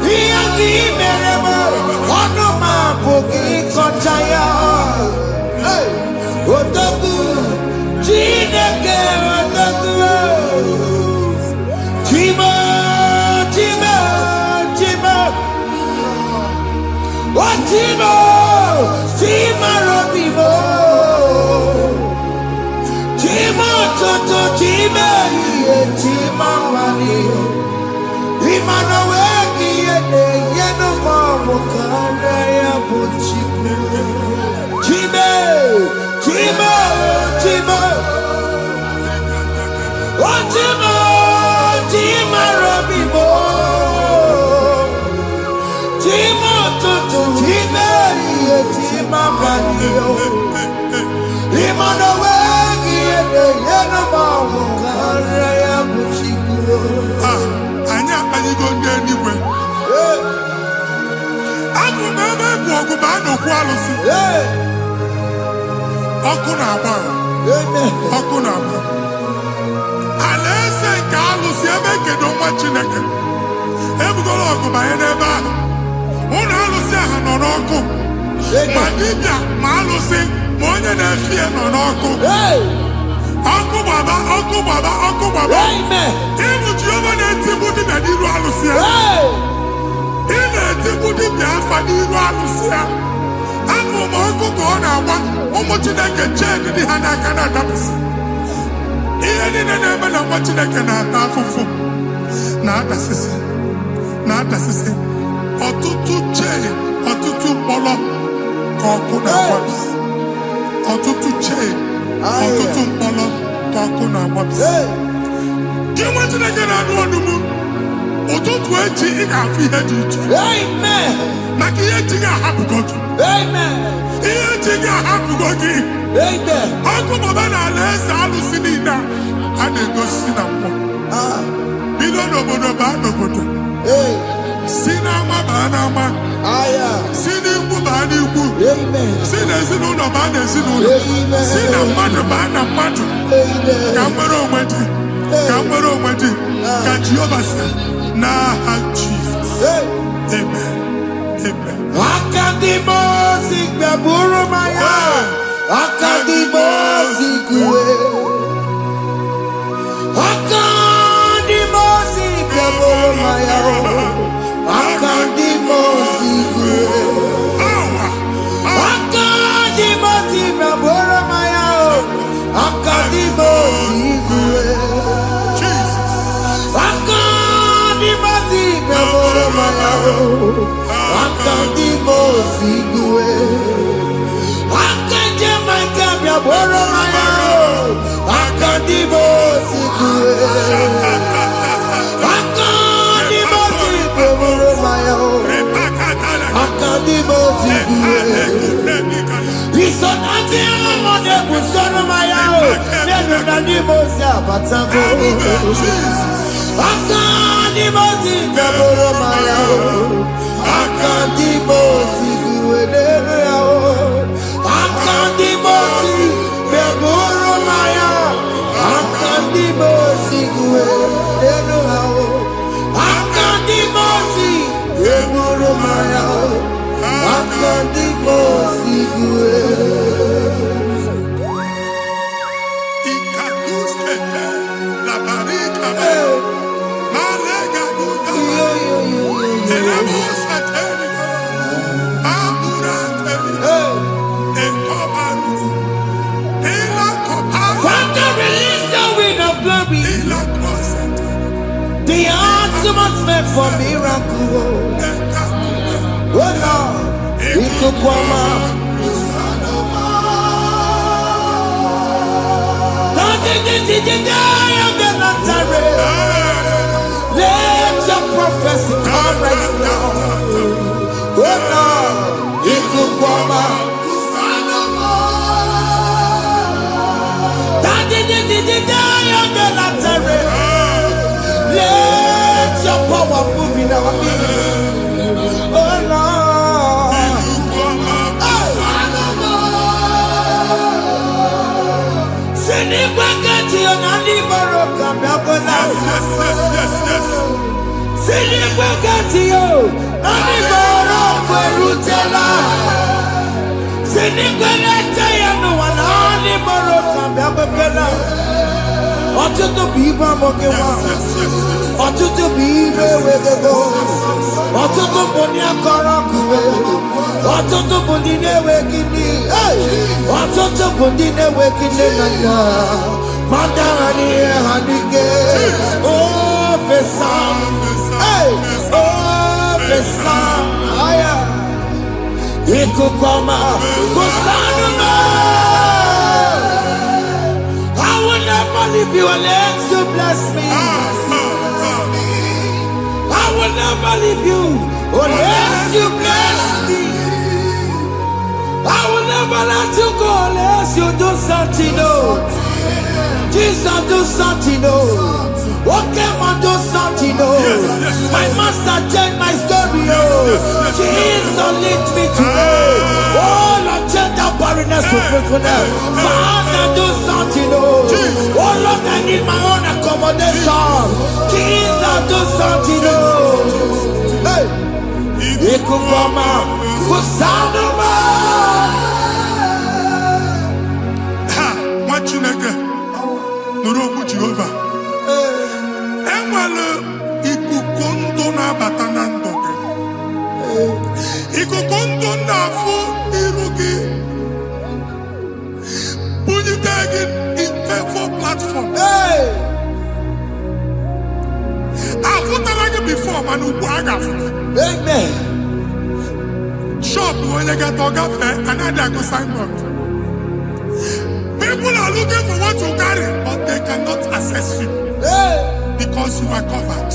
Riyangi Meremo, Onoma Puki Kochaya. Otaku, Chineke Otaku. Chima, Chima, Chima. Oh, Chima, Chima Robimo. Chima Toto, Chima, Chima Wani. Imanoweki, Yeno Mamo, Karaya Buchiku. Chima, Chima, Chima. Oh, Chima, Chima Robimo. Chima Toto, Chima. okwu alụsị. Ọkụ na-agba. Ọkụ na-agba. Alaeze nke alụsị ebe ekedo nwa Chineke. Ebugoro ọgụ banye n'ebe ahụ. Ụlọ alụsị ahụ nọ n'ọkụ. Ma dibịa ma alụsị ma onye na-efi ya nọ n'ọkụ. Ọkụ gbaba, ọkụ gbaba, ọkụ gbaba. Ịbụ Jehova na-etigbu dibịa n'iru alụsị ya. Ị na-etigbu dibịa afa n'iru alụsị ya. Abụ m ọkụ ka ọ na-agba ụmụ Chineke chee dị ha n'aka na-adapụsị. Ihe niile na-eme na nwa Chineke na-ata afụfụ na-adasịsị ọtụtụ chee, ọtụtụ mkpọrọ ka ọkụ na-agbapụsị. Ọtụtụ chee, ọtụtụ mkpọrọ ka ọkụ na-agbapụsị. Gị nwa Chineke na-anụ ọdụmụ ụtụtụ echi ị ga-afụ ihe dị iche. Maka ihe echi ga-ahapụgo gị. Ihe echi ga-ahapụgo gị. Ọkụ gbaba na alaeze alụsị niile a na-egosi na mmụọ. Bido n'obodo baa n'obodo. Si n'ama baa n'ama. Si n'ikwu baa n'ikwu. Si n'ezinụlọ baa n'ezinụlọ. Si na mmadụ baa na mmadụ. Ka nwere onwe dị. Ka nwere onwe dị. Ka Jehova sị n'aha Jizọs. Amen. Amen. Akadimosi gbaburu maya. Akadimosi kuwe. Akadimosi gbaburu maya. Akadimosi kuwe. Akadimosi gbaburu maya. Akadimosi kuwe. Akadimosi gbaburu maya. Akadimosi kuwe. Akadimosi gbaburu maya. Akadimosi kuwe. Akadimosi gbaburu maya. Akadimosi kuwe. Isonati amode busoro maya. Nenu nadimosi abatago. Akadimosi gbaburu maya. Akadimosi kuwe. Akadimosi gbaburu maya. Akadimosi kuwe. Akadimosi gbaburu maya. Akadimosi kuwe. Ikaduskete la barika. Malega duda. Elemosa telika. Amura telika. Ekobaru. Ela kobaru. Father, release the wind of glory. Ela kosete. The atmosphere for miracle. Oh Lord, Ikukwama. Let your prophecy come right now. Oh Lord, Ikukwama. Let your power move in our midst. Oh Lord. Send it back at you, Nani Baroka, send it back at you, Nani Baroka, Rutella. Send it back at you, Nani Baroka, ọtụtụ bụ ibe amụghị nwa, ọtụtụ bụ ibe ewegego, ọtụtụ bụ ndị akọrọ kụwe, ọtụtụ bụ ndị na-enweghị nne, ọtụtụ bụ ndị na-enweghị nne na nna, ma dara n'ihe ha n'ike. Ofesa, ofesa, aya, ikuku ọma, kụsanụ m. I will never leave you unless you bless me. I will never leave you unless you bless me. I will never let you go unless you do something. No, Jesus, do something. No, okay, man, do something. No, my master changed my story. Oh, Jesus, lead me today. kindness, for faithfulness. Father, do something, oh Lord, I need my own accommodation. Jesus, do something, oh. Hey, Ikukoma, Kusanuma. Ha, what you nigga? No, Jehovah. Emwalo ikukondo na batanando. Ikukondo na fu irugi. Put it in favor platform. Hey, I've put before, man. amen. Shop when you get dog fair, another go signboard. People are looking for what you carry, but they cannot access you Hey, because you are covered.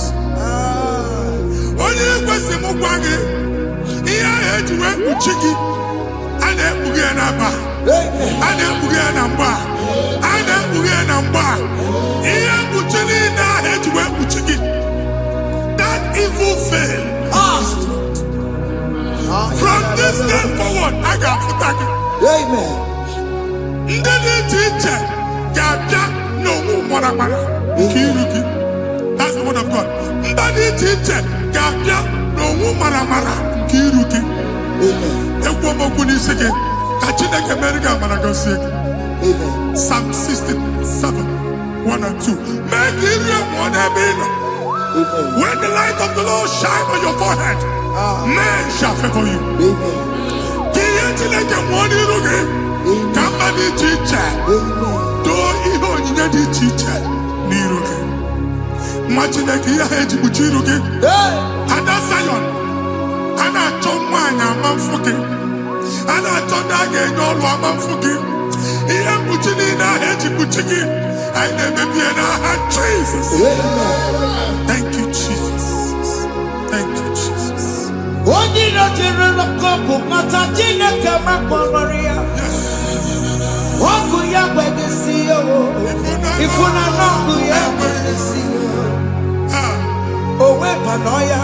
Only a question of Wagi, here I had to work with Chiki, and then Bugianaba, and then Bugianamba, and then Bugianamba. Here Buchini, I had to work with Chiki. That evil fail. From this day forward, I got Futaki. amen. Ndede teacher, Gabia, no Moramara, Kiruki. That's the word of God. Ndede teacher, Gabia, no Moramara, Kiruki. Amen. Ekwomo Kuniseke, Kachina America Managosik. Amen. Psalm 67, 1 and 2. Make it one habit. Amen. When the light of the Lord shine on your forehead, men shall favor you. Amen. Somebody teacher, do you need a teacher? Niruke. Machinaki, I had to put you again. And that's Zion. And I told mine, I'm fucking. And I told that again, no, I'm fucking. He had put you in a head to put you. I never be in a hand, Jesus. Thank you, Jesus. Thank you, Jesus. What did I tell the couple? Matatina come up, Maria. What could you have to see? If we're not good, you have to see. Oh, Wepanoya,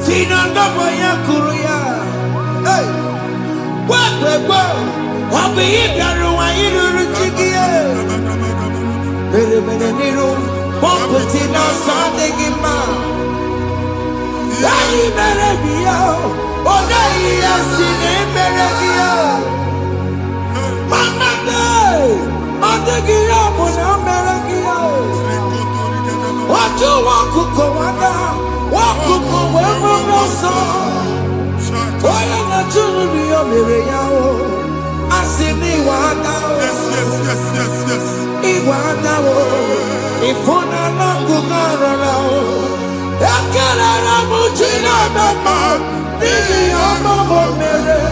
Fina Noboya Kuria. Hey, what the world? What be it? You Chigia. Very many little Pompatina Sandigima. Daddy Merabia, oh, Daddy has seen a Merabia. Mama Day, on the Guillaume on America. What you want to go on? What could go wherever you saw? Why are not you to be a Miriam? I see me one now. Yes. Iwanawo, ifuna na kugarao. Ekele na mujina mama, ni amamo mere.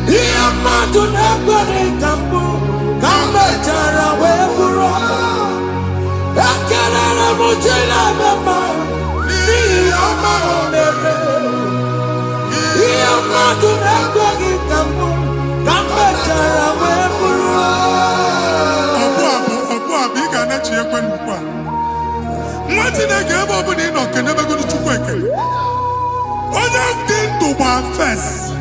Iyama tunekwane kambu, kambe chara weburo. Ekele na mujina mama, ni amamo mere. Iyama tunekwane kambu, kambe chara weburo. Nothing I gave up in or can never go to work. Other than to one first.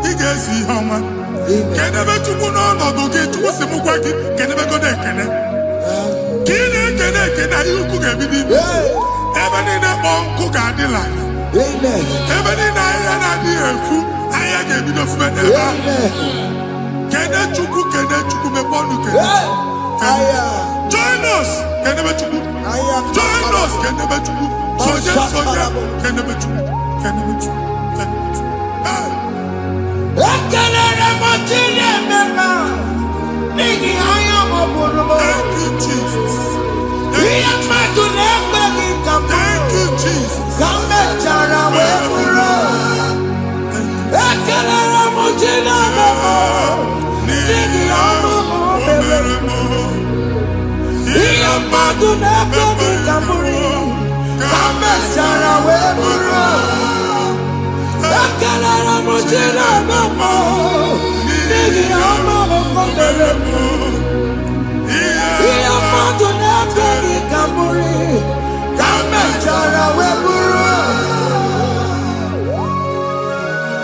He gets the hammer. Can never to go on or get to some work. Can never go there. Can you cook everything? Even in a uncle Gadilla. Even in a dear food, I gave you the friend. Can I chuku me bonuke? Join us. Can never chuku. Join us. Can never chuku. Soja. Can never chuku. Can never chuku. Can never chuku. Thank you, Jesus. Thank you, Jesus.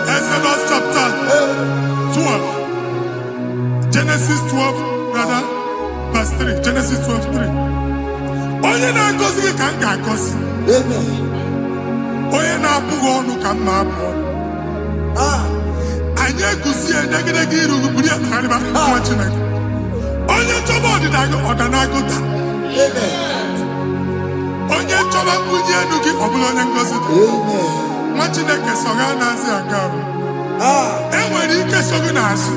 Exodus chapter 12. Genesis 12, rather, verse 3. Genesis 12, 3. Onye na-agọzi gị ka m ga-agọzi. Onye na-abụghị ọnụ ka m na-abụ ọnụ. Anyị egusi edegedege iru buru ya na arịba nwa Chineke. Onye chọba ọdịda gị ọdanagụta. Onye chọba mbunye elu gị ọ bụla onye ngọzi dị. Nwa Chineke so ga na-azị aga arụ. Enwere ike so gị n'azụ.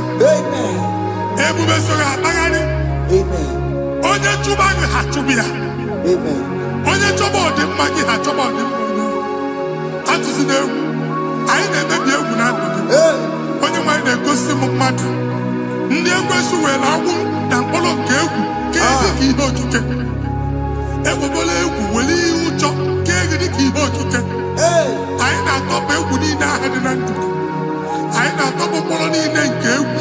Ebube so gị akpagharị. Onye chụba gị ha chụbụ ya. Onye chọba ọdịmma gị ha chọba ọdịmma onye. Atụzina egwu. Anyị na-emebi egwu na ndụ gị. Onye nwanyị na-egosi m mmadụ. Ndị ekwensu were agwụ na mkpọrọ nke egwu kee dị ka ihe okike. Ekwebola egwu were ihe ụjọ kee gị dị ka ihe okike. Anyị na-atọpụ egwu niile ahụ dị na ndụ gị. Anyị na-atọpụ mkpọrọ niile nke egwu.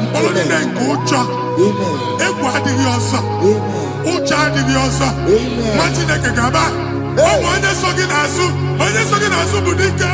Mkpọrọ niile nke ụjọ. Egwu adịghị ọzọ. Ụjọ adịghị ọzọ. Nwa Chineke ga-aba. Ọ bụ onye so gị n'azụ. Onye so gị n'azụ bụ dike.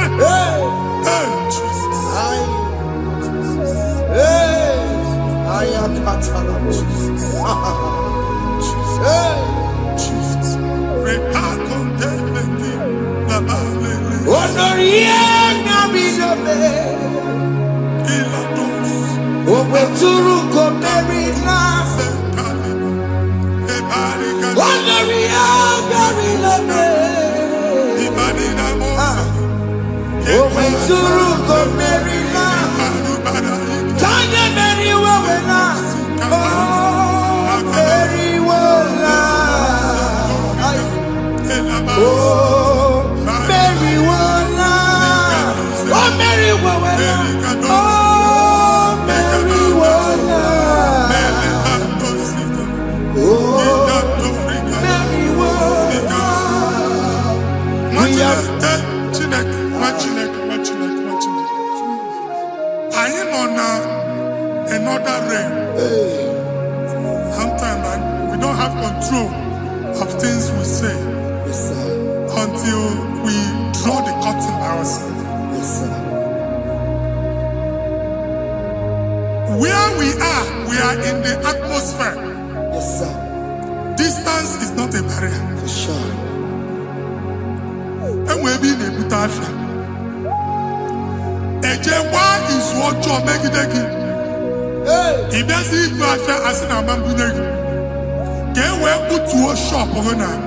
Another realm. Sometimes we don't have control of things we say until we draw the curtain ourselves. Where we are in the atmosphere. Distance is not a barrier. And we've been able to have is what you're making. If there's a affair as an amambuneg, can we put to a shop on her?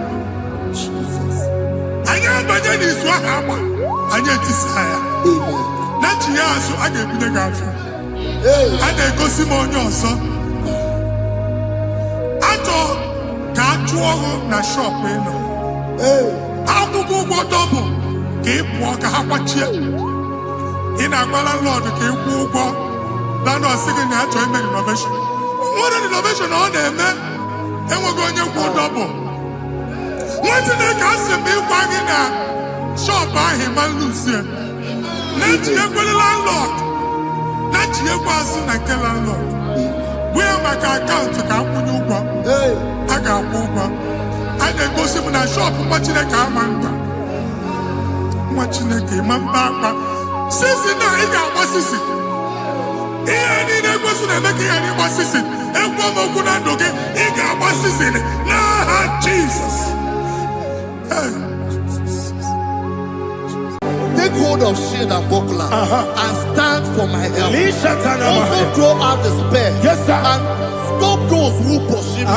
I am by then is what happened. I get desire. Not you, so I get the girlfriend. And they go Simon also. I thought, can't you na shop? I will go double. Keep walk a hapachi. In a Lord, keep walk. Now, no second natural innovation. What an innovation on them, man. And we're going to go double. What's in the castle? Be wagging a shop by him and Lucia. Not your landlord. Not your person and tell landlord. Where my account to come when you go? I got over. I then go see when I shop watching a car man. Watching a game and back. Since now, I got what's this? Any person making any assist, and one could not do it. He got assist. Nah, Jesus. Take hold of shield and buckler and stand for my help. Also throw out despair. Yes, sir. And stop those who pursue me.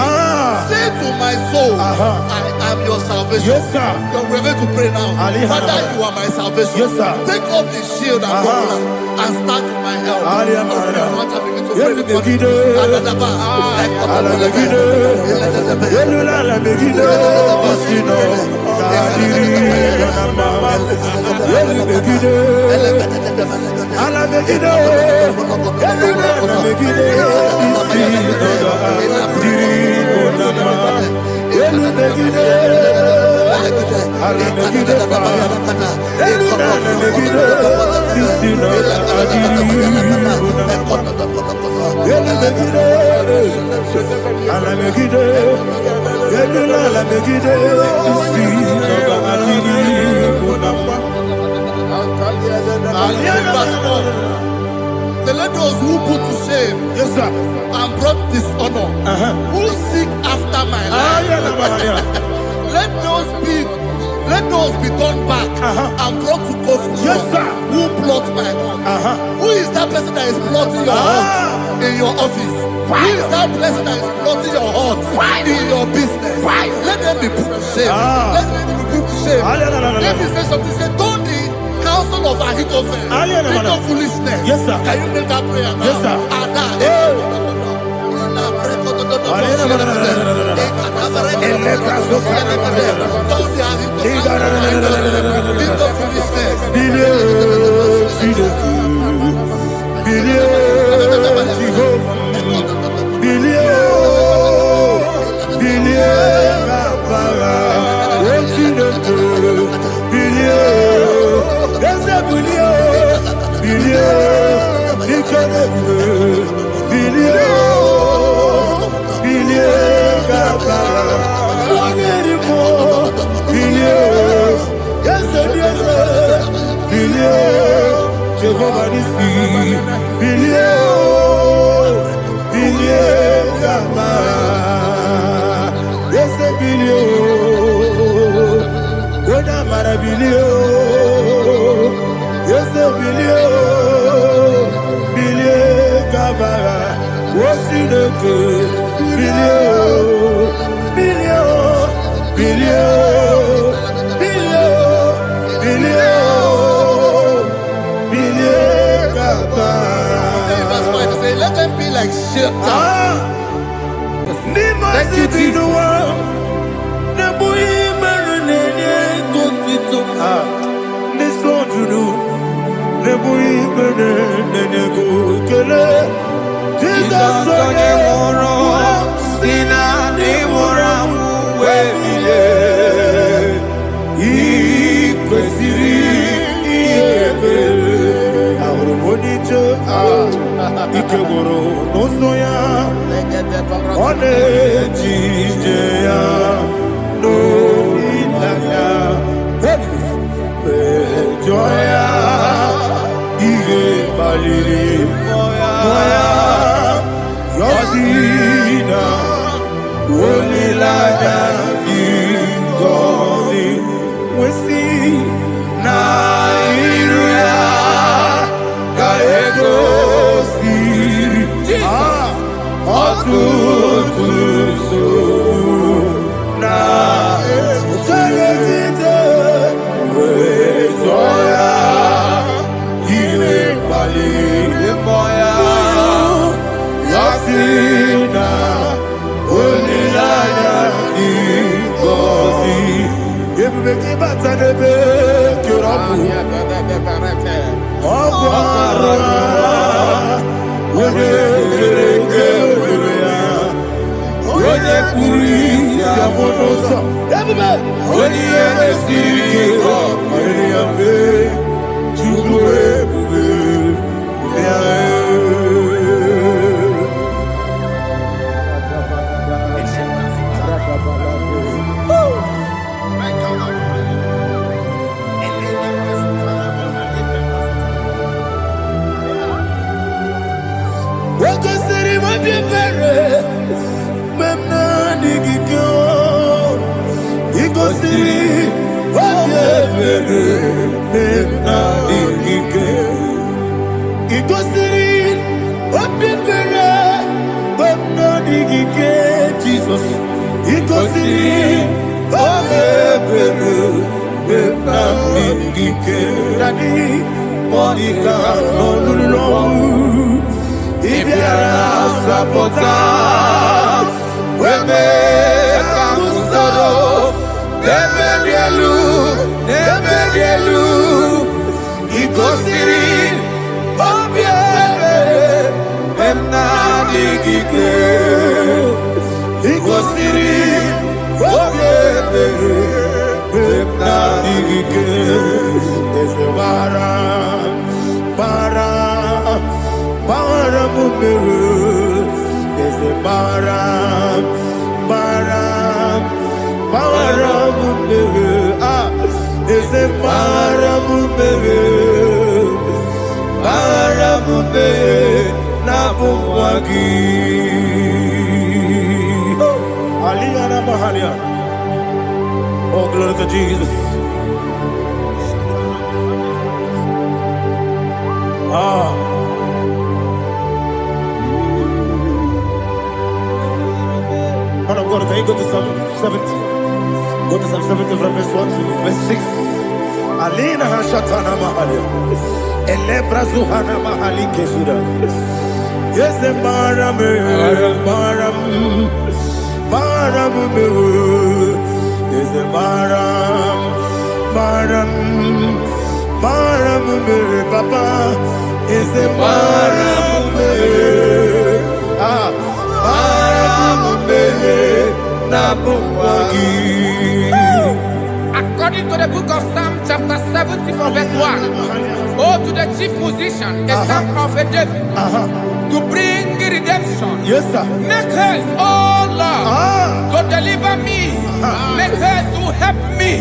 Say to my soul, I am your salvation. Yes, sir. You're ready to pray now. Father, you are my salvation. Yes, sir. Take off the shield and buckler and stand for my help. Say, let those who put to shame, Yes, sir. and brought dishonor, who seek after my life. Let those be turned back and brought to confusion. Yes, sir. Who plot my heart? Who is that person that is plotting your heart in your office? Who is that person that is plotting your heart in your business? Let them be put to shame. Let them be put to shame. Let me say something. Say, don't the counsel of Ahithophel think of foolishness. Yes, sir. Can you make that prayer now? Yes, sir. Let them be like shelter. Thank you, Jesus. Ikegoro nosoya one jijeya no ilaya joya ige baliri moya yosina olilaya ingozi wesi na iruya kaego Barabume Nabumwagi. Aliyana Mahalia. Oh, glory to Jesus. Man of God, can you go to Psalm 70? Go to Psalm 70 from verse 1 to verse 6. Alina Hashatana Mahalia. Elebra Zuhana Mahali Kesura. Yes, the Maram, yes, the Maram, Papa, is the Maram, According to the book of Psalm chapter 70 from verse 1, oh, to the chief musician, a son of a David, to bring redemption. Yes, sir. Make haste, oh Lord, to deliver me. Make haste to help me.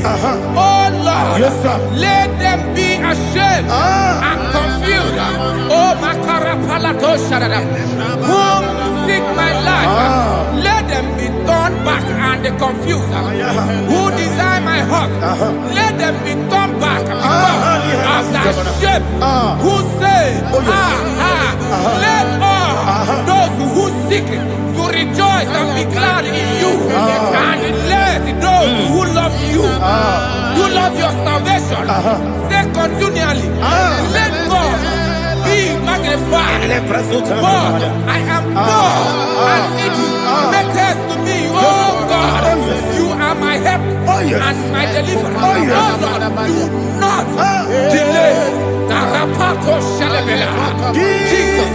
Oh Lord, Yes, sir. let them be ashamed and confused. Oh Makara Palato Shadada, whom seek my life, let them be turned back and confused. Who desire my heart, let them be turned back because of that shape. Who say, let all those who seek to rejoice and be glad in you, and let those who love you, who love your salvation, say continually, let God be magnified. God, I am poor and needy. Make haste to me, oh God. You are my help and my deliverer. Oh Lord, do not delay. Tarapato Shalabela. Jesus.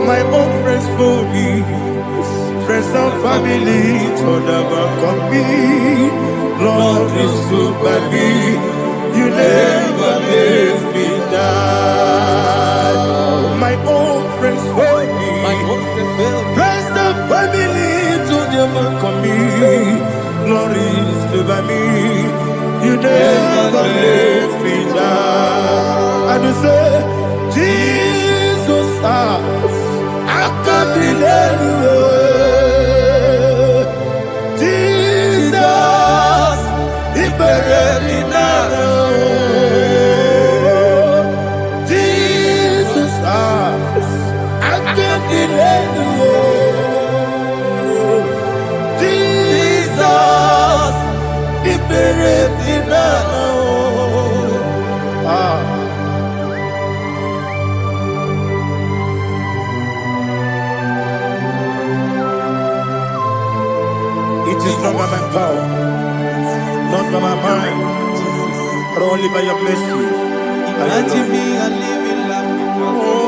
My own friends for me, friends and family, told about me. Lord is good by me. You never let me die. My own friends for me, friends and family, told about me. Lord is good by me. You never let me die. And you say, Jesus, I can't believe you. Jesus, the buried It is not by my power, not by my mind, but only by your mercy. Imagine me and living life without you.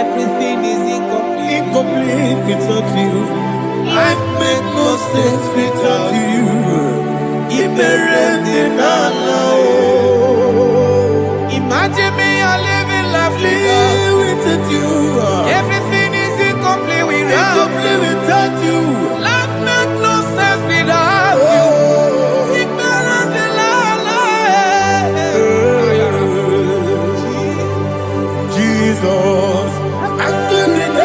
Everything is incomplete. Incomplete without you. Life makes no sense without you. Imagine me and living life without you. Everything is incomplete without you. Life makes no sense without you. Jesus, I'm doing it.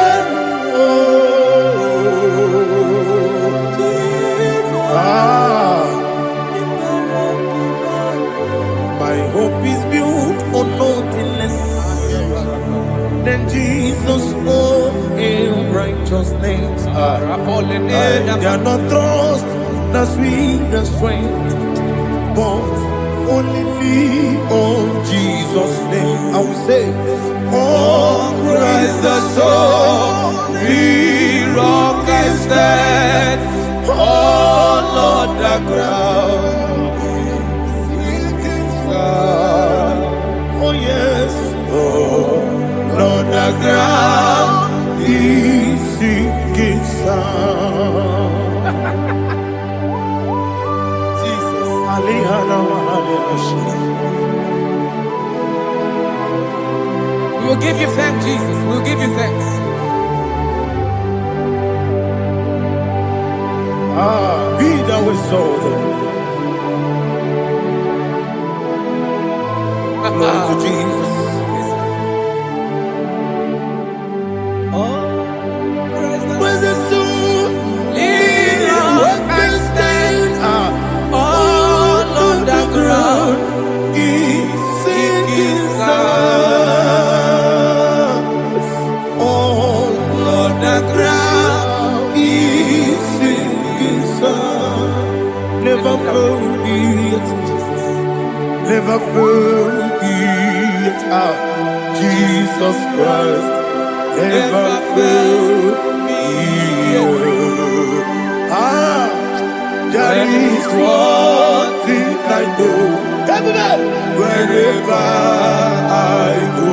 My hope is built on nothing less than Jesus' own in righteousness. I cannot trust the sweetest strength, but only lean on Jesus' name. I will say, oh, Christ the solid rock is dead. Oh, Lord, the ground is sinking sun. Oh, yes. Oh, Lord, the ground is sinking sun. Jesus. We will give you thanks, Jesus. We will give you thanks. Be thou exalted. Glory to Jesus. Where's the soul? What can stand? All on the ground is sinking sun. All on the ground is sinking sun. Never forget, never forget Jesus Christ. Never forget. That is one thing I know. Wherever I go,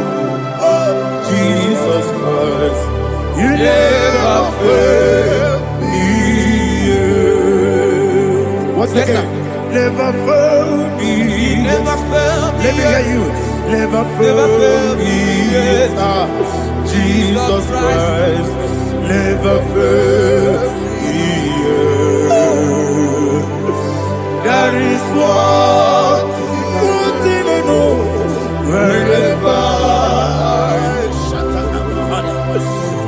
oh, Jesus Christ, you never fail me. What's the game? Never fail me. Never fail me. Let me hear you. Never fail me. Jesus Christ, never fail me. That is what I know. Wherever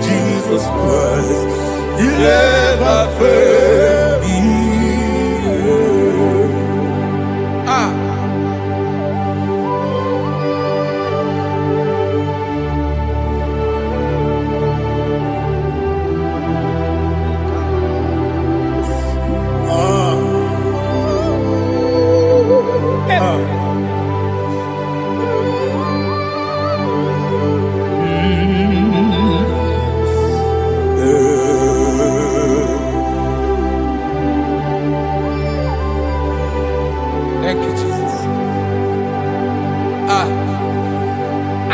Jesus Christ, you never fail me. Thank you, Jesus.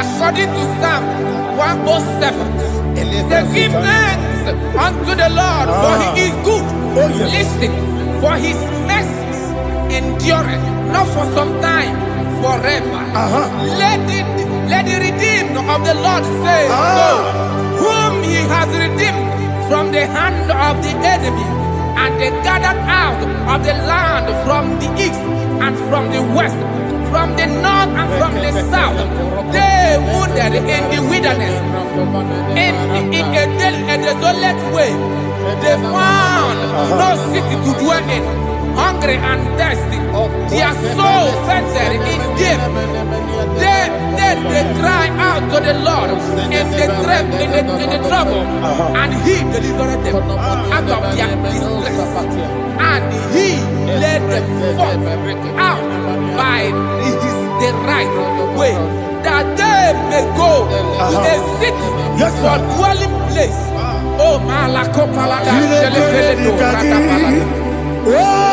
According to Psalm 107, they give thanks unto the Lord, for he is good. Listen, for his mercies endureth, not for some time, forever. Let the redeemed of the Lord say so, whom he has redeemed from the hand of the enemy, and they gathered out of the land from the east and from the west, from the north and from the south. They wandered in the wilderness, in a desolate way. They found no city to dwell in. hungry and thirsty. Their soul fainted in deep. They cry out to the Lord in the trouble, and He delivered them out of their distress, and He led them forth out by the right way, that they may go to a city for dwelling place. Oh, Malakopalada,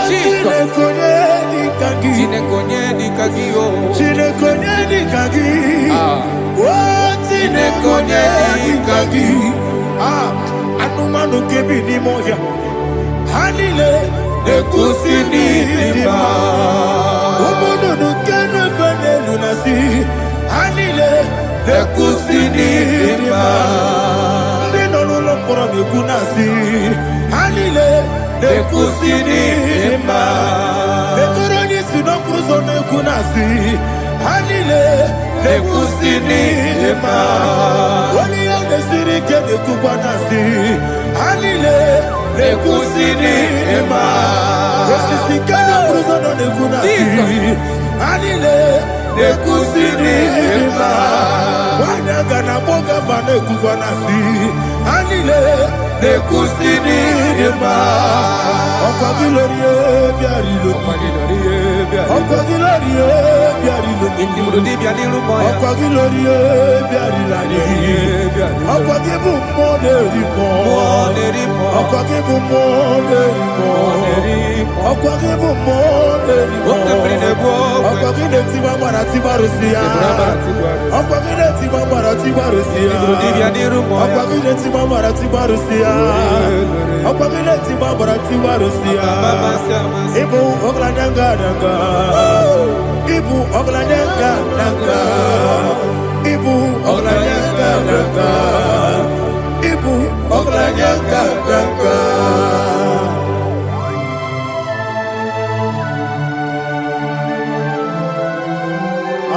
Jesus. Anumanu kebi ni moya Hanile Nekusini dima Umono nukene fene lunasi Hanile Nekusini dima Nino lulopora mikunasi Hanile Nekusini dima Nekoroni sinokruzo nekunasi Hanile Nekusini dima Wani yone sirike nekubwanasi Hanile Nekusini dima Wasisikana bruzo nekunasi Hanile Nekusini dima Wanaga na boga vane kubwanasi Hanile Nekusini dima Okwa gilorie biarilo Okwa gilorie biarilo Okwa gilorie biarilani Okwa gibu moderimo Okwa gibu moderimo Okwa gibu moderimo Okwa gine tiba mara tiba rusia Okwa gine tiba mara tiba rusia Okwa gine tiba mara tiba rusia Okwa gine tiba mara tiba rusia Ibu oglanyanga nanga Ibu oglanyanga nanga Ibu oglanyanga nanga Ibu oglanyanga nanga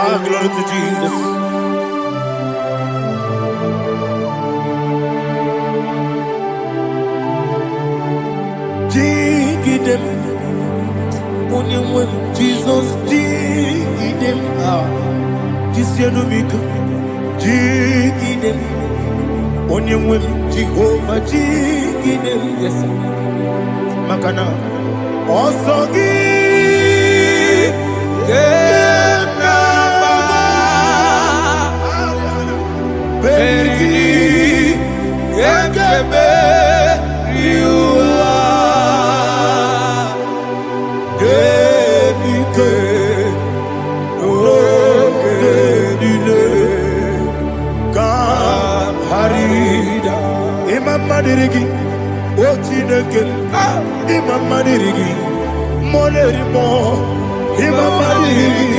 Ah, glory to Jesus. Jigidem, Jesus, jigidem, Jisianumika, jigidem, Onyamwem, Jehovah, jigidem, yes, Makana, Osogi, Berigi, Gekebe, Riua, Genike, Genile, Kam Harida, Imam Madirigi, Ochineke, Imam Madirigi, Molerimo, Imam Madirigi,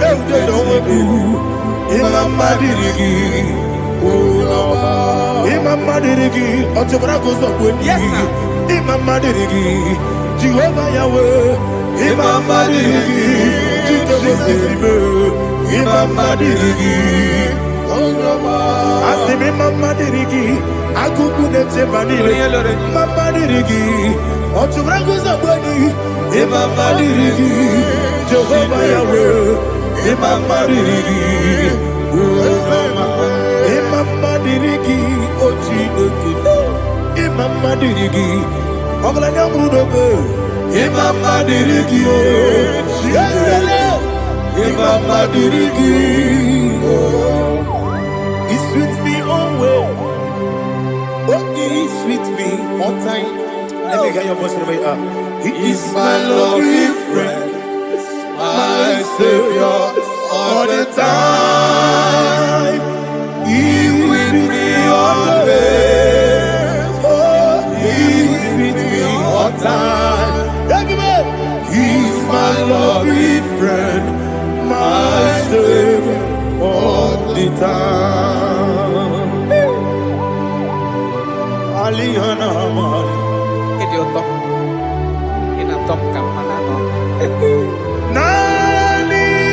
Eudedowebu, Imam Madirigi, Imam Madirigi, Otobragos of Wendy, Imam Madirigi, Jehovah Yahweh, Imam Madirigi, Imam Madirigi, Asim Imam Madirigi, Akukunete Manile, Imam Madirigi, Otobragos of Wendy, Imam Madirigi, Jehovah Yahweh, Imam Madirigi, Imam Madirigi, Ochineke, Imam Madirigi, Oglanya Brudobe, Imam Madirigi, Imam Madirigi, He's with me always. Oh, He's with me all time. Let me hear your voice wherever you are. He is my lovely friend, my Savior, all the time. He's with me always. Oh, He's with me all time. He's my lovely friend, my Savior, all the time. Alihana Amari. Idioto. Inatom kapanano. Nanigi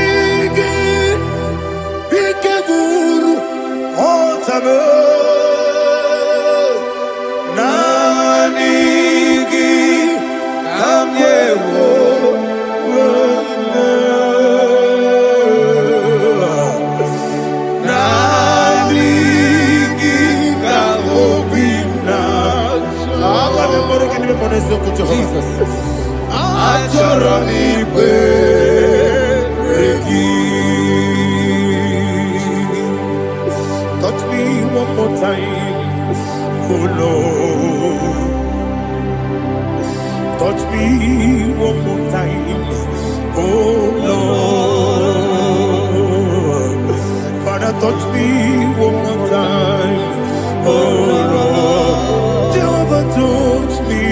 Ikeguru Otame Nanigi Kamyewo Jesus. Achọrọ m ikpe gị. Touch me one more time, oh Lord. Touch me one more time, oh Lord. Father, touch me one more time, oh Lord. Jehovah, touch me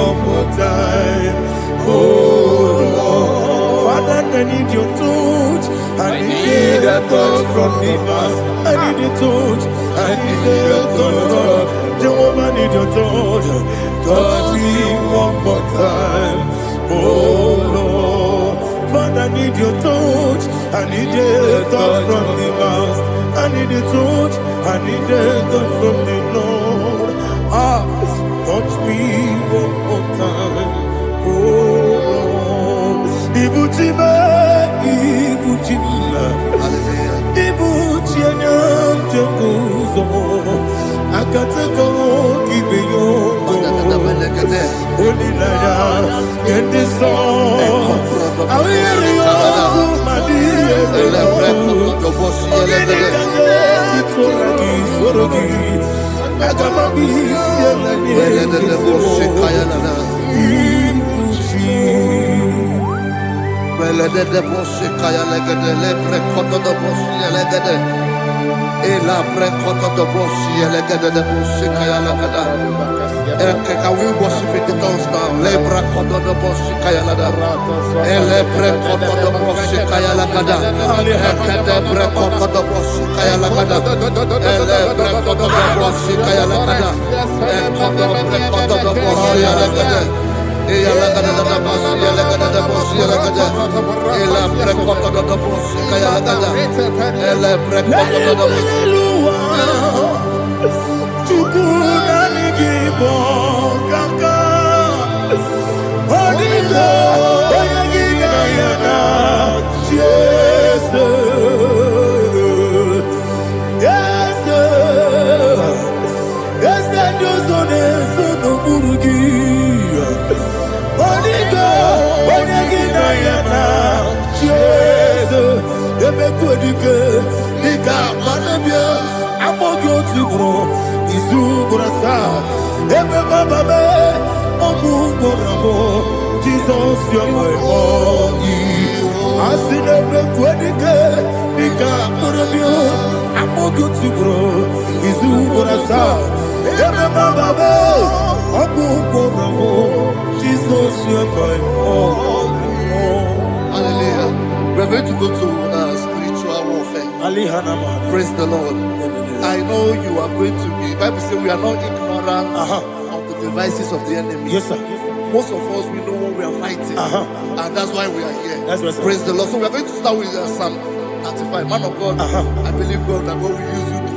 one more time, oh Lord. Father, I need your touch. I need a touch from the past. I need a touch. I need a touch from Jehovah. I need your touch. Touch me one more time, oh Lord. Father, I need your touch. I need a touch from the past. I need a touch. I need a touch from the Lord. Touch me one more time, oh Lord. Ibuchima, Ibuchima, Ibuchina, Jeruzo. Akateko kibeyo, Olilaya, get this song. I will hear you, Can we worship in the tongues now? Lebra kodo do boshi kaya lada. Elebre kodo do boshi kaya lada. Elebre kodo do boshi kaya lada. Elebre kodo do boshi kaya lada. Elebre kodo do boshi lada. Eya lada da boshi lada da boshi lada. Elebre kodo do boshi kaya lada. Elebre kodo do boshi. Igbo kaka Onigo Oyagina yana Jesus Yes Yes Dozone Sono Burugi Onigo Oyagina yana Jesus Ebe Kodike Nika Manabia Amogyo Tibro Izu Burasa Ebe Baba Me Ogu Borabo Jesus you're my boy Asine Me Kwenike Nika Borabio Amogyo Tibro Izu Burasa Ebe Baba Me Ogu Borabo Jesus you're my boy. Hallelujah. We're going to go to spiritual warfare. Praise the Lord. I know you are going to be. Bible says we are not ignorant of the devices of the enemy. Yes, sir. Most of us, we know what we are fighting. And that's why we are here. That's right, sir. Praise the Lord. So we are going to start with Psalm 35. Man of God, I believe God that God will use you to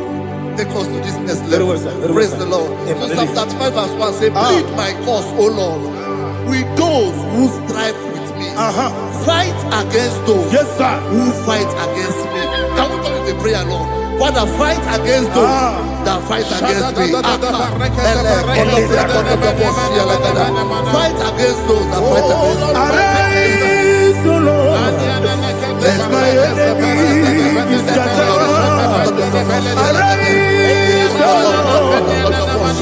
take us to this next level. Well, sir. Praise the Lord. So Psalm 35 verse 1 says, plead my cause, O Lord, with those who strive with me. Fight against those who fight against me. Can we come with a prayer, Lord? Father, fight against those that fight against me. Fight against those that fight against me. Arise, O Lord. Let my enemy be scattered. Arise, O Lord.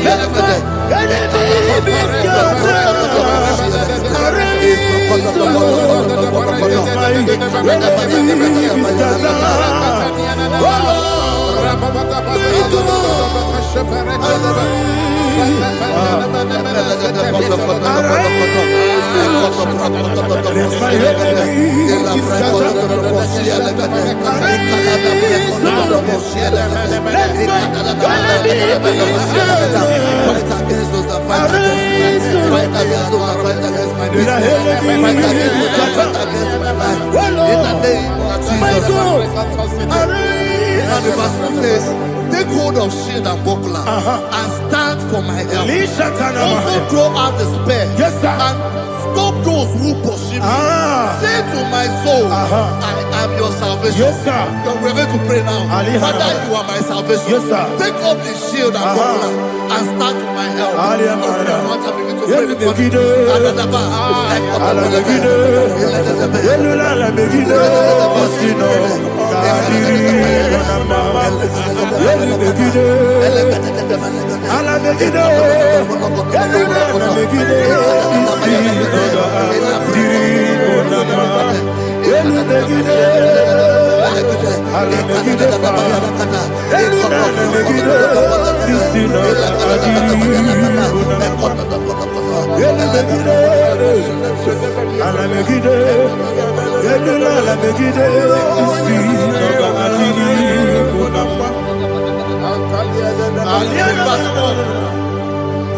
Let my enemy be scattered. Arise, O Lord. Let my enemy be scattered. Oh Lord. And the verse 2 says, take hold of shield and buckler and stand for my help. Also throw out the spear and stop those who pursue me. Say to my soul, I am your salvation. We're going to pray now. Father, you are my salvation. Take up the shield and buckler and and start with my health.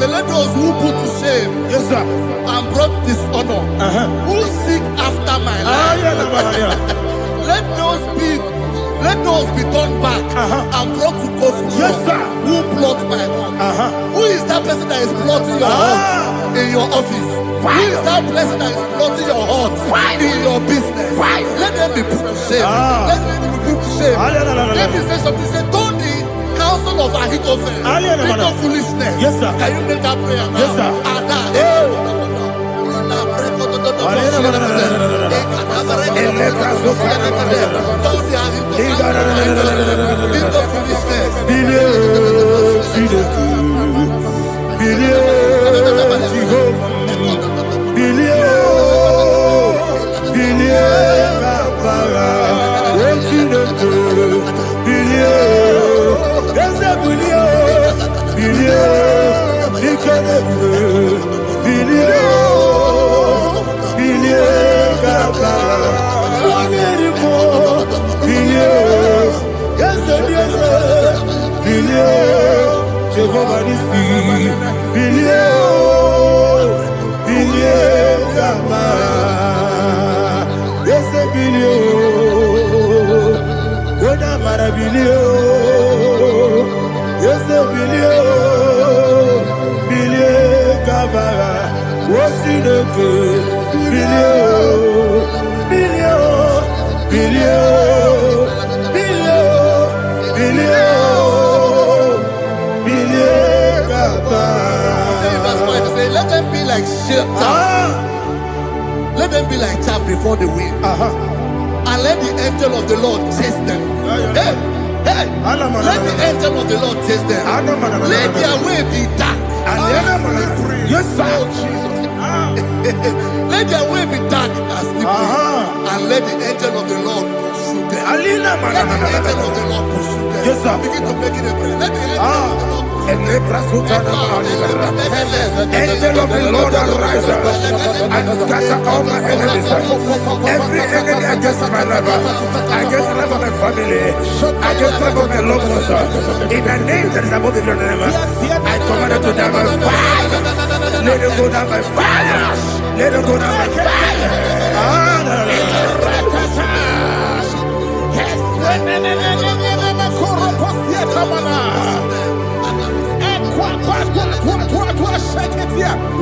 Let those who put to shame, yes, sir, and brought dishonor, who seek after my life, let those be turned back and brought to confusion. Yes, sir. Who plot my heart? Who is that person that is plotting your heart in your office? Who is that person that is plotting your heart in your business? Let them be put to shame. Let them be put to shame. Let me say something. Say, don't the counsel of Ahithophel become foolishness. Yes, sir. Can you make that prayer now? Yes, sir. Let them be like let them be like chaff before the wind, and let the angel of the Lord chase them. Hey, let the angel of the Lord chase them. Let their way be dark. Yes, sir. Let their way be dark as slippery, and let the angel of the Lord pursue them. Let the angel of the Lord pursue them. Yes, sir. Begin to make it a prayer. Let the angel of the Lord. Angel of the Lord arise and scatter all my enemies. Every enemy against my life, against the life of my family, against the life of my loved ones, in the name that is above the name, I command it to die by fire. Let it go down by fire. Let it go down by fire.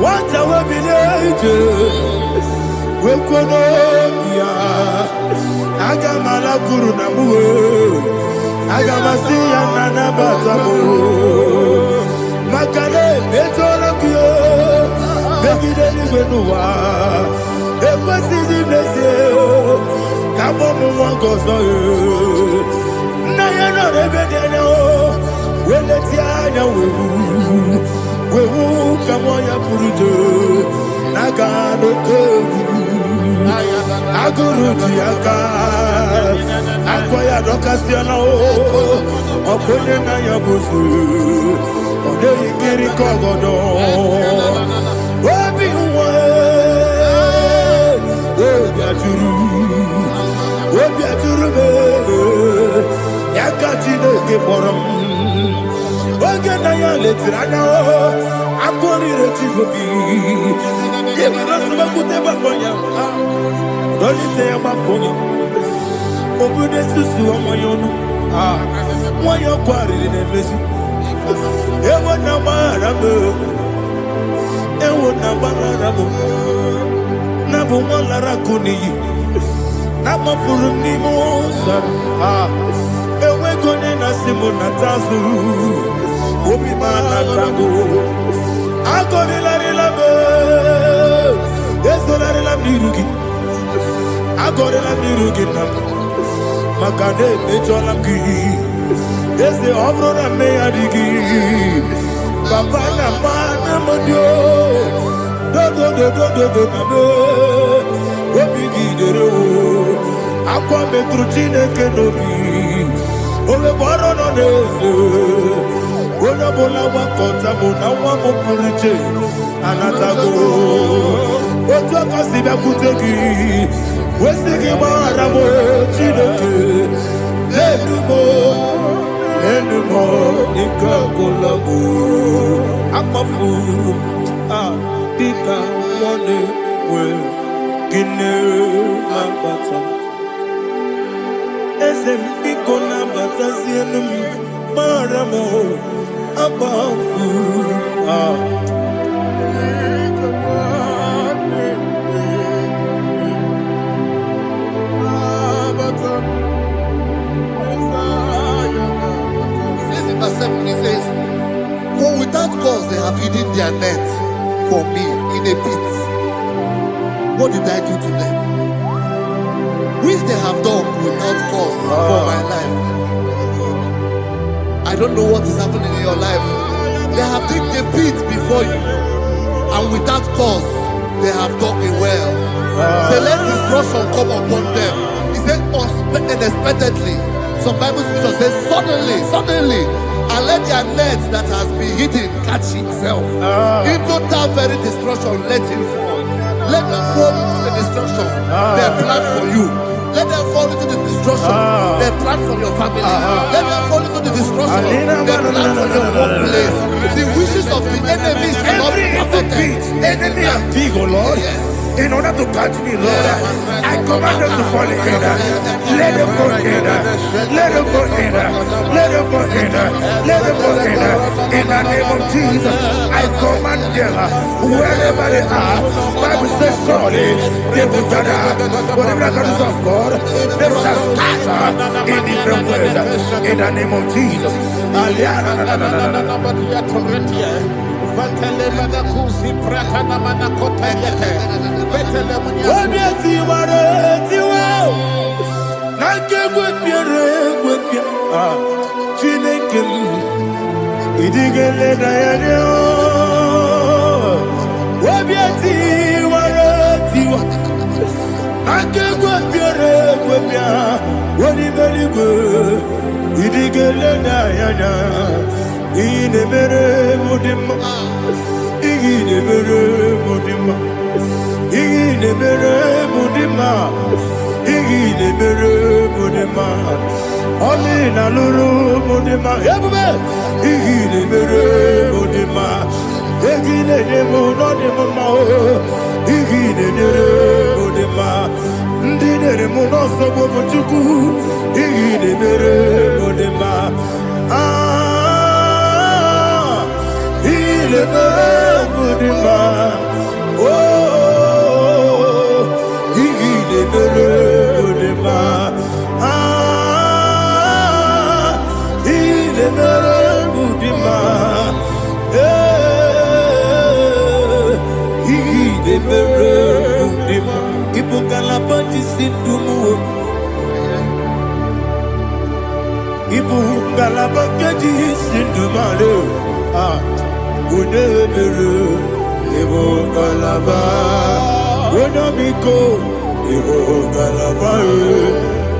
What I will be we could Agamala Guru Namu Agamasia Nana Batamu Makale Betolakio Begideni Benua Ekwasizi Neseo Kabomu Wangozo Nayana Rebedeno Weletiana Wewu Kamoya Purujo Nagano Tebu Aguru Diaka Akoya Dokasiano Okone Naya Busu Ode Ikiri Kogodo Obi Uwe Obi Aturu Yakatino Geboram Oge Naya Letirana Akori Rechigobi Yemanasubakute Baboya Dolite Baboya Obude Susu Omoyono Moyo Kwari Nemesi Ewo Nabarabo Ewo Nabarabo Nabu Malara Kuni Nama Furuni Mosa Ewe Gone Nasimu Natazu Obi manatago. Agorela be. Ezola mirugi. Agorela mirugi nam. Makane mejola gi. Eze obrona me adigi. Papa na mana modio. Do do. Obi gidero. Akwa metrutine kenobi. Ole boro no neze. Ona bola wakota bona wa mopuriche. Anatago. Otu akasiba kutegi. Wesigi mara mo chineke. Lenumo ikakolabu. Akmafu. Dika one we. Gine mabata. Ezembiko na batazienum maramo abafu. He says in verse 7, he says, for without cause they have hidden their net for me in a pit. What did I do to them? Which they have done without cause for my life. I don't know what is happening in your life. They have digged a pit before you, and without cause they have done it well. Say, let destruction come upon them. He said, unexpectedly. Some Bible scripture says, suddenly, and let their net that has been hidden catch itself. Into that very destruction, let it fall. Let them fall into the destruction they plan for you. Let them fall into the destruction they plan for your family. Let them fall into the destruction they plan for your workplace. The wishes of the enemies cannot be perfected. Enemy and big, oh Lord. Yes. In order to catch me, Lord, I command them to fall in. Let them fall in. Let them fall in. Let them fall in. Let them fall in. In the name of Jesus, I command them wherever they are. Bible says surely they will gather. Whatever the is of God, they shall scatter in different ways. In the name of Jesus. Olina luru mudima ebube igile mere mudima egile demo no demo ma igile dere mudima ndine mo no so bo chuku igile mere mudima igile mere mudima igile mere mudima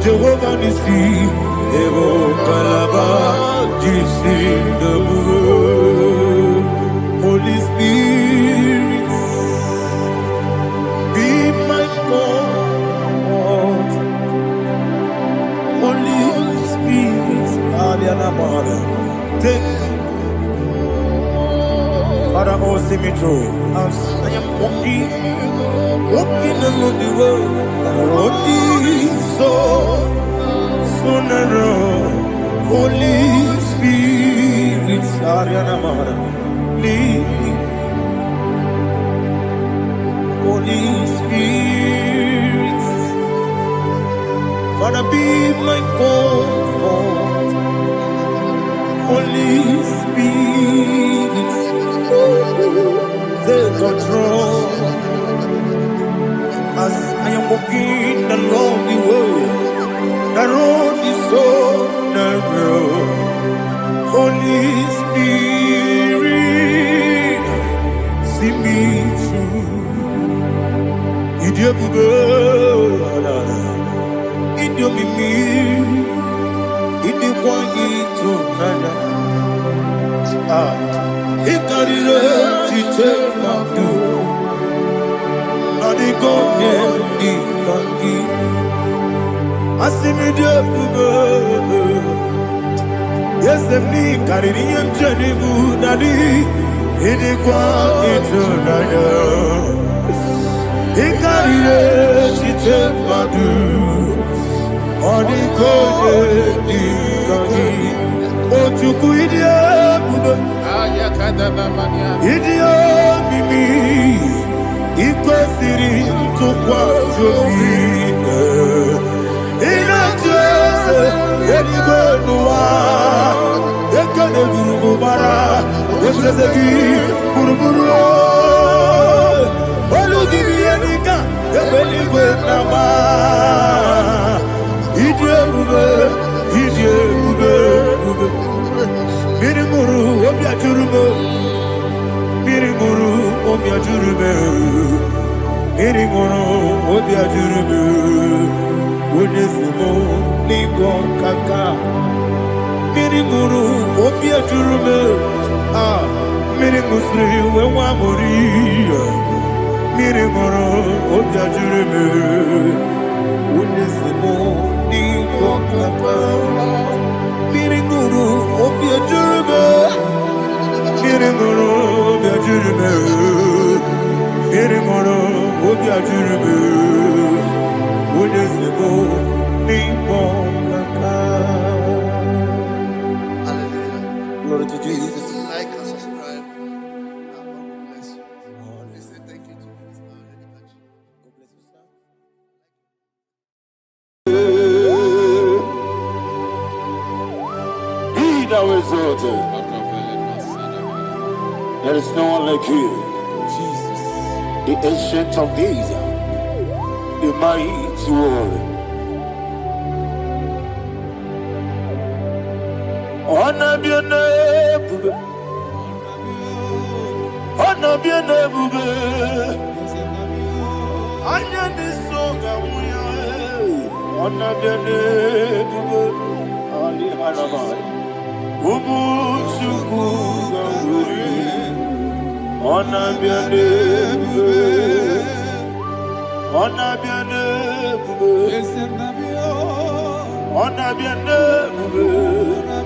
Jehovah Nissi, Evo Kalaba, Jisi Damu, Holy Spirit, be my God. Holy Spirit, Aliana Mara, take Father, oh, see me through. I am walking along the road, and I wrote so sooner. Holy Spirit, Ariana Mara, lead. Holy Spirit, Father, be my comfort. Holy Spirit. Spirit, see me through. Idiabube, Idiomimi, Idikwaitu nana. Ikarire chichemadu, Nadigonye ikangi. Asimidiabube. Yes, me carrying him journey daddy. In the quiet night, he carried it. She took my do on the cold oh, to quit idiot, Mimi, equally to quite in a dress, any good noir. Bara, what is the key? Buruburu, Oludibianica, the belly with Nama. Idiabube, Mirimuru, Obia Jurube, Mirimuru, Obia Jurube, Mirimuru, Obia Jurube, Unesimo, Nigo Kaka. Mirimuru, Obia Jurube, Mirimusri, Wamuri, Mirimuru, Obia Jurube, Unisimo, Nigo Kaka, Mirimuru, Obia Jurube, Mirimuru, Obia Jurube, Mirimuru, Obia Jurube, Unisimo, Nigo Kaka. Glory to Jesus. Like and subscribe. God bless you. We say thank you to Mr. Eddie Kachi. God bless you, sir. Be thou exalted. There is no one like you. Jesus. The ancient of days. The mighty warrior. Honor be your name, honor be your name, honor this song, honor be your name, Ali Hanabai, Ubu Chuku, honor be your name, honor be your name, honor be your name.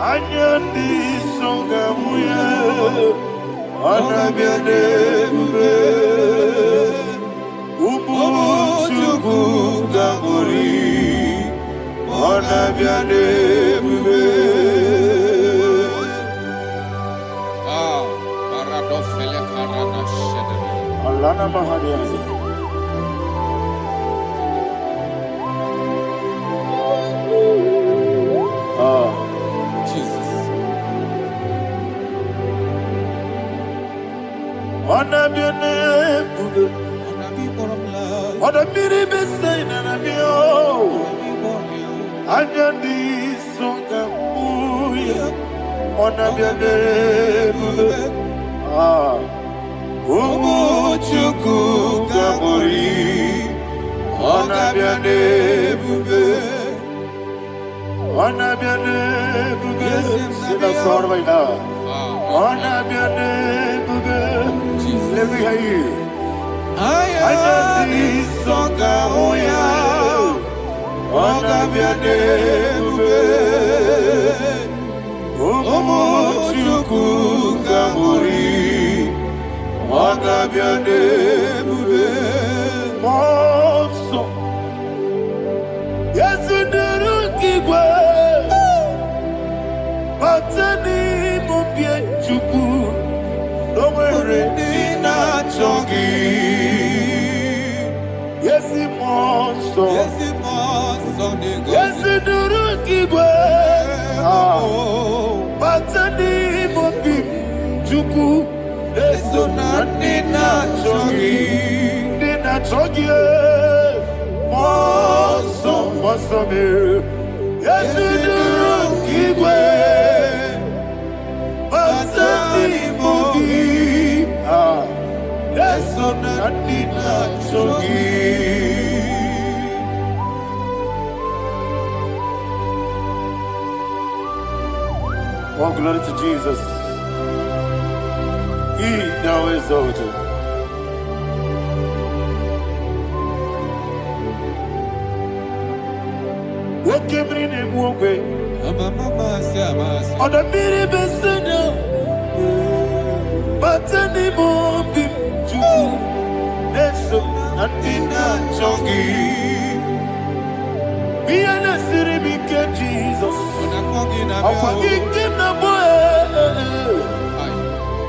Anyandi songa muye, anabiane bube, ubu chuku gamburi, anabiane bube. Baradofele karana shedebe. Alana mahadiyazi. Jesus. Anabiane bube, anabiri besaina nabio, anyandi songa muye, anabiane bube, ubu chuku gamburi, anabiane bube. Anabiane bube, sila sor vaina. Anabiane bube, let me hear you. Ayandi songa oya, anabiane bube, omo chuku gamburi, anabiane bube. Monso, yezinduru kigwe. Batani mupie chuku, nomere nina chongi. Yesi monso, yesi duru kigwe. Batani mupie chuku, eso na nina chongi, nina chongi. Monso, monso me, yesi duru kigwe. Oh, glory to Jesus. He now exalted. What came in him one way? On the mini beside but anymore be to so nothing not jogi. Be an city because Jesus. I'm forgetting the boy.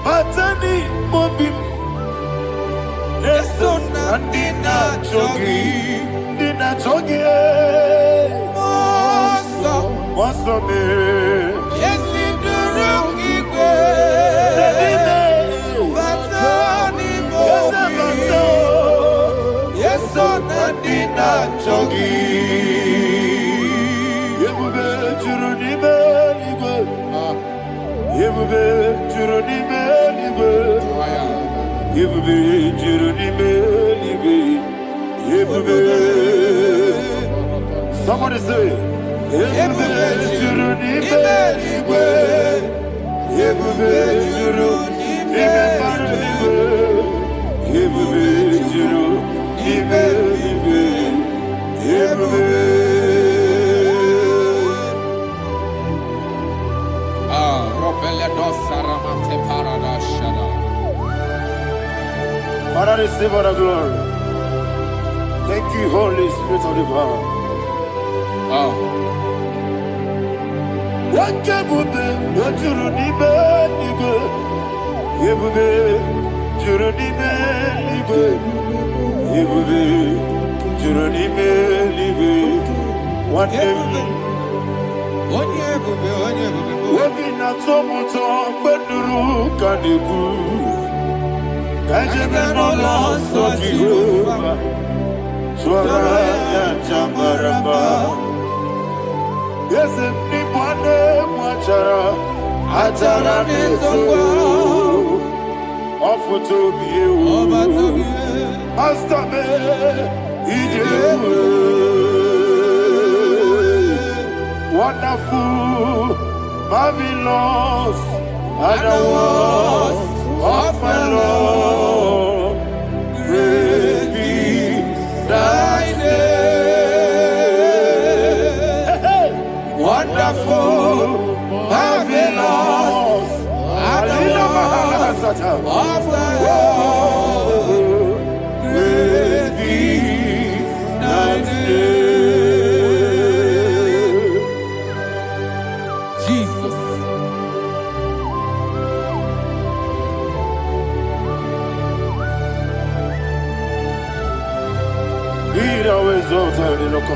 But anymore be so nothing not jogi. Dina jogi. What's up, man? Yes, in the room, igbo. Yes, so nadina chogi. Yebube juruni beligwe. Yebube juruni beligwe. Yebube juruni beligwe. Yebube. Somebody say. Yebube juruni beligwe. Yebube juruni beligwe. Yebube juruni beligwe. Yebube. Father, receive all the glory. Thank you, Holy Spirit of the power. What can you do? What you need, nigga? Yebube, juruni nigga. Yebube, juruni nigga. What can Wabina tomuto beduru kaniku. Kajebe no loso Jehovah. Swara ya jambaraba. Yese ni bwane mwachara. Achara neto. Ofuto biyewu. Master me ijewu. Wonderful, marvelous, and the words of my Lord. Great be thy name. Wonderful, marvelous, and the words of my Lord. Great be thy name.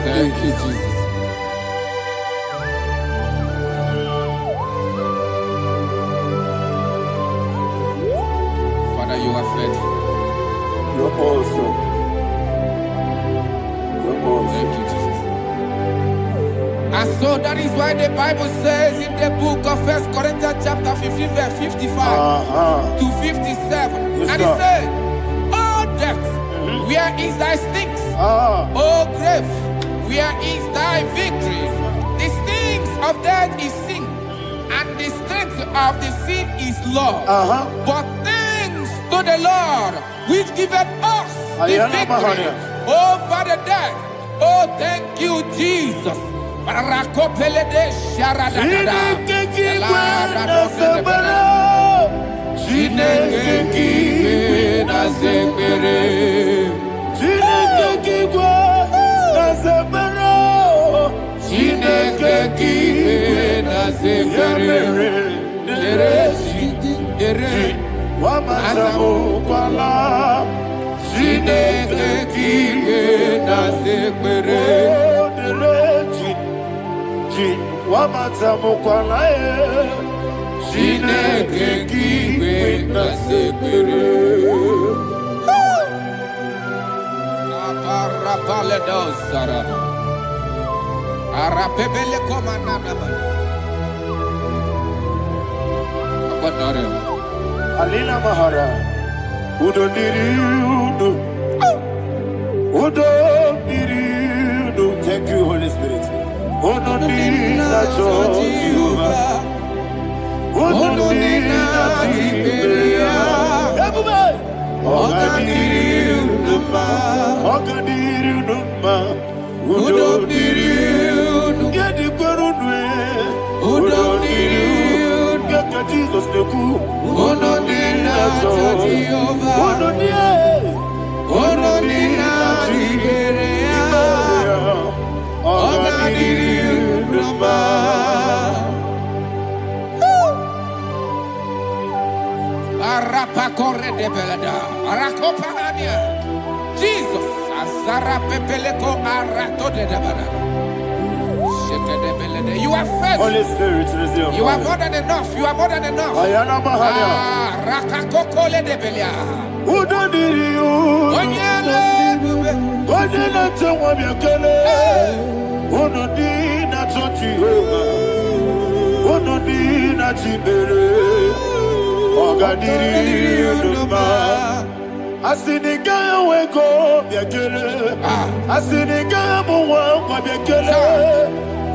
Thank you, Jesus. Father, you are faithful. You're awesome. You're awesome. Thank you, Jesus. And so that is why the Bible says in the book of 1 Corinthians chapter 15, verse 55 to 57. Yes, and it says, "Oh death, where is thy stings? Oh grave, where is thy victory? The stings of death is sin, and the strength of the sin is law. But thanks to the Lord, which giveth us the victory over the death. Oh, thank you, Jesus." Alina Mahara, Udo Diri Udo, Thank you, Holy Spirit. Ononina Jehovah. Ononina Tiberia. Ogadiru Numa. Ogadiru Numa. Udodiru. Gedi Korunwe. Udodiru. Gaka Jesus Neku. Ononina Jehovah. Ononina. Ononina Tiberia. Ogadiru Numa. Arapakorre de belada, Arakopanania, Jesus, Azara Pepeleko Arato de Dabada. Shake de belade. You are faithful. Holy Spirit, resume. You are more than enough. You are more than enough. Ayana Mahania. Rakakokole de Belia. Udodiriu. Onyele. Onyele tewa miakele. Onodina Jehovah. Onodina Tibere. Ogadiru Numa. Asiniga weko miakele. Asiniga muwa kwa miakele.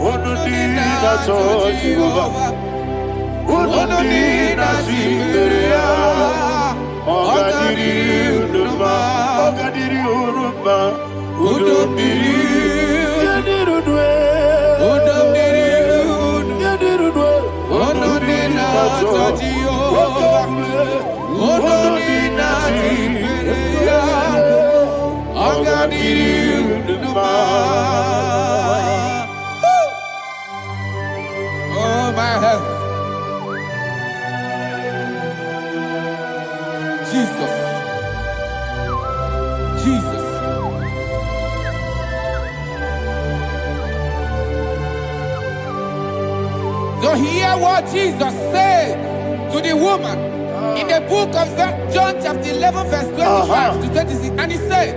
Onodina Jehovah. Onodina Tibere. Ogadiru Numa. Ogadiru Numa. Udodiriu. Yadirudwe. Udodiriu. Yadirudwe. Onodina Jehovah. Onodina Tiberia. Ogadiru Numa. Oh my health. Jesus. Jesus. So hear what Jesus said to the woman in the book of John chapter 11 verse 25 to 26. And he said,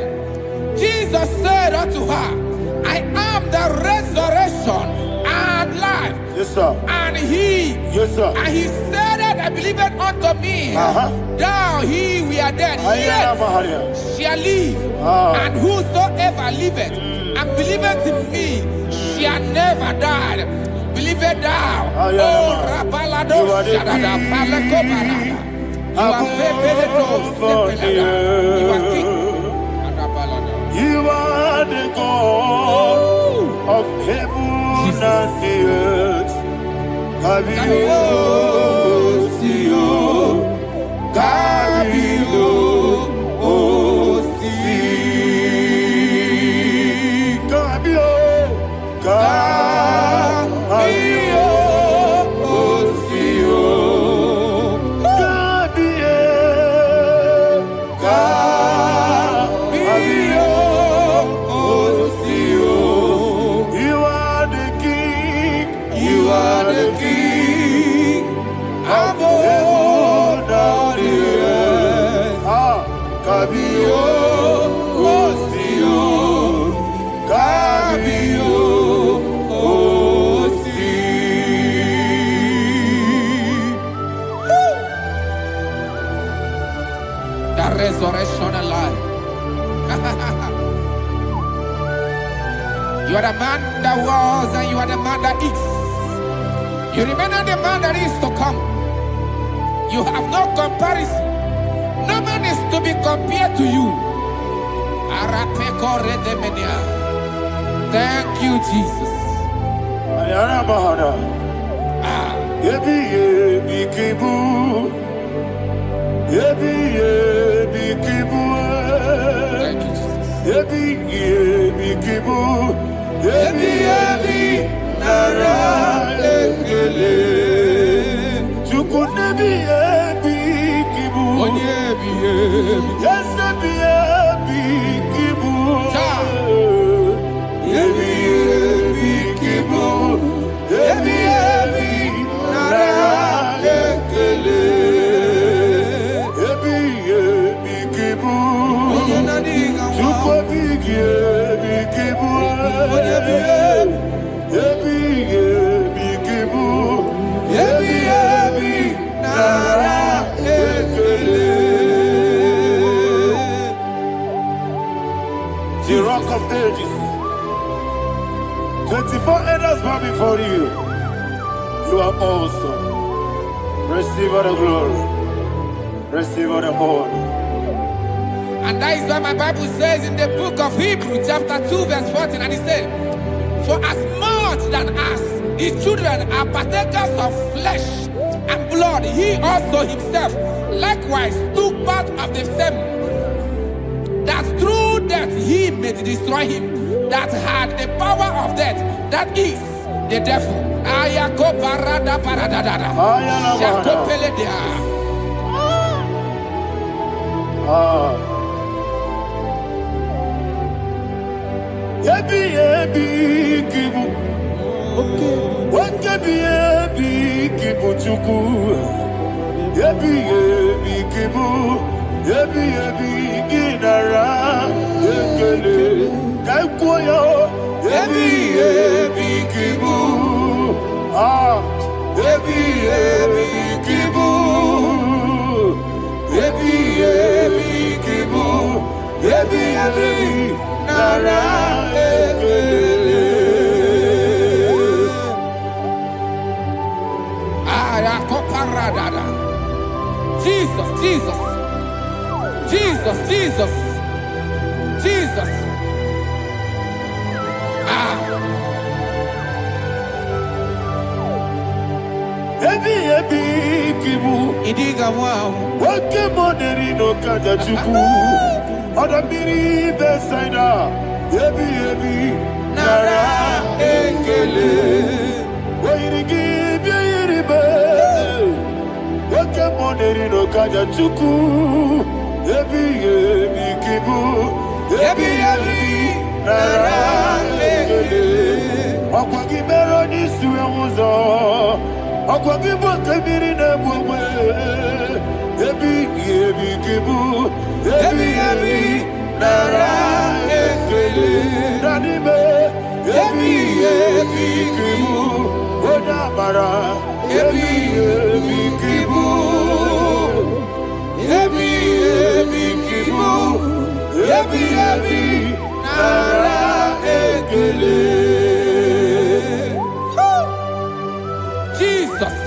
Jesus said unto her, I am the resurrection and life. Yes, sir. And he, Yes, sir. and he said that I believe it unto me. Thou he we are dead, Ayana Mahania. yet shall live. And whosoever liveth and believeth in me shall never die. Believe it thou. Oh, Rabalado, Shadada, Palako Barada. You are Febeleto, Sepelada. You are king. You are the God of heaven and the earth. Kabio, Sio, Kabio, Si, Kabio, Kabio, Sio, Kabio, Kabio, Sio. You are the king. You are the king of heaven and the earth. Kabio, Sio, Kabio, Si. The resurrection and life. You are the man that was and you are the man that is. You remain the man that is to come. You have no comparison. No man is to be compared to you. Thank you, Jesus. Ayana Mahana. Yebi yebi kibu. Yebi yebi kibu. Thank you, Jesus. Yebi yebi kibu. Yebi yebi nara ekele. Chukunebi yebi kibu. Onyebi, yebi. Yes, yebi yebi kibu. Yebi yebi kibu. Yebi yebi nara ekele. Yebi yebi kibu. Chukobi yebi kibu. Yebi yebi kibu. Yebi yebi nara ekele. Before others bow before you, you are awesome. Receive all the glory. Receive all the honor. And that is what my Bible says in the book of Hebrews chapter 2 verse 14. And it said, for as much than us, his children are partakers of flesh and blood, he also himself likewise took part of the same, that through death he may destroy him that had the power of death, that is the devil. Ayako parada paradadada. Shako peledea. Yebi yebi kibu. Wakebi yebi kibu chuku. Yebi yebi kibu. Yebi yebi ginara. Yekele kaikoyo. Yebi yebi kibu. Yebi yebi kibu. Yebi yebi kibu. Yebi yebi nara ekele. Ayakoparadada. Jesus, Jesus, Jesus, Jesus, Jesus. Yebi yebi kibu. Idiga wow. Wake moneri no kaja chuku. Oda miri besaida. Yebi yebi nara ekele. Wairigi biiribe. Wake moneri no kaja chuku. Yebi yebi kibu. Yebi yebi nara ekele. Okwagi mero ni suwe muzo. Okwagi boke miri ne bwe. Yebi yebi kibu. Yebi yebi nara ekele. Nanime. Yebi yebi kibu. Oda mara. Yebi yebi kibu. Yebi yebi kibu. Yebi yebi nara ekele. Jesus.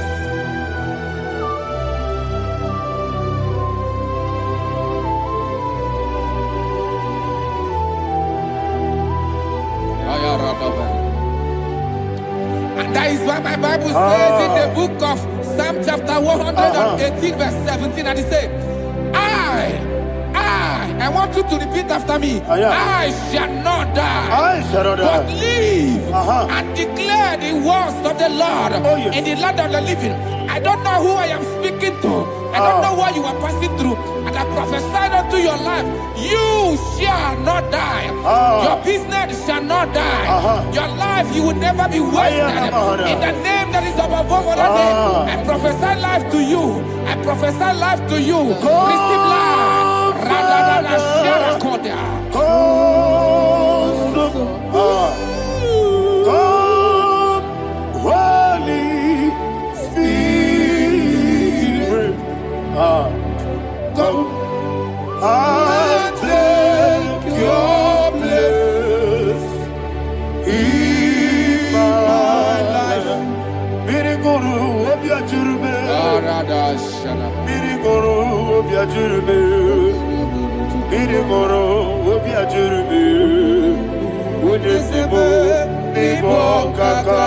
And that is why my Bible says in the book of Psalm chapter 118 verse 17, and it says, I want you to repeat after me. I shall not die, I shall not but die. live and declare the words of the Lord in the land of the living. I don't know who I am speaking to. I don't know what you are passing through. And I prophesy unto your life, you shall not die. Your business shall not die. Your life, you will never be wasted. In the name that is above all other name, I prophesy life to you. I prophesy life to you. Receive life. Radadada sharakoda. Come, Holy Spirit. Come and take your place in my life. Miriguru obya jurube. Miriguru obya jurube. Miriguru obya jurube. Udesibo ibo kaka.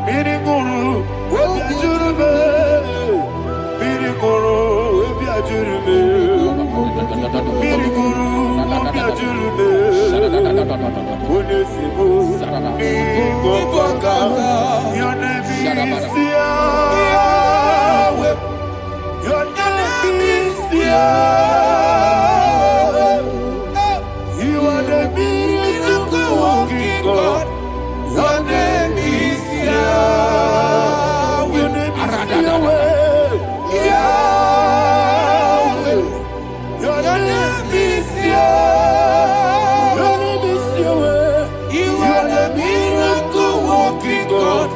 Miriguru obya jurube. Miriguru obya jurube. Miriguru obya jurube. Udesibo ibo kaka. Your name is Yahweh. Your name is Yahweh. You are the miracle working God. Your name is Yahweh. Your name is Yahweh. Yahweh. Your name is Yahweh. Your name is Yahweh. You are the miracle working God.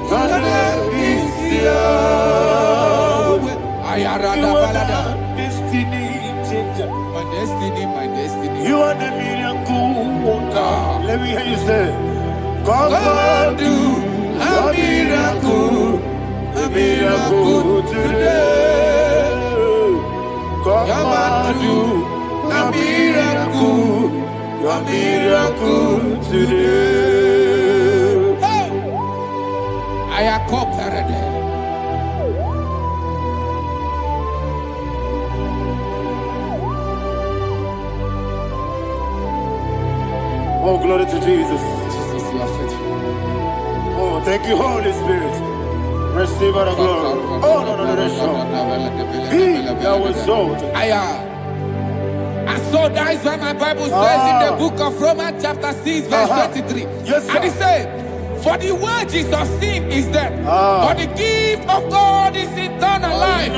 Your name is Yahweh. You are the destiny changer. My destiny, my destiny. You are the miracle worker. Let me hear you say, Come and do a miracle today. Come and do a miracle today. Hey! I am cooperated. Oh, glory to Jesus. Jesus, you are faithful. Oh, thank you, Holy Spirit. Receive all the glory. Oh, no, Be thou exalted. And so that is why my Bible says in the book of Romans chapter 6 verse 23. Yes, sir. And it says, for the wages of sin is death, but the gift of God is eternal life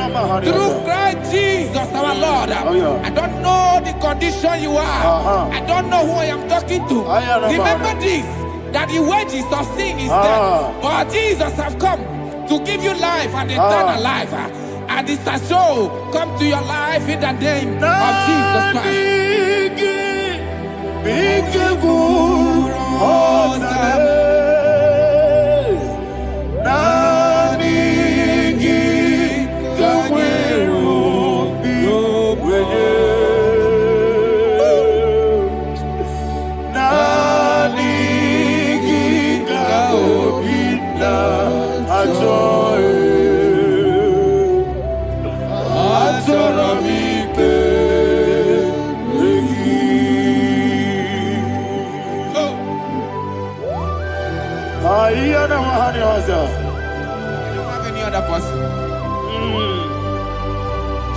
through Christ Jesus our Lord. I don't know the condition you are. I don't know who I am talking to. Remember this, that the wages of sin is death, but Jesus have come to give you life and eternal life. And this shall show come to your life in the name of Jesus Christ. I don't have any other person.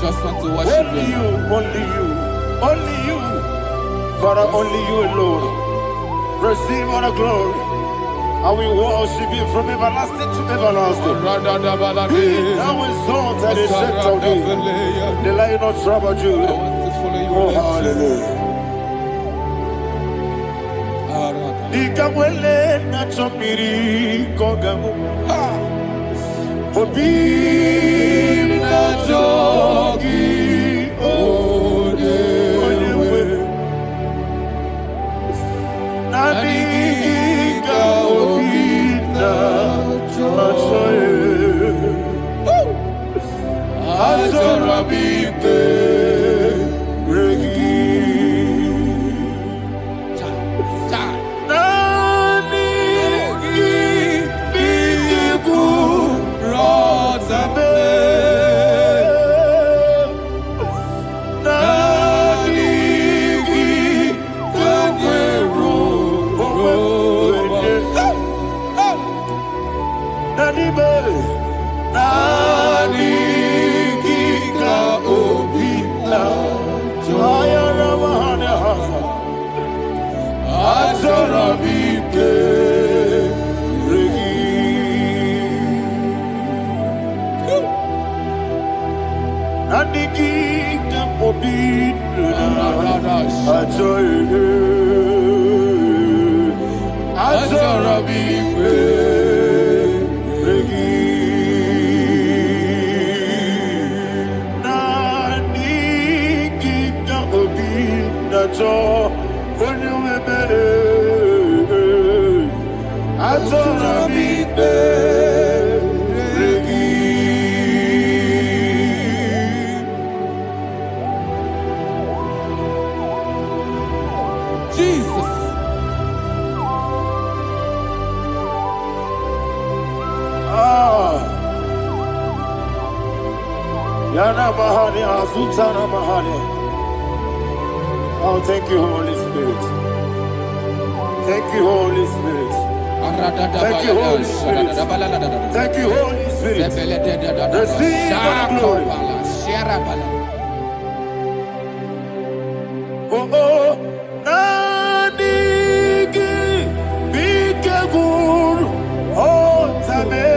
Just want to worship only you, only you, Father, only you alone. Receive all the glory. I will worship you from everlasting to everlasting. Be thou exalted and set of thee, the Lion of tribe of Judah. Oh, hallelujah. Ikawele na chomiri kogamu. Obi na jogi odewe. Nabika obi na jogi. Azorabite regi. Oh, thank you, Holy Spirit. Thank you, Holy Spirit. Thank you, Holy Spirit. Thank you, Holy Spirit. Receive the glory. Oh, oh, Nadigi, Bikagur, oh, Tame.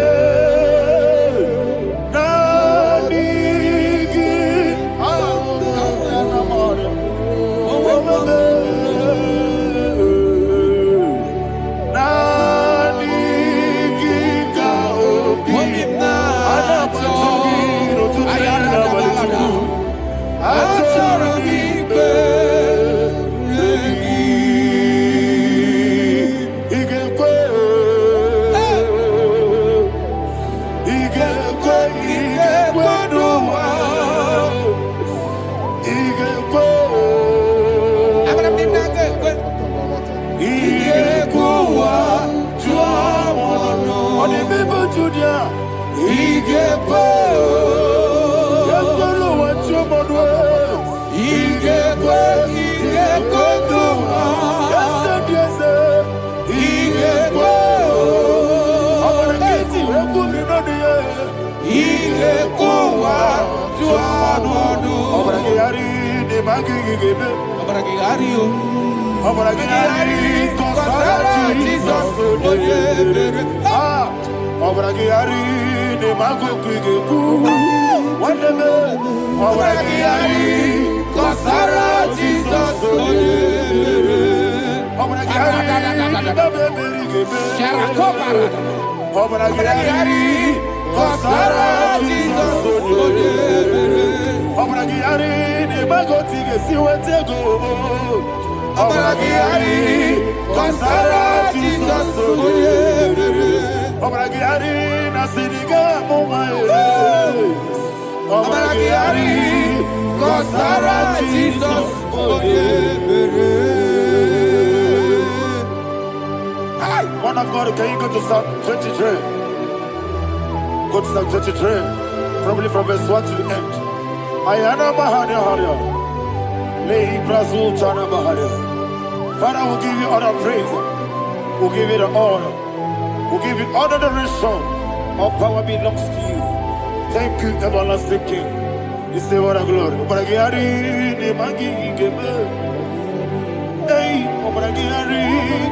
magigebe. Obragiario. Obragiari, kosara Jesus. Ah, obragiari, ne magogigebu. Wandeme, obragiari, kosara Jesus. Obragiari, babebirigebe. Obragiari, kosara Jesus. Obragiari, ne magotige siwetego. Obragiari, kosara Jesus. Obragiari, nasiriga mumae. Obragiari, kosara Jesus. Man of God, can you go to Psalm 23? Go to Psalm 23, probably from verse 1 to the end. Ayana Mahania Haria. Lehi Brazil Chana Mahania. Father, we'll give you all the praise. We'll give you the honor. We'll give you all the adoration. All power belongs to you. Thank you, everlasting King. You say what a glory. Obragiari, ne magi gebe. Hey, Obragiari,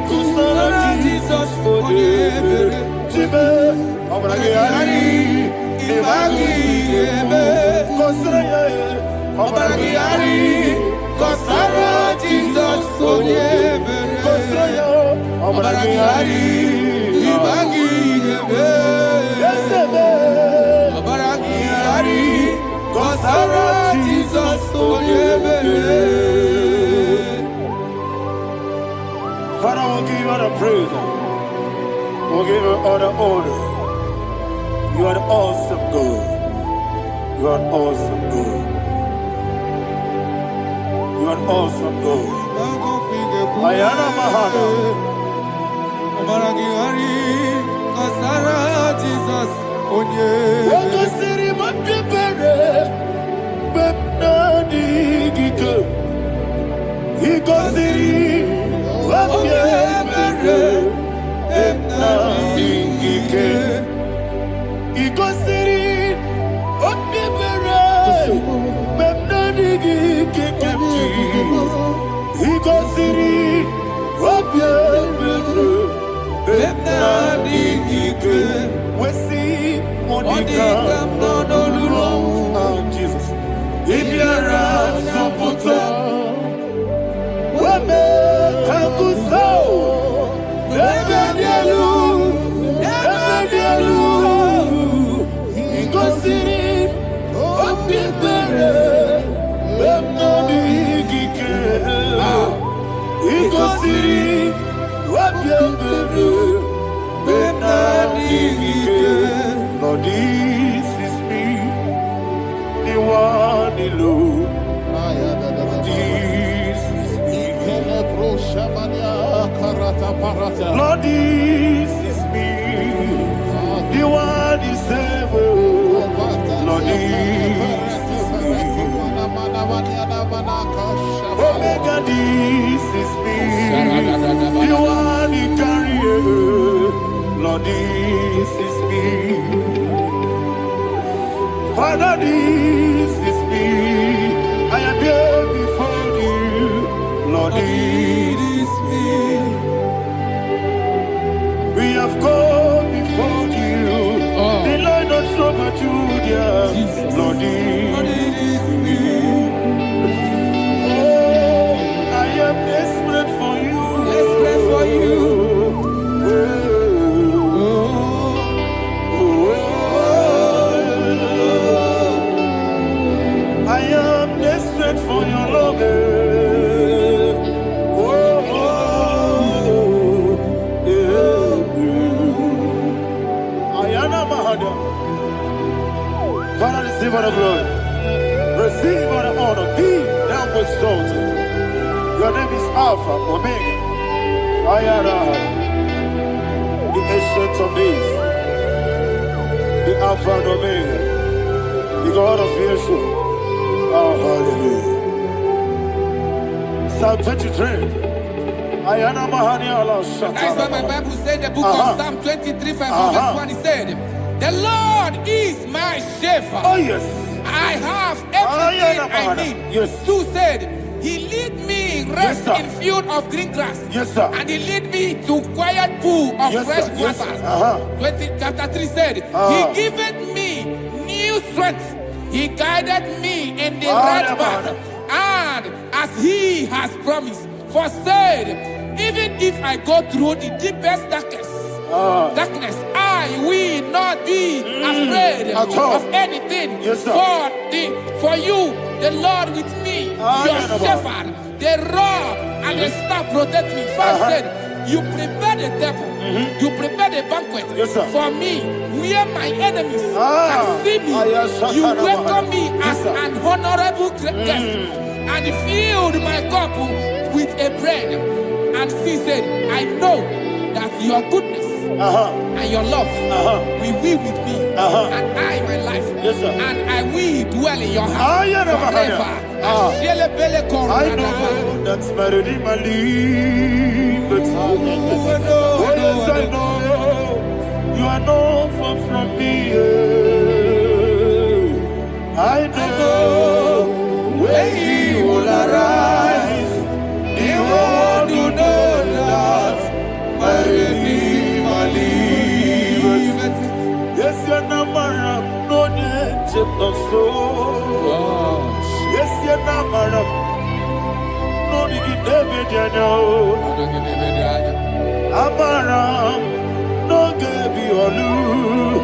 kusara Jesus, Jibe, Obragiari, ne magi gebe. Kusara, Obragiari, kusara Jesus, Kusara, Obragiari, ne magi gebe. Yesebe, Obragiari, kusara Jesus, Father, we'll give you all the praise. We'll give you all the honor. You are the awesome God. You are an awesome God. You are an awesome God. Ayana Mahana. Obragiari, kosara Jesus. Wako siri mapipere. Bepnadi gike. Iko siri. Wapyebere, Ebnadingike, Igosiri, Wapyebere, Ebnadingike kemji, Igosiri, Wapyebere, Ebnadingike, Wesi, Monica, Nodolulo, Jesus, Ibiara, Soputo, Wame, Kakuso, Ebedielu, Igosiri, Opipere, Ebnadingike, Igosiri, Opipere, Ebnadingike. Lord, this is me, the one alone. Lord, this is me, the one is able. Lord, this is me. Omega, this is me, the one in carrier. Lord, this is me. Father, this is me. I am here before you. Lord, this is me. We have come before you. The Lord not so but you, dear. Lord, this is me. Oh, I am desperate for you. Desperate for you. I am desperate for your love. Father, receive all the glory. Receive all the honor. Be thou exalted. Your name is Alpha, Omega. Ayara, the ancient of days. The Alpha and Omega. The God of Yeshua. Oh, hallelujah. Psalm 23. Ayana Mahani Allah Shata. That's what my Bible said, the book of Psalm 23, verse 1. He said, the Lord is my shepherd. Oh, yes. I I have everything I need. Yes. 2 said, He lead me rest Yes, in field of green grass. Yes, sir. And He lead me to quiet pool of Yes, fresh sir. Yes, waters. sir. 20, chapter 3 said, He giveth me new strength. He guided me in the right path. And as He has promised, for said, even if I go through the deepest darkness, I will not be afraid of anything. Yes, sir. For you, the Lord with me, your shepherd, the rod and the staff protect me. First said, you prepare the table, you prepare the banquet for me, where my enemies can see me. You welcome me as an honorable guest, and filled my cup with a bread. And she said, I know that your goodness and your love will be with me, and I, my life, and I will dwell in your house forever. I know that's my Redeemer lives. Oh yes, I know you are not far from me. I know when He will arise, He will do that my Redeemer lives. Yes, you're not my no need no soul. Yes, you're not my no need David, you know. Amaram, no give you a loo.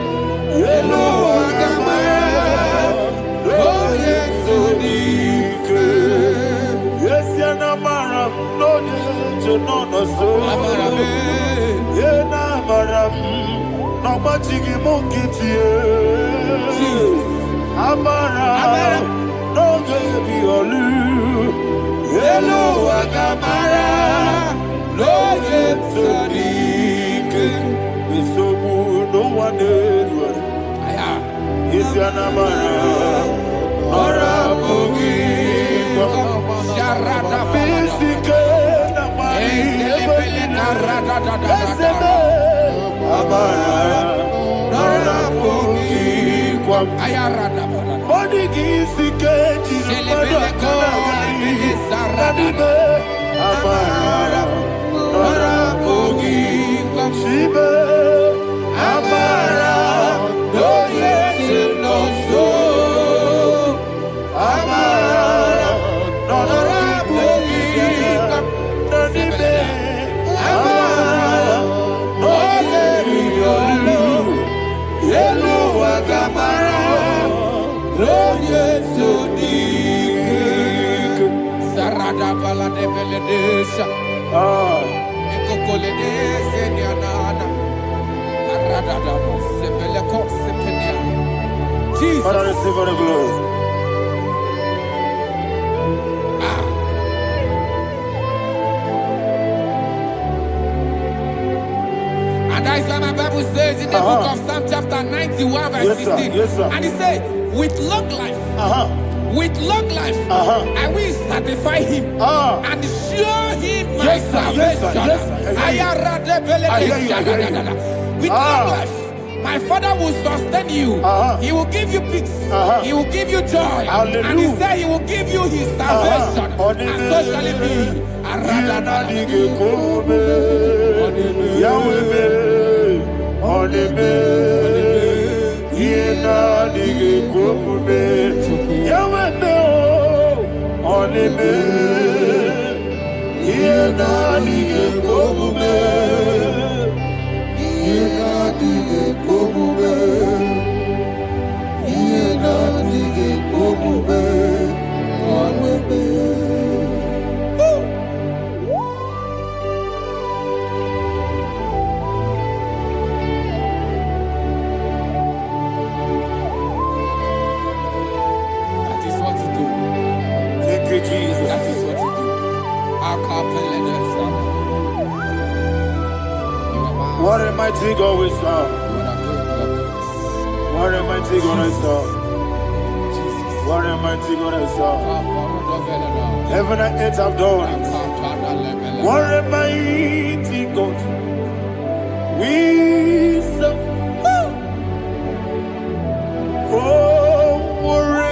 Hello, Amaram, oh yes, so deep. Yes, you're not Amaram, no need to know no soul. Yeah, Amaram, no much you monkey to you. Amaram, no give you a loo. Hello, Amaram. No yet so deep, so no one ever. Is your number or a boogie? Sharada basic, Shibe, Amara, no yes, no so. Amara, no rapogi, Nanibe, Amara, no yelu, yelu agamara, no yes, so deep. Sarada bala de beledesha. Jesus. Father, receive all the glory. And that is why my Bible says in the book of Psalm chapter 91 verse 16. Yes, sir. And He said, with long life, with long life, I will satisfy him and show him my salvation. With long life, my Father will sustain you. He will give you peace. He will give you joy. Hallelujah. And He said He will give you His salvation. And so shall it be. What a mighty God we serve. What a mighty God I serve. What a mighty God I serve. Heaven and earth have done it. What a mighty God we serve. Oh, what a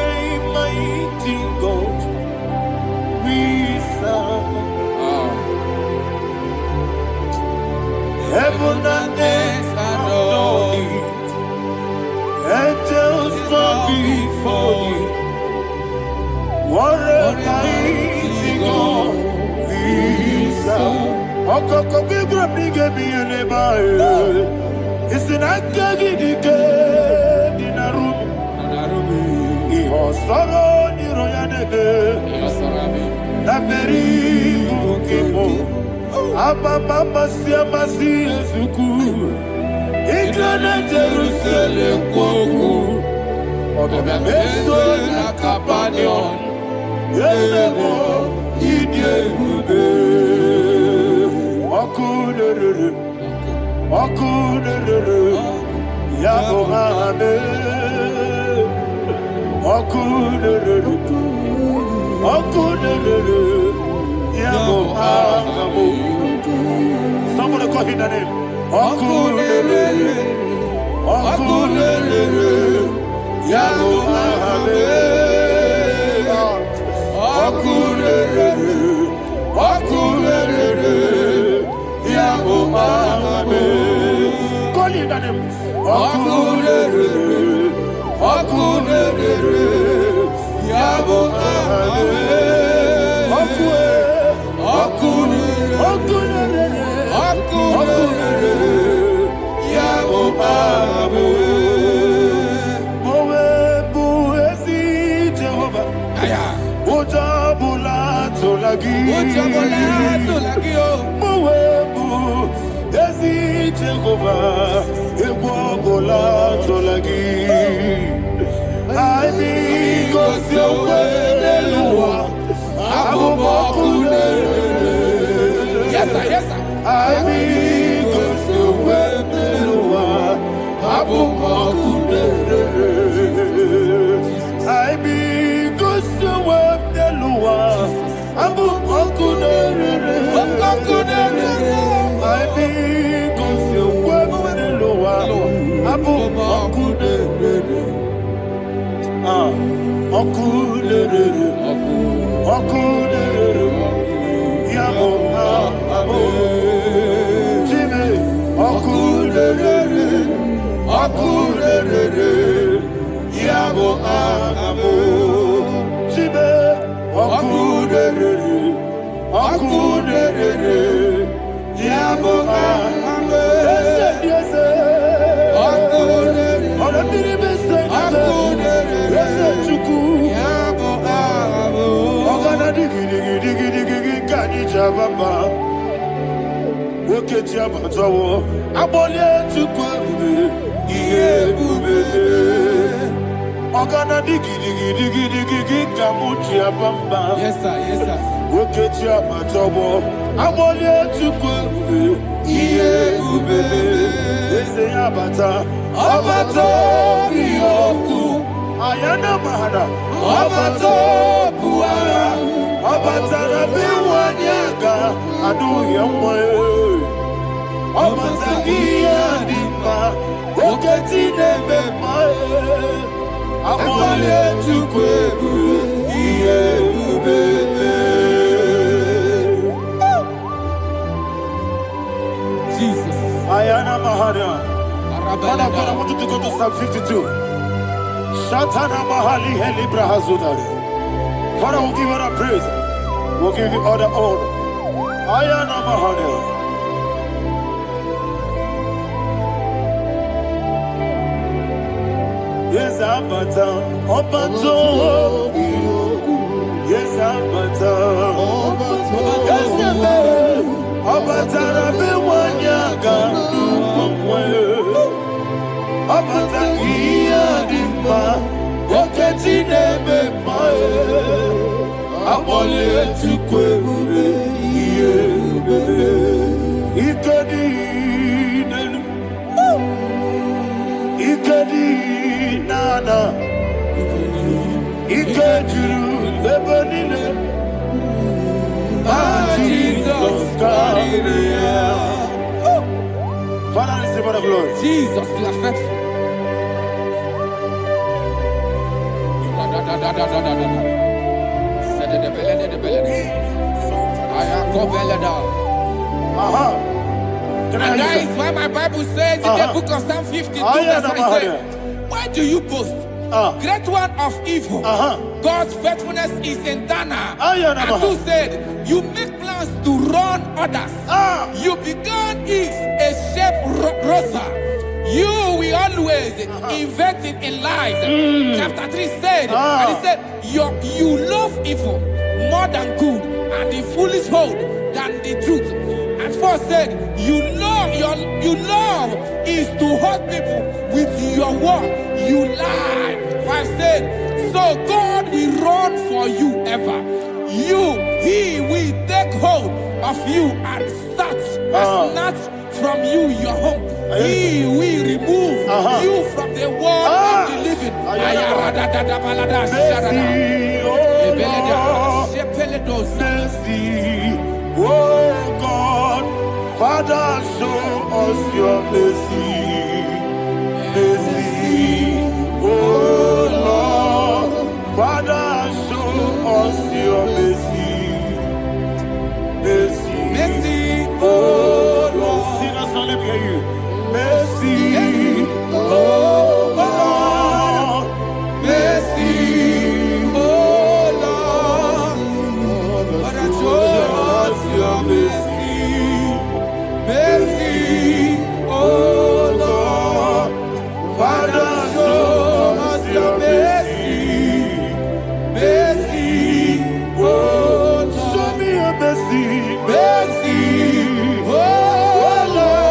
before you. What a mighty God we serve. Okoko bigro bige biye nebae. Isina kagi dike dinarubi. Iho soro niro yanebe. Laberi bukimo. Ababa siamasi ezuku. Igrana Jerusalem koku. Obebe meso na kapanion. Yelemo idye gube. Okunere. Okunere. Yabo hame. Okunere. Okunere. Yabo hame. Somebody call him the name. Okunere. Okunere. Yabo hame. Okunere. Okunere. Yabo hame. Call him the name. Okunere. Okunere. Yabo hame. Yes, sir. Yes, sir. Yes, sir. Yes, sir. Ayana mahana, abato buara, abatara biwanyaga, adu yamwe, abatagia dimba, oketi nebe mae, abole tukwebu, iye ubebe. Jesus. Ayana mahana. Father, I want you to go to Psalm 52. Shatana Mahali Helibra Hazudari. Father, we'll give you all the praise. We'll give you all the honor. Ayana Mahali. Yes, Abata. Obato. Yes, Abata. Yes, Abata. Rabe Wanyaga. Abata iya dimba, oketi nebe mae, abole tukwe ube iye ube, ikedi nenu, ikedi nana, ikediru lebanile, Jesus Karibia. Father, receive all the glory. Jesus, you are faithful. Can I And that is why my Bible says in the book of Psalm 52, verse 7, why do you boast? great one of evil. God's faithfulness is eternal. And 2 said, you make plans to run others. You began is a shape rosa. You will always invent it in lies. Chapter 3 said, and he said, you love evil more than good, and the foolish hold than the truth. And 4 said, you love is to hurt people with your word. You lie. 5 said, so God will run for you ever. He will take hold of you and snatch from you your home. He will remove you from the world of the living. Oh God, Father, show us your mercy. Mercy, oh Lord, Father, show us your mercy. Mercy, mercy, oh Lord. Sinners, let me hear you. Mercy, oh Lord, mercy, oh Lord, Father, show us your mercy, mercy, oh Lord, Father, show us your mercy, mercy, oh Lord, show me your mercy, mercy, oh Lord.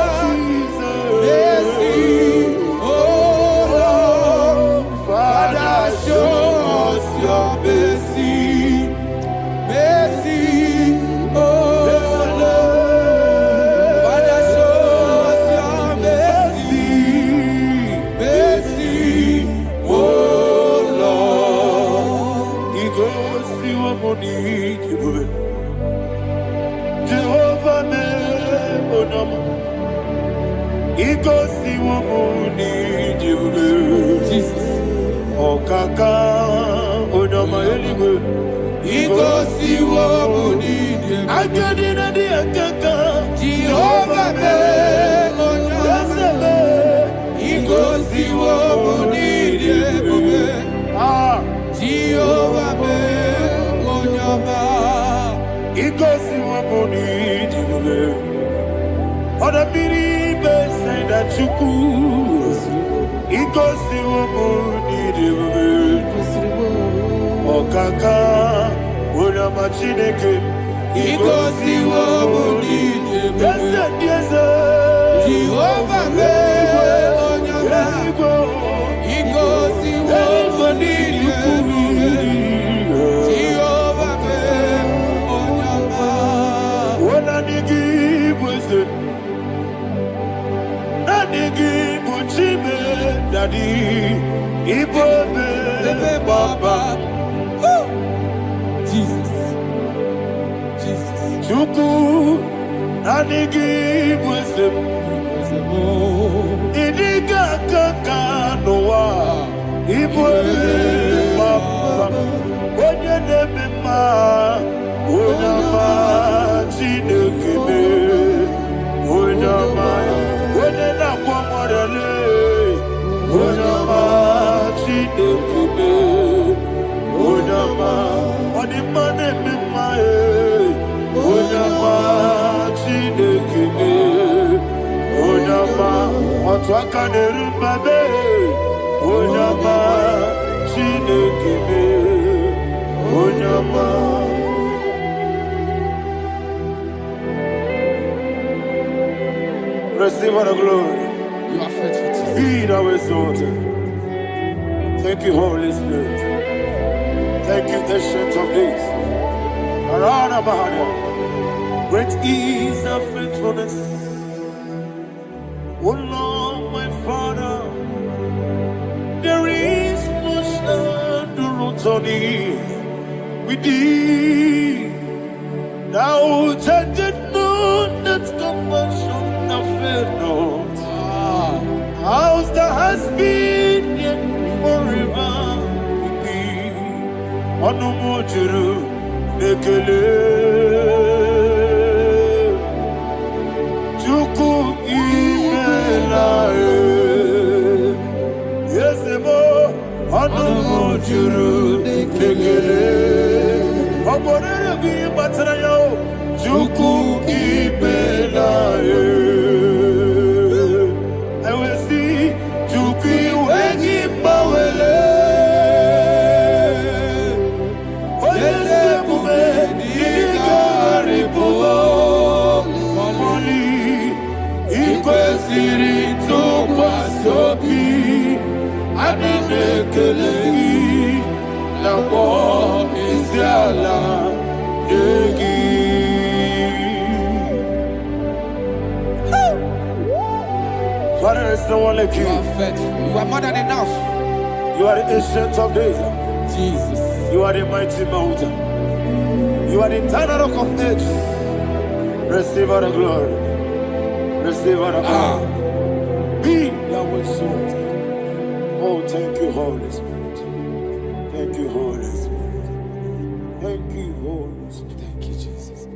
Jesus. Oh kaka, oh no my anyway. Igosi wo muni. I get in a dia kaka. Jehovah me, oh no. Igosi wo muni. Jehovah me, oh no. Igosi wo muni. Oda biri be say that you could. Ikosi womuni diwe. Okaka una machineke. Ikosi womuni diwe. Yes, yes. Jehovah me onyama. Ikosi womuni diwe. Jehovah me onyama. Ona nigi bwese. Nadigi buchime daddy ibobe baba. Jesus, Jesus. Chuku nadigi bwese idiga kaka noa ibobe baba. Onye nemema onyama chinekebe onyama. Onena kwa morele, onama chidekube, onama odimane mimae, onama chidekube, onama otwaka nerubabe, onama chidekube, onama. Receive all the glory. You are faithful, Jesus. Be thou exalted. Thank you, Holy Spirit. Thank you, Ancient of Days. Arana Bahana. Great is thy faithfulness. O Lord, my Father, there is much endurance on thee. With thee, thou judgest not that compassion. Not. How's the has been yet forever with thee? Onumujuru nekele Chuku imela Yesemo juru n'ekele. Oborere gị gbatara ya o, Chukwu ibela ya. Ewesi Chukwu iwe gị gbawele. Onye ezi omume dịka arịbụba ọmọli, ikwesịrị ntụkwasị obi. Adị m ekele gị na-akpọ isiala nye gị. Father, there is no one like you. You are faithful. You are more than enough. You are the ancient of days. Jesus. You are the mighty mountain. You are the eternal rock of ages. Receive all the glory. Receive all the honor. Be thou exalted. Oh, thank you, Holy Spirit. Thank you, Holy Spirit. Thank you, Holy Spirit. Thank you, Jesus.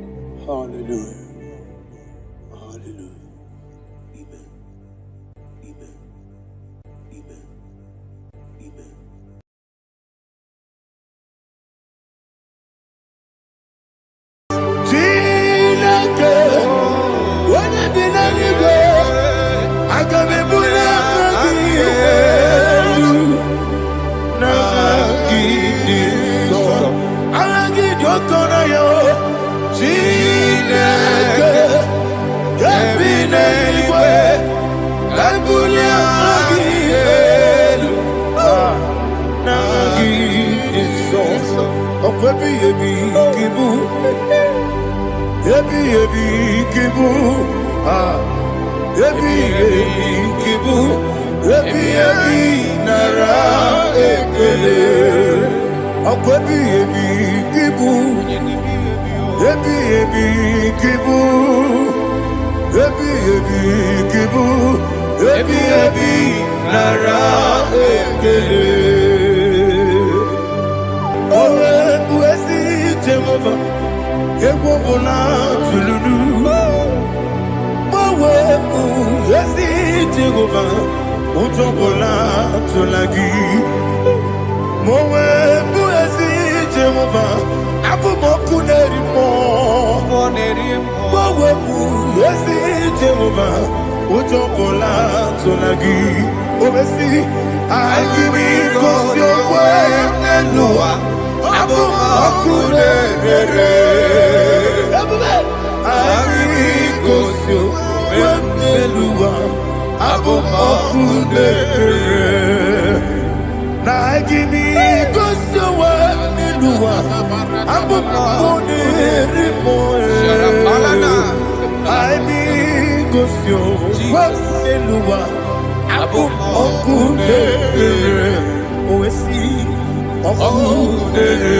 Hallelujah. Hallelujah. Amen. Amen. Amen. Amen. Chineke, onye bi n'eluigwe, aga m ebuli aka gị elu, n'aha gị dị nsọ. Aha gị dị oke ọnụahịa o. Chineke, nke bi n'eluigwe, ka m bulie aka gị elu, n'aha gị dị nsọ. Ọkwa ebighị ebi gị bụ, ebighị ebi gị bụ, ebighị ebi gị bụ, ebighị ebi nara ekele. Ọkwa ebighị ebi gị bụ, ebighị ebi gị bụ, ebighị ebi gị bụ, ebighị ebi nara ekele. Onye bụ ezi Jehova, egwu ọbụla tụlụrụ. Onye bụ ezi Jehova, ụjọ ọbụla tụla gị. Onye bụ ezi Jehova, abụ m ọkụ na-eri mmụọ. Onye bụ ezi Jehova, ụjọ ọbụla tụla gị. Obesi, anyị gosi onwe n'elu ụwa, abụ m ọkụ na-ere. Anyị gosi onwe n'elu ụwa, abụ m ọkụ na-ere. Na anyị gosi onwe n'elu ụwa, abụ m ọkụ na-eri mmụọ. Anyị gosi onwe n'elu ụwa, abụ m ọkụ na-ere. Owesi ọkụ na-ere,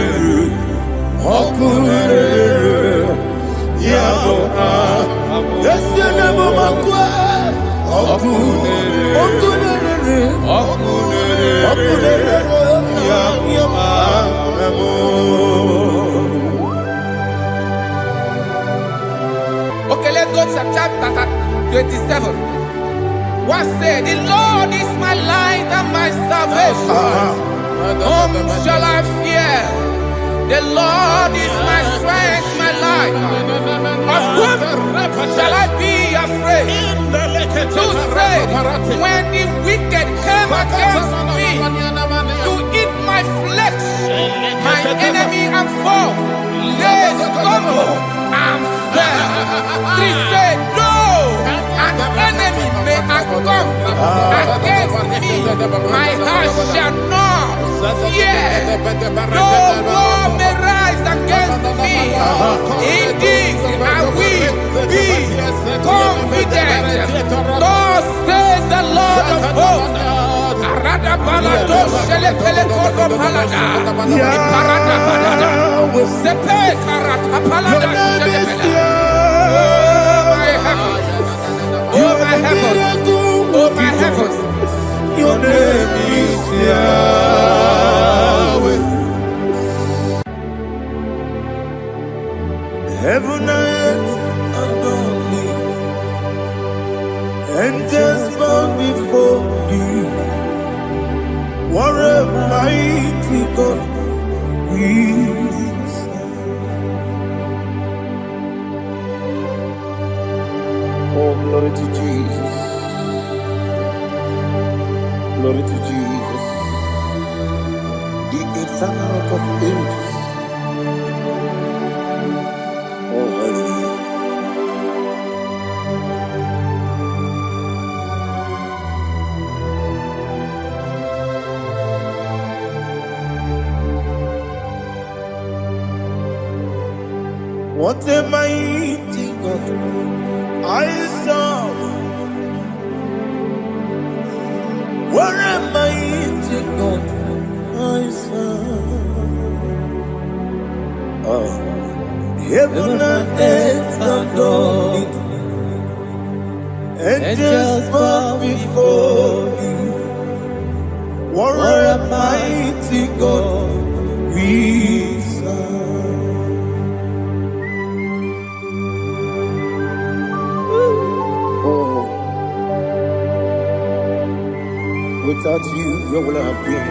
ọkụ na-ere. Ya bụ esi na bụ makwa ọkụ na-ere, ọkụ na-ere, ọkụ na-ere, ọkụ na-ere. Ya bụ Okay, let's go to chapter 27. What said, the Lord is my light and my salvation. Whom shall I fear? The Lord is my strength, my life. Of whom shall I be afraid? To say, when the wicked came against me to eat my flesh, my enemy and foe, they stumble and fell. Three said, no, an enemy may come against me, my heart shall not fear. No war may rise against me. In this I will be confident. Thus says the Lord of hosts. Arada balado shele pele kodo palada. Iparada balada. Sepe karata palada shele pele. Oh my heavens. Oh my heavens. Oh my heavens. your name is Yahweh. Heaven and earth adore me, angels bow before thee. What a mighty Rock of Ages. Oh, hallelujah. What a mighty God I serve. What a mighty God I serve. Oh. Heaven and earth adore it. Angels bow before you. What a mighty God we serve. Without you, where would I have been?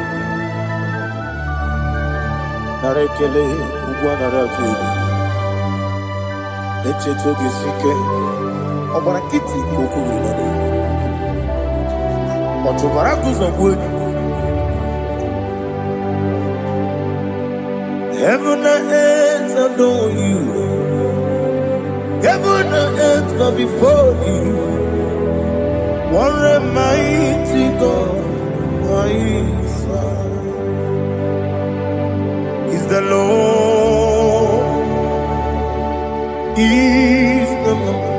Narekele, Ugwanaratu. Echetoge Sike. Obarakiti Kokurunade. Otobarakus of wood. Heaven and earth adore you. Heaven and earth bow before you. What a mighty God I serve. Is the Lord, is the Lord.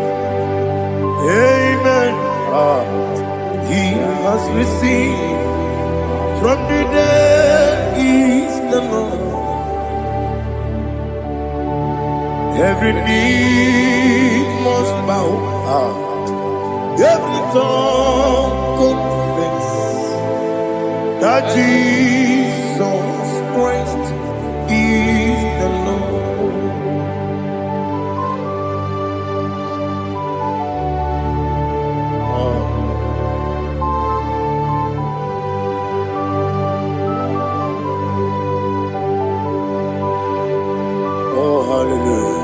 Amen. He has received from the dead, is the Lord. Every knee must bow. Every tongue confess that Jesus Christ is the Lord. Oh, hallelujah.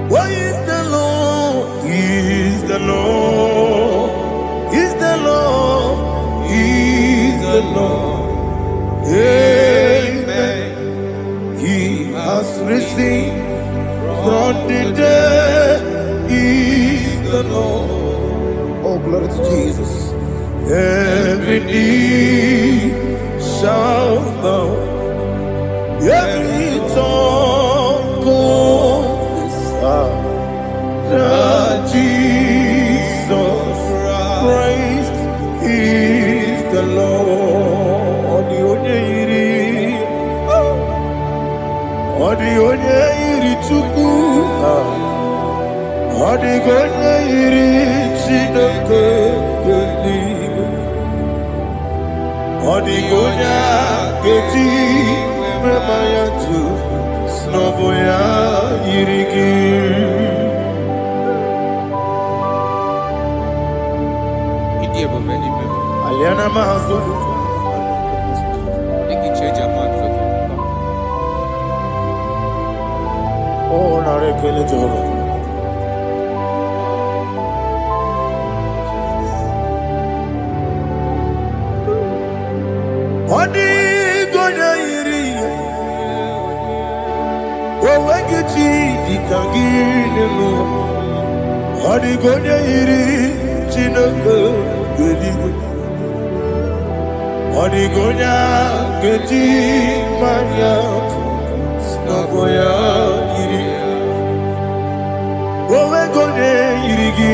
Why is the Lord? He is the Lord. Is the Lord. He is the Lord. Amen. He has risen from the dead. He is the Lord. Oh, glory to Jesus. Every knee shall bow. Every tongue confess that Jesus Christ is the Lord. The onye iri Chukwu, the onye iri Chineke eluigwe, the onye ga-eji mema ya tu n'ọbụ ya yiri gị. Aliana Mazo. Oh, Narekele Jehovah. Odi gonya iri. Owegichi dikagine mo. Odi gonya iri Chineke eluigwe. Odi gonya geji manya n'ọbụ ya yiri. Owe gonya yiri gị.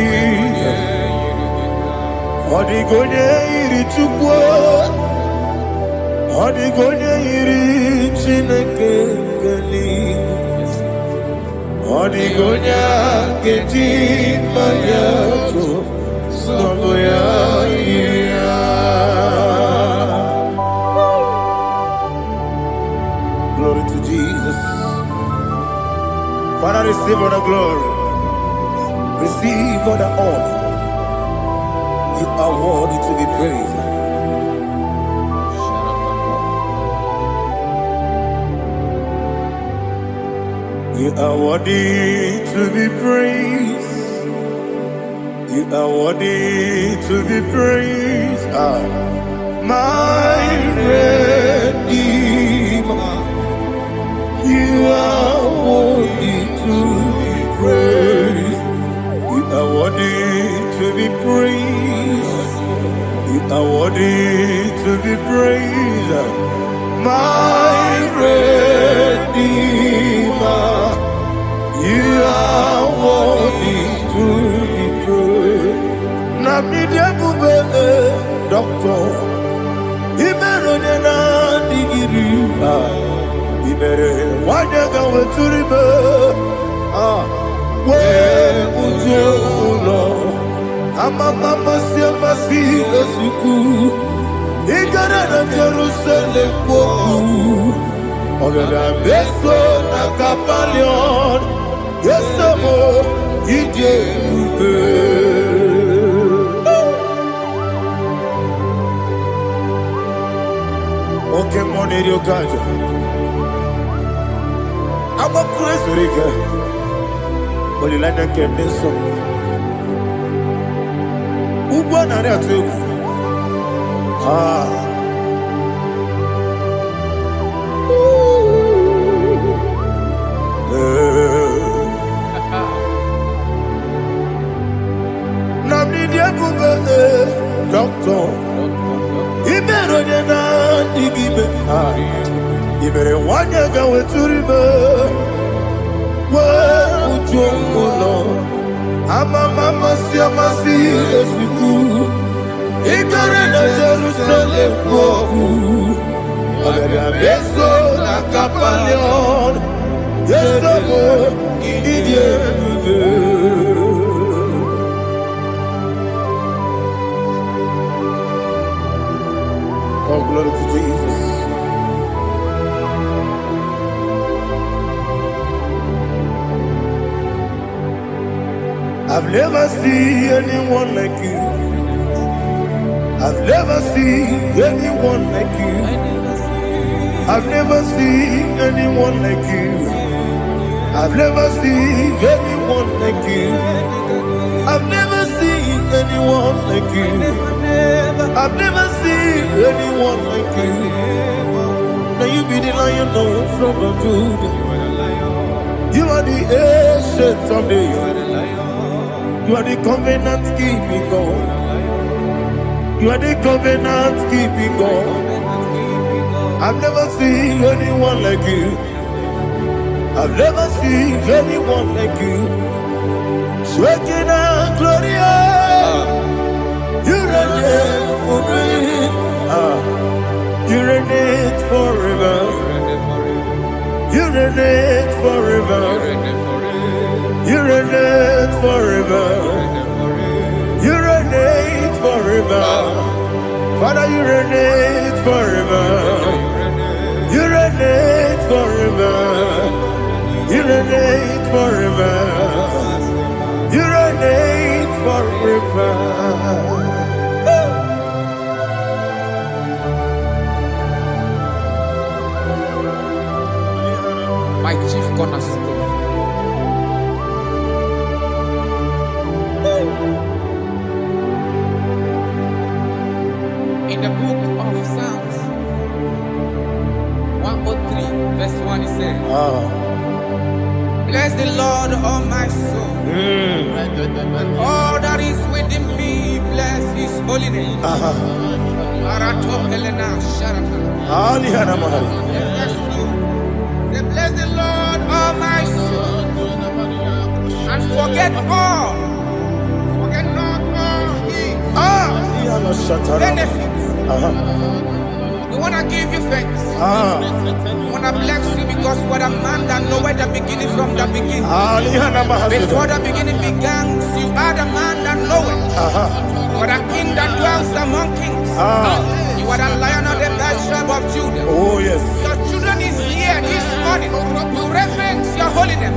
Odi gonya yiri Chukwu. Odi gonya yiri Chineke eluigwe. Odi gonya geji manya n'ọbụ ya yiri. Glory to Jesus. Father, receive all the glory. Receive all the honor. You are worthy to be praised. You are worthy to be praised. You are worthy to be praised. My Redeemer. You are worthy to be praised. You are worthy to be praised. You are worthy to be praised. My Redeemer. You are worthy to be praised. Nabidia Bube, Doctor. Imeronena digiri. Ibere wanyaga weturibe. We ujo ulo. Amama siamasi esuku. Igara na Jerusalem poku. Ogada beso na kapalion. Yesamo ije ube. Okay, money rio kaja. I'm a crazy rigger. Only like a kenso. Ubana reatu. Nabidia Bube, Doctor. Iberonena digibe. Ibere wanyaga weturibe. We ujongulo. Amama siamasi esuku. Igare na Jerusalem poku. Ogada beso na kapalion. Yesamo idie bube. Oh, glory to Jesus. I've never seen anyone like you. I've never seen anyone like you. I've never seen anyone like you. I've never seen anyone like you. I've never seen anyone like you. I've never seen anyone like you. Now you be the lion from the Judah. You are the ancient of days. You are the covenant keeping God. You are the covenant keeping God. I've never seen anyone like you. I've never seen anyone like you. Shekinah Gloria. You reign forever. You reign forever. You reign forever. You reign forever. You reign forever. Father, you reign forever. You reign forever. You reign forever. You reign forever. My chief cornerstone. In the book of Psalms 103, verse 1, it says, bless the Lord, all my soul, and all that is within me, bless his holy name. Bless the Lord, all my soul, and forget not all his benefits. We want to give you thanks. We want to bless you because what a man that knoweth the beginning from the beginning. Before the beginning began, you are the man that knoweth. You are the king that dwells among kings. You are the lion of the tribe of Judah. Oh yes. Your children is here this morning to reverence your holiness.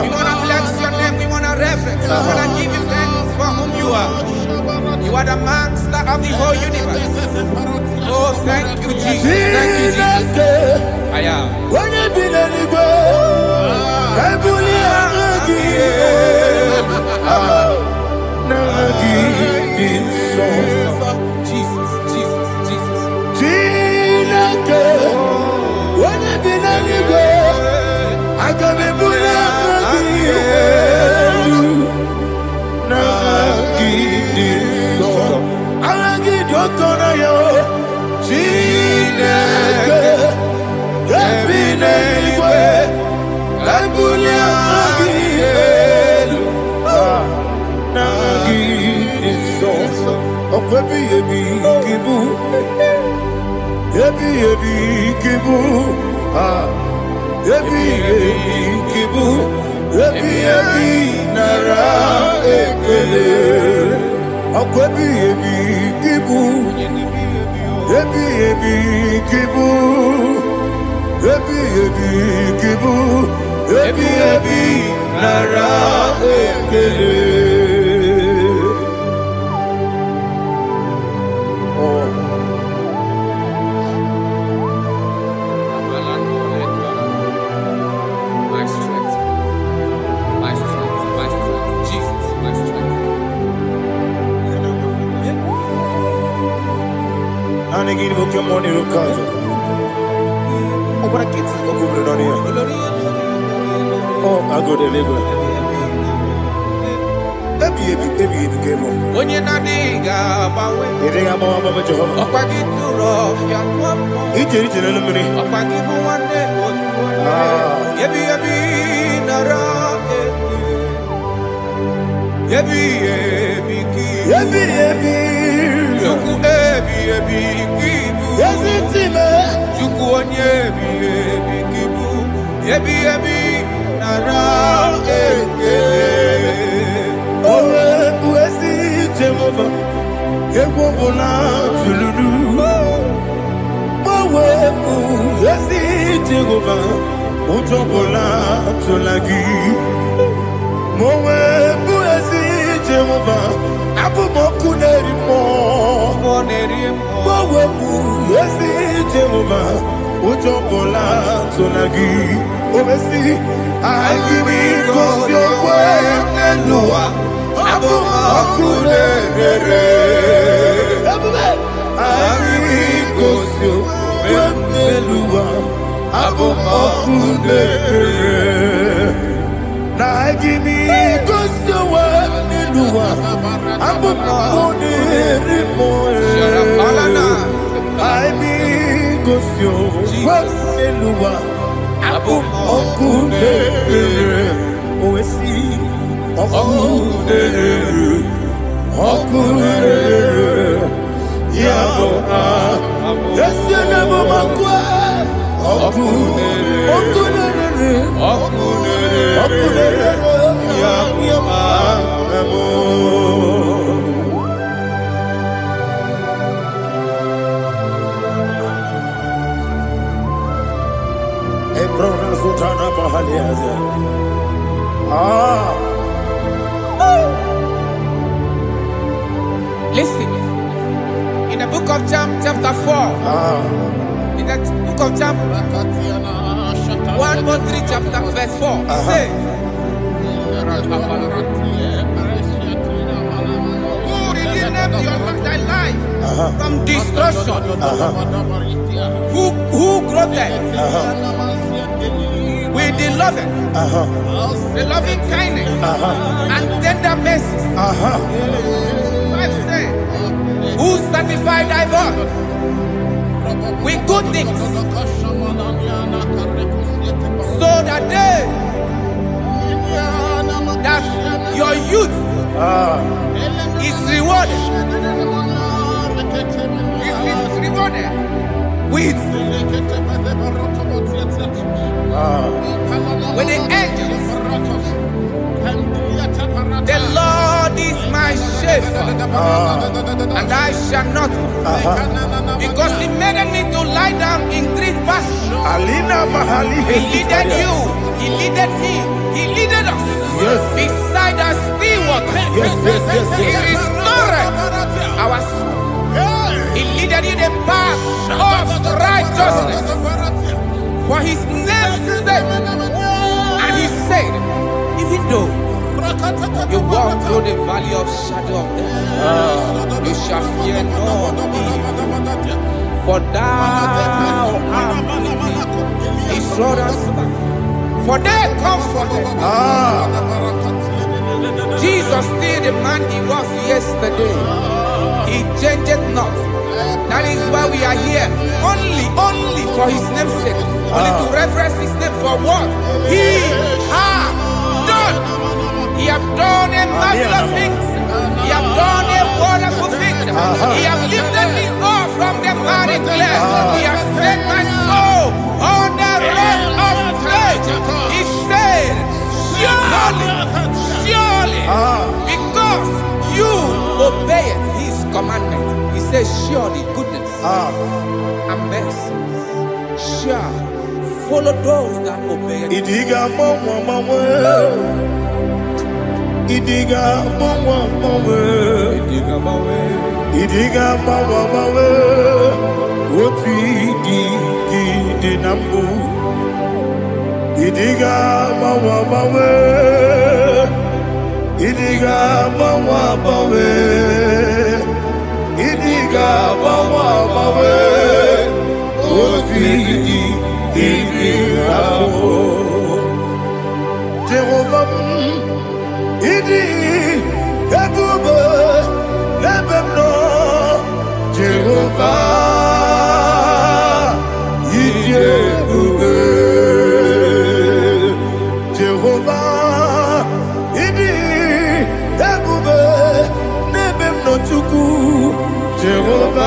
We want to bless your name. We want to reverence. We want to give you thanks for whom you are. You are the master of the whole universe. Oh, thank you, Jesus. Thank you, Jesus. I am. kona yo Chineke Kebine igwe Kabulia Agiyelu Nagi Inso Okwebi yebi kibu Yebi kibu Yebi kibu Yebi nara ekele Okwebi yebi kibu Yebi kibu Yebi kibu Yebi nara ekele My strength, Jesus, my strength. Anegini boke moni rukazo. Obara kiti okubre doni. Oh, ago de lego. Ebi kemo. Onye na diga bawe. Ere ama baba Jehova. Okwagi turo fia kwampo. Ijeri jere lumini. Okwagi bu wande otu. Yebi nara eke. Yebi ki. Yebi. Juku ebi kibu. Yazitime. Juku onye ebi kibu. Yebi nara eke. Owe buezi Jehova. Egwobola tululu. Owe buezi Jehova. Ujobola tulagi. Mowe buezi Jehova. Abumoku nerimo. Mowe buezi Jehova. Ujobola tulagi. Omesi agibiko siokwe nelua. Abumoku nerere. Agibiko siokwe nelua. Abumoku nerere. Na agibiko siokwe nelua. Abumoku nerimo. Agibiko siokwe nelua. Abumoku nerere. Owesi Okunere Yabo Yesene Momakwe Okunere Yabo Ebrona Zutana Bahaliaza Listen, in the book of John, chapter 4, in the book of John, 1:3, chapter verse 4, it says, who redeemed thy life from destruction? Who groweth with the loving kindness and tender mercies? Who sanctify thy voice with good things, so that your youth is rewarded with the angels. The Lord is my shepherd, and I shall not, because He made me to lie down in green pastures. He leaded you, He leaded me, He leaded us beside the still waters. He restored our soul. He leaded in the path of righteousness for His name's sake. And He said, even though you walk through the valley of shadow of death, you shall fear no evil, for thou art with me. His rod and staff, for they comforted. Jesus still the man He was yesterday, He changeth not. That is why we are here. Only for his name's sake. Only to reverence his name for what he has done. He has done a marvelous things. He has done a wonderful thing. He has lifted me up from the miry clay. He has set my soul on the rock of faith. He said, surely, because you obeyed his commandment. He says, surely goodness and mercy shall follow those that obey it. Idiga mama, Idiga mama, Idiga mama, what we did nambu. Idiga mama, Idiga mama, Idiga mama, what we did nambu. Jehovah, Idi, Ebube, Lebemno, Jehovah, Idi, Ebube, Jehovah, Idi, Ebube, Lebemno Chuku, Jehovah,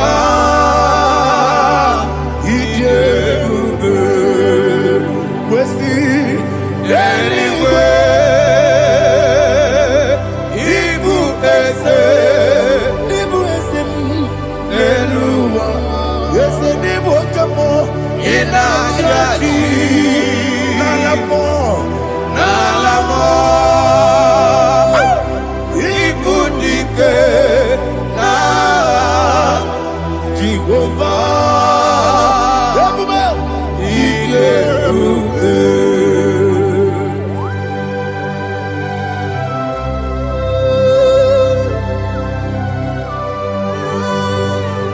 Idi, Ebube, Wesi, anyway. Nalamo, Ikudike, na Jehovah,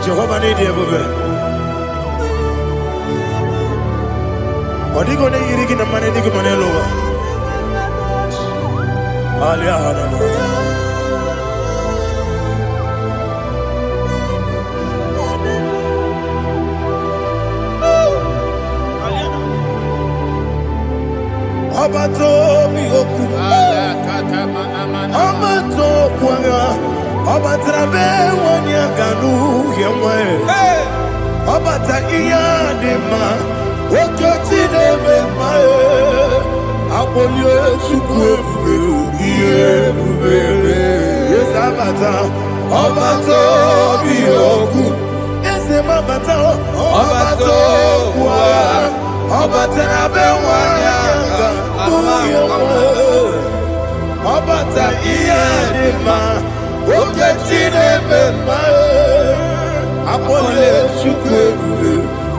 Jehovah need Ebube. Odigo ne yirigi na mane digo mane lowa. Alia hana. Abato mi oku. Abato kwanga. Abatrabe wanya ganu yemwe. Abata iya dema. Okoti neme mae, apolio chukwe iye bubele. Yes abata, abato biyoku. Yes abata, abato kwa, abata nabe wanyanga uyemwe. Abata iye dema, okoti neme mae, apolio chukwe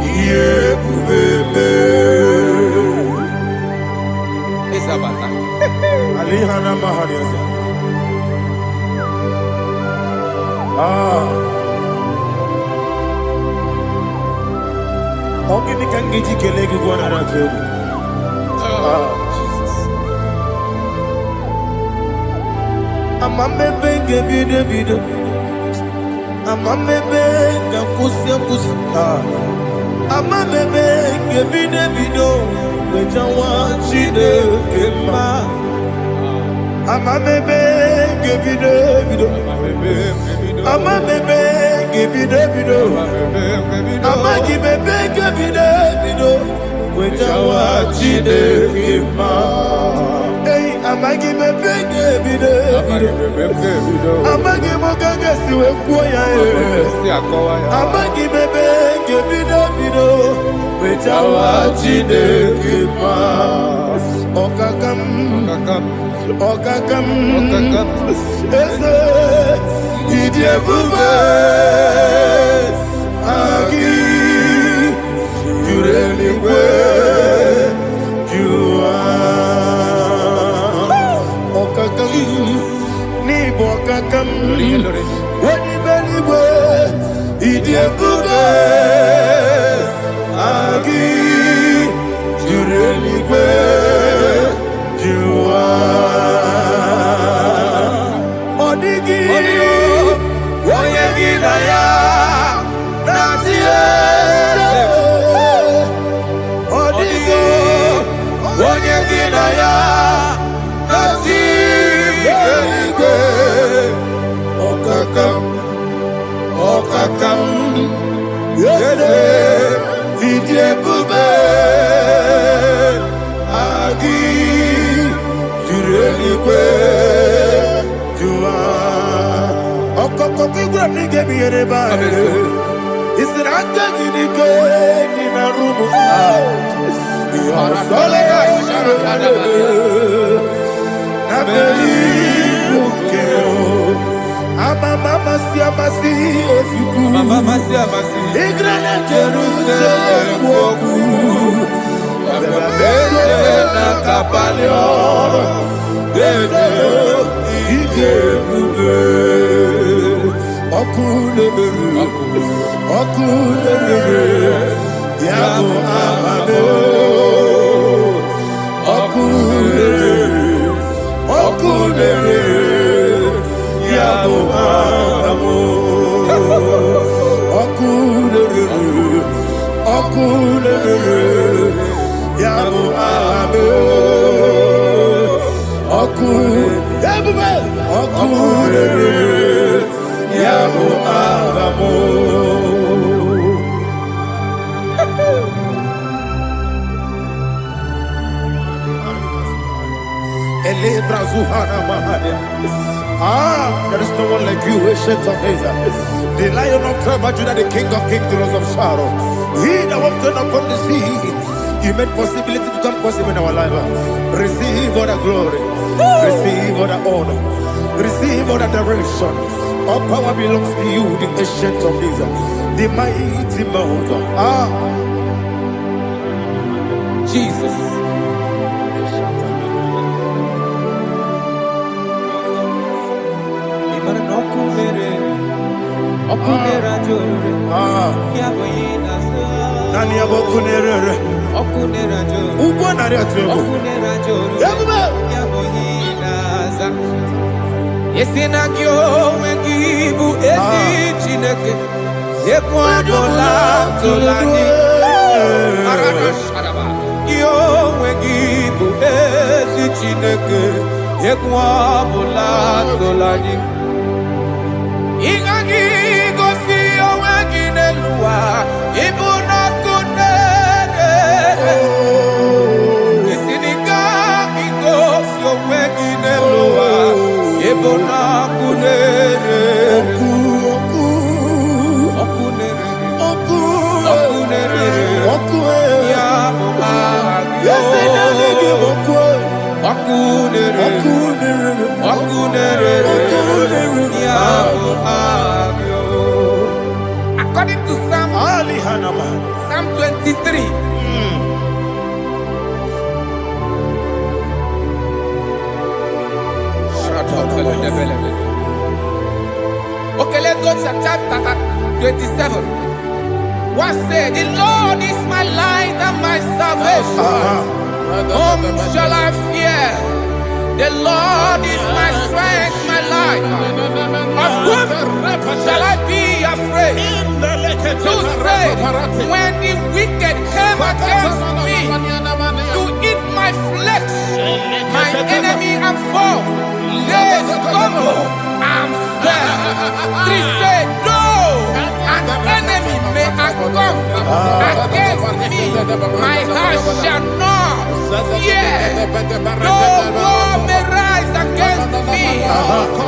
iye bubele. Isabata. Alihana mahariasa. Ogini kangiji kelegi gwana ratu. Jesus. Amambe bide. Amambe kusia. Amambe bide. Wejawa chide kema. Amambe bide. Amambe bide. Amagi bebe bide. Wejawa chide kema. Hey, amagi bebe bide. Amagi mogaga siwe kuya. Amagi bebe bide. Wejawa chide kema. Okakam. Ese idie bube. Agi jureliwe jua. Okakam ni bokakam. Wani beliwe idie bube. Agi jureliwe jua. Odigi woye There is no one like you, ancient of days. The Lion of tribe of Judah, the King of kings, the Rose of Sharon. He that walked upon the sea, He made possibility to come possible in our life. Receive all the glory, receive all the honor, receive all the direction. All power belongs to you, the ancient of days, the mighty mountain. Jesus. Yesinagyo wengibu ezi chineke ekwadola tolani arana sharaba yo wengibu ezi chineke ekwadola tolani ingagi gosi oweginelua ibuna kunere yesinika igosi oweginelua ibuna kunere According to Psalm 23. Okay, let's go to chapter 27. What said, the Lord is my light and my salvation. Whom shall I fear? The Lord is my strength, my life. Of whom shall I be afraid? To say, when the wicked came against me to eat my flesh, my enemy and foe, they stumble and fell. Three said, no, an enemy may come against me, my heart shall not fear. No war may rise against me.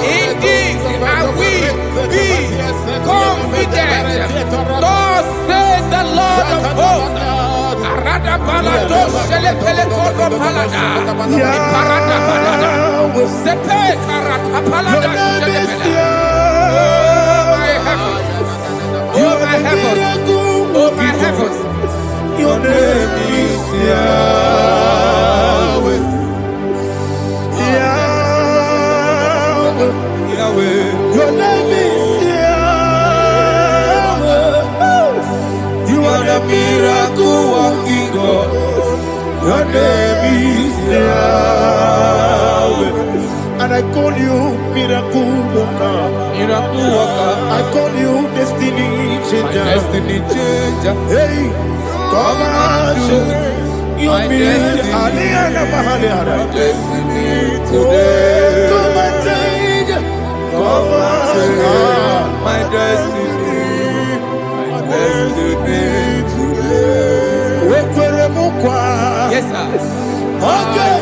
Indeed, I will be confident. Thus says the Lord of hosts. Arada balado shele pele kodo palada. Iparada balada. Sepe karata palada shele pele. Oh my heavens. Oh my heavens. Your name is Yahweh. Yahweh. Your name is Yahweh. You are the miracle working God. Your name is Yahweh. And I call you miracle worker. Miracle worker. I call you destiny changer. Destiny changer. Hey, come on, your destiny. Destiny today. Come on, change. Come on, my destiny. My destiny today. Yes, sir. Okay,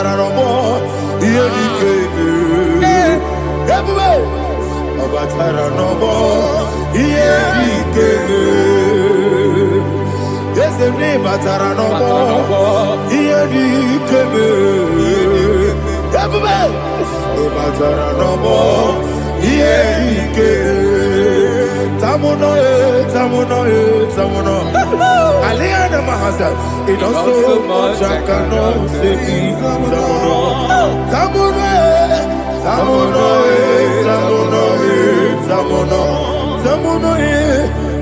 batara no more. Iye di kebe. Everywhere. Batara no more. Iye di kebe. Yes, the name batara no more. Iye di kebe. Everywhere. Batara no more. Iye di kebe. Tamuno, tamuno. Aliana Mahasa, it does so much I cannot say. Tamuno,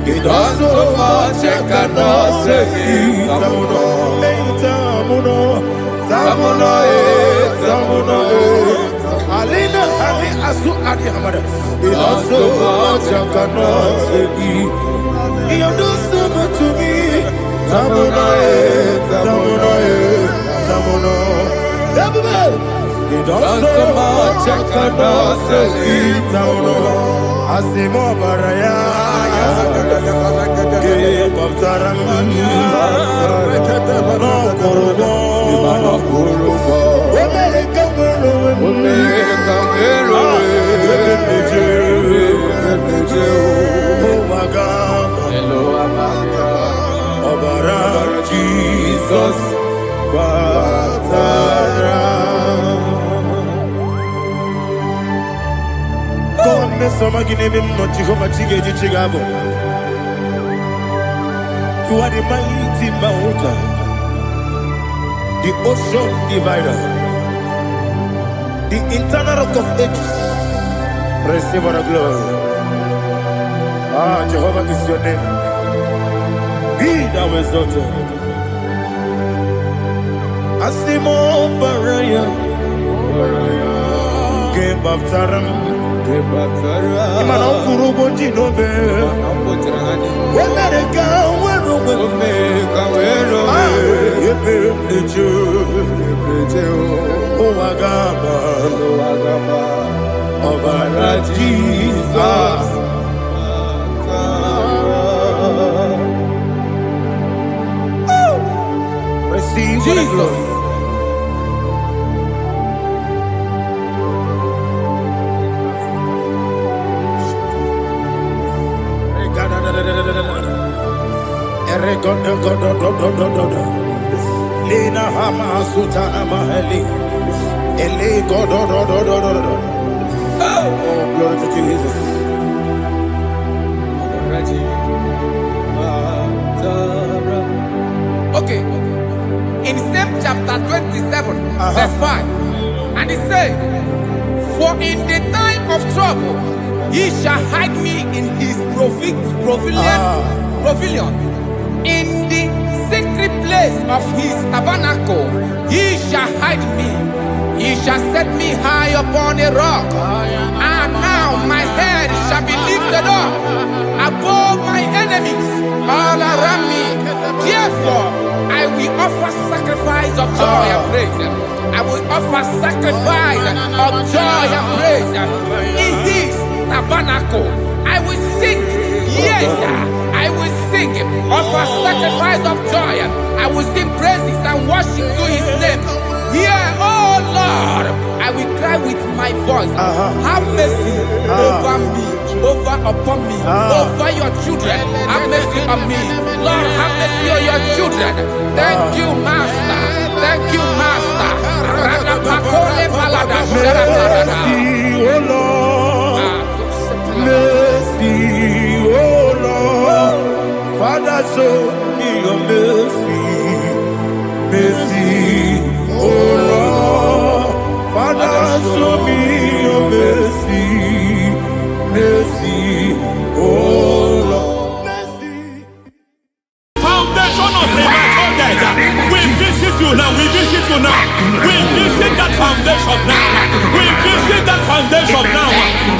it does so much I cannot say. Tamuno, Alina, Ali Asu Adi Hamada, it does so much I cannot say. You do so much to me. Tamuno. You do so much I cannot say. Tamuno. Asimo Baraya. Give up Taram. No Kurugo. Jesus, Batara. Go on, Miss Somaginebim, not Jehovah Chigati Chigabo. You are the mighty mountain, the ocean divider, the internal rock of ages. Receive our glory. Ah, Jehovah is your name. Be thou exalted. Asimo Baraya, Game of Taram, Imano Kurubo Jinobe, when I go, when Jesus. Receive Jesus. Lina Hama Sutana Maheli. Ele God. Oh, glory to Jesus. Okay. In same chapter 27, verse 5, and it says, for in the time of trouble, he shall hide me in his pavilion. In the secret place of his tabernacle, he shall hide me. He shall set me high upon a rock. And now my head shall be lifted up above my enemies all around me. Therefore, I will offer sacrifice of joy and praise. I will offer sacrifice of joy and praise. In his tabernacle, I will sing. Yes, I will sing. Offer sacrifice of joy. I will sing praises and worship to his name. Here, oh Lord, I will cry with my voice. Have mercy over me, upon me, over your children. Have mercy on me. Lord, have mercy on your children. Thank you, Master. Thank you, Master. Mercy, oh Lord. Mercy, oh Lord. Father, show me your mercy. Mercy, oh Lord. Father, show me your mercy. Mercy, oh Lord. Mercy. Foundation of premature death. We visit you now. We visit you now. We visit that foundation now. We visit that foundation now.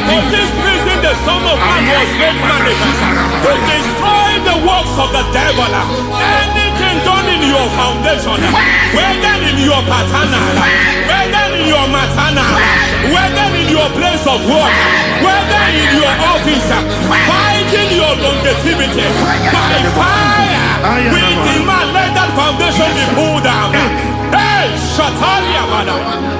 For this reason, the Son of Man was made manifest to destroy the works of the devil. Anything done in your foundation, whether in your paternal, whether in your maternal, whether in your place of work, whether in your office, fighting your longevity by fire, we demand let that foundation be pulled down. Hey, Shatalia Bada.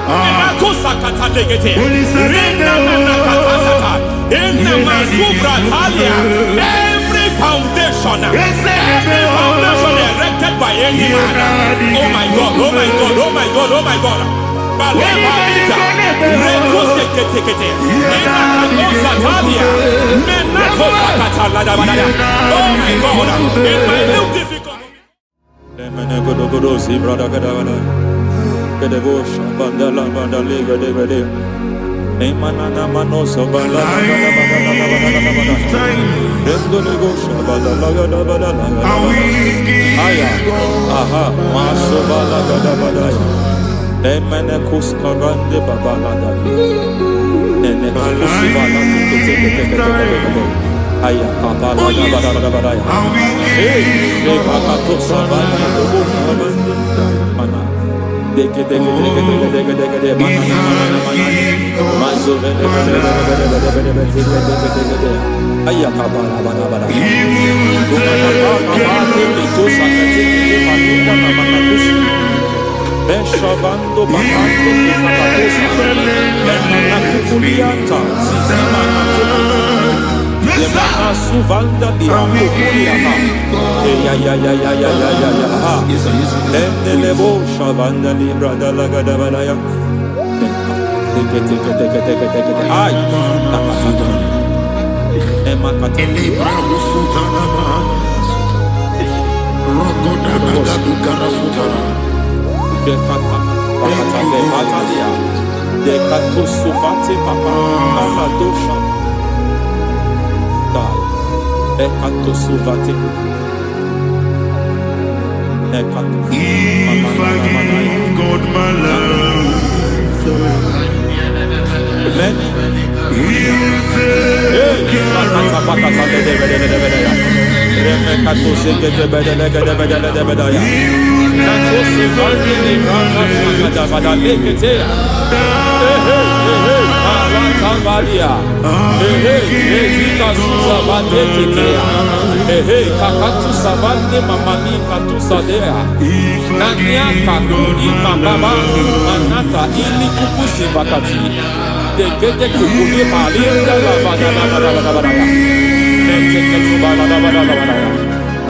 Menatusa Katalegete. Rina Nakatasata. In the Masubra Talia. Every foundation erected by any man. Oh my God, oh my God, oh my God, oh my God. Oh my God, in my new difficult. Beshavando bakando kakakosa Emana kukulianta Zizimana Emana suvanda diya kukuliata Ya Endelebo shavanda libra dalagada balaya Teke Ay Nakasata Emakata Libra Usutanama Rogoda Nagadu Karasutara Dekata Bakata Batalia Dekato Sufate Papa Amadosha Dai Dekato Sufate Dekato If I give God my love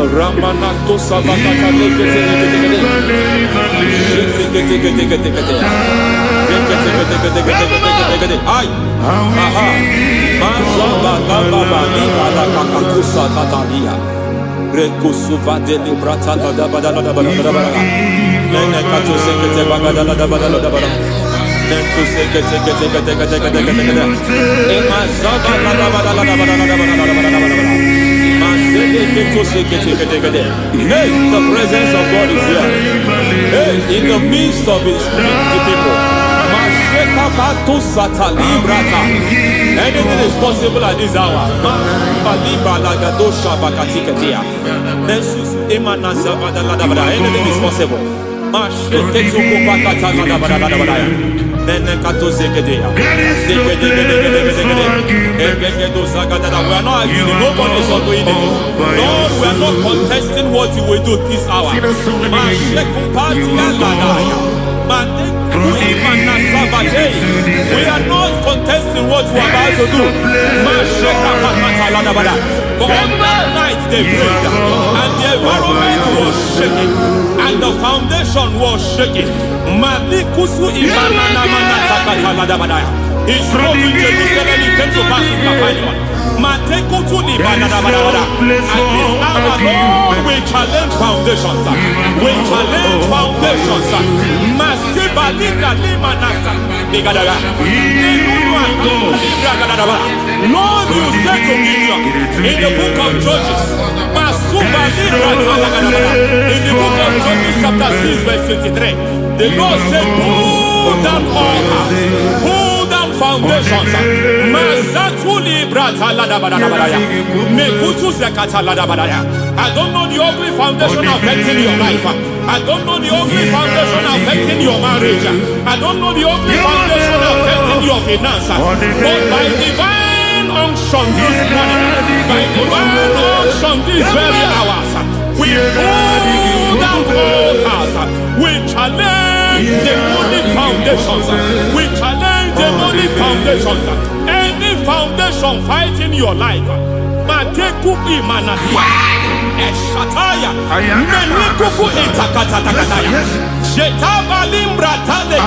Ramanato Savakata Ay, aha, Mazaba Baba Nibala Kakakusa Tatalia, Rekusuva de Librata da Badala, Nene Katu Sekete Bagadala da Badala, Nentu Sekete, Emazaba da Badala. Hey, the presence of God is here. Hey, in the midst of His people. Anything is possible at this hour. Anything is possible. We are not arguing, nobody is doing it. Lord, we are not contesting what you will do this hour. We are not contesting what you are about to do. For on that night they prayed, and the environment was shaking, and the foundation was shaking. He spoke in Jerusalem, he came to pass in Capernaum. At this hour, Lord, we challenge foundations. We challenge foundations. Lord, you said to Gideon in the book of Judges, in the book of Judges chapter 6 verse 23, the Lord said, pull down altars, pull down foundations. I don't know the ugly foundation affecting your life. I don't know the ugly foundation affecting your marriage. I don't know the ugly foundation affecting your finance. But by divine unction this morning, by divine unction these very hours, we pull down altars. We challenge demonic foundations. We challenge demonic foundations. Any foundation fighting your life. Matekuki manasia. Eshataya. Menikuku itakatatakataya. Jetaba limbra tade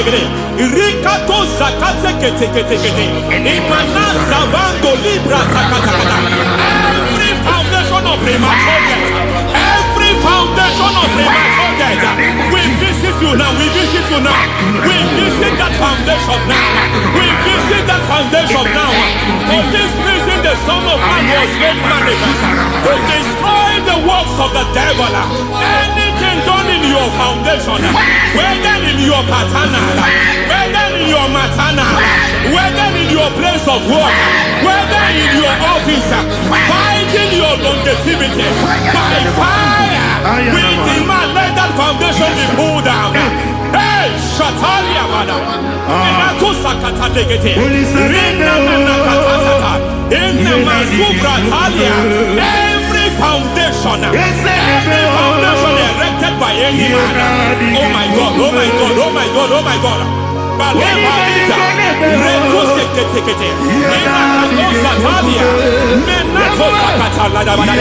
gede. Rikato zakate kete. Imanasa bando libra takatakata. Every foundation of premature death. Every foundation of premature death. We visit you now. We visit you now. We visit that foundation now. We visit that foundation now. For this reason, the Son of Man was made manifest to destroy the works of the devil. Anything done in your foundation, whether in your paternal, whether in your maternal, whether in your place of work, whether in your office, fighting your longevity by fire, we demand let that foundation be pulled down. Hey, Shatalia Bada, Inatusakata Legate, Rina Nakatasata, in the Masufra Talia, every foundation erected by any man. Oh my God, oh my God, oh my God, oh my God. Baleta, Retusekete, Inakatosatalia, Menatosakata Ladabada.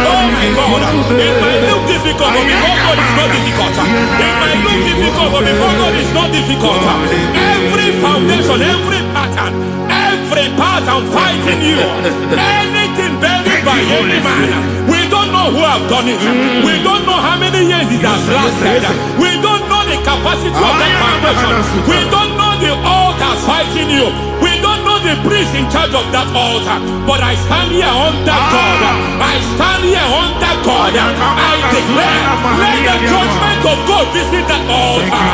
Oh my God, it might look difficult, but before God is not difficult. It might look difficult, but before God is not difficult. Every foundation, every pattern fighting you, anything buried by any man. We don't know who have done it. We don't know how many years it has lasted. We don't know the capacity of that foundation. We don't know the altars fighting you. We don't know the priest in charge of that altar. But I stand here under God. I stand here under God. I declare, let the judgment of God visit that altar.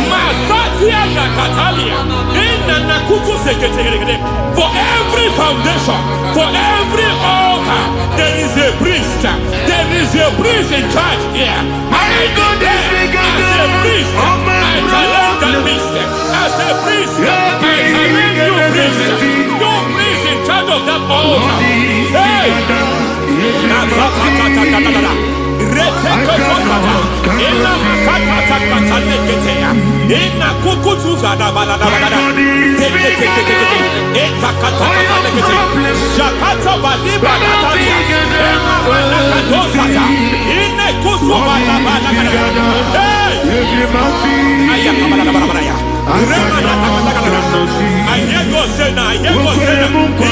Masatia Nakatalia. For every foundation, for every altar, there is a priest. There is a priest in charge here. I declare, as a priest, I challenge that priest. As a priest, I challenge you priest. You priest in charge of that altar. Hey! I hear God say now, he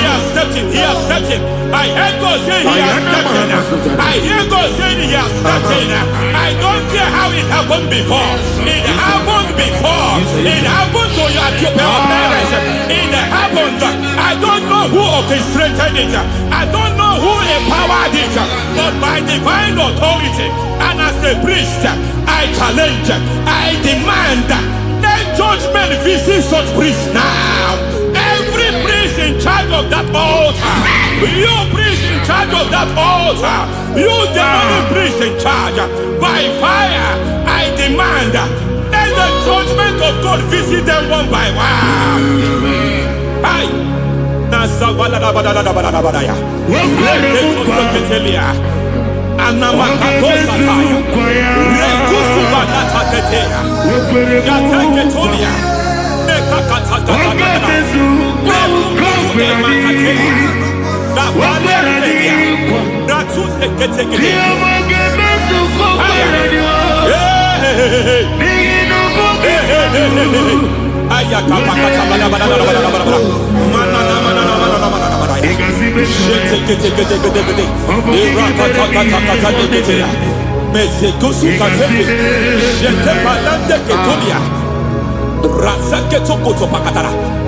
has stepped in, he has stepped in. I hear God say he has stepped in. I hear God say he has stepped in. I don't care how it happened before. It happened before. It happened to your parents. It happened. I don't know who orchestrated it. I don't know who empowered it. But by divine authority and as a priest, I challenge, I demand, let judgment visit such priests now. Every priest in charge of that altar, you priest in charge of that altar, you demonic priest in charge, by fire, I demand, let the judgment of God visit them one by one. Aye.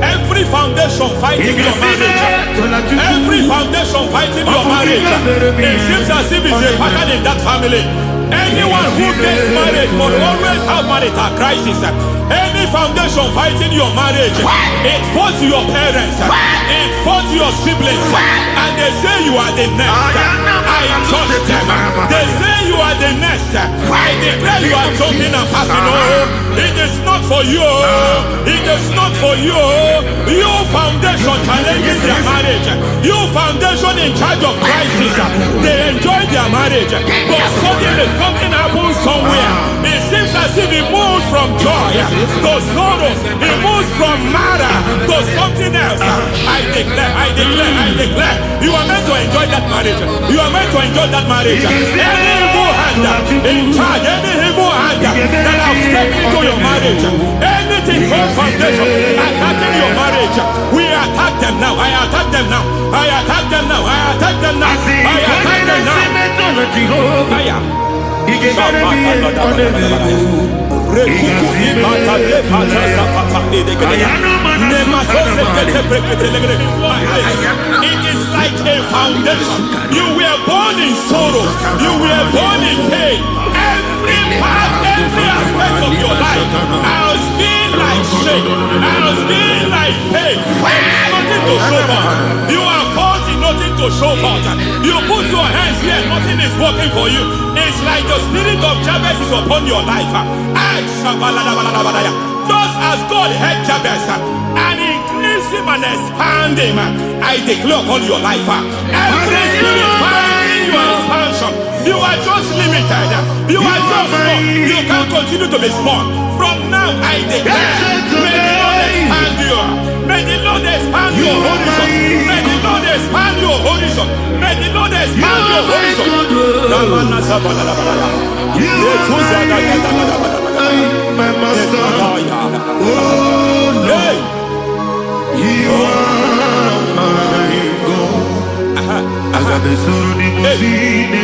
Every foundation fighting your marriage, every foundation fighting your marriage, it seems as if it's a pattern in that family. Anyone who gets married must always have marital crisis. Any foundation fighting your marriage, it fought your parents, it fought your siblings, and they say you are the next. I judge them. They say you are the next. I declare you are jumping and passing. Oh, it is not for you. It is not for you. You foundation challenging their marriage. You foundation in charge of crisis. They enjoy their marriage, but suddenly something happens somewhere. It seems as if it moves from joy to sorrow. It moves from matter to something else. I declare, you are meant to enjoy that marriage. You are meant to enjoy that marriage. Any evil hand in charge, any evil hand that have stepped into your marriage, anything called foundation attacking your marriage, we attack them now. I attack them now. I attack them now. I attack them now. I attack them now. It is like a foundation. You were born in sorrow. You were born in pain. Every part, every aspect of your life has been like shame. Has been like pain. Nothing to show for. You are faulty, nothing to show for. You put your hands here, nothing is working for you. It's like the spirit of Jabez is upon your life. Just as God had Jabez and increased him and expand him, I declare upon your life. Every spirit finding your expansion, you are just limited. You are just small. You can't continue to be small. From now, I declare, may the Lord expand you. May the Lord expand your horizon. May the Lord expand your horizon. May the Lord expand your horizon. My master, oh Lord, you are my God. I got the soul in my feet,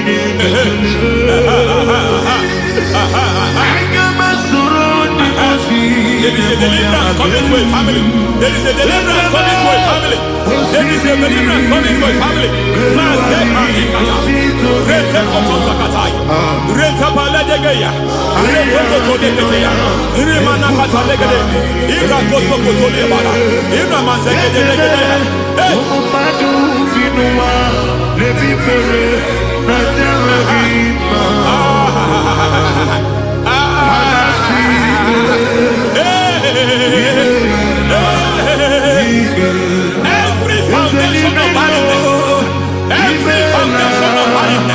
I got my soul in my feet. There is a deliverance coming to a family. There is a deliverance coming to a family. There is a deliverance coming to a family. Every foundation of barrenness, every foundation of barrenness,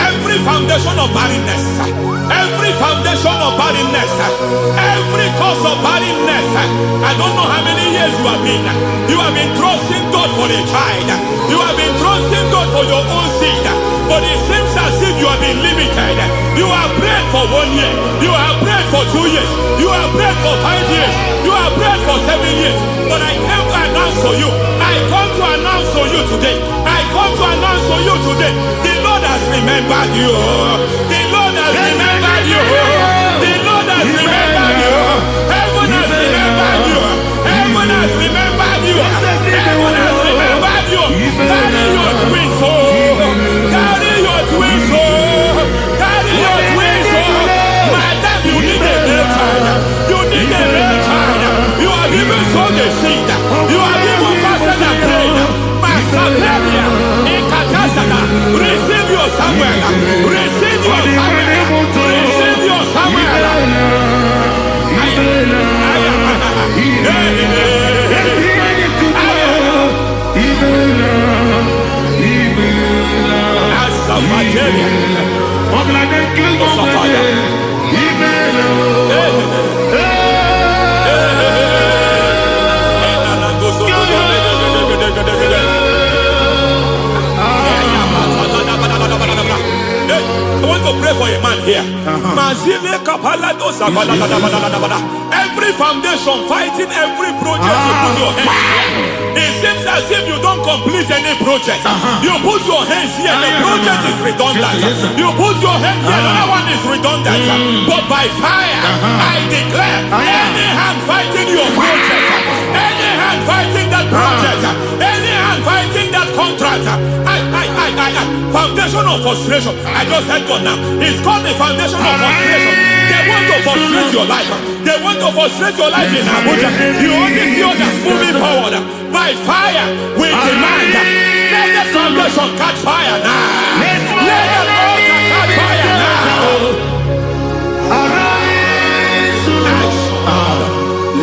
every foundation of barrenness, every foundation of barrenness, every cause of barrenness. I don't know how many years you have been trusting God for a child. You have been trusting God for your own seed, but it seems as if you have been limited. You have prayed for 1 year, you have prayed for 2 years, you have prayed for 5 years, you have prayed for 7 years. But I came to announce for you, I come to announce for you today, I come to announce for you today, the Lord has remembered you. The Lord has remembered you. The Lord has remembered you. Heaven has remembered you. Heaven has remembered you. Heaven has remembered you. Carry your twins, oh. Carry your twins, oh. Carry your twins, oh. Madam, you need a male child. You need a male child. You have even sown the seed. You have even fasted and prayed. Masaperia, Ekatasaka, receive your Samuel. Receive your Samuel. Receive your Samuel. I want to pray for a man here. Every foundation fighting every project you put your hands here. It seems as if you don't complete any project. You put your hands here, the project is redundant. You put your hand here, another one is redundant. But by fire, I declare, any hand fighting your project, any hand fighting that project, any hand fighting that contract, I Foundation of frustration. I just heard God now. It's called the foundation of frustration. They want to frustrate your life. They want to frustrate your life in Abuja. You only see others moving forward. By fire, we demand. Let the foundation catch fire now. Let the altar catch fire now. Arise,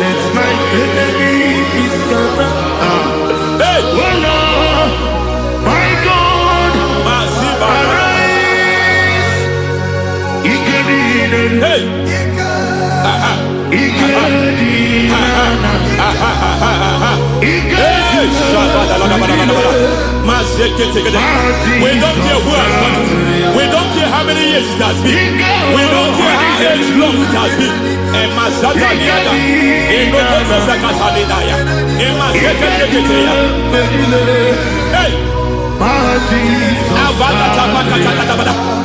let my enemy be scattered. Hey, Oh Lord, my God, arise. hey, we don't care who has done it. We don't care how many years it has been. We don't care how age long it has been. And Masata Liada, in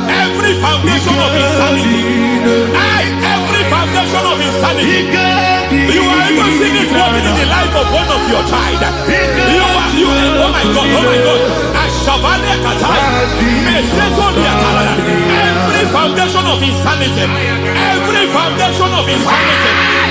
every foundation of insanity, every foundation of insanity, you are even seeing it working in the life of one of your child. Oh my God, every foundation of insanity,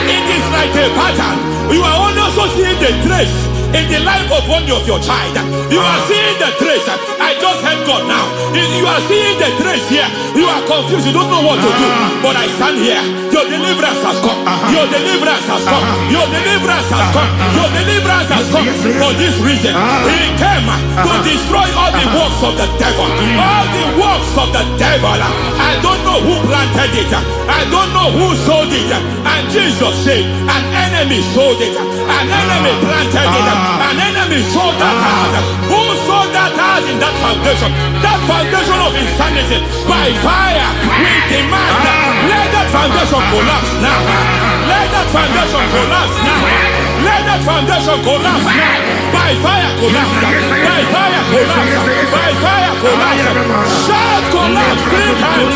it is like a pattern. You are also seeing the trace in the life of one of your child. You are seeing the trace. I just heard God now. You are seeing the trace here. You are confused. You don't know what to do. But I stand here. Your deliverance has come. Your deliverance has come. Your deliverance has come. Your deliverance has come. For this reason, He came to destroy all the works of the devil. All the works of the devil. I don't know who planted it. I don't know who sold it. And Jesus said, an enemy sold it. An enemy planted it. An enemy sold that house. Who sold that house in that foundation? That foundation of insanity. By fire, we demand let that foundation collapse now. Let that foundation collapse now. Let that foundation collapse now. By fire collapse. By fire collapse. By fire collapse. Shout collapse 3 times.